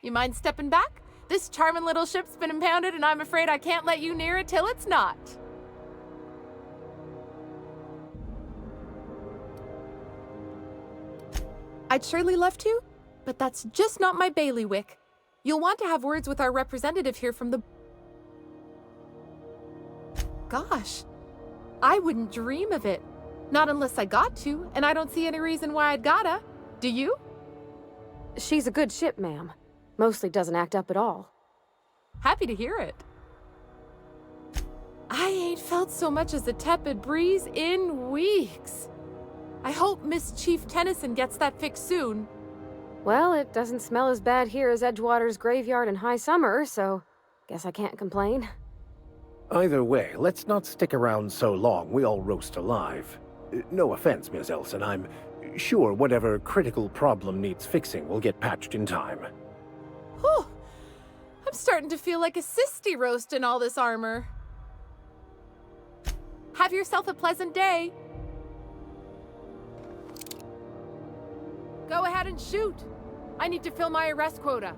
You mind stepping back? This charming little ship's been impounded, and I'm afraid I can't let you near it till it's not. I'd surely love to, but that's just not my bailiwick. You'll want to have words with our representative here from the... Gosh, I wouldn't dream of it. Not unless I got to, and I don't see any reason why I'd gotta. Do you? She's a good ship, ma'am. Mostly doesn't act up at all. Happy to hear it. I ain't felt so much as a tepid breeze in weeks. I hope Miss Chief Tennyson gets that fixed soon. Well, it doesn't smell as bad here as Edgewater's graveyard in high summer, so guess I can't complain. Either way, let's not stick around so long we all roast alive. No offense, Miss Elson, I'm sure whatever critical problem needs fixing will get patched in time. Whew. I'm starting to feel like a sisty roast in all this armor. Have yourself a pleasant day. Go ahead and shoot. I need to fill my arrest quota.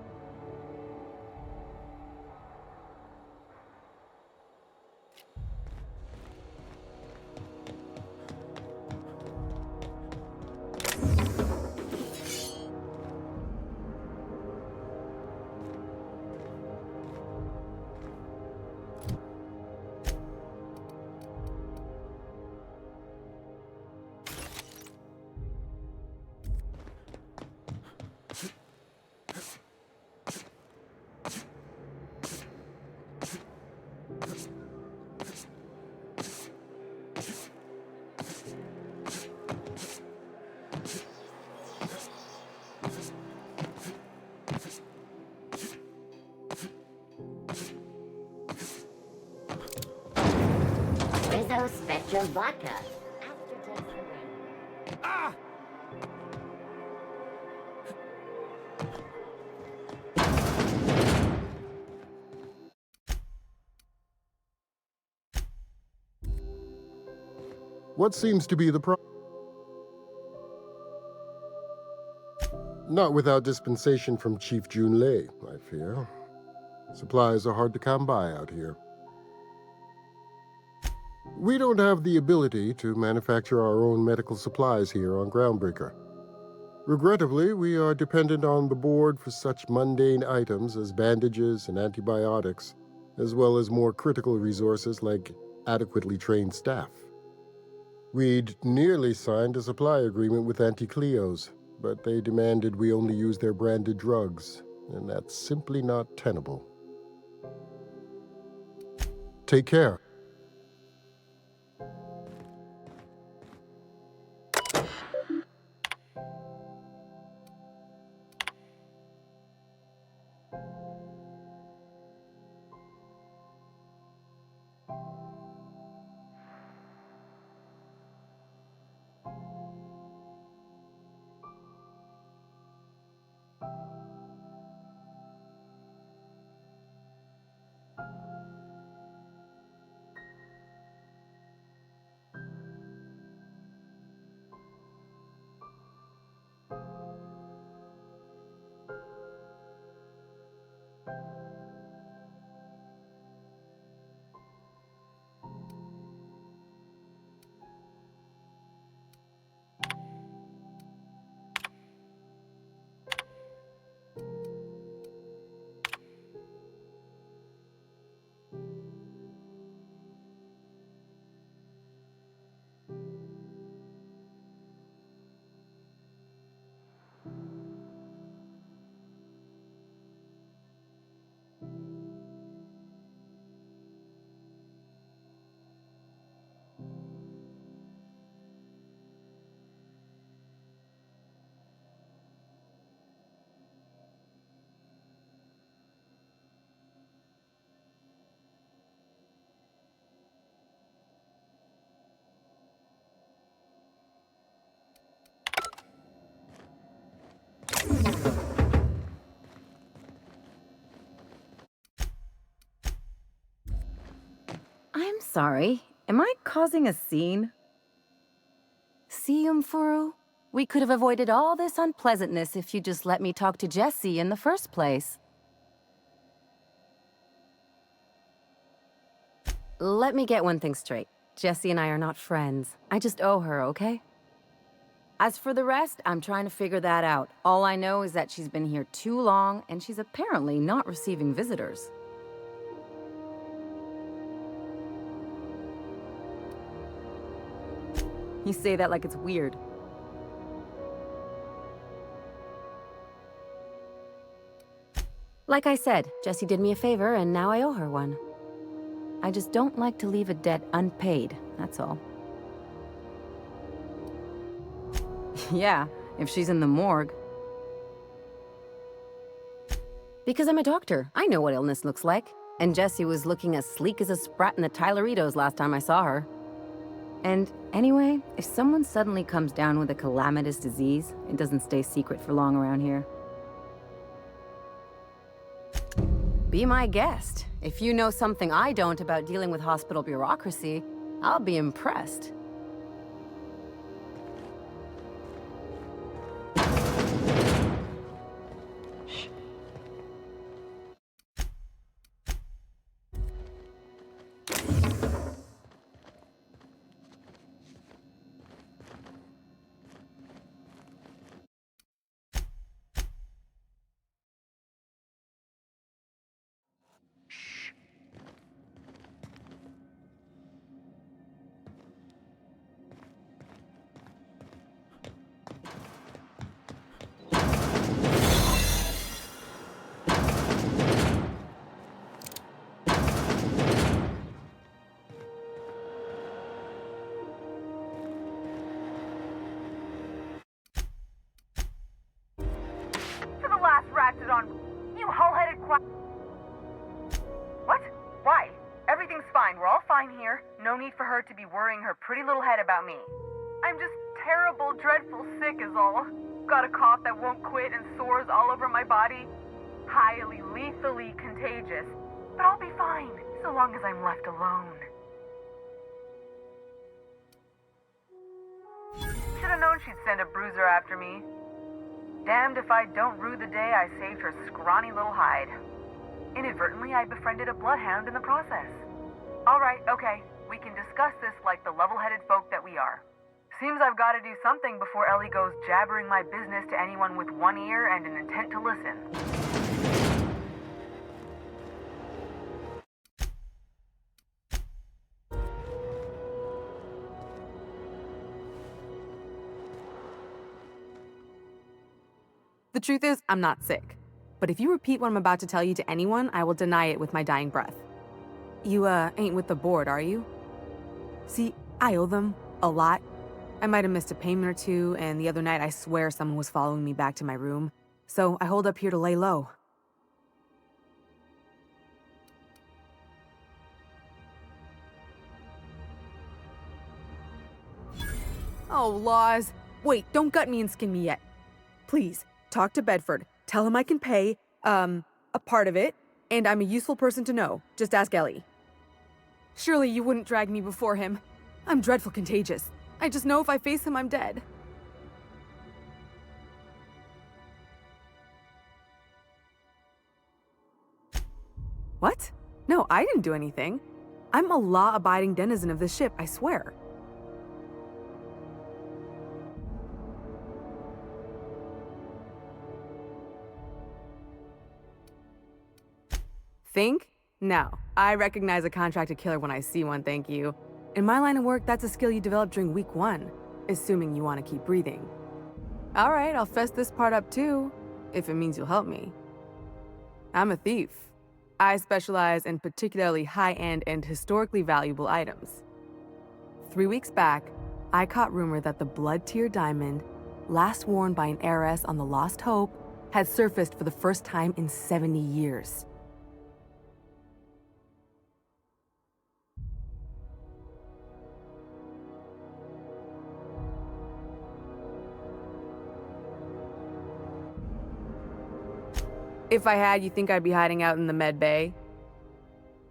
Rizzo Spectra Vodka. Ah! What seems to be the problem? Not without dispensation from Chief Junlei, I fear. Supplies are hard to come by out here. We don't have the ability to manufacture our own medical supplies here on Groundbreaker. Regrettably, we are dependent on the board for such mundane items as bandages and antibiotics, as well as more critical resources like adequately trained staff. We'd nearly signed a supply agreement with Anti-Cleos, but they demanded we only use their branded drugs, and that's simply not tenable. Take care. I'm sorry. Am I causing a scene? See, Furu? We could have avoided all this unpleasantness if you just let me talk to Jesse in the first place. Let me get one thing straight. Jesse and I are not friends. I just owe her, okay? As for the rest, I'm trying to figure that out. All I know is that she's been here too long, and she's apparently not receiving visitors. You say that like it's weird. Like I said, Jessie did me a favor, and now I owe her one. I just don't like to leave a debt unpaid, that's all. Yeah, if she's in the morgue. Because I'm a doctor, I know what illness looks like. And Jessie was looking as sleek as a sprat in the Tyleritos last time I saw her. And anyway, if someone suddenly comes down with a calamitous disease, it doesn't stay secret for long around here. Be my guest. If you know something I don't about dealing with hospital bureaucracy, I'll be impressed. To the last ratchet on... You hull-headed quack... What? Why? Everything's fine. We're all fine here. No need for her to be worrying her pretty little head about me. I'm just terrible, dreadful sick is all. Got a cough that won't quit and sores all over my body. Highly, lethally contagious. But I'll be fine, so long as I'm left alone. Should've known she'd send a bruiser after me. Damned if I don't rue the day I saved her scrawny little hide. Inadvertently, I befriended a bloodhound in the process. Alright, okay. We can discuss this like the level-headed folk that we are. Seems I've got to do something before Ellie goes jabbering my business to anyone with one ear and an intent to listen. The truth is, I'm not sick. But if you repeat what I'm about to tell you to anyone, I will deny it with my dying breath. You, ain't with the board, are you? See, I owe them a lot. I might have missed a payment or two, and the other night I swear someone was following me back to my room. So I hold up here to lay low. Oh, laws. Wait, don't gut me and skin me yet. Please, talk to Bedford. Tell him I can pay, a part of it, and I'm a useful person to know. Just ask Ellie. Surely you wouldn't drag me before him. I'm dreadful contagious. I just know if I face him, I'm dead. What? No, I didn't do anything. I'm a law-abiding denizen of this ship, I swear. Think? No. I recognize a contracted killer when I see one, thank you. In my line of work, that's a skill you develop during week 1, assuming you want to keep breathing. All right, I'll fess this part up too, if it means you'll help me. I'm a thief. I specialize in particularly high-end and historically valuable items. 3 weeks back, I caught rumor that the blood-tier diamond, last worn by an heiress on the Lost Hope, had surfaced for the first time in 70 years. If I had, you think I'd be hiding out in the med bay?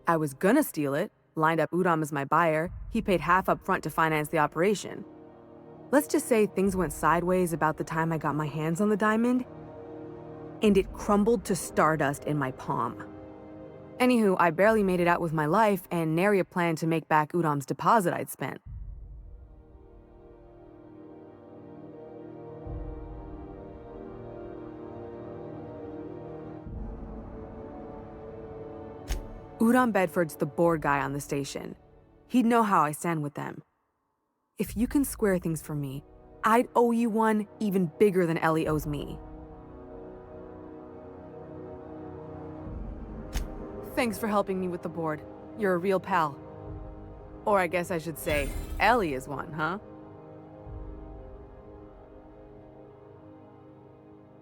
I was gonna steal it, lined up Udom as my buyer. He paid half up front to finance the operation. Let's just say things went sideways about the time I got my hands on the diamond, and it crumbled to stardust in my palm. Anywho, I barely made it out with my life, and nary a plan to make back Udam's deposit I'd spent. Udam Bedford's the board guy on the station. He'd know how I stand with them. If you can square things for me, I'd owe you one even bigger than Ellie owes me. Thanks for helping me with the board. You're a real pal. Or I guess I should say, Ellie is one, huh?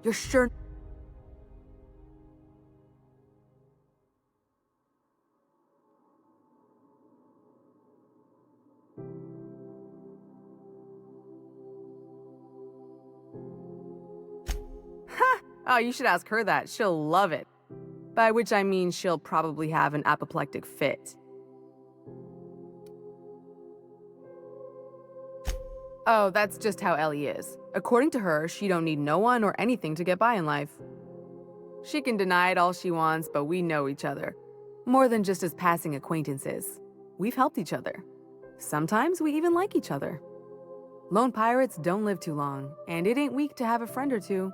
You're sure? Oh, you should ask her that. She'll love it. By which I mean she'll probably have an apoplectic fit. Oh, that's just how Ellie is. According to her, she don't need no one or anything to get by in life. She can deny it all she wants, but we know each other. More than just as passing acquaintances. We've helped each other. Sometimes we even like each other. Lone pirates don't live too long, and it ain't weak to have a friend or two.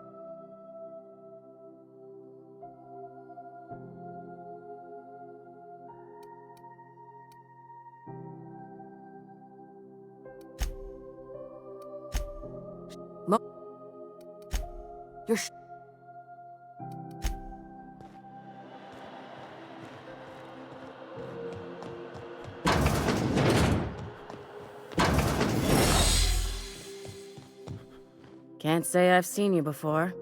You're Can't say I've seen you before.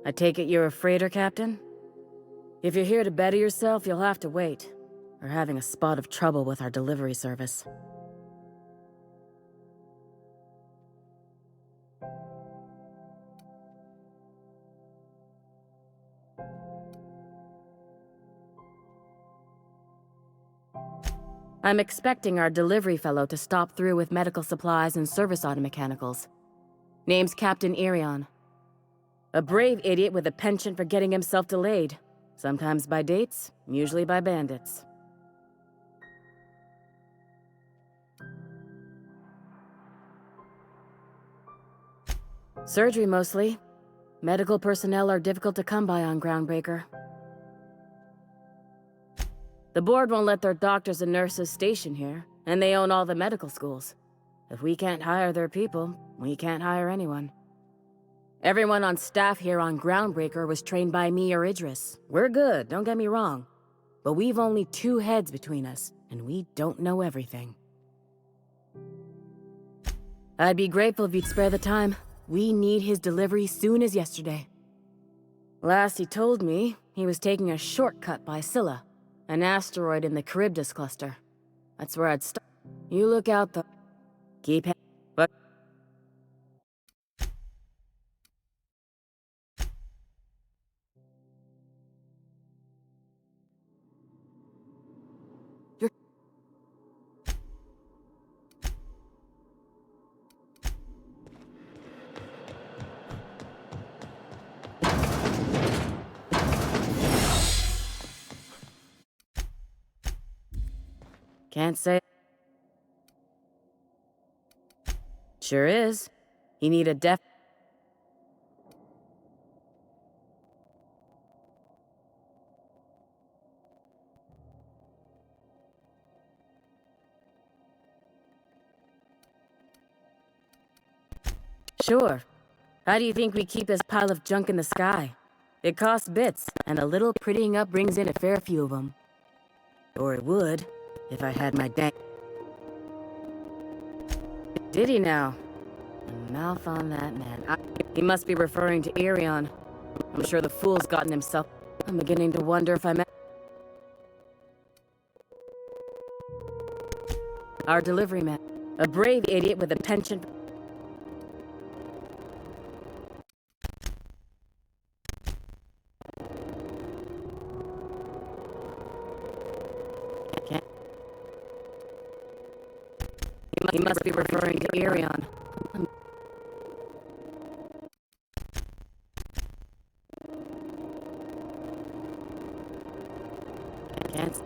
I take it you're a freighter captain? If you're here to better yourself, you'll have to wait. We're having a spot of trouble with our delivery service. I'm expecting our delivery fellow to stop through with medical supplies and service auto mechanicals. Name's Captain Irion. A brave idiot with a penchant for getting himself delayed. Sometimes by dates, usually by bandits. Surgery mostly. Medical personnel are difficult to come by on Groundbreaker. The board won't let their doctors and nurses station here, and they own all the medical schools. If we can't hire their people, we can't hire anyone. Everyone on staff here on Groundbreaker was trained by me or Idris. We're good, don't get me wrong. But we've only 2 heads between us, and we don't know everything. I'd be grateful if you'd spare the time. We need his delivery soon as yesterday. Last he told me, he was taking a shortcut by Scylla, an asteroid in the Charybdis cluster. That's where I'd start. You look out though. Keep but can't say. Sure is. You need a def. Sure. How do you think we keep this pile of junk in the sky? It costs bits, and a little prettying up brings in a fair few of them. Or it would, if I had my dang. Did he now? A mouth on that man. He must be referring to Irion. I'm sure the fool's gotten himself. I'm beginning to wonder if I met. Our delivery man. A brave idiot with a penchant. He must be referring to Irion. chance.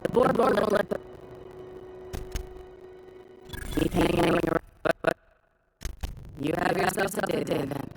The board will let the... Keep hanging around. You have yourself a day then.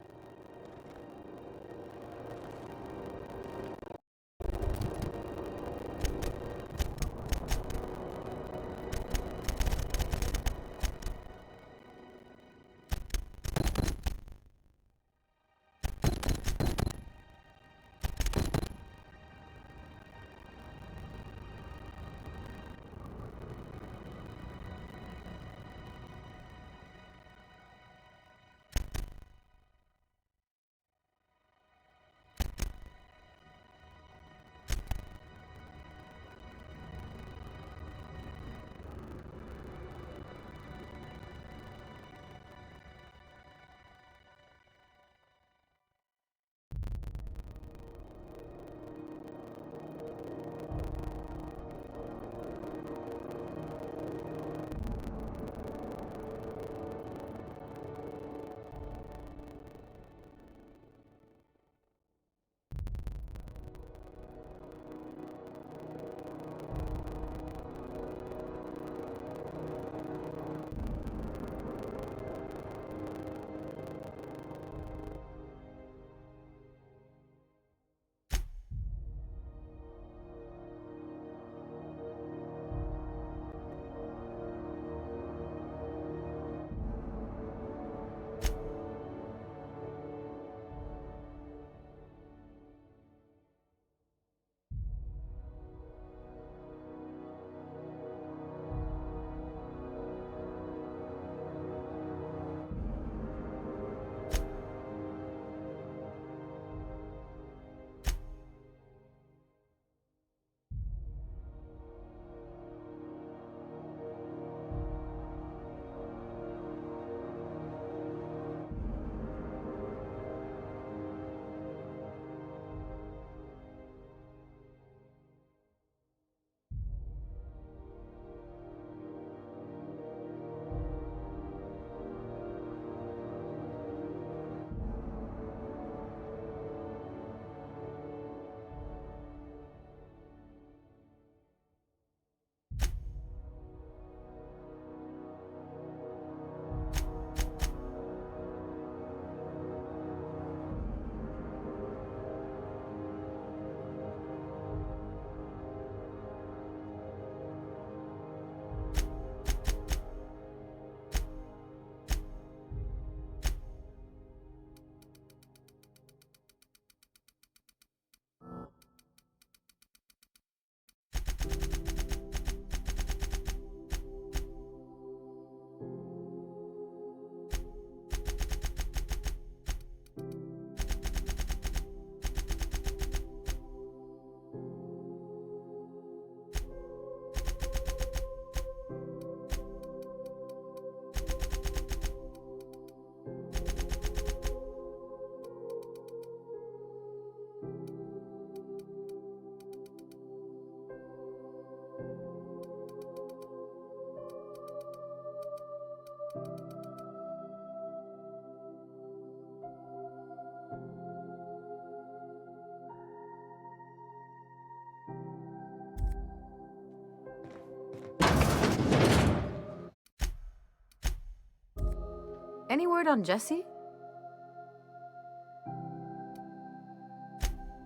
Any word on Jessie?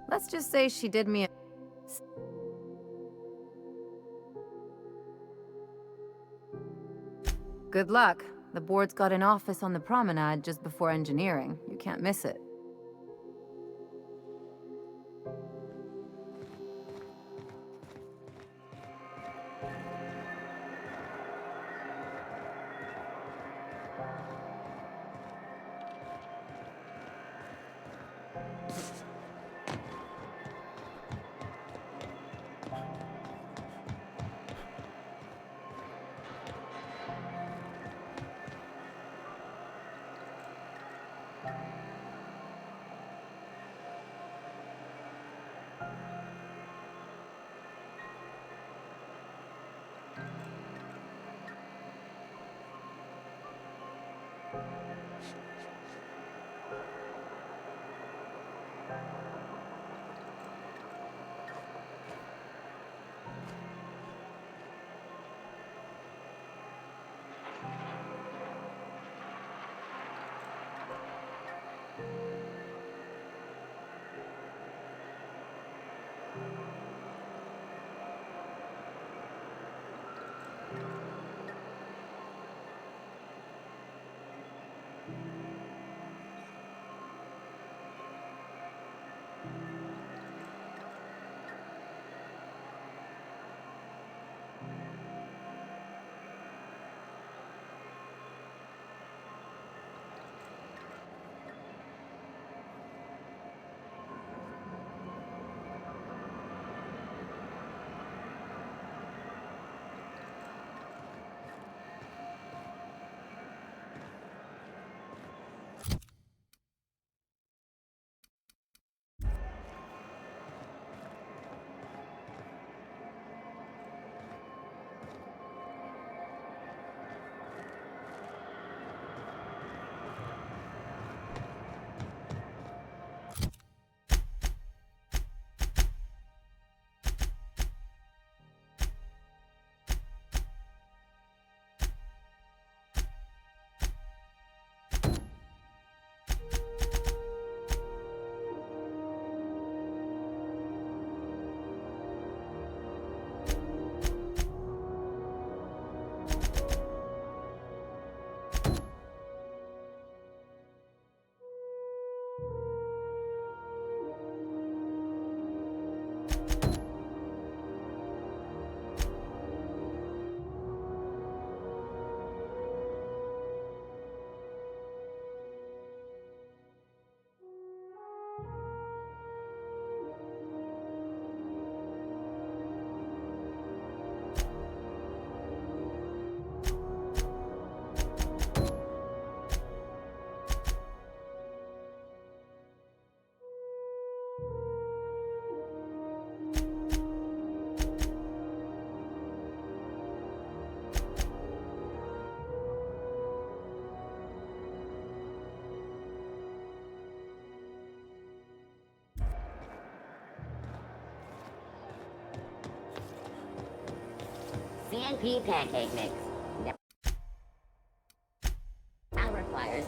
Let's just say she did me a... Good luck. The board's got an office on the promenade just before engineering. You can't miss it. CNP pancake mix. Now requires...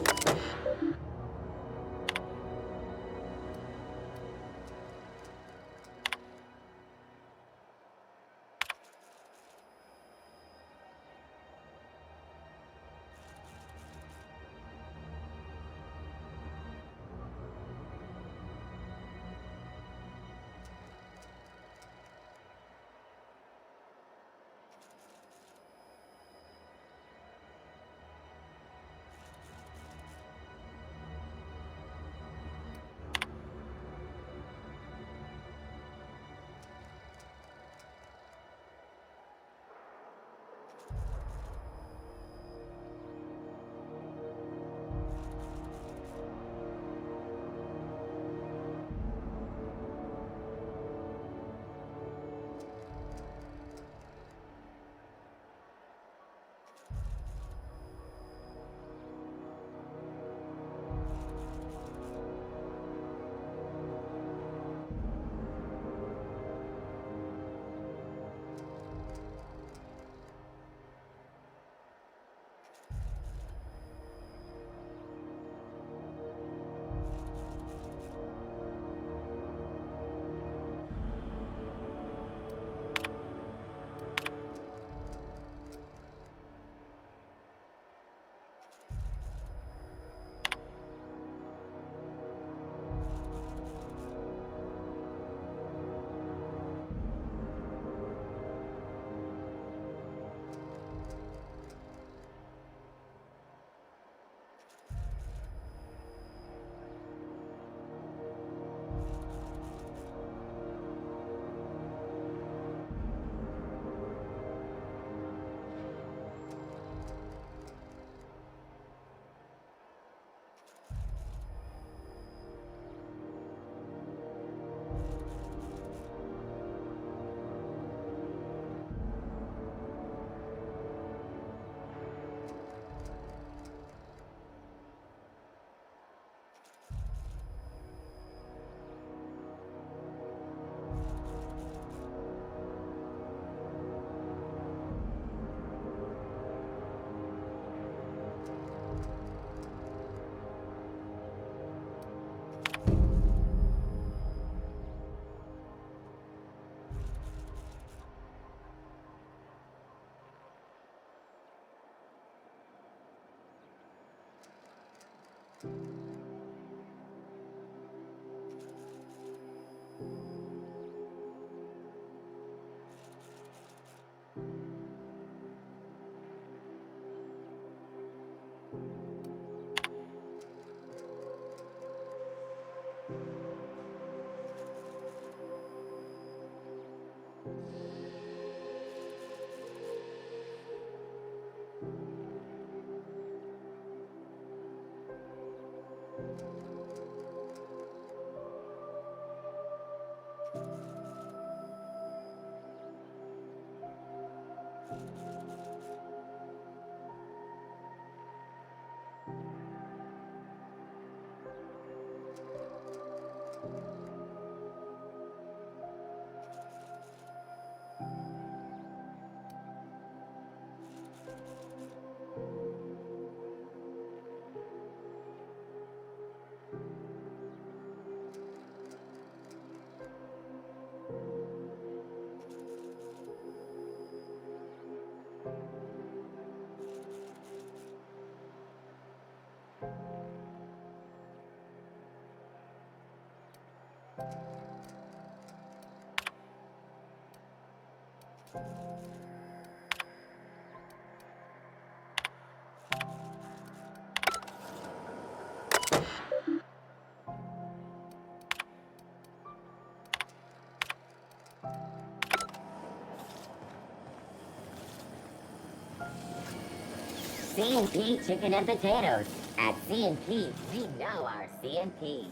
C&P chicken and potatoes. At C&P, we know our C&P.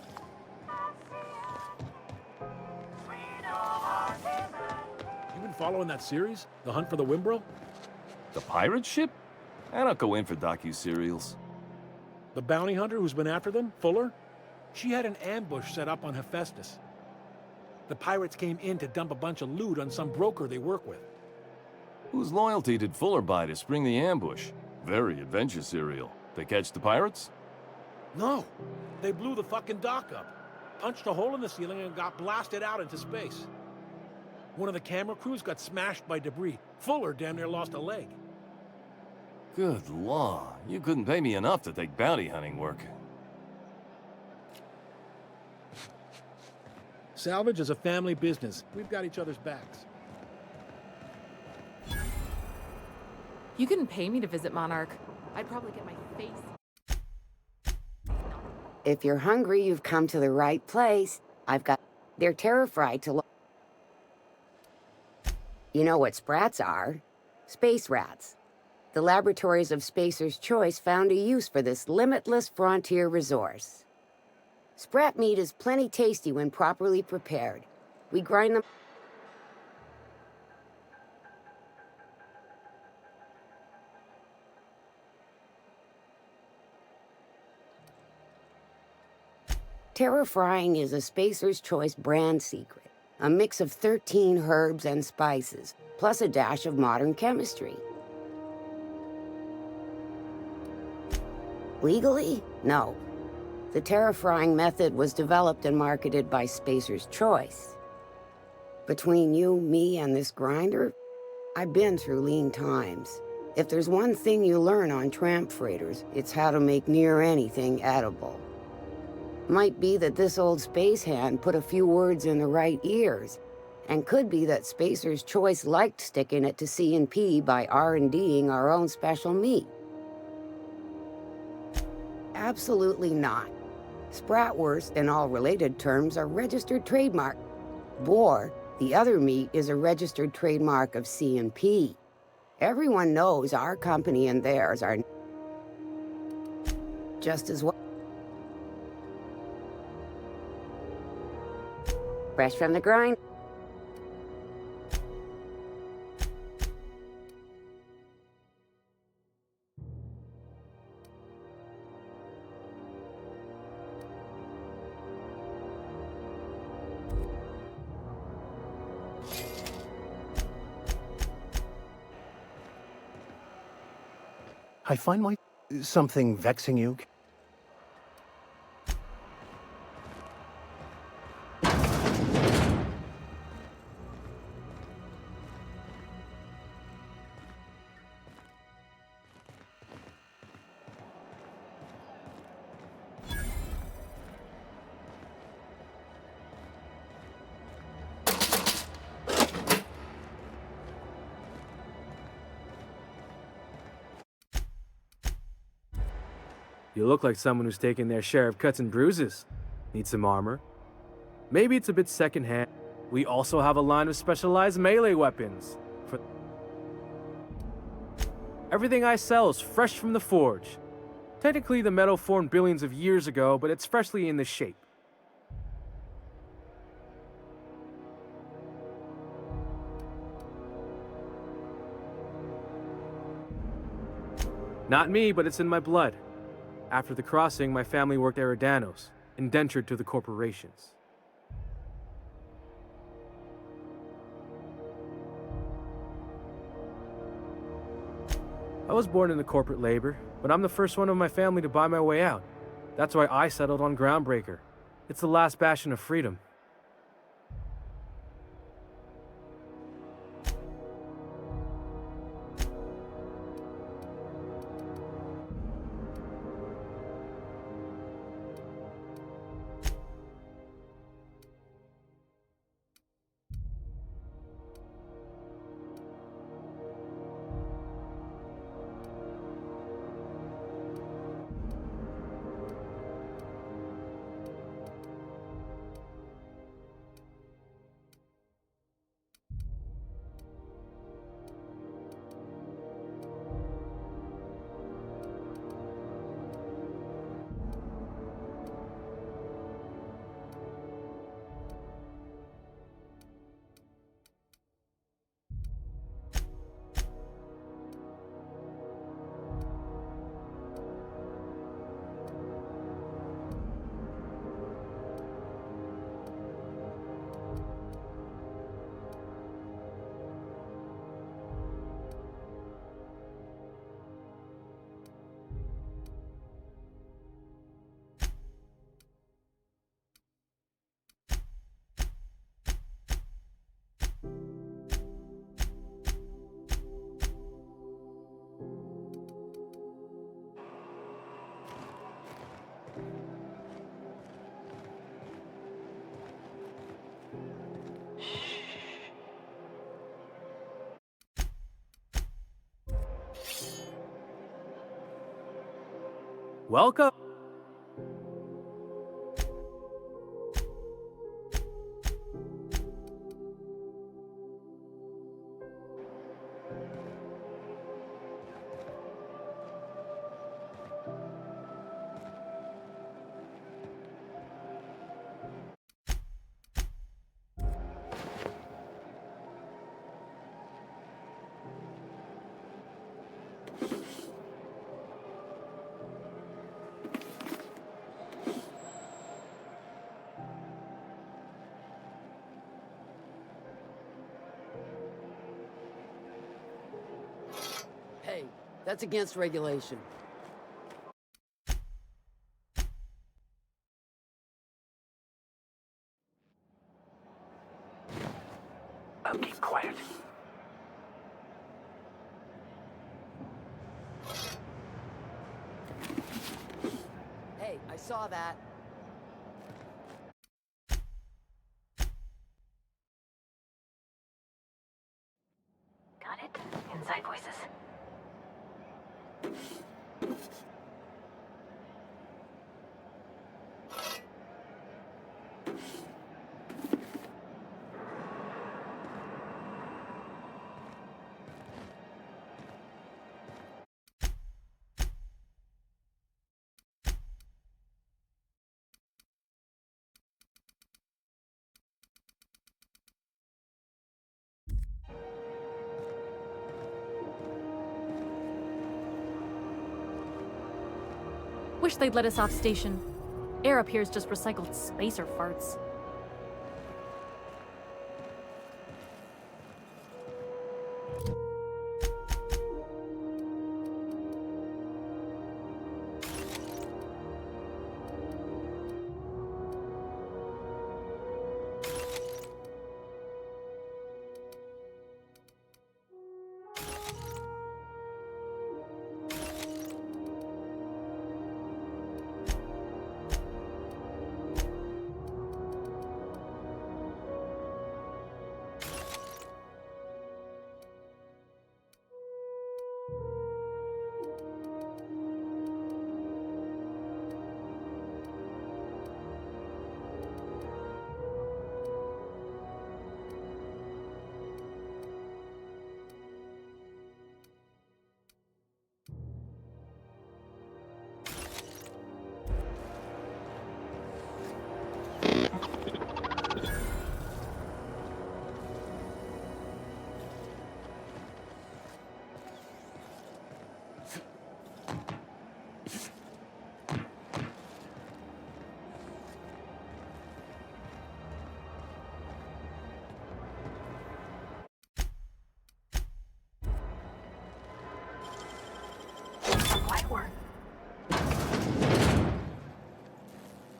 You been following that series? The Hunt for the Wimbro? The pirate ship? I don't go in for docu-serials. The bounty hunter who's been after them, Fuller? She had an ambush set up on Hephaestus. The pirates came in to dump a bunch of loot on some broker they work with. Whose loyalty did Fuller buy to spring the ambush? Very adventure serial. They catch the pirates? No. They blew the fucking dock up, punched a hole in the ceiling, and got blasted out into space. One of the camera crews got smashed by debris. Fuller damn near lost a leg. Good law. You couldn't pay me enough to take bounty hunting work. Salvage is a family business. We've got each other's backs. You couldn't pay me to visit Monarch. I'd probably get my face. If you're hungry, you've come to the right place. I've got... They're terror-fried to look... You know what sprats are? Space rats. The laboratories of Spacer's Choice found a use for this limitless frontier resource. Sprat meat is plenty tasty when properly prepared. We grind them... Terror frying is a Spacer's Choice brand secret. A mix of 13 herbs and spices, plus a dash of modern chemistry. Legally? No. The terror frying method was developed and marketed by Spacer's Choice. Between you, me, and this grinder, I've been through lean times. If there's one thing you learn on tramp freighters, it's how to make near anything edible. Might be that this old space hand put a few words in the right ears, and could be that Spacer's Choice liked sticking it to C&P by R&Ding our own special meat. Absolutely not. Spratwurst and all related terms are registered trademark. Boar, the other meat, is a registered trademark of C&P. Everyone knows our company and theirs are just as well. Fresh from the grind. I find something vexing you. You look like someone who's taken their share of cuts and bruises. Need some armor? Maybe it's a bit secondhand. We also have a line of specialized melee weapons. Everything I sell is fresh from the forge. Technically, the metal formed billions of years ago, but it's freshly in this shape. Not me, but it's in my blood. After the crossing, my family worked Eridanos, indentured to the corporations. I was born into corporate labor, but I'm the first one of my family to buy my way out. That's why I settled on Groundbreaker. It's the last bastion of freedom. Welcome. Hey, that's against regulation. I'll keep quiet. Hey, I saw that. Got it? Inside voices. Wish they'd let us off station. Air up here is just recycled spacer farts.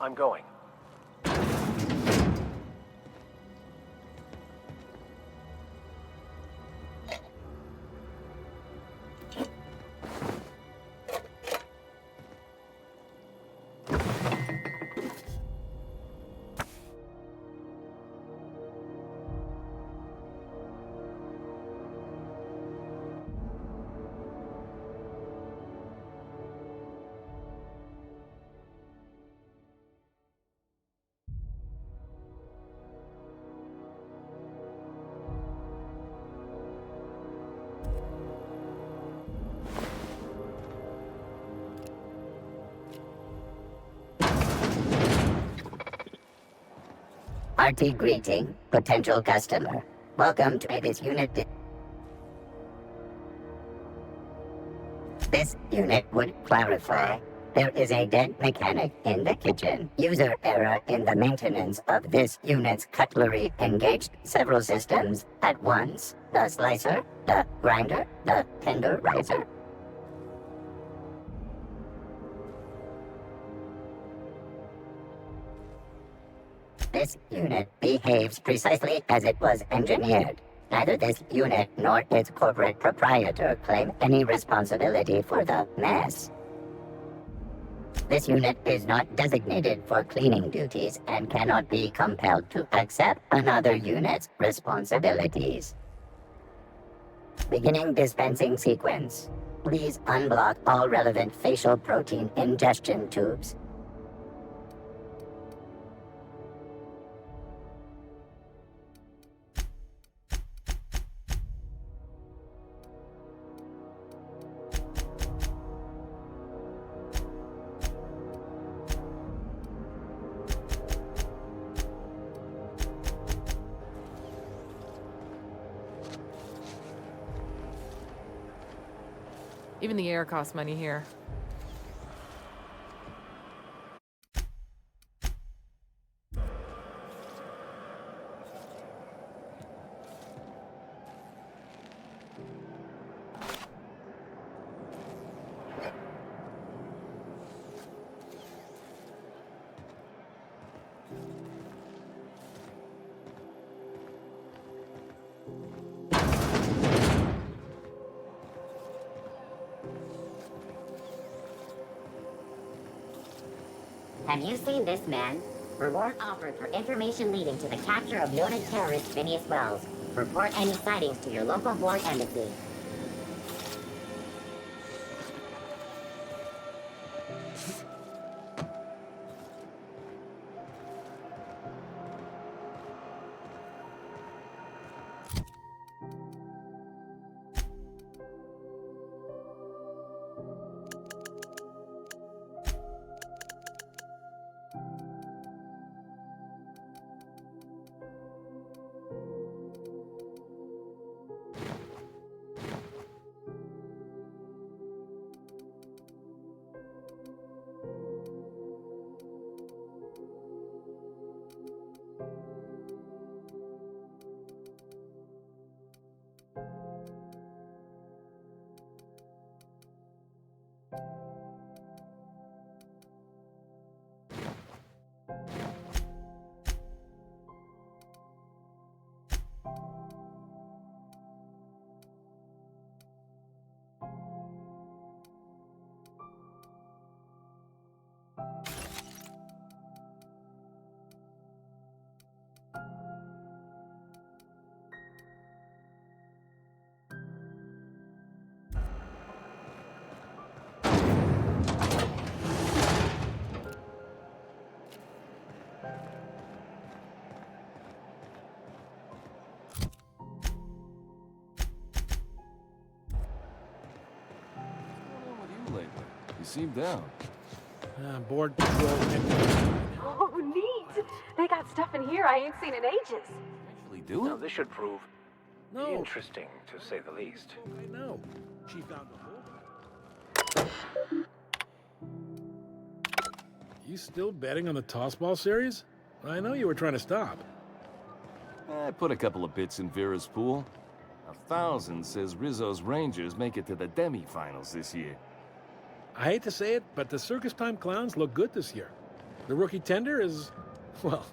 I'm going. RT greeting, potential customer. Welcome to this unit. This unit would clarify. There is a dead mechanic in the kitchen. User error in the maintenance of this unit's cutlery engaged several systems at once. The slicer, the grinder, the tenderizer. This unit behaves precisely as it was engineered. Neither this unit nor its corporate proprietor claim any responsibility for the mess. This unit is not designated for cleaning duties and cannot be compelled to accept another unit's responsibilities. Beginning dispensing sequence. Please unblock all relevant facial protein ingestion tubes. Even the air costs money here. Have you seen this man? Reward offered for information leading to the capture of noted terrorist Phineas Wells. Report any sightings to your local board embassy. You seem down. Board control. Oh, neat! They got stuff in here I ain't seen in ages. Actually do Now, it? this should prove No. interesting, to say the least. I know. She found the hole. You still betting on the tossball series? I know you were trying to stop. I put a couple of bits in Vera's pool. 1,000 says Rizzo's Rangers make it to the demi-finals this year. I hate to say it, but the Circus Time Clowns look good this year. The rookie tender is, well,